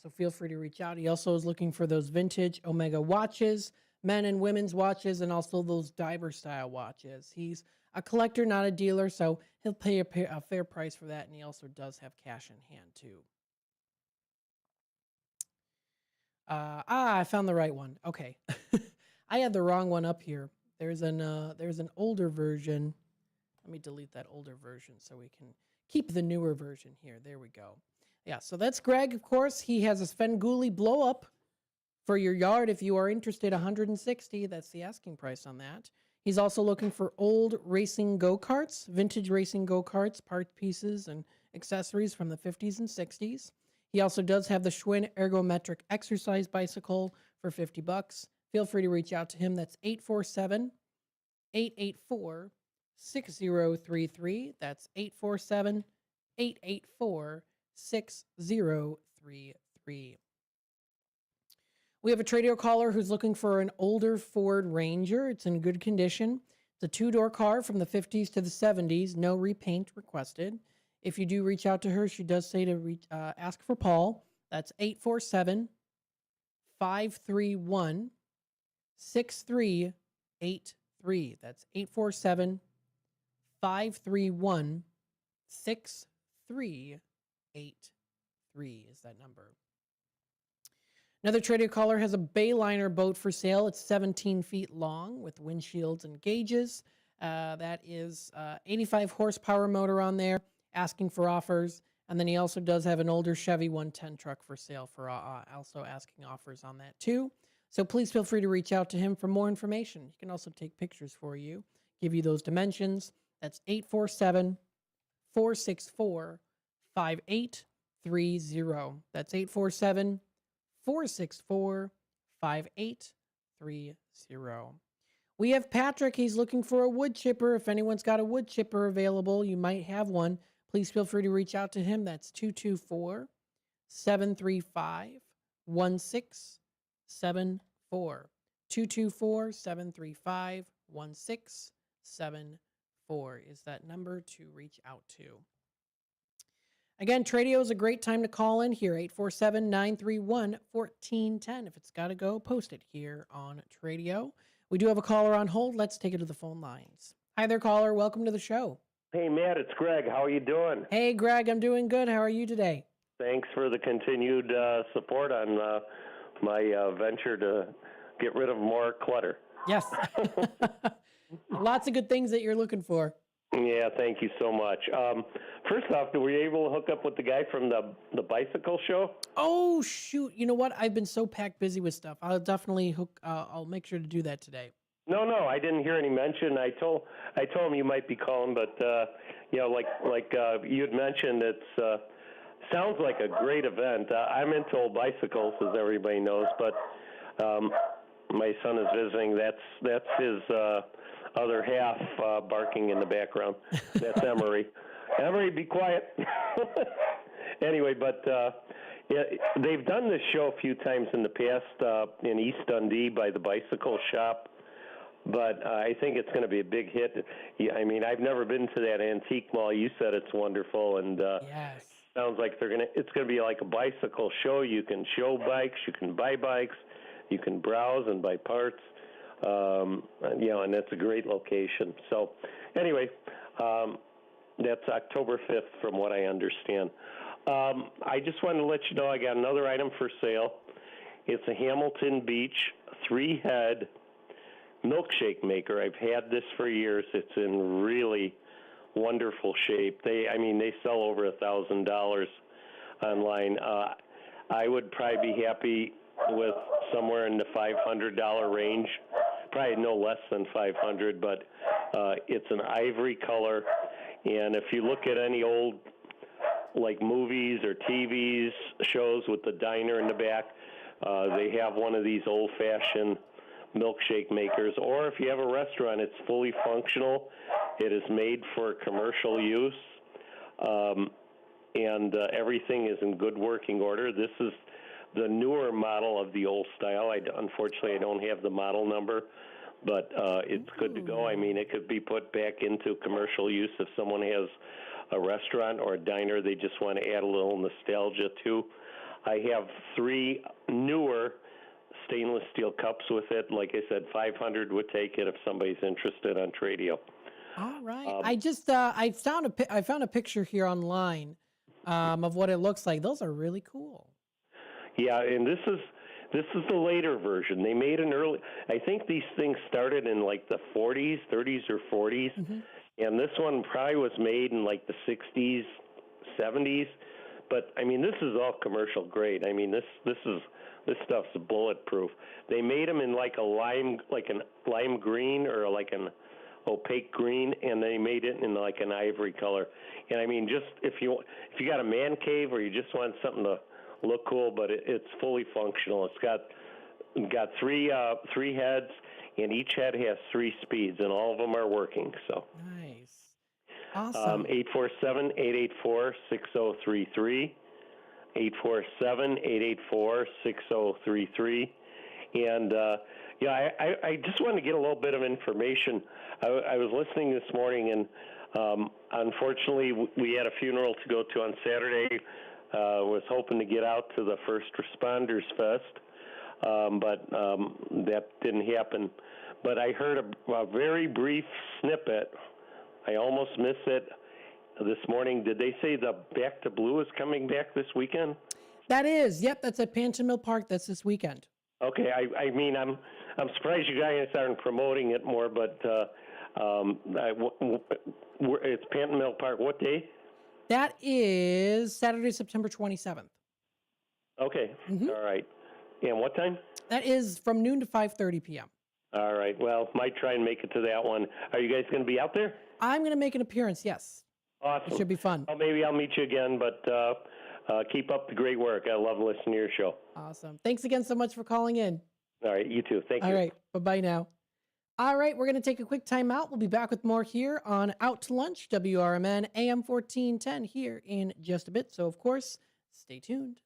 So feel free to reach out. He also is looking for those vintage Omega watches, men and women's watches, and also those diver style watches. He's a collector, not a dealer, so he'll pay a fair price for that. And he also does have cash in hand too. I found the right one. Okay. I had the wrong one up here. There's an older version. Let me delete that older version so we can keep the newer version here. There we go. Yeah, so that's Greg, of course. He has a Svengoolie blow up for your yard if you are interested. $160. That's the asking price on that. He's also looking for old racing go-karts, vintage racing go-karts, part pieces, and accessories from the 50s and 60s. He also does have the Schwinn ergometric exercise bicycle for $50. Feel free to reach out to him. That's 847-884-6033. That's 847-884-6033. We have a Tradio caller who's looking for an older Ford Ranger. It's in good condition. It's a two-door car from the 50s to the 70s. No repaint requested. If you do reach out to her, she does say to ask for Paul. That's 847-531-6383. That's 847-531-6383 is that number. Another Tradio caller has a Bayliner boat for sale. It's 17 feet long with windshields and gauges. That is 85 horsepower motor on there, asking for offers. And then he also does have an older Chevy 110 truck for sale for also asking offers on that too. So please feel free to reach out to him for more information. He can also take pictures for you, give you those dimensions. That's 847-464-5830. That's 847-464-5830. We have Patrick. He's looking for a wood chipper. If anyone's got a wood chipper available, you might have one. Please feel free to reach out to him. That's 224-735-1674. 224-735-1674 is that number to reach out to. Again, Tradio is a great time to call in here, 847-931-1410. If it's got to go, post it here on Tradio. We do have a caller on hold. Let's take it to the phone lines. Hi there, caller. Welcome to the show. Hey, Matt, it's Greg. How are you doing? Hey, Greg. I'm doing good. How are you today? Thanks for the continued support on my venture to get rid of more clutter. Yes. Lots of good things that you're looking for. Yeah, thank you so much. First off, were you able to hook up with the guy from the bicycle show? Oh, shoot. You know what? I've been so packed busy with stuff. I'll definitely I'll make sure to do that today. No, I didn't hear any mention. I told him you might be calling, but like you had mentioned, it's sounds like a great event. I'm into old bicycles, as everybody knows, but my son is visiting. That's his other half barking in the background. That's Emery. Emery, be quiet. Anyway, but yeah, they've done this show a few times in the past in East Dundee by the bicycle shop. But I think it's going to be a big hit. Yeah, I mean, I've never been to that antique mall. You said it's wonderful, and yes. Sounds like it's going to be like a bicycle show. You can show bikes, you can buy bikes, you can browse and buy parts. And that's a great location. So, anyway, that's October 5th, from what I understand. I just wanted to let you know I got another item for sale. It's a Hamilton Beach 3-head milkshake maker. I've had this for years. It's in really wonderful shape. They sell over $1,000 online. I would probably be happy with somewhere in the $500 range. Probably no less than $500, but It's an ivory color, and if you look at any old like movies or TVs shows with the diner in the back, they have one of these old-fashioned milkshake makers. Or if you have a restaurant, it's fully functional. It is made for commercial use, and everything is in good working order. This is the newer model of the old style. Unfortunately, I don't have the model number, but it's good to go. I mean, it could be put back into commercial use if someone has a restaurant or a diner they just want to add a little nostalgia to. I have 3 newer stainless steel cups with it. Like I said, 500 would take it if somebody's interested on Tradio. All right. I found a picture here online of what it looks like. Those are really cool. Yeah, and this is the later version. They made an early. I think these things started in like the 30s or 40s, and this one probably was made in like the 60s, 70s. But I mean, this is all commercial grade. I mean, this stuff's bulletproof. They made them in like an lime green or like an opaque green, and they made it in like an ivory color. And I mean, just if you got a man cave or you just want something to look cool, but it's fully functional. It's got 3 heads, and each head has 3 speeds, and all of them are working. So nice, awesome. 847-884-6033, 847-884-6033, and I just wanted to get a little bit of information. I was listening this morning, and unfortunately, we had a funeral to go to on Saturday. Was hoping to get out to the First Responders Fest, but that didn't happen. But I heard a very brief snippet. I almost missed it this morning. Did they say the Back to Blue is coming back this weekend? That is. Yep, that's at Panton Mill Park. That's this weekend. Okay. I mean, I'm surprised you guys aren't promoting it more, but it's Panton Mill Park. What day? That is Saturday, September 27th. Okay. All right. And what time? That is from noon to 5:30 p.m. All right. Well, might try and make it to that one. Are you guys going to be out there? I'm going to make an appearance, yes. Awesome. It should be fun. Well, maybe I'll meet you again, but keep up the great work. I love listening to your show. Awesome. Thanks again so much for calling in. All right. You too. Thank you. All right. Bye-bye now. All right, we're going to take a quick time out. We'll be back with more here on Out to Lunch, WRMN, AM 1410 here in just a bit. So, of course, stay tuned.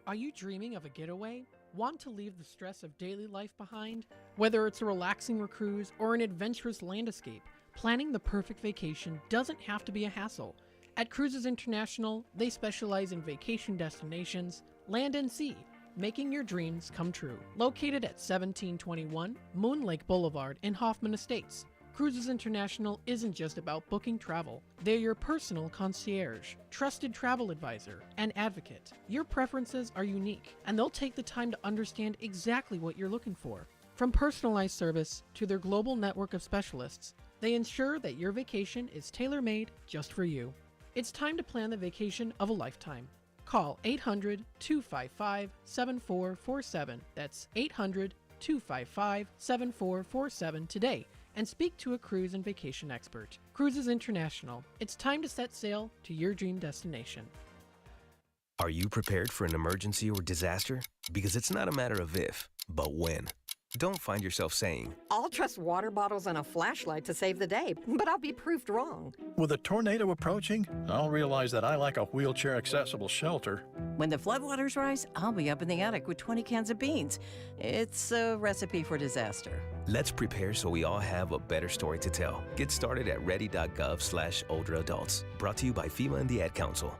Are you dreaming of a getaway? Want to leave the stress of daily life behind? Whether it's a relaxing cruise or an adventurous land escape, planning the perfect vacation doesn't have to be a hassle. At Cruises International, they specialize in vacation destinations, land and sea, making your dreams come true. Located at 1721 Moon Lake Boulevard in Hoffman Estates, Cruises International isn't just about booking travel. They're your personal concierge, trusted travel advisor, and advocate. Your preferences are unique, and they'll take the time to understand exactly what you're looking for. From personalized service to their global network of specialists, they ensure that your vacation is tailor-made just for you. It's time to plan the vacation of a lifetime. Call 800-255-7447. That's 800-255-7447 today and speak to a cruise and vacation expert. Cruises International. It's time to set sail to your dream destination. Are you prepared for an emergency or disaster? Because it's not a matter of if, but when. Don't find yourself saying, I'll trust water bottles and a flashlight to save the day, but I'll be proved wrong. With a tornado approaching, I'll realize that I lack a wheelchair-accessible shelter. When the floodwaters rise, I'll be up in the attic with 20 cans of beans. It's a recipe for disaster. Let's prepare so we all have a better story to tell. Get started at ready.gov/older adults. Brought to you by FEMA and the Ad Council.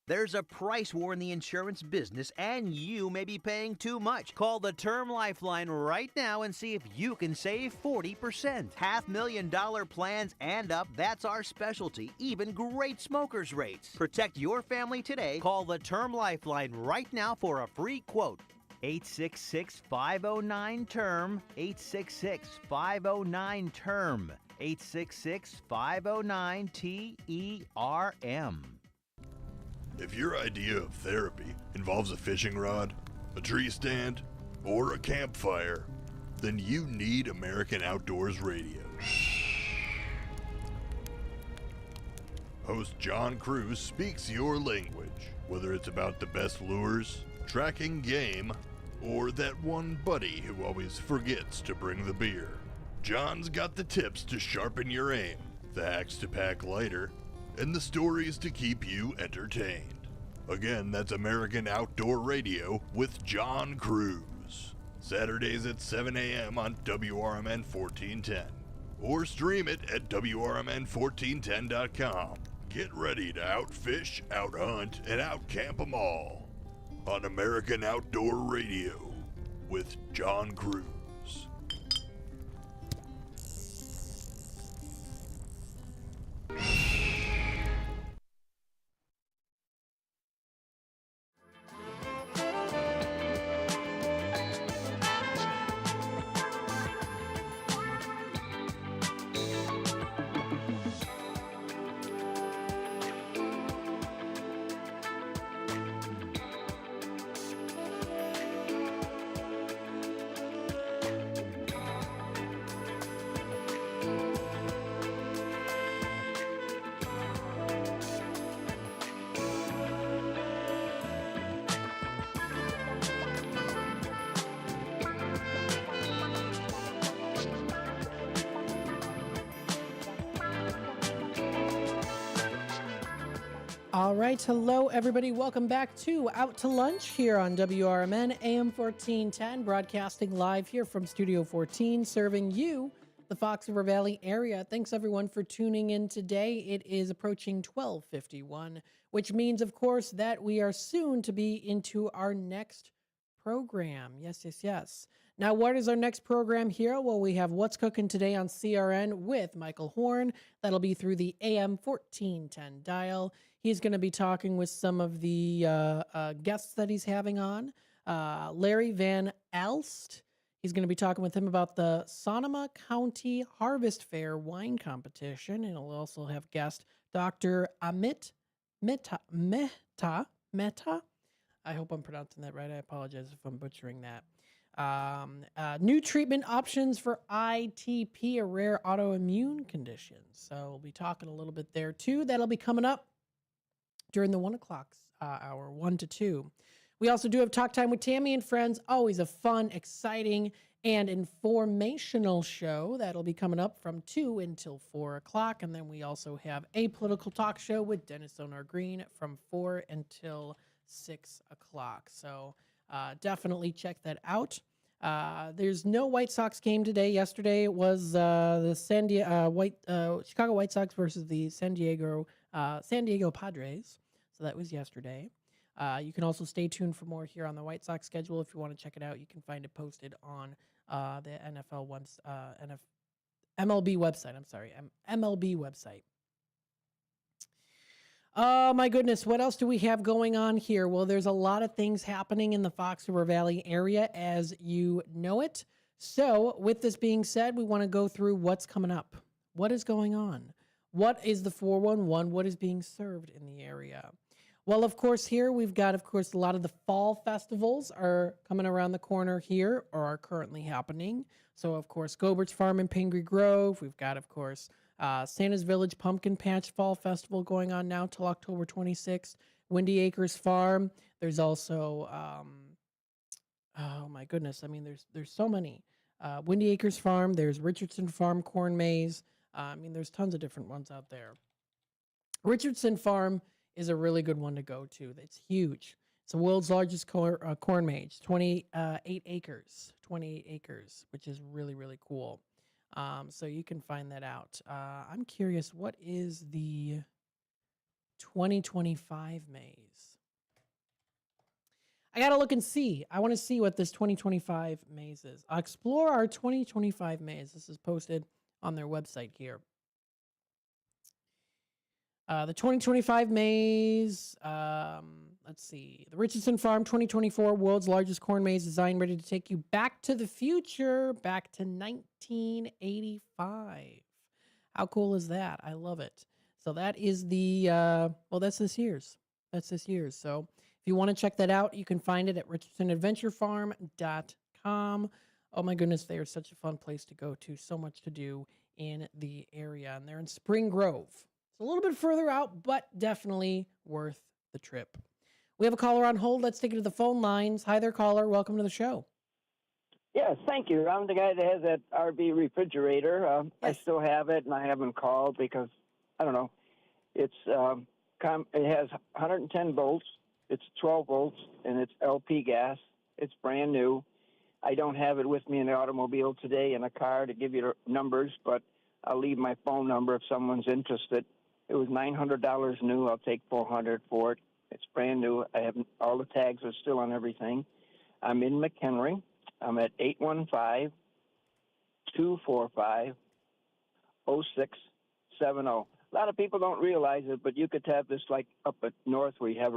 There's a price war in the insurance business, and you may be paying too much. Call the Term Lifeline right now and see if you can save 40%. $500,000 plans and up, that's our specialty. Even great smokers' rates. Protect your family today. Call the Term Lifeline right now for a free quote. 866-509-TERM. 866-509-TERM. 866-509-TERM. If your idea of therapy involves a fishing rod, a tree stand, or a campfire, then you need American Outdoors Radio. Host John Cruz speaks your language, whether it's about the best lures, tracking game, or that one buddy who always forgets to bring the beer. John's got the tips to sharpen your aim, the hacks to pack lighter, and the stories to keep you entertained. Again, that's American Outdoor Radio with John Cruz. Saturdays at 7 a.m. on WRMN 1410. Or stream it at WRMN1410.com. Get ready to outfish, outhunt, and outcamp 'em all on American Outdoor Radio with John Cruz. All right, hello everybody. Welcome back to Out to Lunch here on WRMN AM 1410, broadcasting live here from Studio 14, serving you, the Fox River Valley area. Thanks everyone for tuning in today. It is approaching 12:51, which means, of course, that we are soon to be into our next program. Yes. Now, what is our next program here? Well, we have What's Cooking Today on CRN with Michael Horn. That'll be through the AM 1410 dial. He's going to be talking with some of the guests that he's having on. Larry Van Alst. He's going to be talking with him about the Sonoma County Harvest Fair wine competition. And he'll also have guest Dr. Amit Mehta. I hope I'm pronouncing that right. I apologize if I'm butchering that. New treatment options for ITP, a rare autoimmune condition. So we'll be talking a little bit there too. That'll be coming up during the 1 o'clock hour, 1 to 2. We also do have Talk Time with Tammy and Friends. Always a fun, exciting, and informational show. That'll be coming up from 2 until 4 o'clock. And then we also have a political talk show with Dennis Onar Green from 4 until 6 o'clock. So definitely check that out. There's no White Sox game today. Yesterday it was the Chicago White Sox versus the San Diego Padres. So that was yesterday. You can also stay tuned for more here on the White Sox schedule. If you want to check it out, you can find it posted on the MLB website. MLB website. Oh my goodness, what else do we have going on here? Well, there's a lot of things happening in the Fox River Valley area, as you know it. So with this being said, we want to go through what's coming up. What is going on? What is the 411? What is being served in the area? Well, of course, here we've got, of course, a lot of the fall festivals are coming around the corner here, or are currently happening. So, of course, Gobert's Farm in Pingree Grove. We've got, of course, Santa's Village Pumpkin Patch Fall Festival going on now till October 26th. Windy Acres Farm. There's also, oh my goodness, I mean, there's so many. Windy Acres Farm. There's Richardson Farm Corn Maze. I mean, there's tons of different ones out there. Richardson Farm is a really good one to go to. It's huge. It's the world's largest corn maze, 28 acres, which is really, really cool. So you can find that out. I'm curious, what is the 2025 maze? I got to look and see. I want to see what this 2025 maze is. I'll explore our 2025 maze. This is posted on their website here. The 2025 maze, let's see. The Richardson Farm 2024 world's largest corn maze, designed ready to take you back to the future, back to 1985. How cool is that? I love it. So that is the, well, that's this year's. So if you want to check that out, you can find it at richardsonadventurefarm.com. Oh my goodness, they are such a fun place to go to. So much to do in the area. And they're in Spring Grove. a little bit further out, but definitely worth the trip. We have a caller on hold. Let's take it to the phone lines. Hi there, caller. Welcome to the show. Yes, thank you. I'm the guy that has that RV refrigerator. I still have it, and I haven't called because, I don't know, it has 110 volts, it's 12 volts, and it's LP gas. It's brand new. I don't have it with me in the automobile today in a car to give you the numbers, but I'll leave my phone number if someone's interested. It was $900 new. I'll take $400 for it. It's brand new. I have all the tags are still on everything. I'm in McHenry. I'm at 815-245-0670. A lot of people don't realize it, but you could have this like up north where you have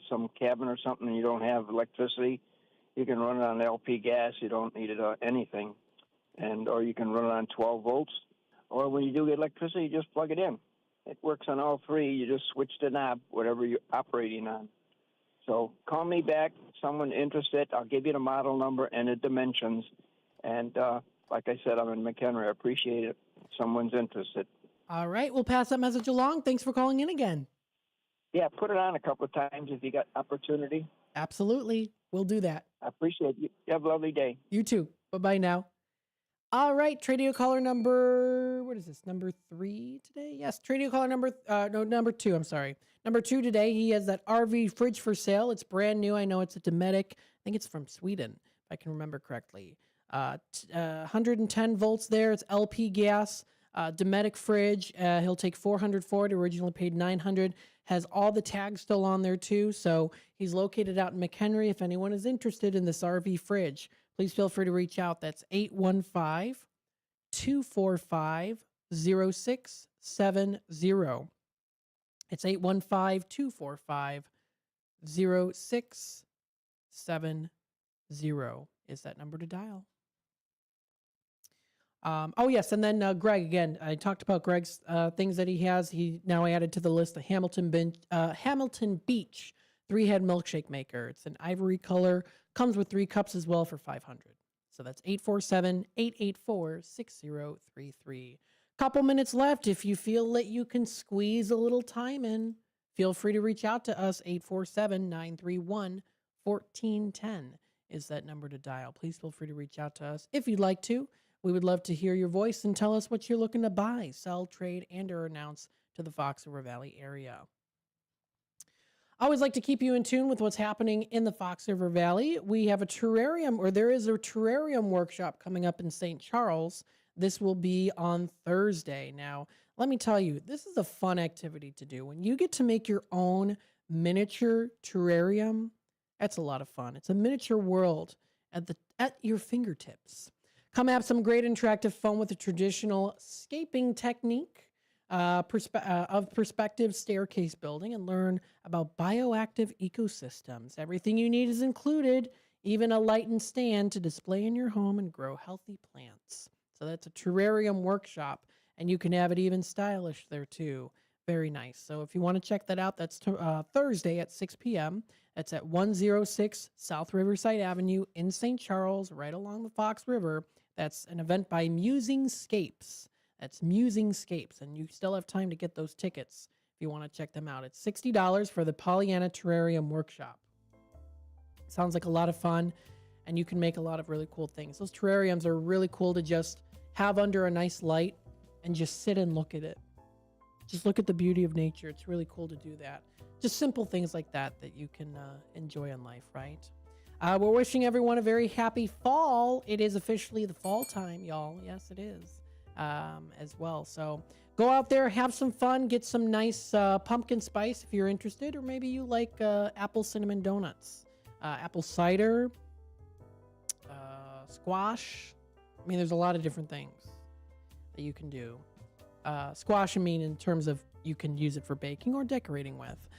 some cabin or something and you don't have electricity. You can run it on LP gas. You don't need it on anything. Or you can run it on 12 volts. Or when you do get electricity, you just plug it in. It works on all three. You just switch the knob, whatever you're operating on. So call me back, someone interested. I'll give you the model number and the dimensions. And like I said, I'm in McHenry. I appreciate it. Someone's interested. All right. We'll pass that message along. Thanks for calling in again. Yeah, put it on a couple of times if you got opportunity. Absolutely. We'll do that. I appreciate you. You have a lovely day. You too. Bye-bye now. All right. Tradio caller number, what is this? Number 3 today? Yes. Tradio caller number 2. I'm sorry. Number 2 today. He has that RV fridge for sale. It's brand new. I know it's a Dometic. I think it's from Sweden, if I can remember correctly. 110 volts there. It's LP gas. Dometic fridge. He'll take $400 for it. Originally paid $900. Has all the tags still on there too. So he's located out in McHenry. If anyone is interested in this RV fridge, please feel free to reach out. That's 815-245-0670. It's 815-245-0670 is that number to dial. Oh, yes, and then Greg, again, I talked about Greg's things that he has. He now added to the list the Hamilton Beach 3-head milkshake maker. It's an ivory color, comes with 3 cups as well for $500. So that's 847-884-6033. Couple minutes left. If you feel that you can squeeze a little time in, feel free to reach out to us. 847-931-1410 is that number to dial. Please feel free to reach out to us if you'd like to. We would love to hear your voice and tell us what you're looking to buy, sell, trade, and or announce to the Fox River Valley area. I always like to keep you in tune with what's happening in the Fox River Valley. We have there is a terrarium workshop coming up in St. Charles. This will be on Thursday. Now, let me tell you, this is a fun activity to do. When you get to make your own miniature terrarium, that's a lot of fun. It's a miniature world at your fingertips. Come have some great interactive fun with the traditional scaping technique of perspective staircase building and learn about bioactive ecosystems. Everything you need is included, even a light and stand to display in your home and grow healthy plants. So that's a terrarium workshop, and you can have it even stylish there too. Very nice. So if you want to check that out, that's Thursday at 6 p.m. That's at 106 South Riverside Avenue in St. Charles, right along the Fox River. That's an event by Musingscapes. That's Musingscapes, and you still have time to get those tickets if you want to check them out. It's $60 for the Pollyanna Terrarium Workshop. Sounds like a lot of fun, and you can make a lot of really cool things. Those terrariums are really cool to just have under a nice light and just sit and look at it. Just look at the beauty of nature. It's really cool to do that. Just simple things like that you can enjoy in life, right? We're wishing everyone a very happy fall. It is officially the fall time, y'all. Yes, it is as well. So go out there, have some fun, get some nice pumpkin spice if you're interested, or maybe you like apple cinnamon donuts, apple cider, squash. I mean, there's a lot of different things that you can do. Squash, I mean, in terms of you can use it for baking or decorating with.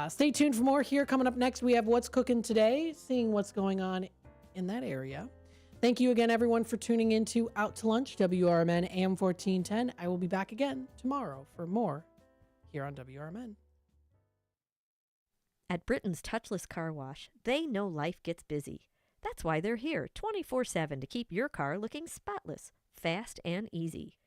Stay tuned for more here. Coming up next, we have What's Cooking Today, seeing what's going on in that area. Thank you again, everyone, for tuning in to Out to Lunch, WRMN AM 1410. I will be back again tomorrow for more here on WRMN. At Britain's Touchless Car Wash, they know life gets busy. That's why they're here 24/7 to keep your car looking spotless, fast, and easy.